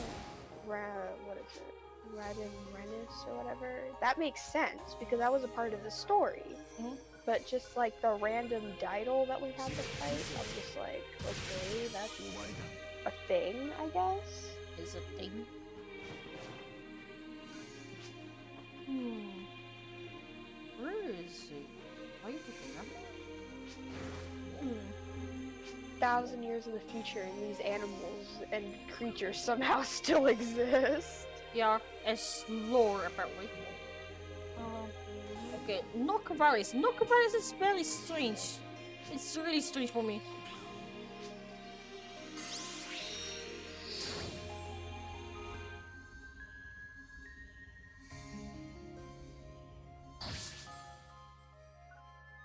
what is it? Radin Rennis or whatever. That makes sense because that was a part of the story. Mhm. But just like the random Diddle that we had to fight, I'm just like, okay, that's a thing, I guess. is a thing. Where is he? Why are you picking up? 1,000 years in the future, and these animals and creatures somehow still exist. Yeah, as lore apparently. Okay, no Kvaris. No Kvaris is very strange. It's really strange for me.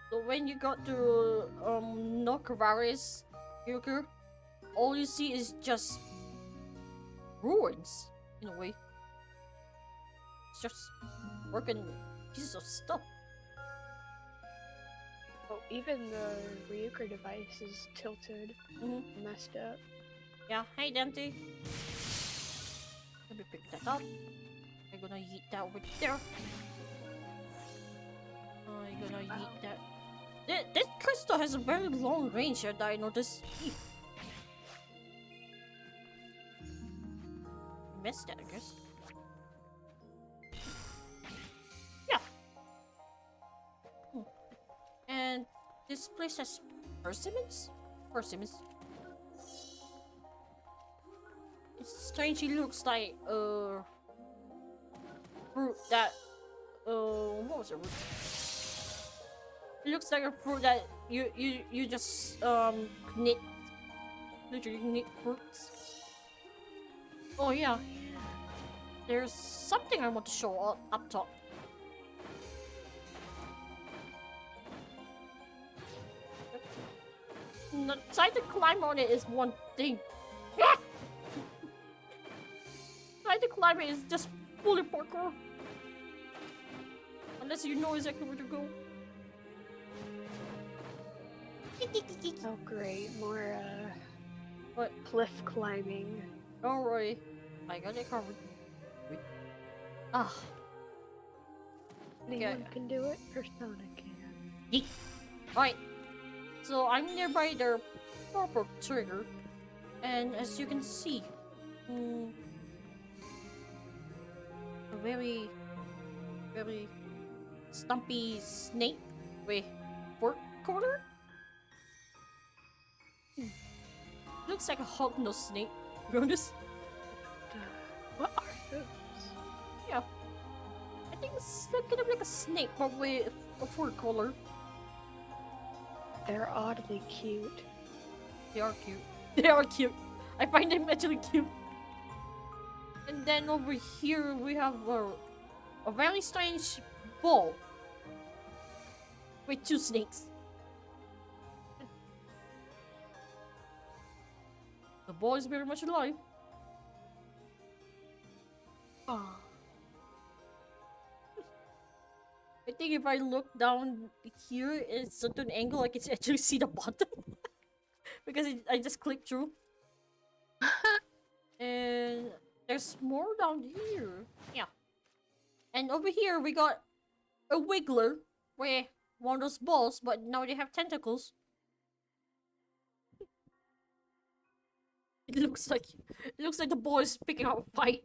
So when you got to no Kvaris, Yuku, all you see is just ruins in a way. It's just broken pieces of stuff. Oh, even the Ryuker device is tilted, messed up. Yeah, hey Dante. Let me pick that up. I'm gonna yeet that over there. I'm gonna yeet that. This crystal has a very long range that I noticed. Missed that, I guess. Yeah. And this place has persimmons? Persimmons. It strangely looks like fruit that what was it? It looks like a fruit that you just knit, literally knit fruits. Oh yeah, there's something I want to show up top. Trying to climb on it is one thing. Trying to climb it is just fully parkour. Unless you know exactly where to go. Oh great, more What? cliff climbing. Don't worry, I got it covered. Wait. Ah. Anyone can do it, Persona can. Yeet. Alright. So I'm nearby the purple trigger. And as you can see, a very stumpy snake with fork collar. Looks like a hog-nosed snake. To be honest. What are those? Yeah. I think it's kind of like a snake, but with a fur collar. They're oddly cute. They are cute. They are cute. I find them actually cute. And then over here we have a very strange ball with two snakes. The ball is very much alive. Oh. I think if I look down here in a certain angle, I can actually see the bottom. Because I just clicked through. And there's more down here. Yeah. And over here we got a wiggler with one of those balls, but now they have tentacles. It looks like the ball is picking up a fight.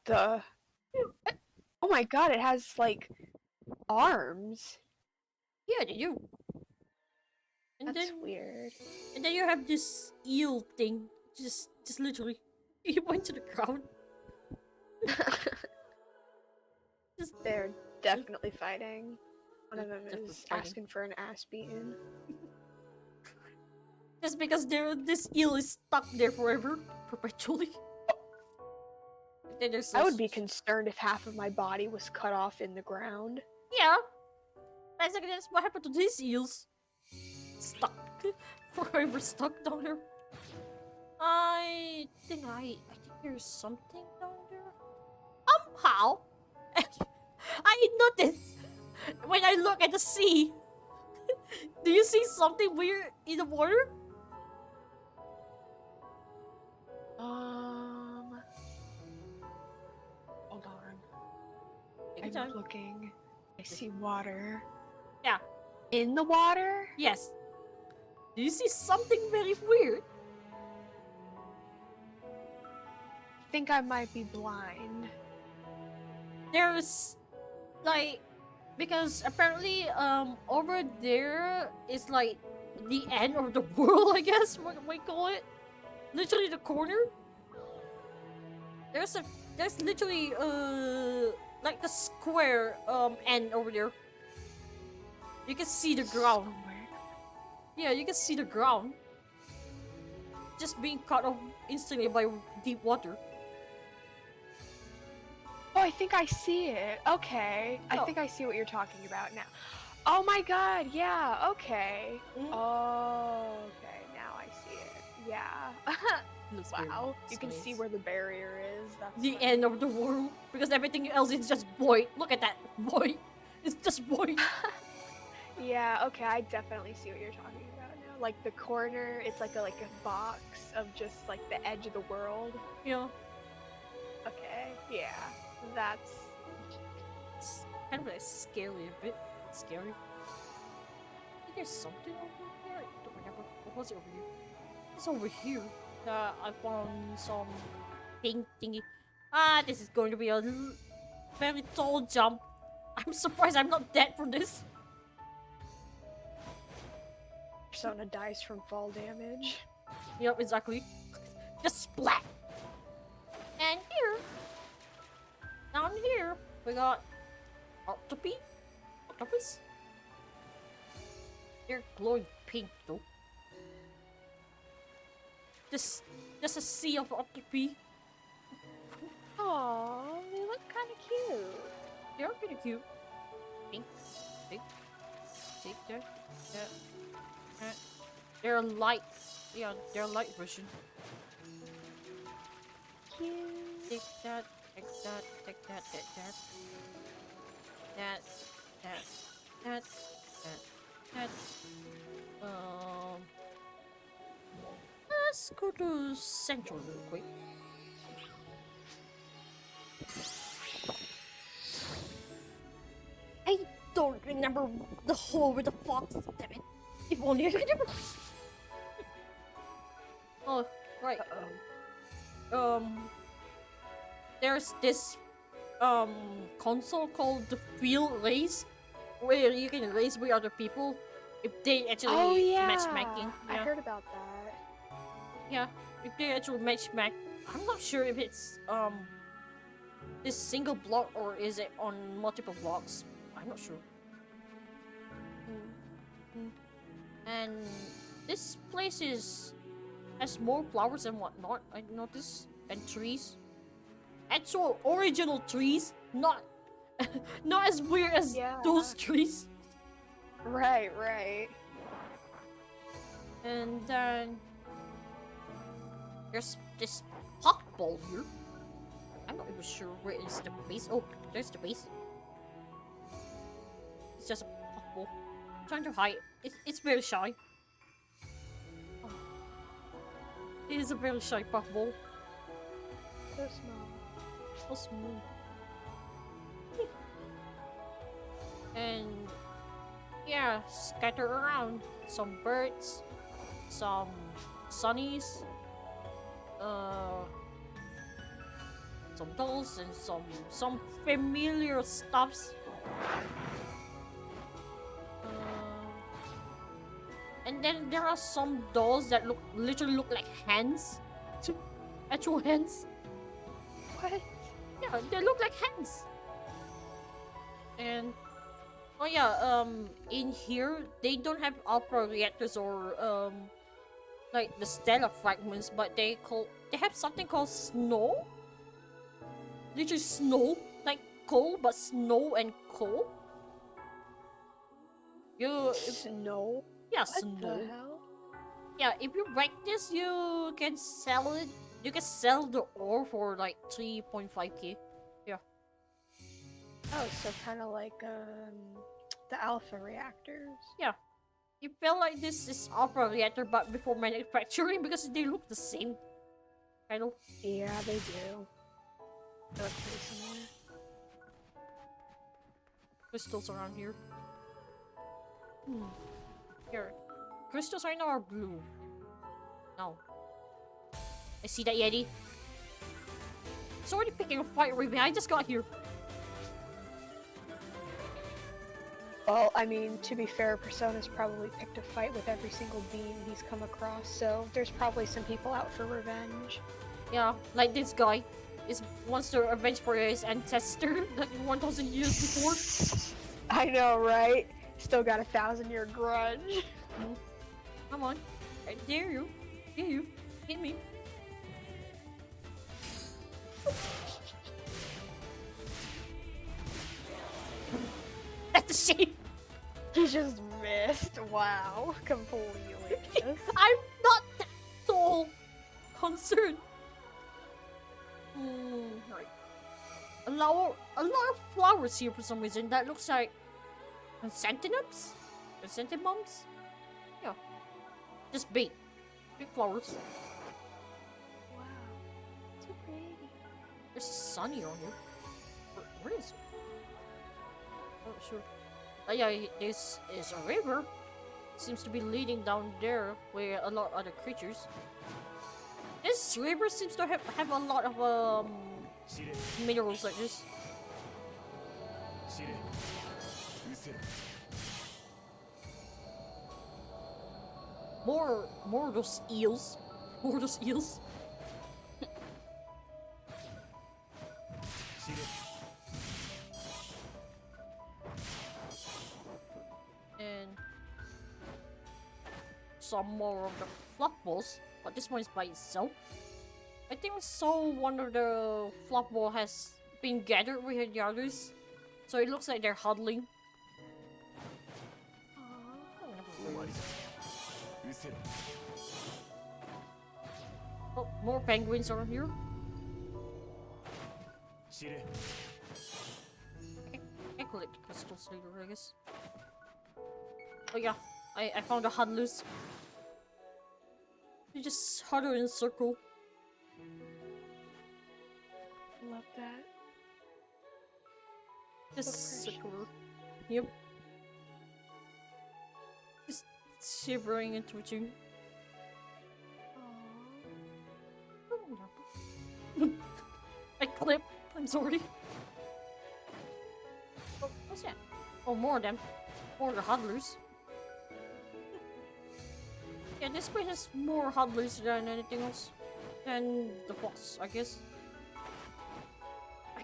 The oh my god, it has like arms. Yeah, they do. And That's then weird. And then you have this eel thing, just literally, he went to the ground. They're definitely fighting. One of them Definitely is fighting. asking for an ass beating. Just because this eel is stuck there forever, perpetually. Then there's I would be this- concerned if half of my body was cut off in the ground. Yeah. Basically, that's what happened to these eels. Stuck. Forever stuck down there. I think there's something down there. Somehow, I noticed when I look at the sea. Do you see something weird in the water? Hold on. Take your I'm time. looking. I see water. Yeah. In the water? Yes. Do you see something very weird? I think I might be blind. There's like because apparently over there is like the end of the world, I guess what we call it. Literally the corner. There's literally like the square end over there. You can see the ground. Yeah, you can see the ground. Just being cut off instantly by deep water. Oh, I think I see it. Okay. I Oh. think I see what you're talking about now. Oh my god, yeah, okay. Oh, okay, now I see it. Yeah. Looks very Wow. You can see nice. where the barrier is. That's The funny. end of the world. Because everything else is just void. Look at that. Void. It's just void. Yeah, okay, I definitely see what you're talking about now. Like the corner, it's like a box of just like the edge of the world. Yeah. Okay, yeah. That's It's kind of like scary a bit. Scary. I think there's something over here. I don't remember. What was it over here? It's over here. I found some pink thingy. This is going to be a very tall jump. I'm surprised I'm not dead from this. Persona dies from fall damage. Yep, exactly. Just splat. And here, down here, we got octopus. They're glowing pink though. Just a sea of octopi. Aww, they look kind of cute. They're pretty cute. Pink, pink, see there, yeah. They're light. Yeah, they're light version. Cute. Take that, take that, take that, take that. That. Let's go to Central real quick. I don't remember the hole with the fox. Damn it! If only I could remember. Oh, right. There's this console called the Field Race, where you can race with other people if they actually Oh yeah, matchmaking. I Yeah. heard about that. Yeah, if they actually matchmake. I'm not sure if it's this single block or is it on multiple blocks. I'm not sure. And this place has more flowers and whatnot. I noticed, and trees. Actual original trees, not not as weird as Yeah. those trees. Right, right. And then there's this pot ball here. I'm not even sure where is the base. Oh, there's the base. It's just a pot ball. I'm trying to hide. It's very shy. Oh. It is a very shy pot ball. So small. So smooth. And yeah, scatter around some birds, some sunnies, some dolls, and some familiar stuffs. And then there are some dolls that literally look like hands, actual hands. What? Yeah, they look like hands. And oh yeah, in here they don't have alpha reactors or like the stellar fragments, but they have something called snow. literally snow, like coal, but snow and coal. Snow? Yeah, What snow. the hell? Yeah, if you break this, you can sell it. You can sell the ore for like 3.5k. Yeah. Oh, so kind of like the alpha reactors. Yeah. You feel like this is Alpha Reactor, but before manufacturing because they look the same. Kind of. Yeah, they do. They look pretty similar. Crystals around here. Here. Crystals right now are blue. No. I see that Yeti. It's already picking a fight with me. I just got here. Well, I mean, to be fair, Persona's probably picked a fight with every single being he's come across, so there's probably some people out for revenge. Yeah, like this guy. Wants to revenge for his ancestor like 1,000 years before. I know, right? Still got a 1,000-year grudge. Come on. I dare you. Dare you. Hit me. That's a shame. He just missed. Wow. Completely missed. I'm not that so concerned. Right. A lot of flowers here for some reason. That looks like chrysanthemums? Chrysanthemums? Yeah. Just big. Big flowers. Wow. So pretty. There's sunny on here. Where is it? Oh, sure. Yeah, this is a river. Seems to be leading down there where a lot of other creatures. This river seems to have a lot of minerals like this. More of those eels. More of those eels. And some more of the fluff balls, but this one is by itself. I think so one of the fluff ball has been gathered with the others, so it looks like they're huddling. Oh, more penguins around here. I collect crystals later, I guess. Oh yeah, I found the huddlers. They just huddle in a circle. Love that. Just So circle. Yep. Just shivering and twitching. I clipped. I'm sorry. Oh, what's that? Oh, more of them. More of the huddlers. Yeah, this place has more huddlers than anything else. Than the boss, I guess.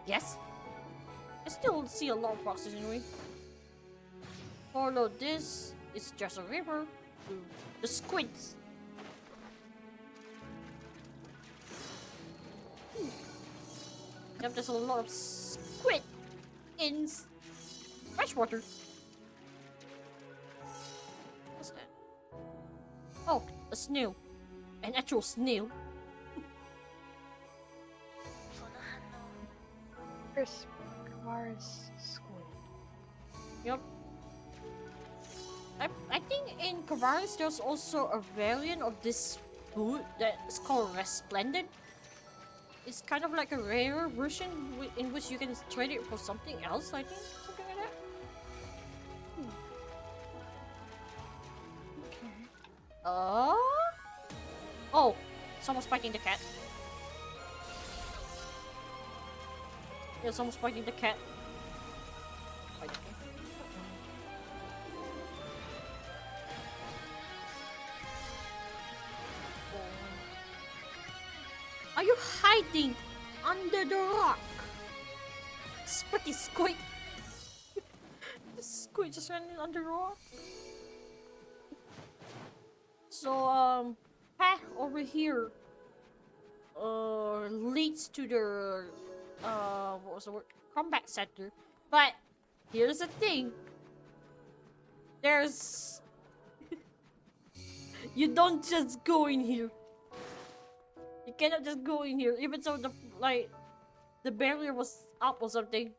I still see a lot of foxes anyway. Although this is just a river. The squids. Yep, there's a lot of squid in freshwater. What's that? Oh, a snail. An actual snail. Kvaris squid. Yep. I think in Kvaris there's also a variant of this food that's called Resplendent. It's kind of like a rare version in which you can trade it for something else, I think. Something like that. Okay. Oh! Someone's biting the cat. Yeah, someone's biting the cat. Are you hiding under the rock? Spooky squid. The squid just ran under the rock. So path over here leads to the what was the word? Combat center. But here's the thing. There's you don't just go in here. You cannot just go in here, even though the barrier was up or something.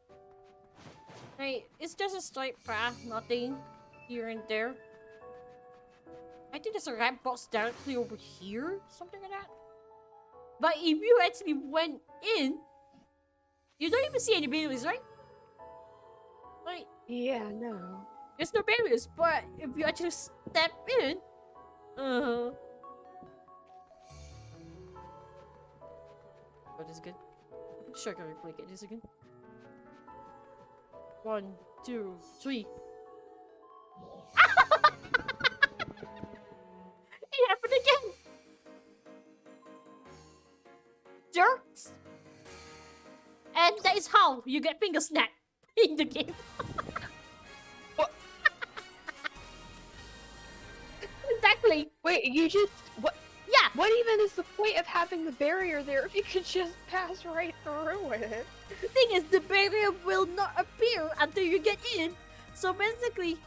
Hey, it's just a straight path, nothing here and there. I think there's a ramp box directly over here, something like that. But if you actually went in, you don't even see any barriers, right? Like, Yeah, no. there's no barriers, but if you actually step in, oh, this is good. I'm sure I can replicate this again. 1, 2, 3. It happened again! Jerks! And that is how you get finger snap in the game. Exactly. Wait, you just what? Yeah. What even is the point of having the barrier there if you could just pass right through it? The thing is, the barrier will not appear until you get in. So basically,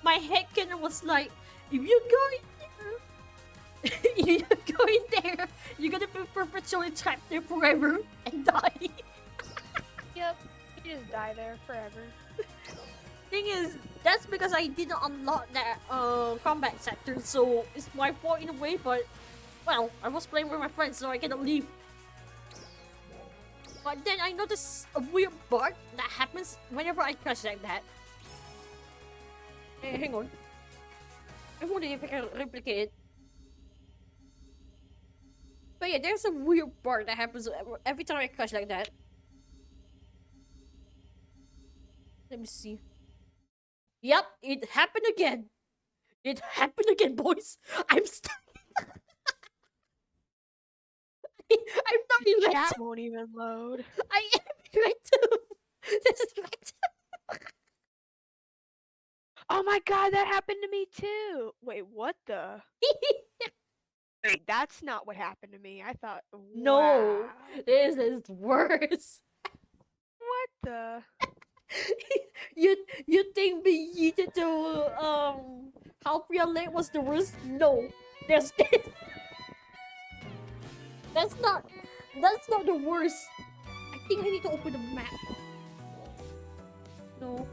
my head cannon was like, if you go in there, if you go in there, you're gonna be perpetually trapped there forever and die. Yep. You just die there forever. Thing is, that's because I didn't unlock that combat sector, so it's my fault in a way, but well, I was playing with my friends, so I cannot leave. But then I noticed a weird bug that happens whenever I crash like that. Hey, hang on. I wonder if I can replicate it. But yeah, there's a weird bug that happens every time I crash like that. Let me see. Yep, it happened again. It happened again, boys. I'm stuck. I'm not The erect. chat won't even load. I am erect. This is erect. Oh my god, that happened to me too. Wait, what the? Wait, that's not what happened to me. I thought. No, wow. this is worse. What the? You think being yeeted to half your leg was the worst? No, there's this. That's not the worst. I think I need to open the map. No.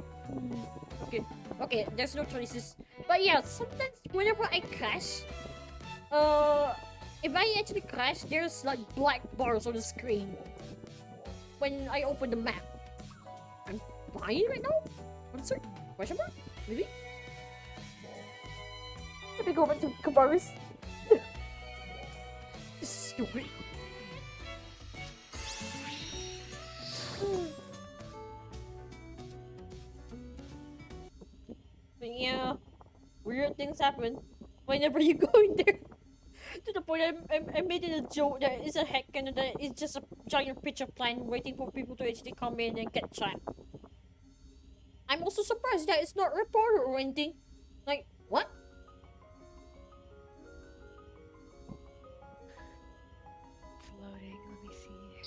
Okay, there's no choices. But yeah, sometimes whenever I crash, if I actually crash, there's like black bars on the screen when I open the map. I'm fine right now? Answer? Question mark? Maybe? Let me go back to Kvaris. This is stupid. But yeah, weird things happen whenever you go in there. To the point I made it a joke that it's a hack and that it's just a giant picture plan waiting for people to actually come in and get trapped. I'm also surprised that it's not reported or anything. Like, what? It's loading. Let me see.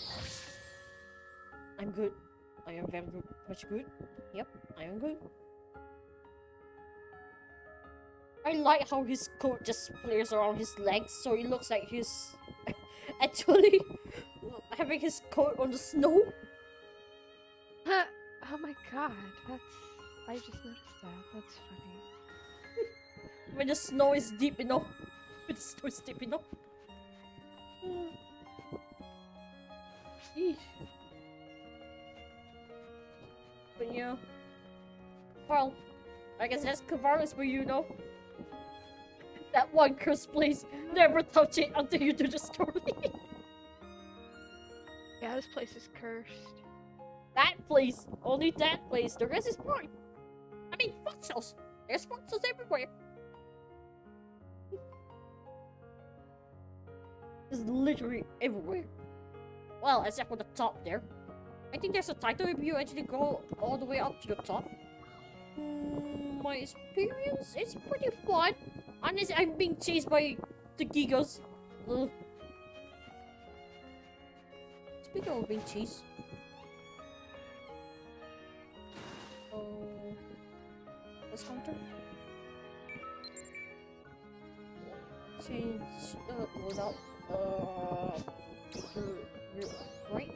I'm good. I am very good. Much good. Yep, I am good. I like how his coat just flares around his legs, so it looks like he's actually having his coat on the snow. Oh my god, I just noticed that. That's funny. When the snow is deep enough. When the snow is deep enough. Eesh. But yeah. Well, I guess that's Kvaris for you, know. That one cursed place, never touch it until you do the story. Yeah, this place is cursed. That place, only that place, the rest is fine. I mean, foxels. There's foxels everywhere. It's literally everywhere. Well, except for the top there. I think there's a title if you actually go all the way up to the top. My experience is pretty fun. Unless I'm being chased by the gigas. Speaking of being chased, this counter. Change without right.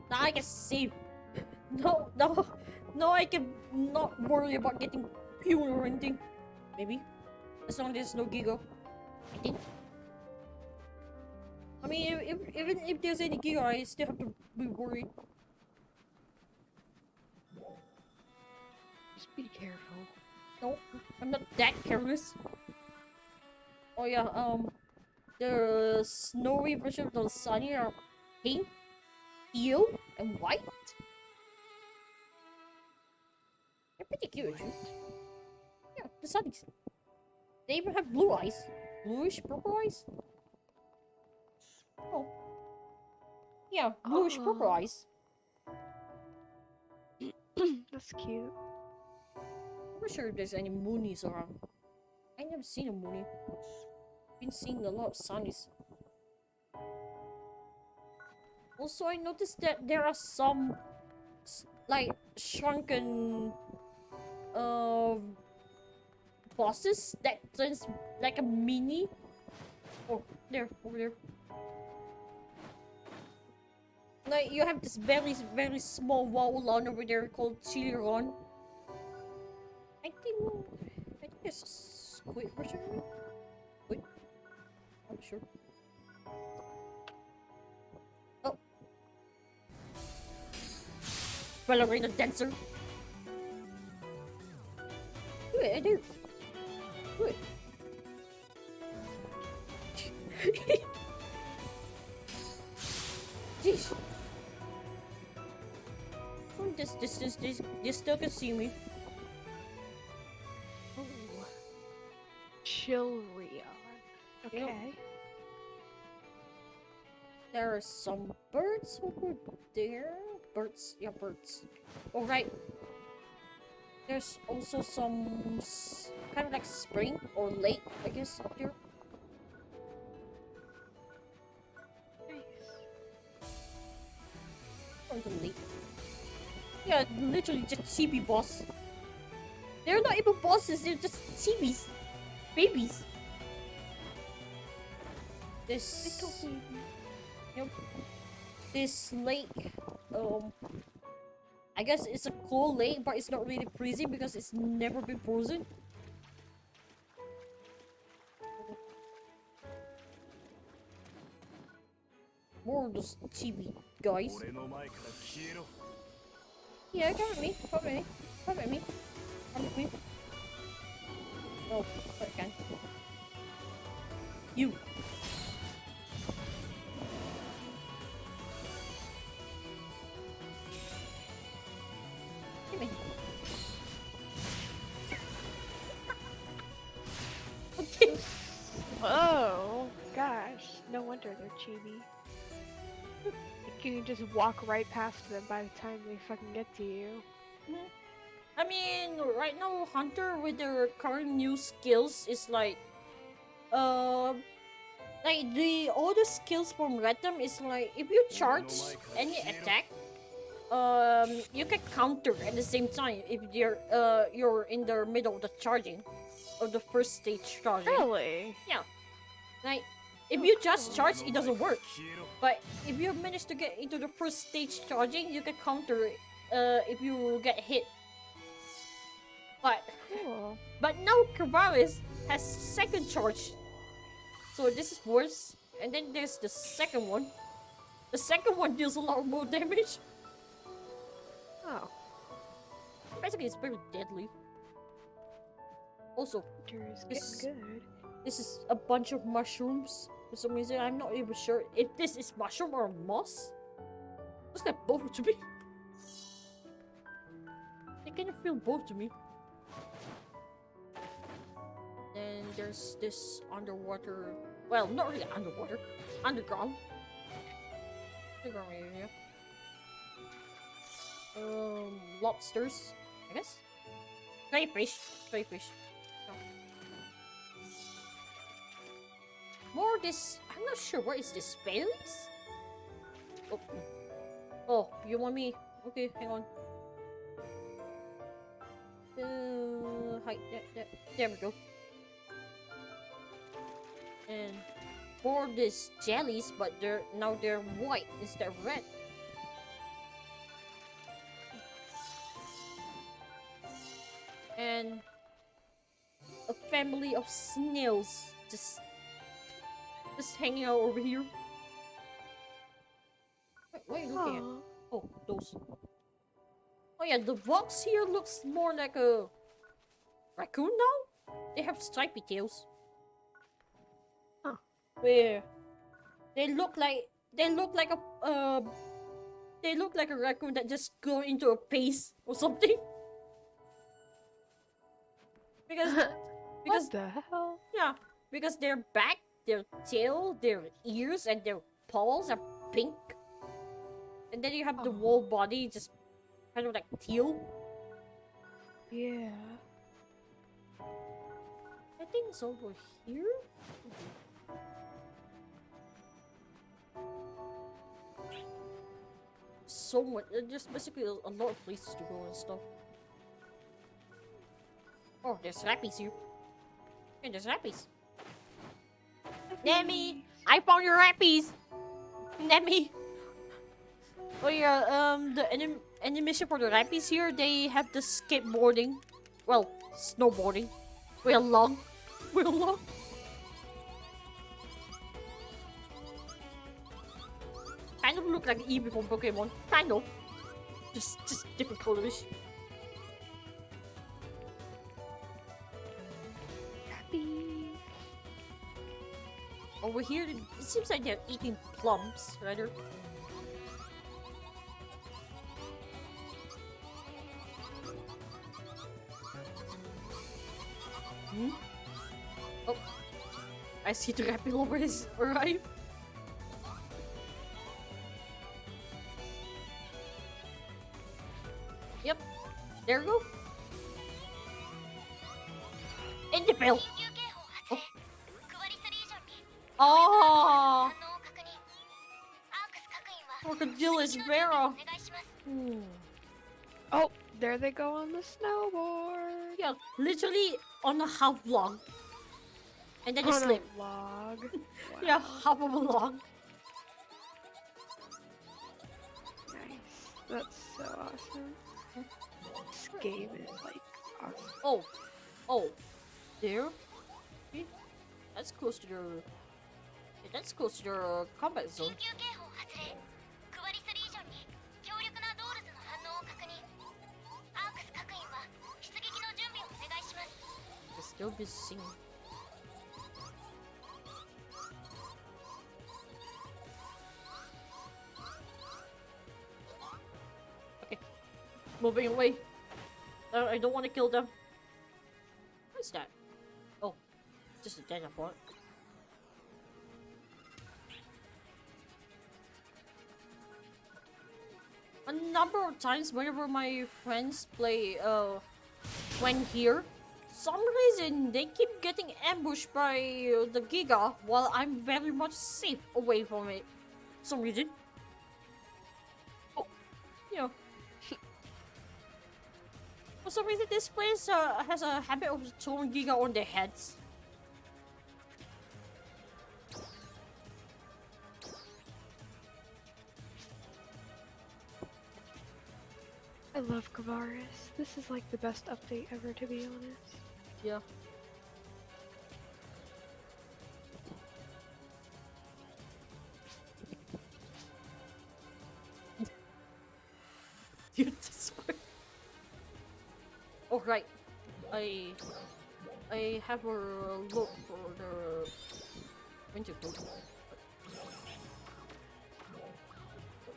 Now I can save. No, I can not worry about getting fuel or anything. Maybe, as long as there's no Giga, I think. I mean, even if there's any Giga, I still have to be worried. Just be careful. No, I'm not that careless. Oh yeah, the snowy version of the sunny are pink, teal, and white. They're pretty cute. Yeah, the sunnies. They even have blue eyes. Bluish purple eyes? Oh. Yeah, bluish purple Oh. eyes. That's cute. I'm not sure if there's any moonies around. I never seen a moonie. Been seeing a lot of sunnies. Also, I noticed that there are some like shrunken bosses that turns like a mini. Oh, there, over there. Like you have this very small Wowlon over there called Chiliron. I think it's a squid version of it. Wait, I'm not sure. Oh, ballerina dancer. Do it, I do. Do it. Jeez. Oh, this still can see me. Oh. Chilrion. Okay. There are some birds over there. Birds, yeah, birds. All right. There's also some kind of like spring or lake, I guess, up here. Nice. Or the lake. Yeah, literally just chibi boss. They're not even bosses, they're just chibis. Babies. This... Little baby. Yep. This lake, I guess it's a cold lake, but it's not really freezing because it's never been frozen. More of those chibi guys. Yeah, come at me, come at me, come at me, come at me. Oh, but I can. You. Give me. Okay. Oh gosh, no wonder they're chibi. You can just walk right past them by the time they fucking get to you. I mean, right now, Hunter with their current new skills is like the older skills from Redem is like if you charge any attack, you can counter at the same time if you're in the middle of the charging, of the first stage charging. Really? Yeah. Like if you just charge, it doesn't work. But if you manage to get into the first stage charging, you can counter it if you get hit. But Cool. but now Kvaris has second charge. So this is worse. And then there's the second one. The second one deals a lot more damage. Oh. Basically, it's very deadly. Also, Hunter's this- getting good. this is a bunch of mushrooms. For some reason, I'm not even sure if this is mushroom or moss. Looks like both to me. They kind of feel both to me. Then there's this underwater... Well, not really underwater. Underground. Underground area. Lobsters, I guess. Crayfish. Crayfish. Oh. more this. I'm not sure. What is this? Berries? Oh. Oh, you want me? Okay, hang on. Hi, there we go. And more these jellies, but they're white instead of red. And a family of snails just hanging out over here. Wait, what are you looking at? Oh, those. Oh yeah, the box here looks more like a raccoon now. They have stripy tails. Huh. Where they look like a they look like a raccoon that just go into a pace or something. Because What the hell? yeah, because their back, their tail, their ears, and their paws are pink. And then you have the whole body just kind of like teal. Yeah. I think it's over here. So much. There's basically a lot of places to go and stuff. Oh, there's rappies here. Yeah, there's rappies. Nemi! I found your rappies! Nemi! Oh yeah, the animation for the rappies here, they have the skateboarding. Well, snowboarding. Real long. Real long. Kind of look like Eevee from Pokemon. Kind of. Just different colors. Happy. Over here, it seems like they're eating plums, rather. Hmm? Oh. I see the rapping over his arrive. Yep. There we go. In the bell. Oh. Crocodile is Vera. Oh, there they go on the snowboard. Yeah, literally on a half log. And then you On a slip. log. Yeah, half of a log. Nice. That's so awesome. This game is like awesome. Oh. Oh. There? See? That's close to the... Yeah, that's close to the combat zone. They're still busy singing. Okay. Moving away. I don't want to kill them. What's that? Oh. Just a dead apart. A number of times whenever my friends play when here, some reason they keep getting ambushed by the Giga while I'm very much safe away from it. Some reason. Oh, yeah. For some reason this place has a habit of throwing Giga on their heads. I love Kvaris. This is like the best update ever, to be honest. Yeah. Dude, this way. Oh right, I have a look for the winter coat.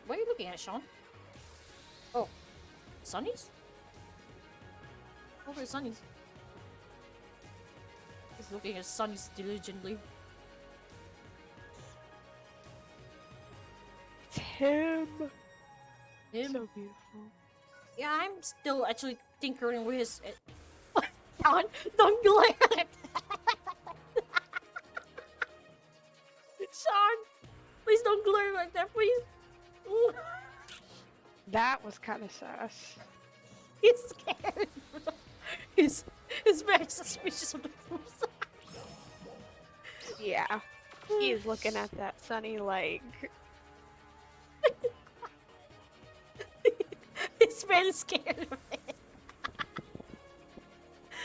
What are you looking at, Sean? Oh, Sunnies? Over Sunnies. He's looking at Sunnies diligently. It's him. Him? So beautiful. Yeah, I'm still actually tinkering with his. Don't glare at it. kind of sus. He's scared. He's very suspicious of the fools. Yeah. He's looking at that Sunny like, He's very scared of it.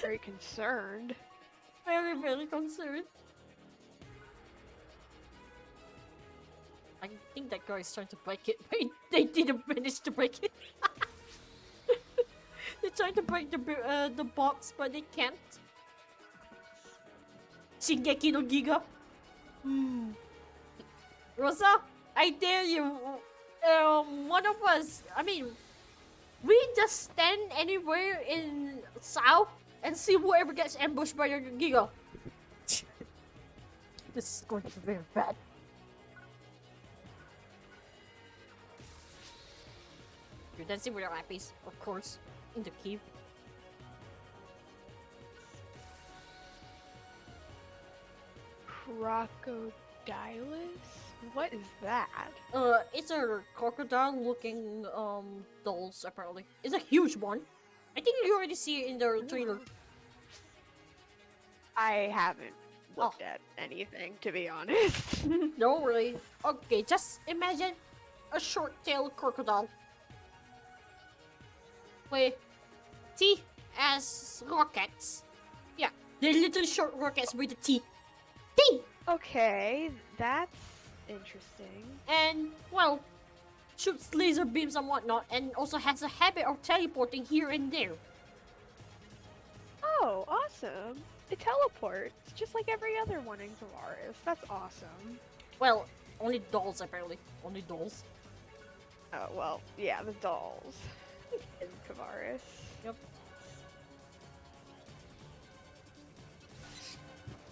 very concerned. Very, very concerned. I think that guy is trying to break it, but they didn't manage to break it. They're trying to break the box, but they can't. Shingeki no Giga. Rosa, I dare you. One of us. I mean, we just stand anywhere in South and see whoever gets ambushed by your Giga. This is going to be very bad. You're dancing with your lapis, of course, in the cave. Crocodilus? What is that? It's a crocodile-looking dolls apparently. It's a huge one. I think you already see it in the trailer. I haven't looked at anything, to be honest. No, really. Okay, just imagine a short-tailed crocodile. With teeth as rockets. Yeah, they're little short rockets with the teeth. Teeth! Okay, that's interesting. And, well, shoots laser beams and whatnot, and also has a habit of teleporting here and there. Oh, awesome. It teleports, just like every other one in Kvaris. That's awesome. Well, only dolls apparently. Only dolls. Oh, well, yeah, the dolls in Kvaris. Yep.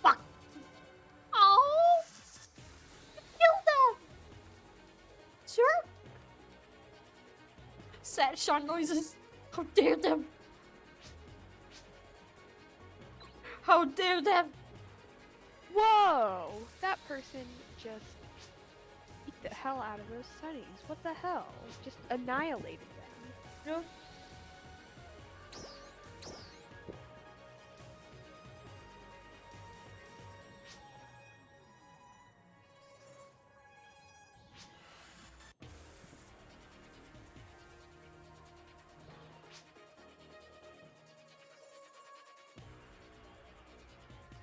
Fuck! Oh! Kill them! Sure? Sad shot noises. How dare them! How dare them! Whoa! That person just beat the hell out of those sunnies. What the hell? Just annihilated them. Yeah.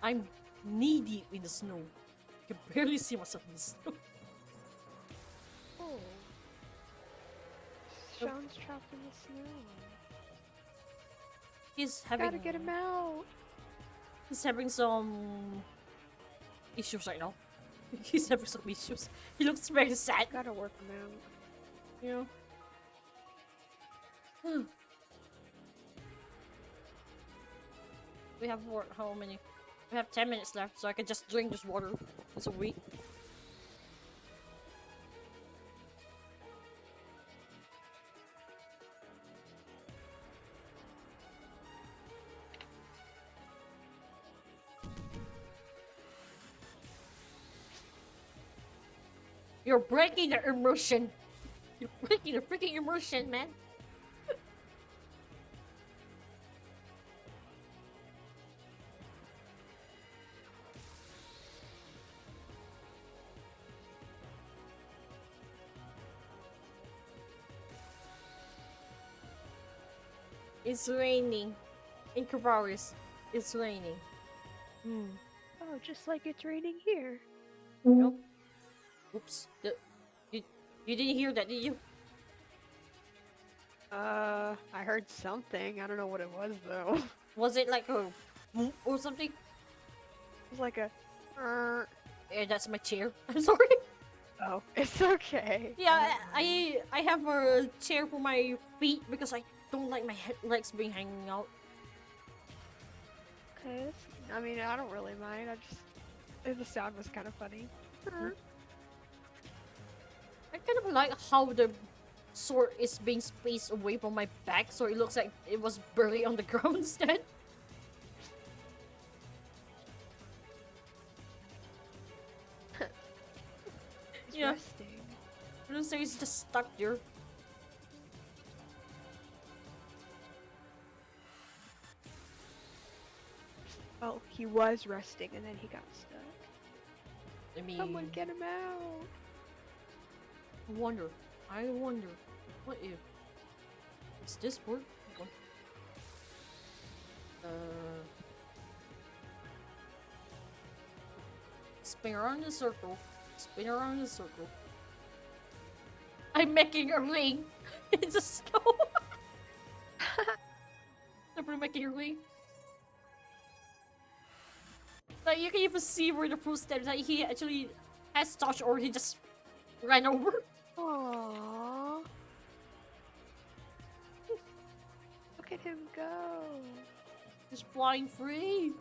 I'm knee deep in the snow. I can barely see myself in the snow. Oh. Sean's trapped in the snow. He's having. Gotta get him out. He's having some issues right now. He's having some issues. He looks very sad. Gotta work him out. Yeah. We have how many? We have 10 minutes left, so I can just drink this water. It's a week. You're breaking the immersion. You're breaking the freaking immersion, man. It's raining. In Kvaris, it's raining. Oh, just like it's raining here. Nope. Oops. You didn't hear that, did you? I heard something. I don't know what it was though. Was it like a whoop or something? It was like a. Yeah, that's my chair. I'm sorry. Oh, it's okay. Yeah, I have a chair for my feet because I don't like my legs being hanging out. Okay, I mean, I don't really mind. The sound was kind of funny. I kind of like how the sword is being spaced away from my back, so it looks like it was barely on the ground instead. It's Yeah. resting. It looks like it's just stuck there. he was resting and then he got stuck. I mean, Someone get him out. I wonder. What if? Does this work? Hold on. Spin around in a circle. Spin around in a circle. I'm making a ring in the snow. Never making a ring. Like you can even see where the fruit stems. Like he actually has touched, or he just ran over. Aww. Look at him go. He's flying free.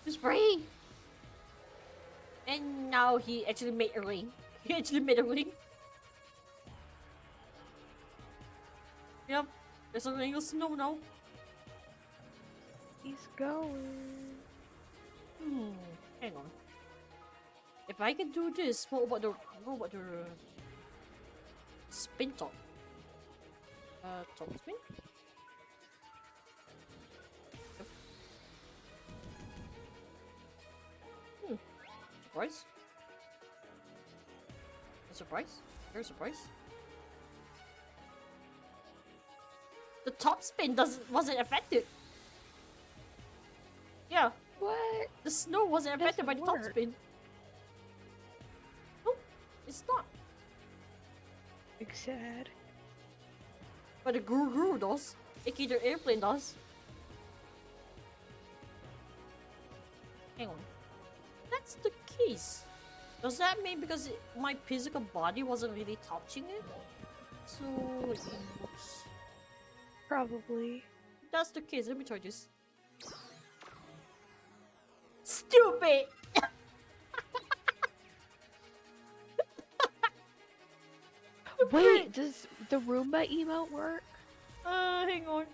He's free. And now he actually made a ring. He actually made a ring. Yep. There's a ring of snow now. He's going. Hang on. If I can do this, what about the spin top? Top spin? Yep. Surprise? A surprise? Here's a surprise. The top spin wasn't affected. Yeah. What? The snow wasn't affected by the top work. spin. No, it's not. Big sad. But the guru does. aka the airplane does. Hang on. That's the case. Does that mean because my physical body wasn't really touching it? So, oops. Probably. If that's the case, let me try this. Stupid! Wait, does the Roomba emote work? Hang on.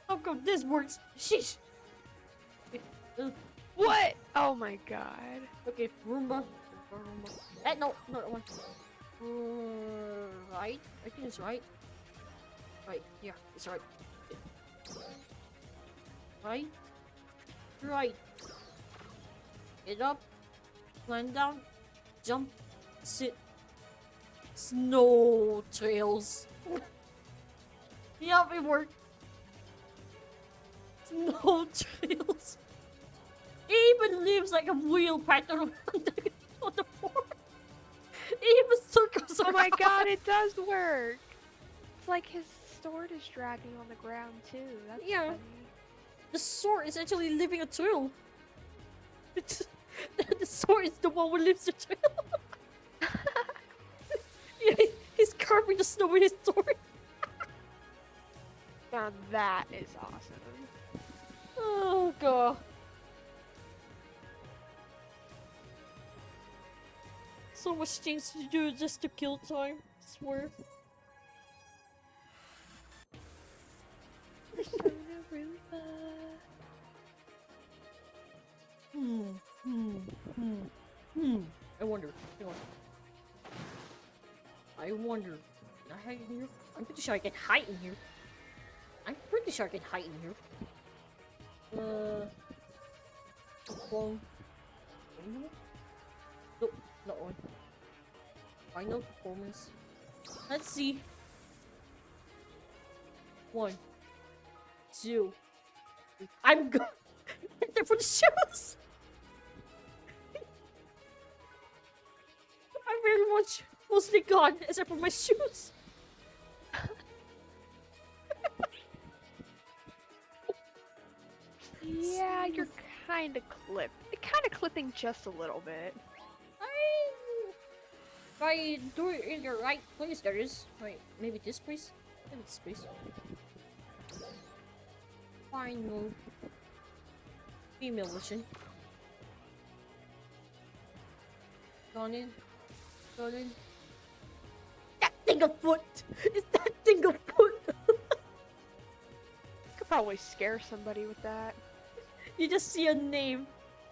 How come this works? Sheesh! What? Oh my god. Okay, Roomba. No, not that one. Right? I think it's right. Right, yeah, it's right. Right? Right. Get up. Climb down. Jump. Sit. Snow trails. Yup, it worked. Snow trails. It even leaves like a wheel pattern on the floor. It even circles Oh my around. god, it does work! It's like his sword is dragging on the ground too. That's Yeah. funny. The sword is actually leaving a trail. The sword is the one who leaves the trail. Yeah, he's carving the snow with his sword. Now that is awesome. Oh god. So much things to do just to kill time, I swear. I wonder. Hang on. I wonder. Can I hide in here? I'm pretty sure I can hide in here. I'm pretty sure I can hide in here. Phone. Nope, not one. Final performance. Let's see. 1, 2, 3. I'm good. There for the shoes. I'm very much mostly gone, except for my shoes. Yeah, you're kind of clipping just a little bit. If I do it in the right place, there is. Wait, maybe this place? Maybe this place. Final female version. Gone in. Gone in. That thing of foot! It's that thing of foot! Could probably scare somebody with that. You just see a name,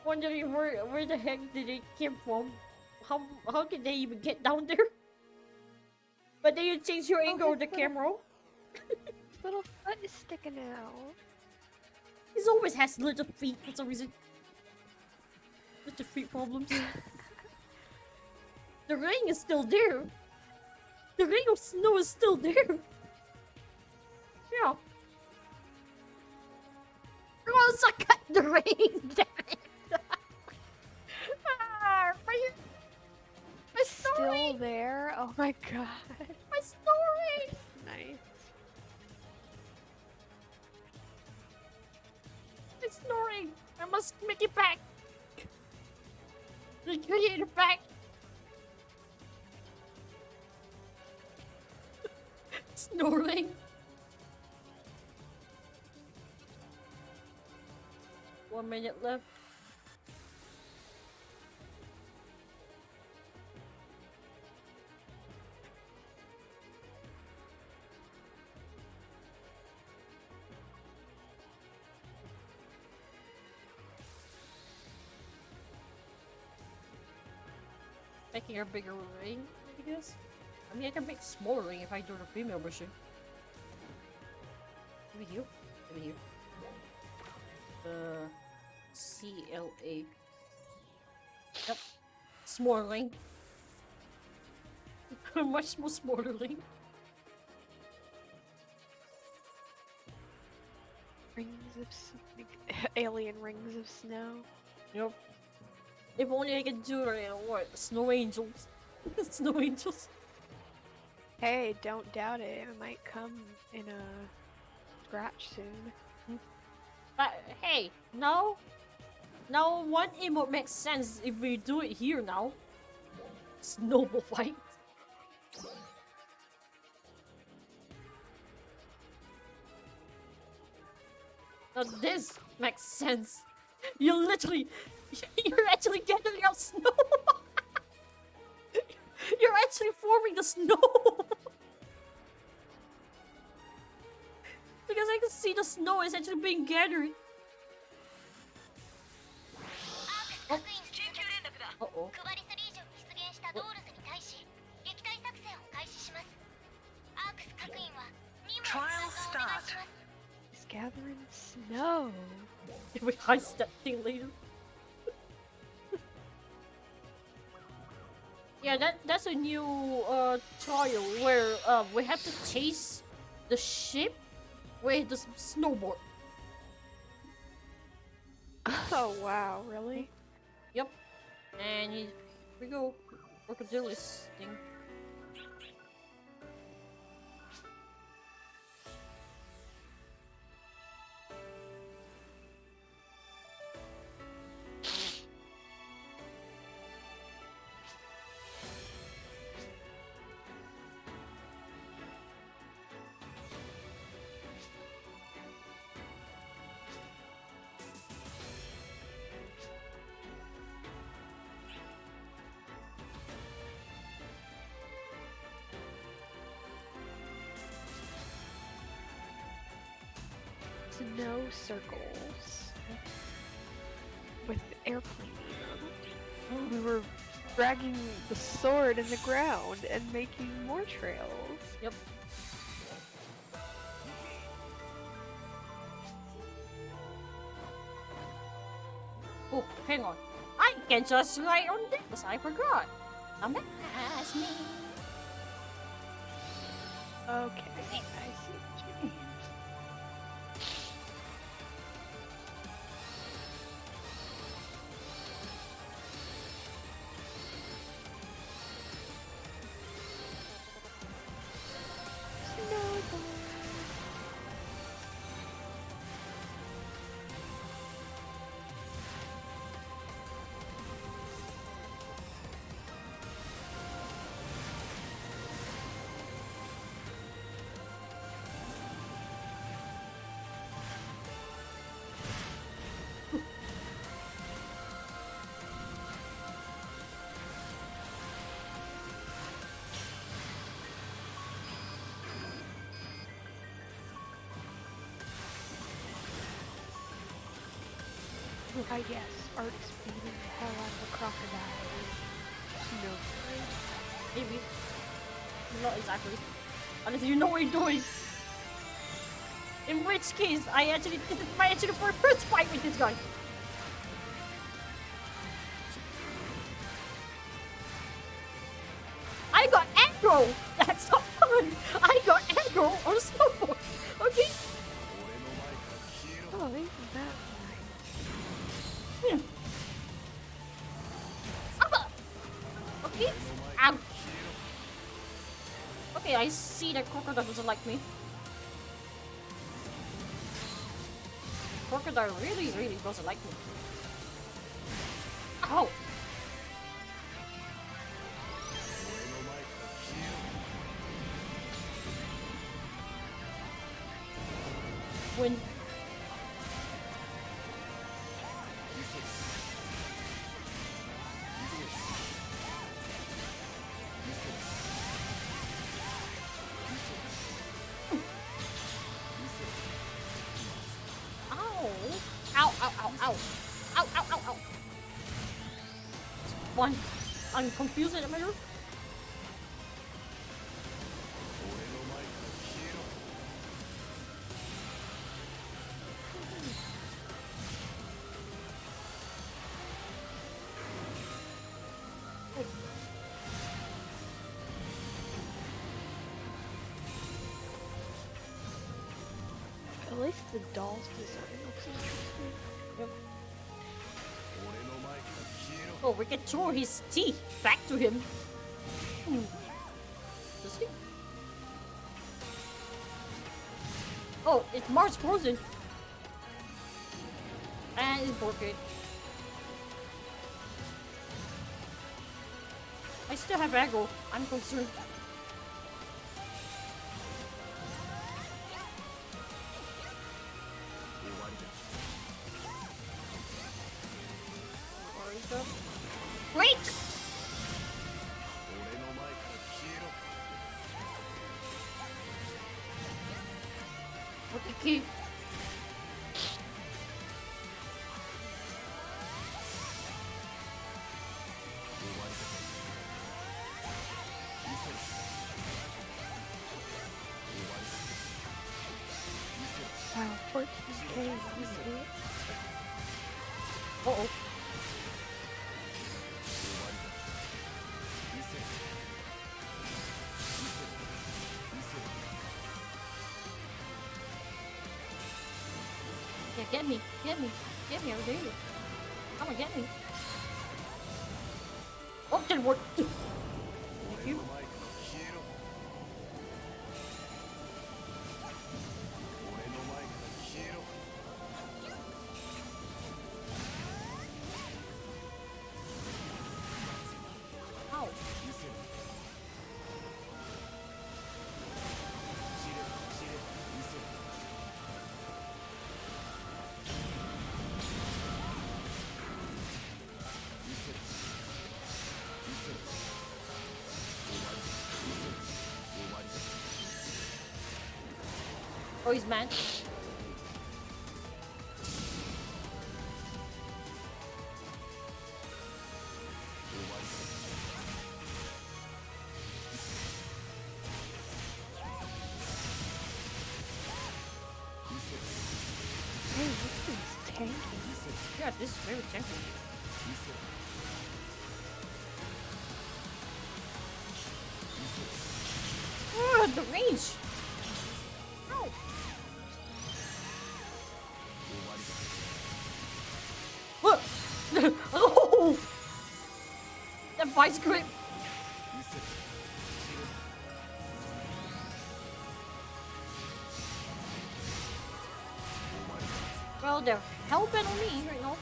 wondering where the heck did it came from? How did they even get down there? But then you change your angle of the camera. Little foot is sticking out. He always has little feet for some reason. the feet problems. The ring is still there. The ring of snow is still there. Yeah. Girls, I cut the ring. Damn it. My story. Still there? Oh my god. My story. Nice. My story. I must make it back. Get it back. Snoring. 1 minute left. Making a bigger ring, I guess. I mean, I can make smaller ring if I do the female version. Maybe here. Maybe here. CLA. Yep. Smaller ring. Much more smaller ring. Rings of alien rings of snow. Yep. If only I could do what? Snow angels. Snow angels. Hey, don't doubt it. It might come in a scratch soon. But hey, no. Now one emote makes sense if we do it here now. Snowball fight. Now this makes sense. You're actually gathering up snow. You're actually forming the snow. Because I can see the snow is actually being gathered. Uh-oh. クバリスリージョンに出現したドールズに対し撃退作戦を開始します。アークス各員は任務を Trial 参加お願いし start. ます。 It's gathering snow. If we heist that thing later. Yeah, that's a new trial where we have to chase the ship with the snowboard. Oh wow, really? Yep. And here we go. Crocodilus thing. Snow circles with airplane in them. We were dragging the sword in the ground and making more trails. Yep. Oh, hang on. I can just ride on this. I forgot. Come ask me. Okay, I see what you mean. I guess Art's beating the hell out of a crocodile. No. Maybe. Not exactly. Unless you know what you're doing. In which case, this is my actually first fight with this guy. I got aggro! That's not fun! I got aggro on a snowboard! Okay? Oh, ain't that Hmm. Ah! Okay? Ow! Okay, I see that Crocodile doesn't like me. Crocodile really, really doesn't like me. Ow! When Ow! Ow, ow, ow, ow. Ow, ow, ow, ow. One. I'm confused at my room. At least the doll's design looks interesting. Yep. Oh, we can throw his teeth back to him. Hmm. Does he? Oh, it's Mars frozen. And it's broken. I still have aggro. I'm concerned. Break! Okay, keep. Wow, 14k. Uh-oh. Yeah, get me, get me, get me, I dare you. Come on, get me. Oh, didn't work. Thank you. Ow. Oh, he's mad. Hey, this is tanky. Yeah, this is very tempting. The range! Ow! What? Oh! That vice grip! Well, they're hell-bent on me right now.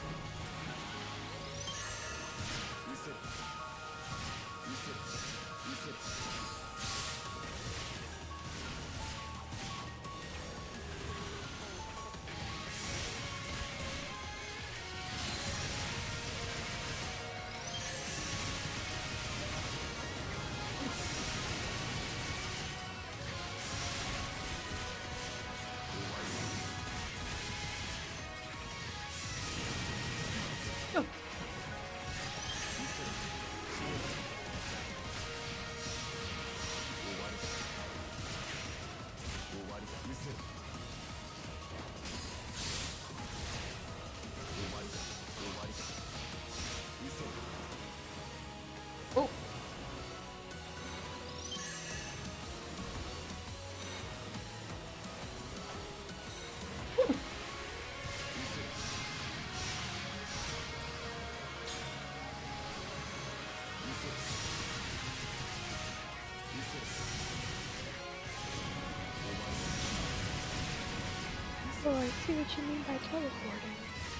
see what you mean by teleporting.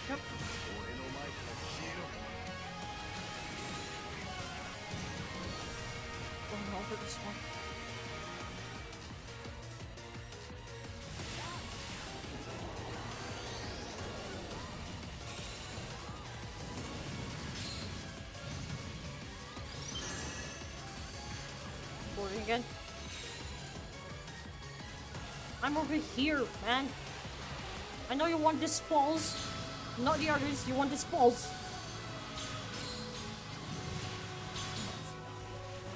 Yep. 俺の前から消えろ Going over this one. Boarding again. I'm over here, man. I know you want this balls. Not the others, you want this balls.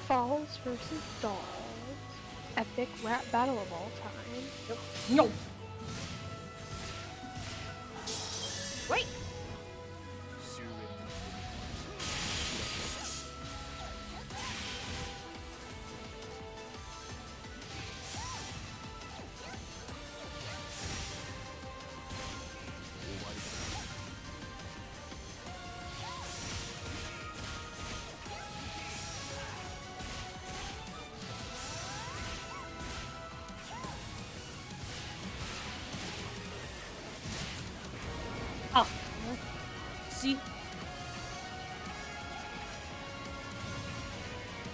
Falls versus Dolls. Epic rap battle of all time. Yep. No. Wait. 終焉の終わりだ Ah. See?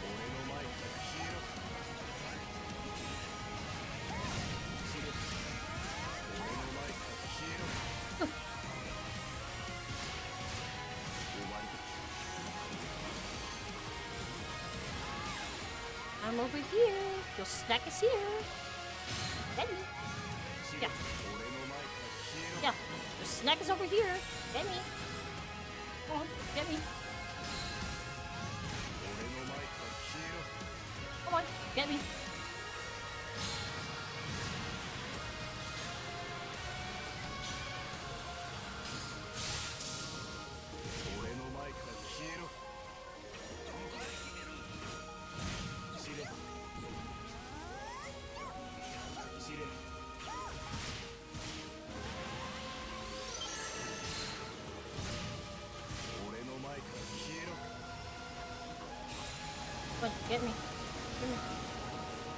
俺の前から消えろ死ね俺の前から消えろ終わりだ I'm over here. Your snack is here. Ready? 死 Yeah. ね俺の前から消えろ Yeah. Your snack is over here. Get me. Come on, get me. 俺の前から消えろ Come on, get me. 俺の前から消えろ死ね死ね俺の前から消えろ Come on, get me. Get me.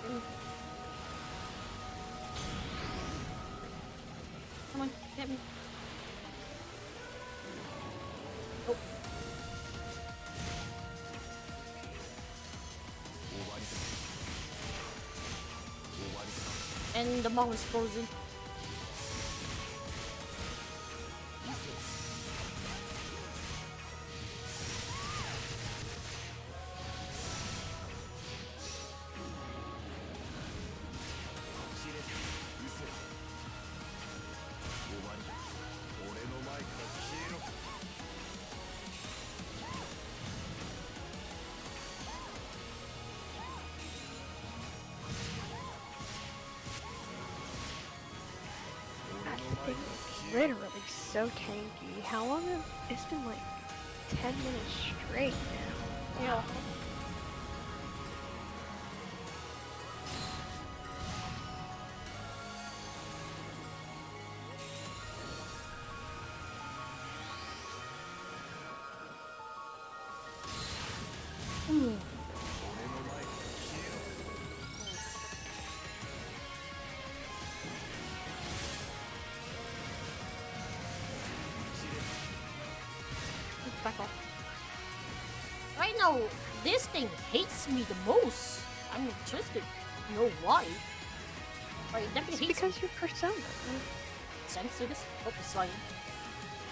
Get me. Come on, get me. Oh, 終わりだ終わりだ and the mall is frozen. 死ねうせ終わりだ俺の前から消えろ That thing's literally so tanky. How long have it's been like 10 minutes straight now? Yeah. Hmm. 俺の前から消えろ Back off. Right now, this thing hates me the most. I'm interested to know why. Right, it It's definitely hates me. because your persona. Censor this? Oh, it's fine.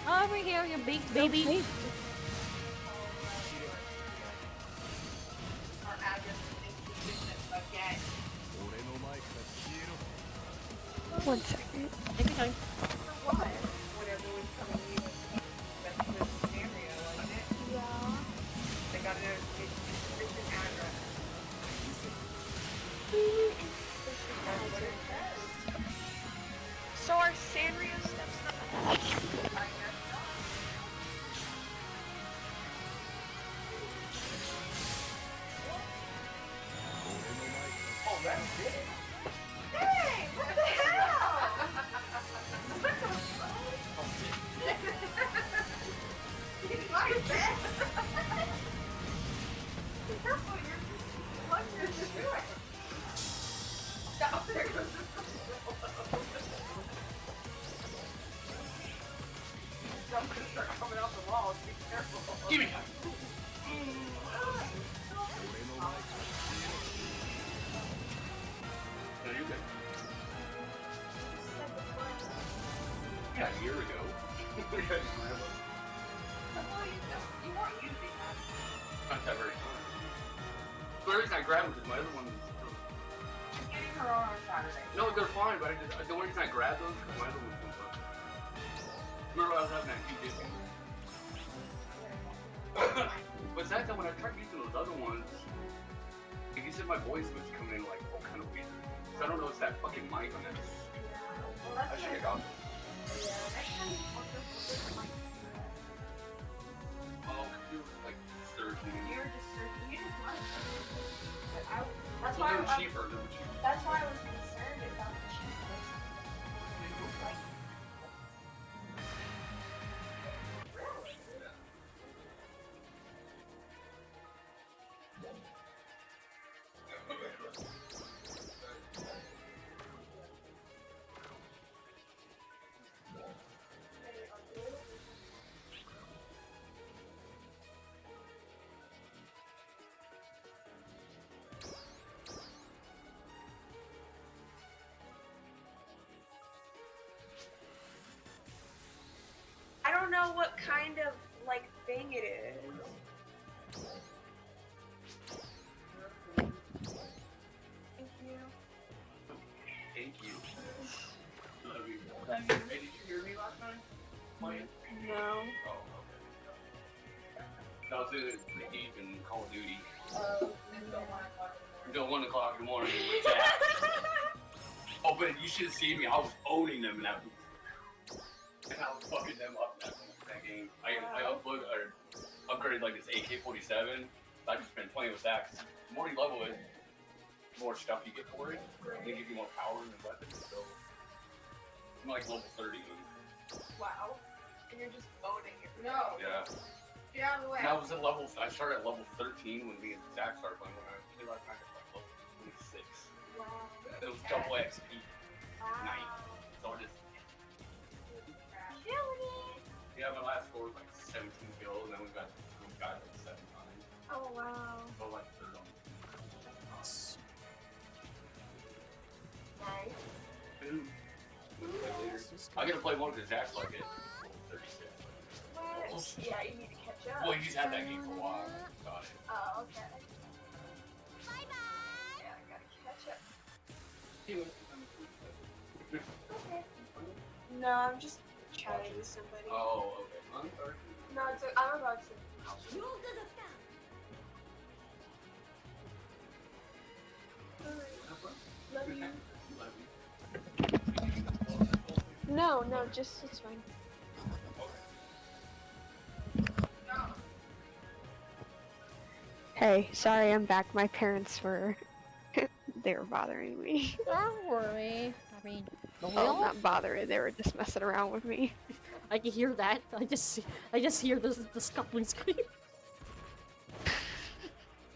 Over here, you big baby. Hey, one second. Take your time. So are Sanrio steps not Oh, that's it? Hey, what the hell? It's like that. Careful, you're like you're destroyed. Stop, there goes the Give me. No, you're good. Yeah, a year ago. You weren't using that. Not that very fun. The only reason I grabbed them because my other one was. I'm getting her on Saturday. No, they're fine, but the only reason I grabbed those because my other one was fun. Remember I was having that huge issue? But that time when I tried using those other ones, like you said, my voice was coming in like all kind of weird. So I don't know if it's that fucking mic on that. Well, that's I should good. have got them. Yeah, next time you fuck up with this mic. Oh, you were like surgeon. You're just searching. You just want to. That's Well, why they were I cheaper. They were cheaper. That's why I was concerned about the cheapness. Like, really? I don't know what kind of like thing it is. Thank you. Thank you. Love you. Love you. Hey, did you hear me last night? Playing? No. Oh, okay. I was in the Heat and Call of Duty. Until 1 o'clock in the morning with Jack. Oh, but you should have seen me. I was owning them and I was fucking them up that game. I upgraded like this AK-47. I've just been playing with that. 'Cause the more you level it, the more stuff you get for it. And they give you more power and weapons. So I'm like level 30. Wow. And you're just owning it. No. Yeah. Get out of the way. And I started at level 13 when me and Zach started playing. When I played last night at like level 26. Wow. It was double XP Wow. night. So I just Killing it. yeah, my last score was like 17 kills, and then we got like 7 times. Oh wow. So like third on. Nice. I gotta play one because Zach's like at 36. What? Yeah, you need to catch up. Well, he's had that game for a while. Got it. Oh, okay. Bye bye. Yeah, I gotta catch up. Okay. No, I'm just chatting with somebody. Oh, okay. I'm sorry. No, I'm about to. Love you. No, just it's fine. Hey, sorry, I'm back. My parents were they were bothering me. Don't worry. I mean, don't we Oh, all? not bothering. They were just messing around with me. I can hear that. I just hear the scuffling scream.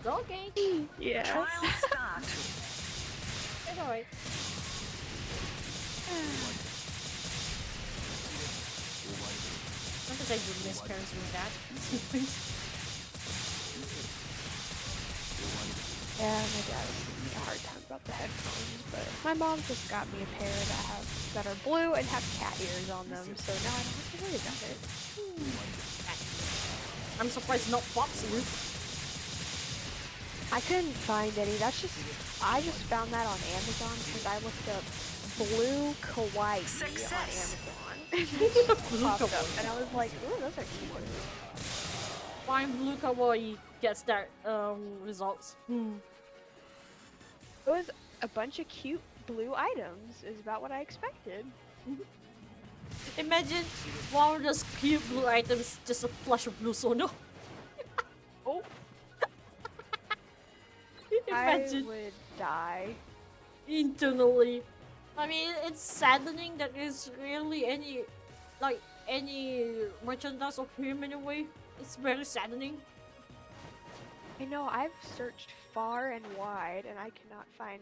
Okay. Yeah. It's alright. Not that I do miss parents doing that. Yeah, my dad was giving me a hard time about the headphones, but my mom just got me a pair that are blue and have cat ears on them, so now I don't have to worry about it. I'm surprised not box ears. I couldn't find any. I just found that on Amazon because I looked up blue kawaii on Amazon. Blue Popped up, kawaii. and I was like, ooh, those are cute. Fine, blue kawaii gets that results. It was a bunch of cute blue items, is about what I expected. Imagine one of those cute blue items, just a flush of blue sono. Oh. Imagine I would die. internally. I mean, it's saddening that there's really any merchandise of him in a way. It's very saddening. I know, I've searched far and wide and I cannot find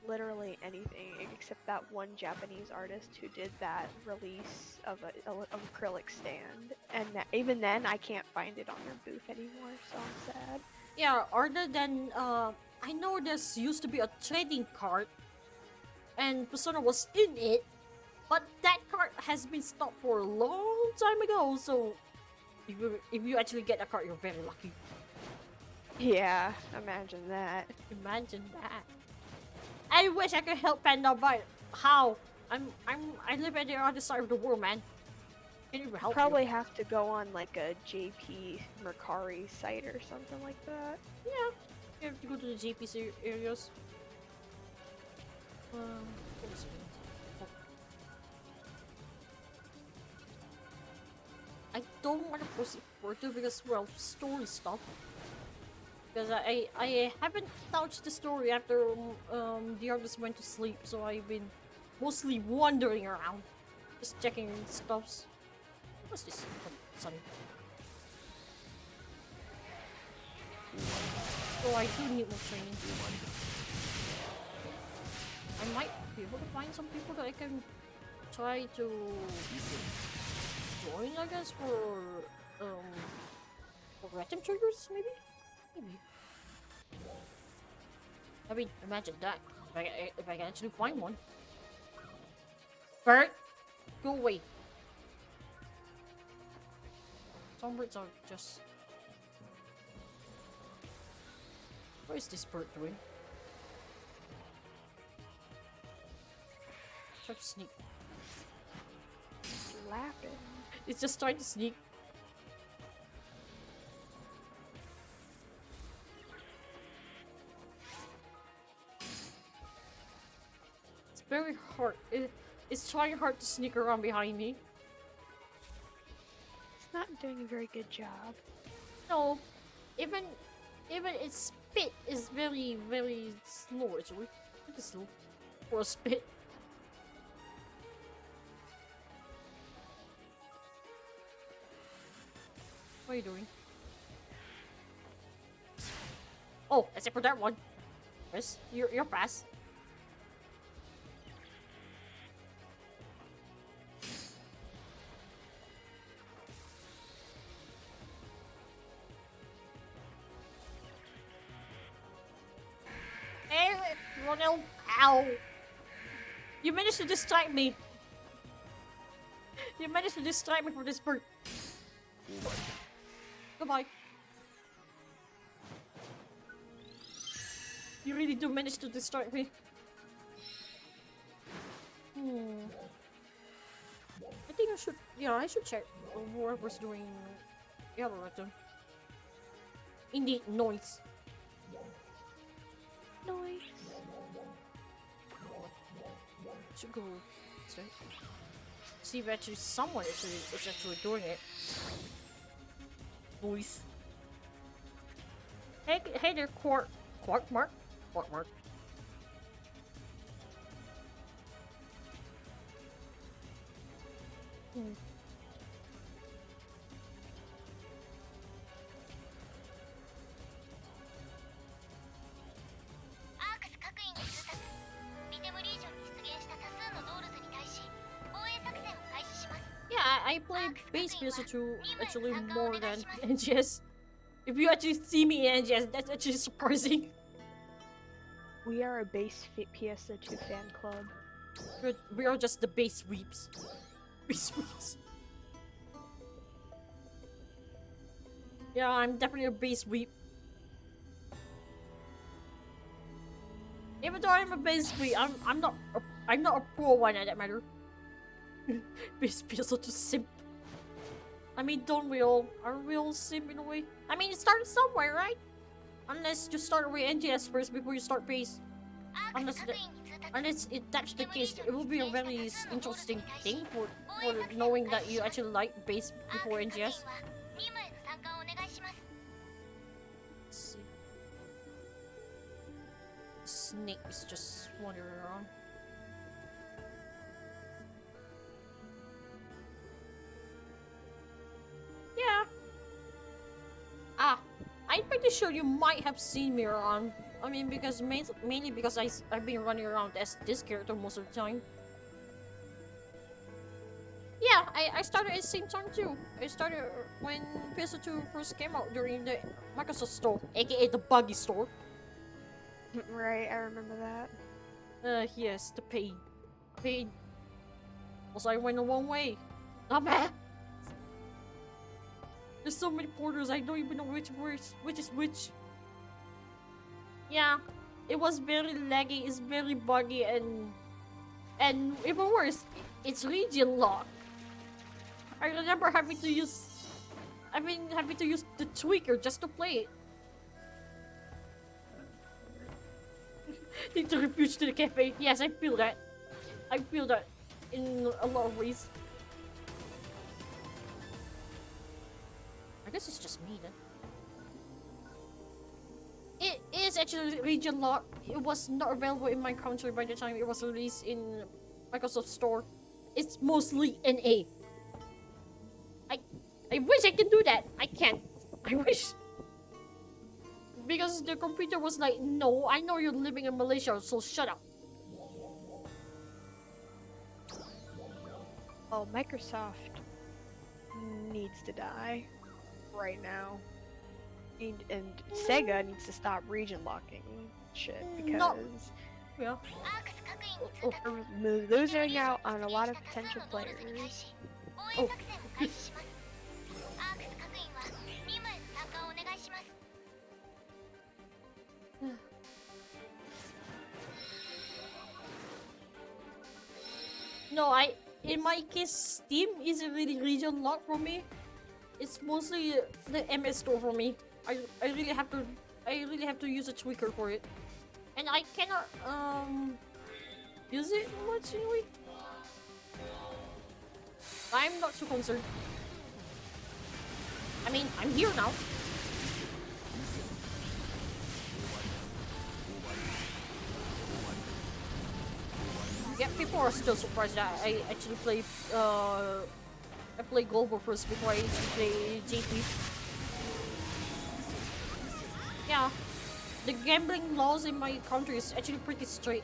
literally anything except that one Japanese artist who did that release of a acrylic stand, and even then I can't find it on their booth anymore, so I'm sad. Yeah, other than I know there's used to be a trading card, and Persona was in it, but that card has been stopped for a long time ago. So if you actually get a card, you're very lucky. Yeah, imagine that. Imagine that. I wish I could help Panda, but how? I live at the other side of the world, man. Can you help? Probably have to go on like a JP Mercari site or something like that. Yeah, you have to go to the JP areas. Let me see. I don't want to proceed further because, well, story stuff. Because I haven't touched the story after the others went to sleep, so I've been mostly wandering around, just checking stuffs. What's this? Oh, sunny. So I do need more training. I might be able to find some people that I can try to join, I guess, for random triggers, maybe? Maybe. I mean, imagine that. If I can actually find one. Bird! Go away. Some birds are just... What is this bird doing? Try to sneak. Laughing. It's just trying to sneak. It's very hard. It's trying hard to sneak around behind me. It's not doing a very good job. No, even its spit is very slow. Actually, it's slow for a spit. What are you doing? Oh, except for that one. Chris, you're fast. Hey, Ronald, ow! You managed to distract me. You managed to distract me from this bird. Goodbye. You really do manage to distract me. I think I should, yeah, I should check whoever's doing the other item. Indeed, noise. Noise. Should go straight. See if actually someone is actually doing it. Noise. Hey there, Quark Mark. Yeah, I play base PSO2 actually more than NGS. If you actually see me in NGS, that's actually surprising. We are a base PSO2 fan club. We are just the base sweeps. Base sweeps. Yeah, I'm definitely a base sweep. Even though I'm a base sweep, I'm not a pro one at that matter. Base PSO2 simp. I mean, don't we all? Are we all simp in a way? I mean, it started somewhere, right? Unless you start with NGS first before you start base. Unless that's the case, it will be a very interesting thing for knowing that you actually like base before NGS. Let's see. Snake is just wandering around. Yeah. I'm pretty sure you might have seen me around I mean, because mainly because I've been running around as this character most of the time. Yeah, I started at the same time too. I started when PSO2 first came out during the Microsoft Store, aka the buggy store. Right, I remember that. Yes, the paid. Paid. Also, I went the wrong way. Not bad. There's so many portals, I don't even know which is which. Yeah, it was very laggy, it's very buggy, and even worse, it's region lock. I remember having to use the tweaker just to play it. Need to refuge to the cafe. Yes, I feel that. I feel that in a lot of ways. I guess it's just me then. It is actually region locked. It was not available in my country by the time it was released in Microsoft Store. It's mostly NA. I wish I could do that. I can't. I wish. Because the computer was like, no, I know you're living in Malaysia, so shut up. Oh, Microsoft needs to die right now. And Sega needs to stop region locking shit because yeah. we're losing out on a lot of potential players. Oh. No, in my case, Steam isn't really region locked for me. It's mostly the MS store for me. I really have to use a tweaker for it, and I cannot use it much anyway. I'm not too concerned. I mean, I'm here now. Yeah, people are still surprised that I actually play I play Global first before I play JP. Yeah, the gambling laws in my country is actually pretty strict.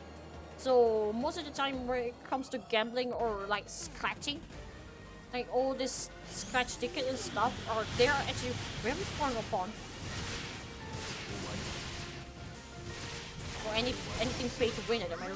So most of the time when it comes to gambling or like scratching, like all this scratch ticket and stuff, they are actually very frowned upon. Or anything pay to win at the matter.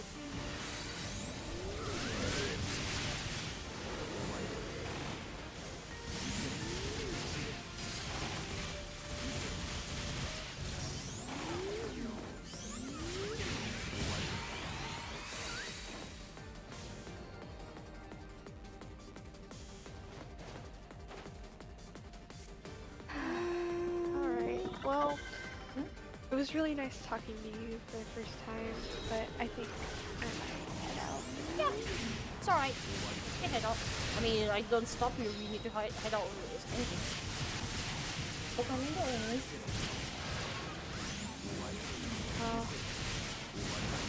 It was really nice talking to you for the first time, but I think I might head out. Yeah, it's alright. You can head out. I mean, I don't stop you. You need to head out or anything. What can we do anyways?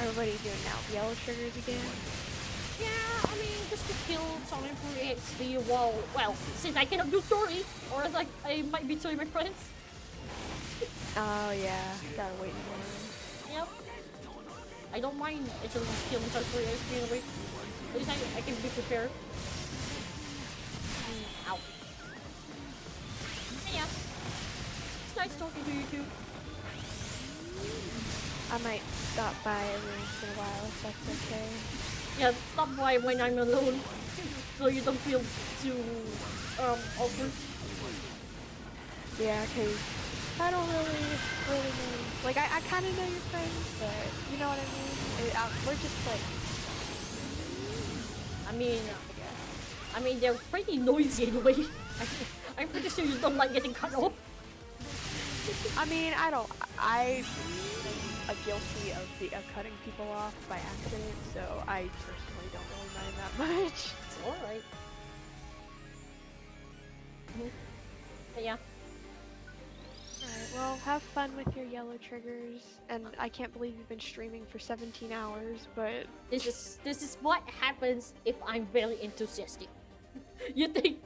What are you doing now? Yellow triggers again? Yeah, I mean, just to kill time for XP while, well, since I cannot do story, or like I might be telling my friends. Oh yeah, gotta wait for him. Yep. I don't mind actually killing time for XP in a way. At least I can be prepared. Ow. Yeah. It's nice talking to you too. I might stop by every once in a while if that's okay. Yeah, stop by when I'm alone, so you don't feel too awkward. Yeah, cause I don't really know. Like I kind of know your friends, but you know what I mean. We're just like. I mean, they're pretty noisy anyway. I'm pretty sure you don't like getting cut off. I mean, I'm guilty of cutting people off by accident, so I personally don't really mind that much. It's alright. But yeah. Alright, well, have fun with your yellow triggers, and I can't believe you've been streaming for 17 hours, but... This is what happens if I'm very enthusiastic. You think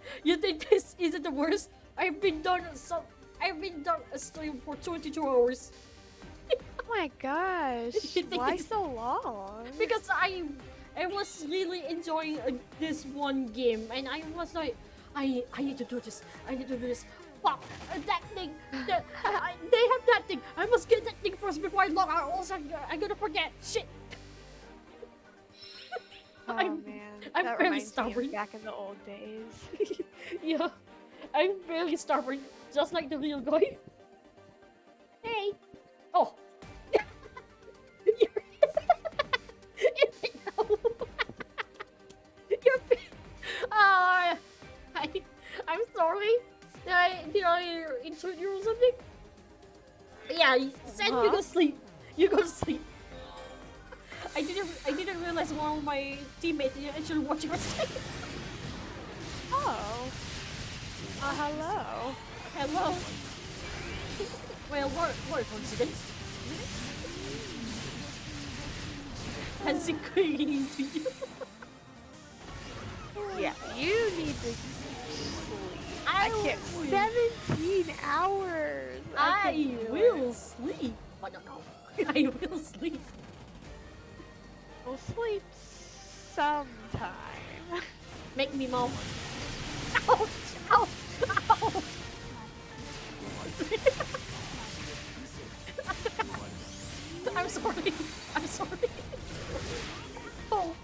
this isn't the worst? I've been done a stream for 22 hours. my gosh! Why so long? Because I was really enjoying this one game, and I was like, I need to do this. I need to do this. Fuck that thing. They have that thing. I must get that thing first before I log out. Also, I'm gonna forget. Shit. Oh I'm that very reminds me stubborn. of back in the old days. Yeah, I'm very stubborn, just like the real guy. Hey. Oh. I'm sorry. Did I insult you or something? Yeah, Sen, you go sleep. You go sleep. I didn't realize one of my teammates actually watching us sleep. Oh. Hello. Hello. Well, what a coincidence. Has it clinging to you? Yeah, you need to sleep. I can't. will. 17 hours. I will sleep. But no, I will sleep. We'll sleep sometime. Make me mom. Ow! Ow! Ow! I'm sorry. I'm sorry. Oh,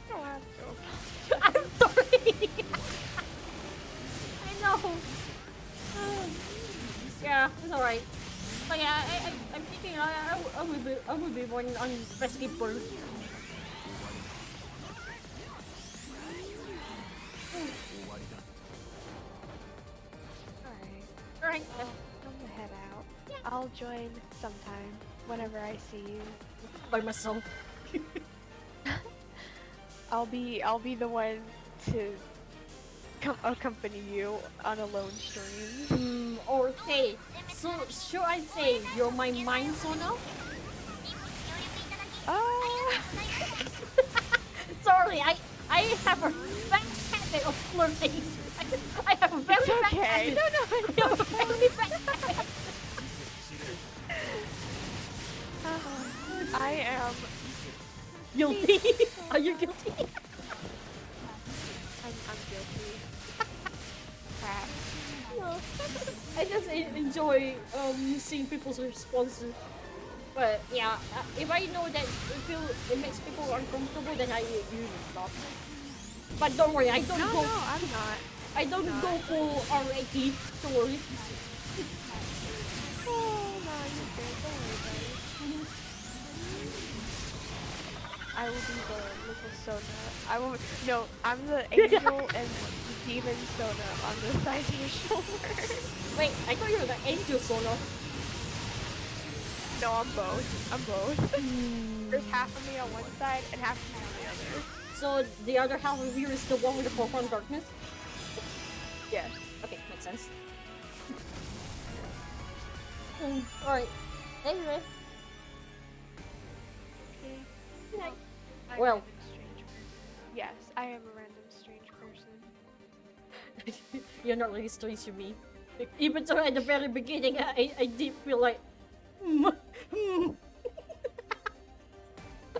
I'm sorry. I know. Yeah, it's alright. But yeah, I'm thinking I will be one on basketball. Alright. I'm gonna head out. I'll join sometime whenever I see you. By myself. I'll be the one to accompany you on a lone stream. Or hey, so should I say you're my mind sauna? Sorry, I have a bad habit of flirting. I have a very bad habit. No, I have a very bad habit. I am Guilty? Are you guilty? I'm guilty. Crap. No. I just enjoy seeing people's responses. But yeah, if I know that it makes people uncomfortable, then I usually stop. But don't worry, I don't No, go. no, I'm not. I don't go full R80. Don't worry. Oh no, you're good. Don't worry about it. I will be the little Sona. I will. No, I'm the angel and demon Sona on the side of your shoulder. Wait, I thought you were the angel Sona. No, I'm both. I'm both. There's half of me on one side and half of me on the other. So the other half of you is the one with the profound darkness? Yes. Okay, makes sense. Alright. Anyway. Good night. Well. Yes, I am a random strange person. You're not really strange to me. Even though at the very beginning, I did feel like,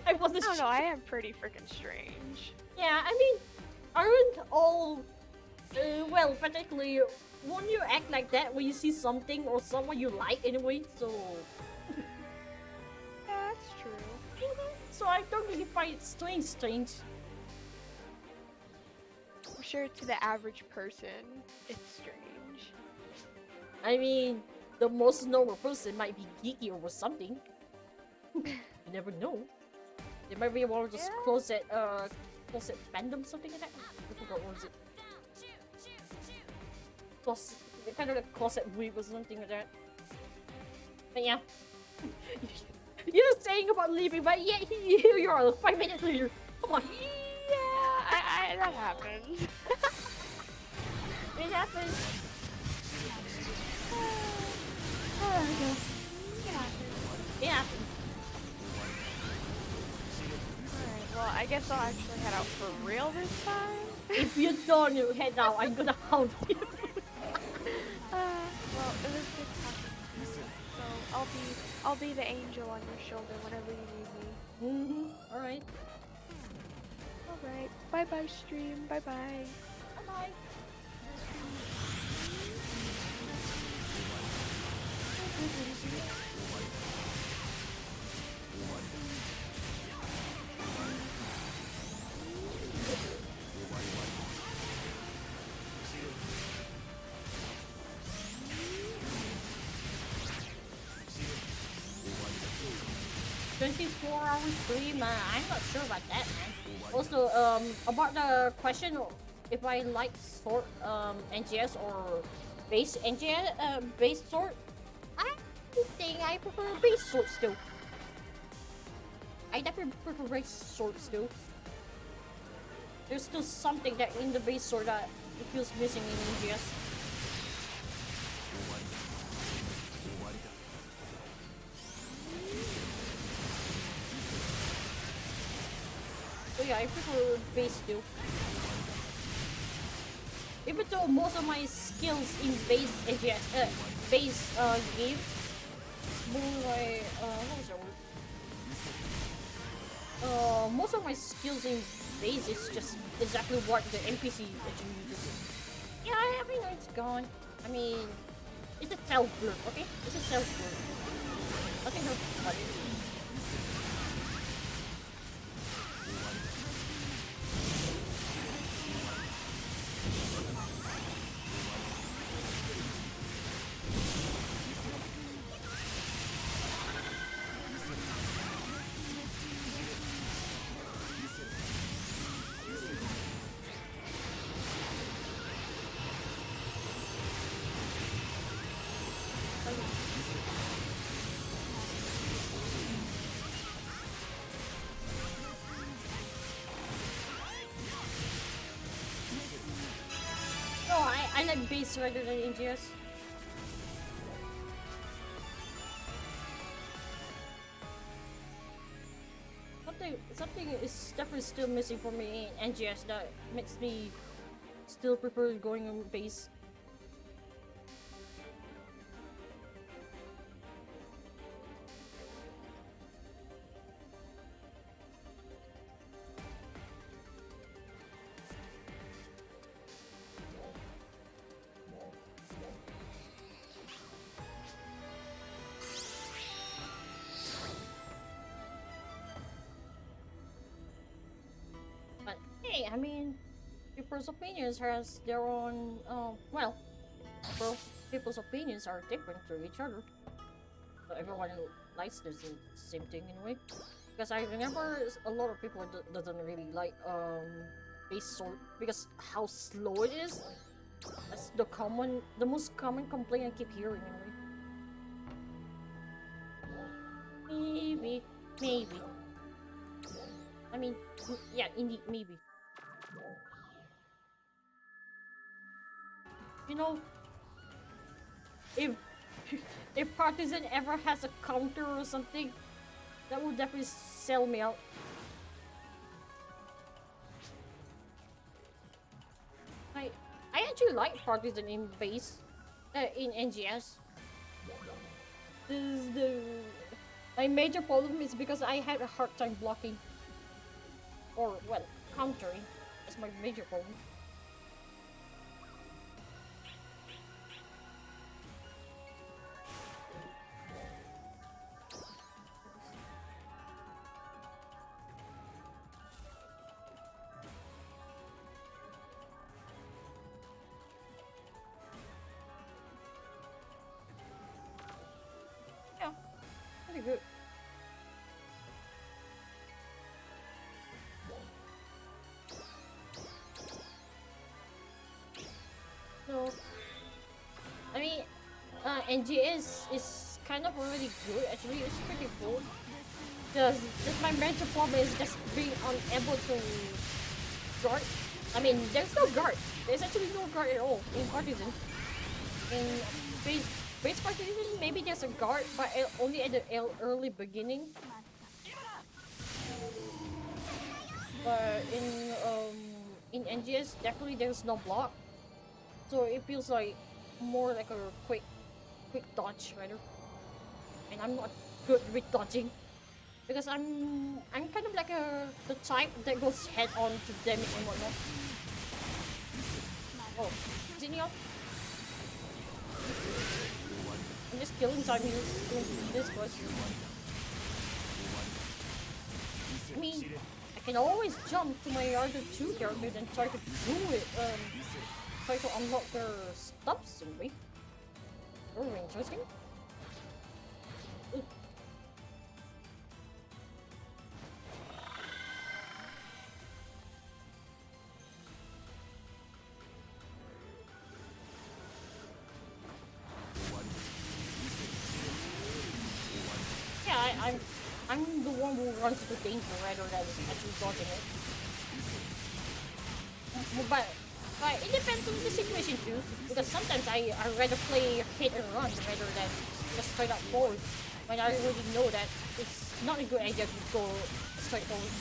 I wasn't I don't know, I am pretty freaking strange. Yeah, I mean, aren't all, well, particularly, won't you act like that when you see something or someone you like anyway, so... Yeah, that's true. So I don't really find it strange. I'm sure to the average person, it's strange. I mean, the most normal person might be geeky or something. You never know. They might be one of those closet fandom, something like that. I forgot what was it. Kind of like closet weeb or something like that. But yeah. You're saying about leaving, but yet here you are 5 minutes later. Come on. Yeah, that happens. It happens. It happens. Alright, well, I guess I'll actually head out for real this time. If you don't head out, I'm gonna hound you. Well, it was good talking to you. So, I'll I'll be the angel on your shoulder whenever you need me. Mm-hmm. Alright. Alright. Bye bye stream. Bye bye. Bye-bye. "24-hour stream, I'm not sure about that, man. Also, about the question if I like sort NGS or base NGS, base sort, I think I prefer base sort still. I definitely prefer base sort still. There's still something that in the base sort that it feels missing in NGS. So yeah, I prefer base still. Even though most of my skills in base NGS, base game, it's more like what was that word? Most of my skills in base is just exactly what the NPC actually uses. Yeah, I mean it's gone. I mean, it's a self blur, okay? It's a self blur. Nothing hurts about it. No, I like base rather than NGS. Something is definitely still missing for me in NGS that makes me still prefer going on base. But hey, I mean, people's opinions has their own. Well, people's opinions are different to each other. So everyone likes the same thing in a way. Because I remember a lot of people doesn't really like base sort because how slow it is. That's the most common complaint I keep hearing anyway. Maybe. I mean, yeah, indeed, maybe. You know, if if Partisan ever has a counter or something, that would definitely sell me out. I actually like Partisan in base, in NGS. My major problem is because I had a hard time blocking, or well, countering. That's my major problem. Yeah, pretty good. No, I mean, NGS is kind of already good. Actually, it's pretty cool. Just my major problem is just being unable to guard. I mean, there's no guard. There's actually no guard at all in Partisan. In base Partisan, maybe there's a guard, but only at the early beginning. But in NGS, definitely there's no block, so it feels like more like a quick dodge rather. And I'm not good with dodging because I'm kind of like the type that goes head on to damage and whatnot. Oh, Zinnia. I'm just killing time here. This first. I mean, I can always jump to my other two characters and try to do it. Try to unlock their stops in a way. Oh, interesting. Ooh. Yeah, I'm the one who runs into danger rather than actually dodging it. But it depends on the situation too, because sometimes I rather play hit and run rather than just straight up forward. When I already know that it's not a good idea to go straight forward.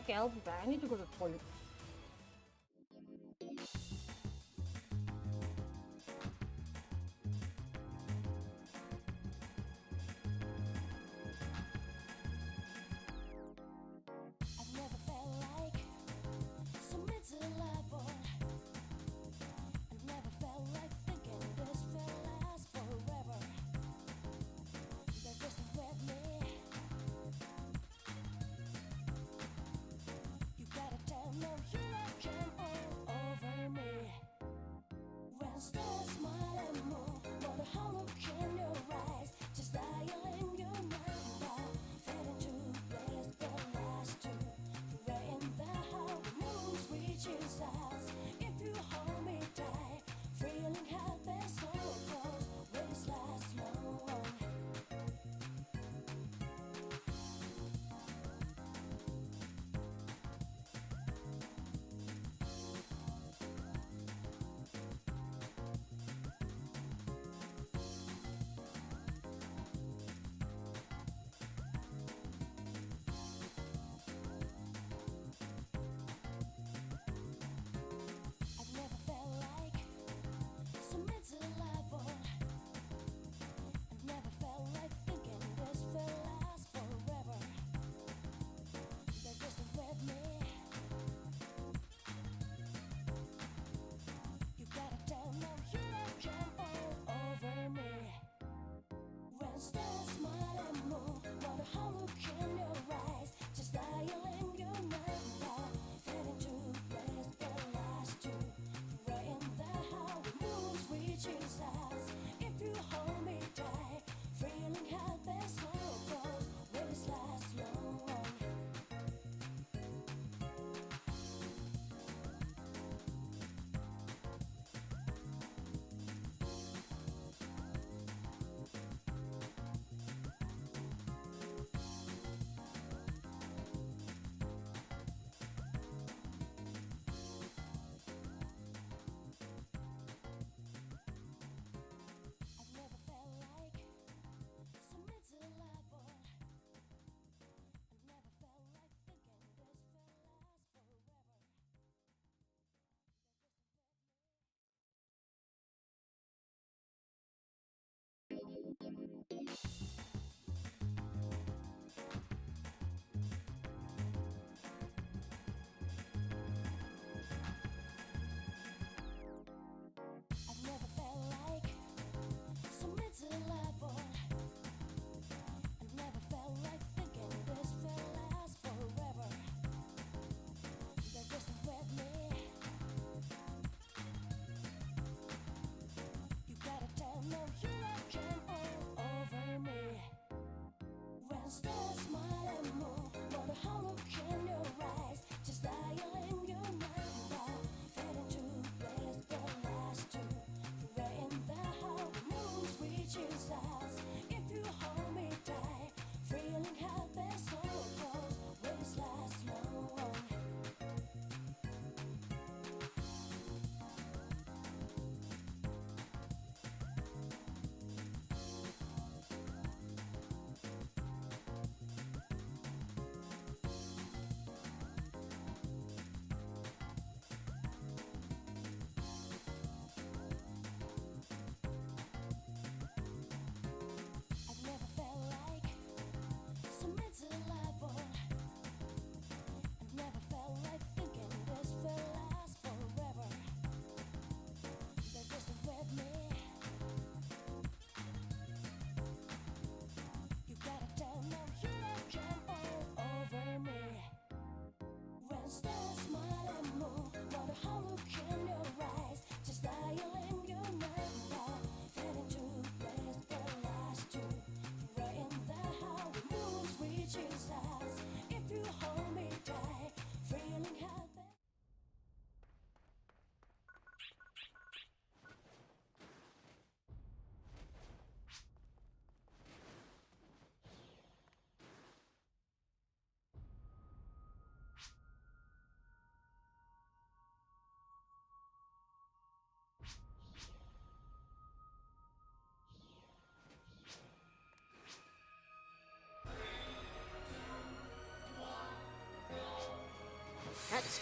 Okay, I'll be back. I need to go to the toilet. I've never felt like so miserable. I've never felt like thinking this will last forever. They're just with me. You gotta tell no, you don't come all over me. When stars smile and move, what a hollow in your eyes, just dialing your mind, fading to place the last two. Right in the how the moon reaches us. If you hold me tight, feeling happy so close, will this last long? I've never felt like so miserable. I've never felt like thinking this will last forever. They're just with me. You gotta tell no, you don't come all over me. When stars smile and move, what a hollow in your eyes, just dialing your mind, fading to place the last two. Right in the how the moon reaches us. If you hold me tight, feeling happy so close, will this last long?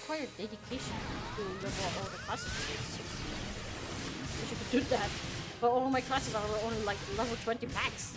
require dedication to level up all the classes to get 60. Wish you could do that. But all my classes are only like level 20 max.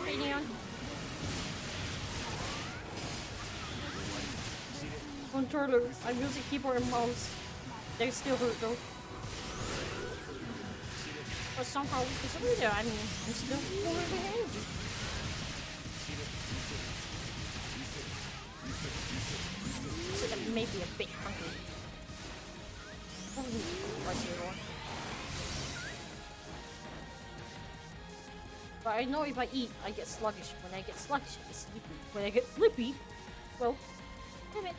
Hey, Neon. Controller. I'm using keyboard and mouse. They still hurt though. But somehow, for some reason, I'm still full of energy. So that may be a bit hungry. But I know if I eat, I get sluggish. When I get sluggish, I get sleepy. When I get sleepy, well, damn it.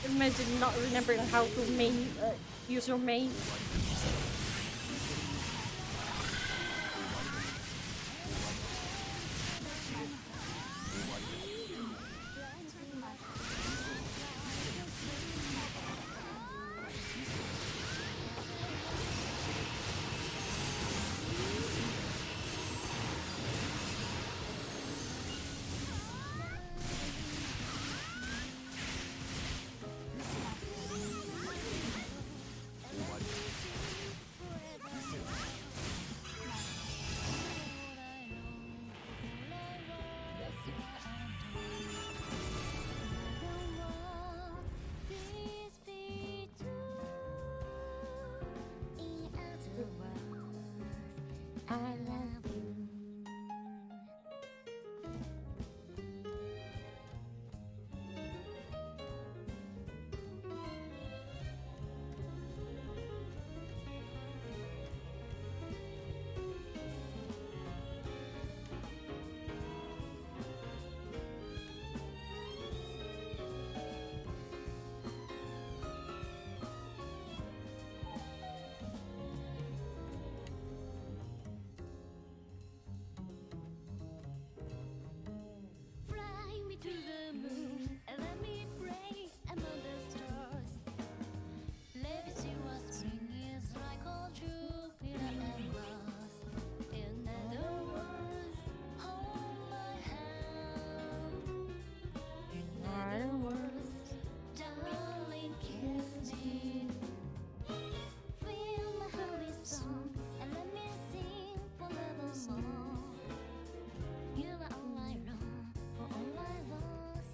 Imagine not remembering how to use your main. To the moon and let me pray among the stars. Let me see what spring is like on Jupiter and Mars. In other words, hold my hand. In other words, darling, kiss me. Feel my holy song and let me sing forevermore. You are all I long for, all I want.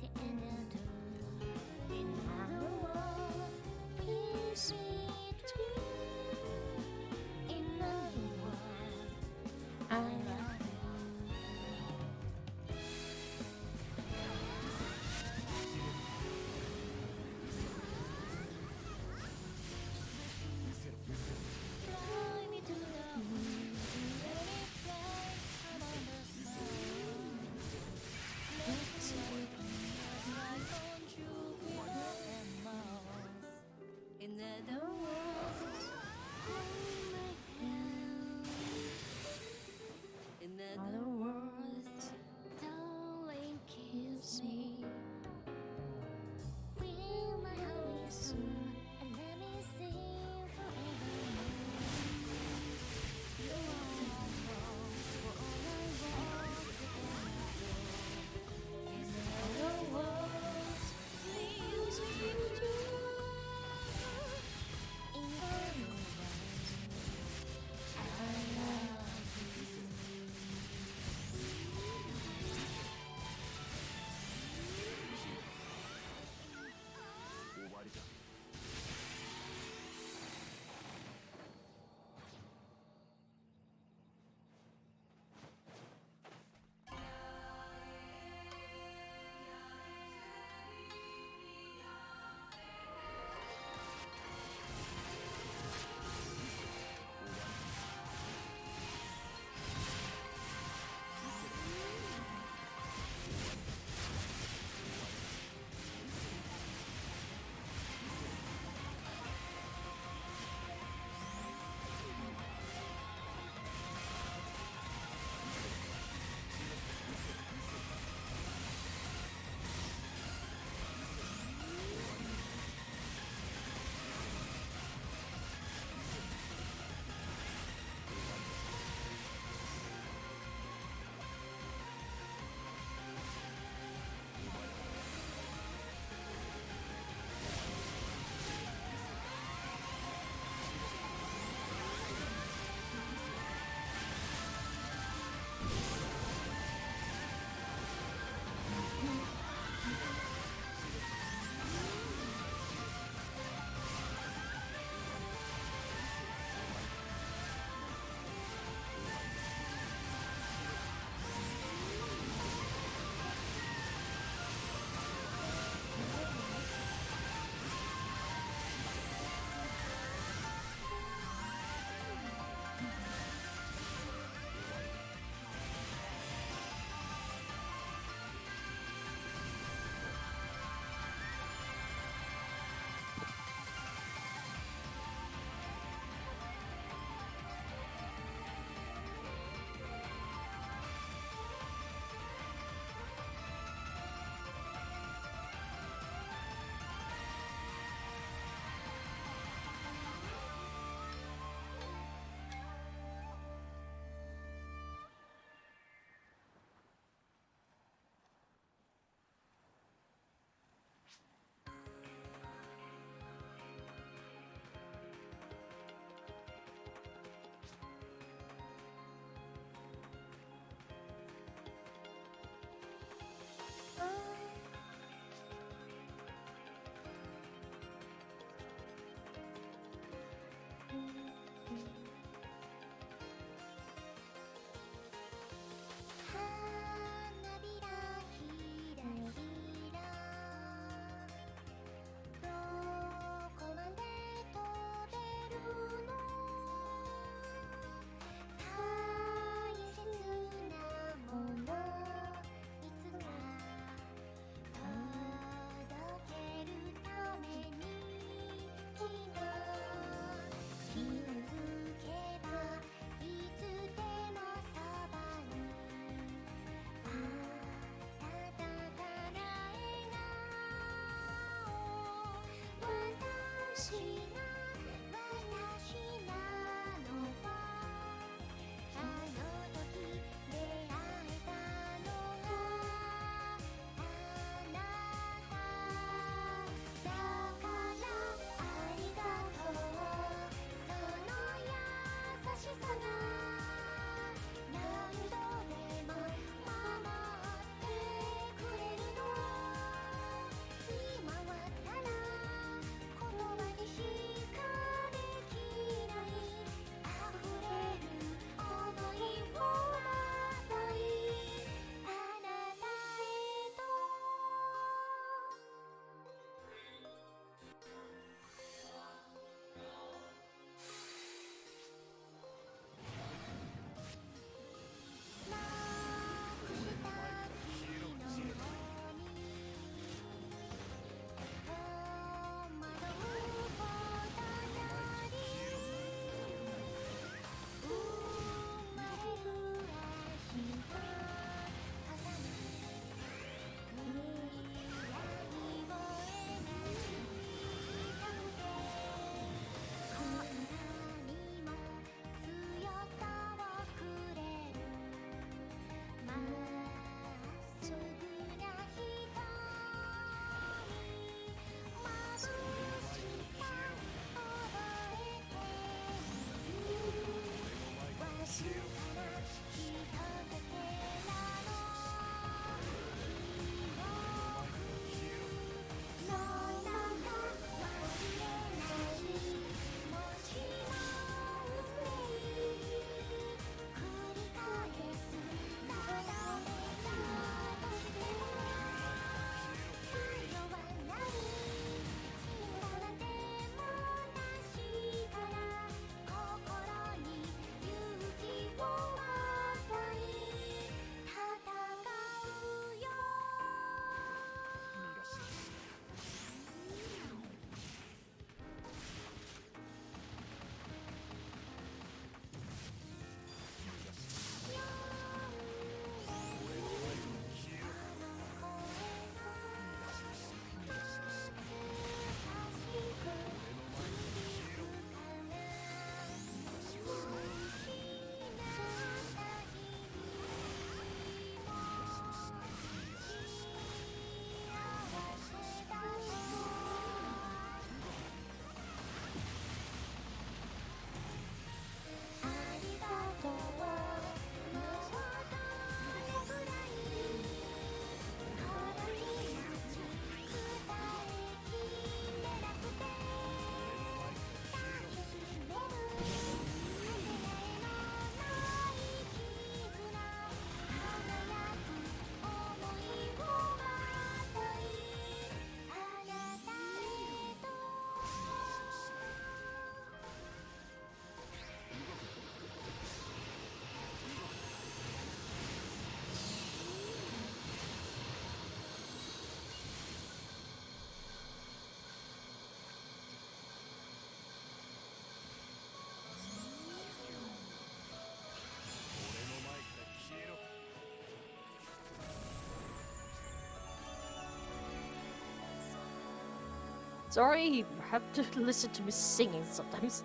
Sorry, you have to listen to me singing sometimes.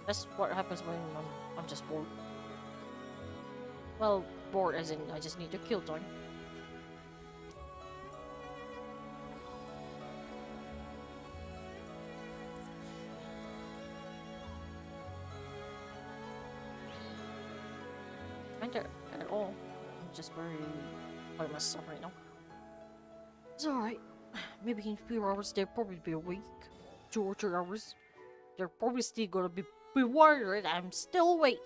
That's what happens when I'm just bored. Well, bored as in I just need to kill time. Kinda at all. I'm just very by myself right now. It's alright. Maybe in a few hours they'll probably be awake. 2 or 3 hours. They're probably still gonna be worried I'm still awake.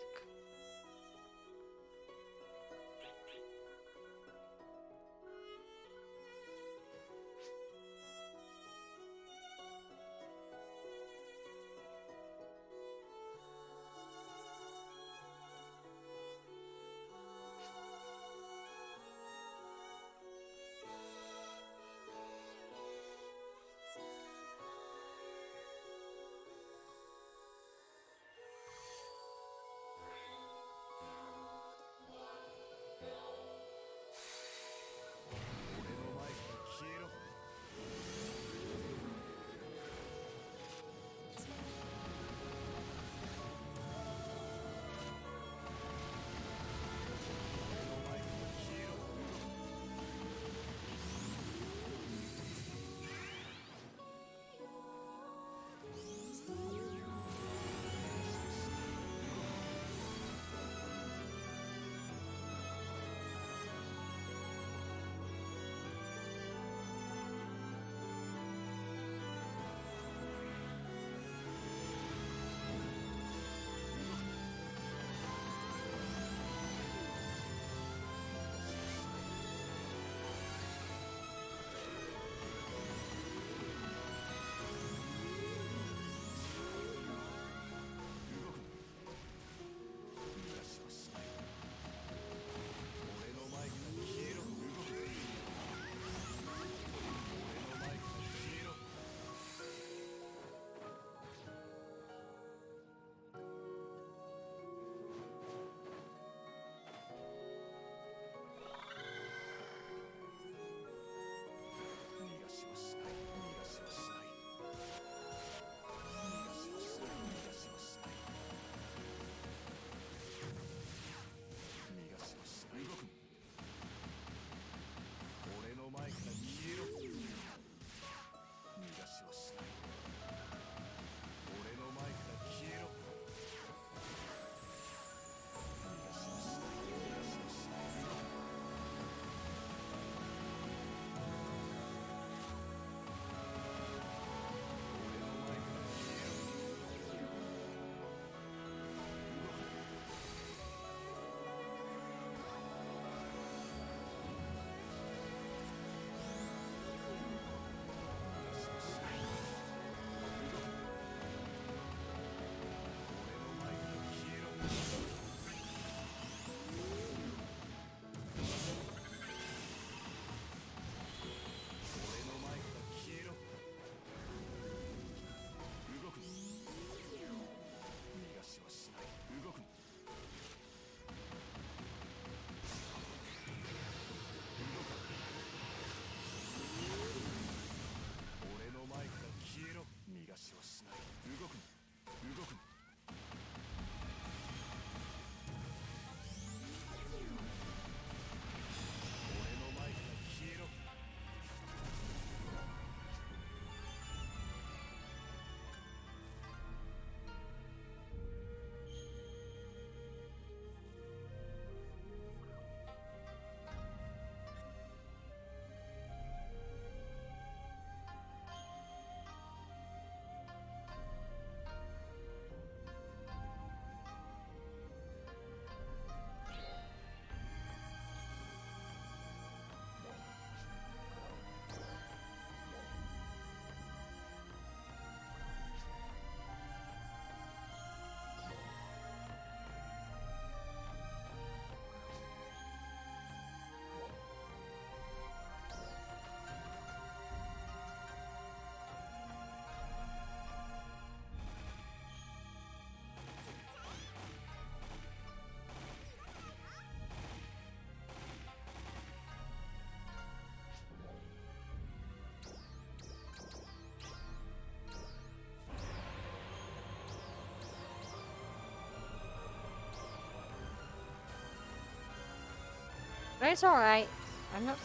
But it's alright. I'm not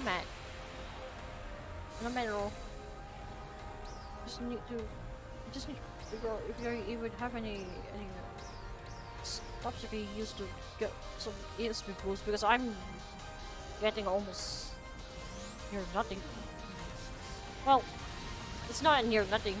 mad. I'm not mad at all. Just need to figure out if you would have any stops you can use to get some ESP boost, because I'm getting almost near nothing. Well, it's not near nothing.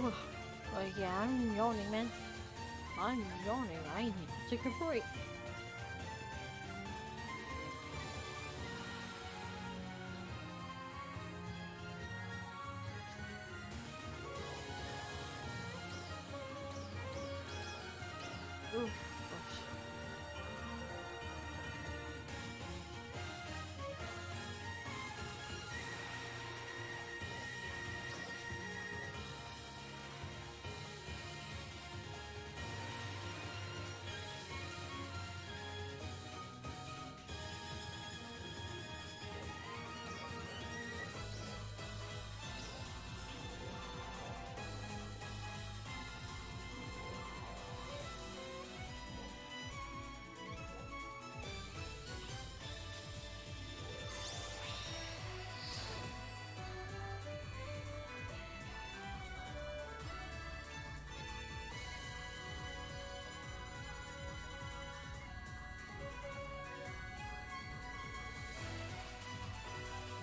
Oh yeah, I'm yawning, man. I'm yawning. I need to take a break. Oof. Gosh.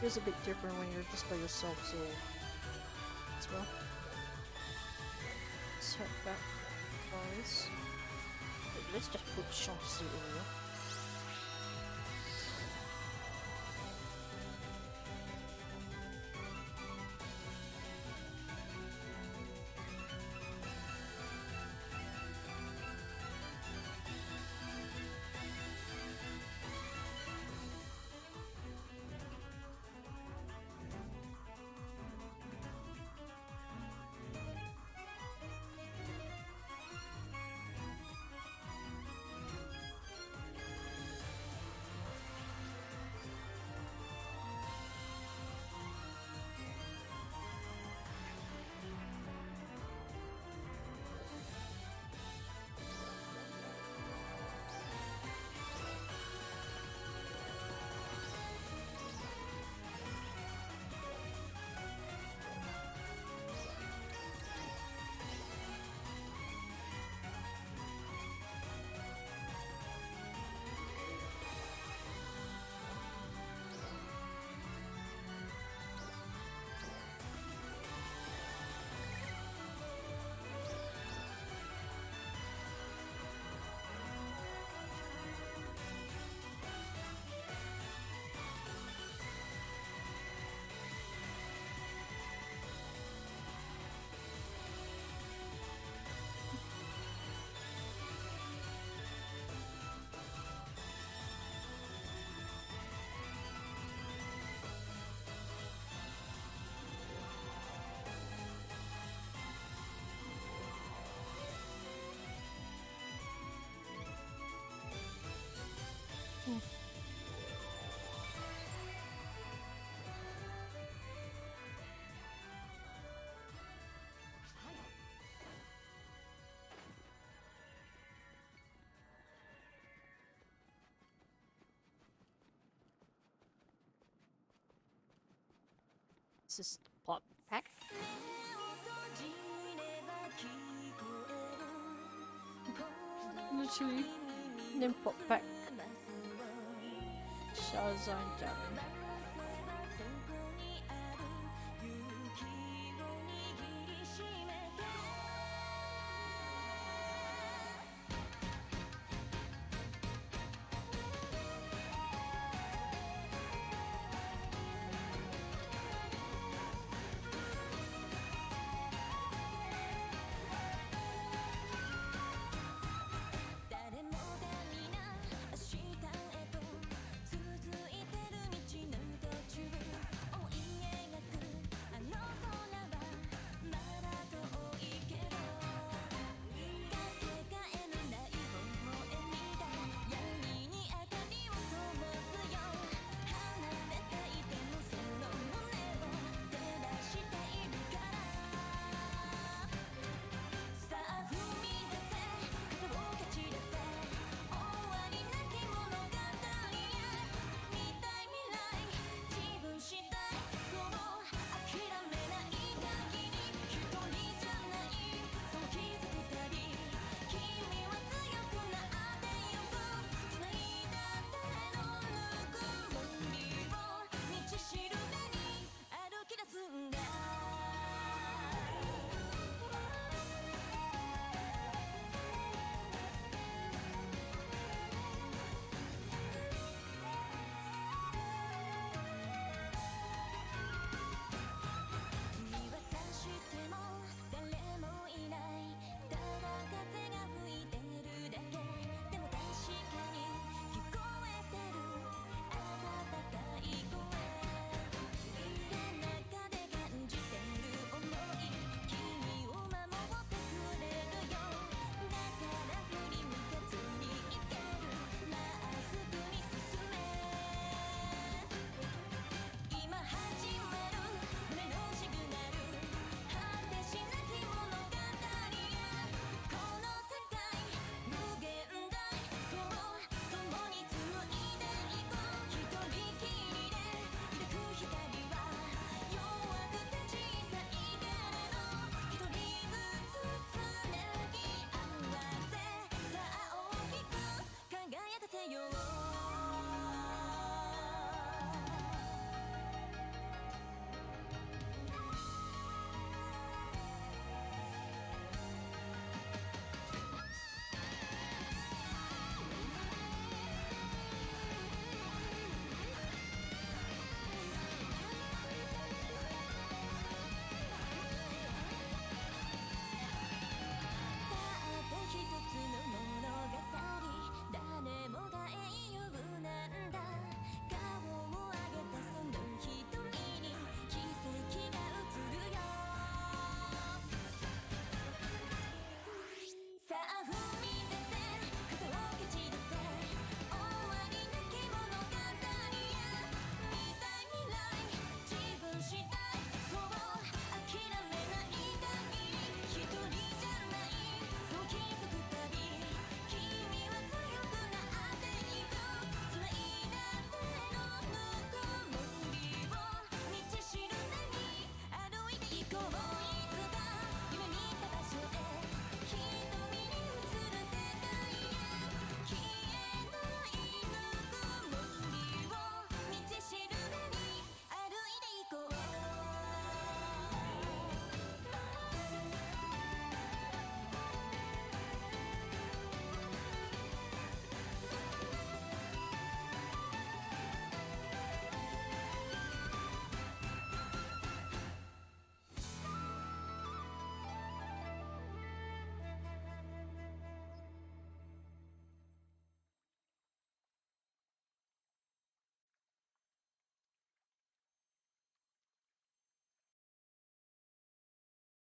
It's a bit different when you're just by yourself, so as well. Let's head back, guys. Let's just put Chauncey in here. This is pop pack. Literally, then pop back. Shazam down.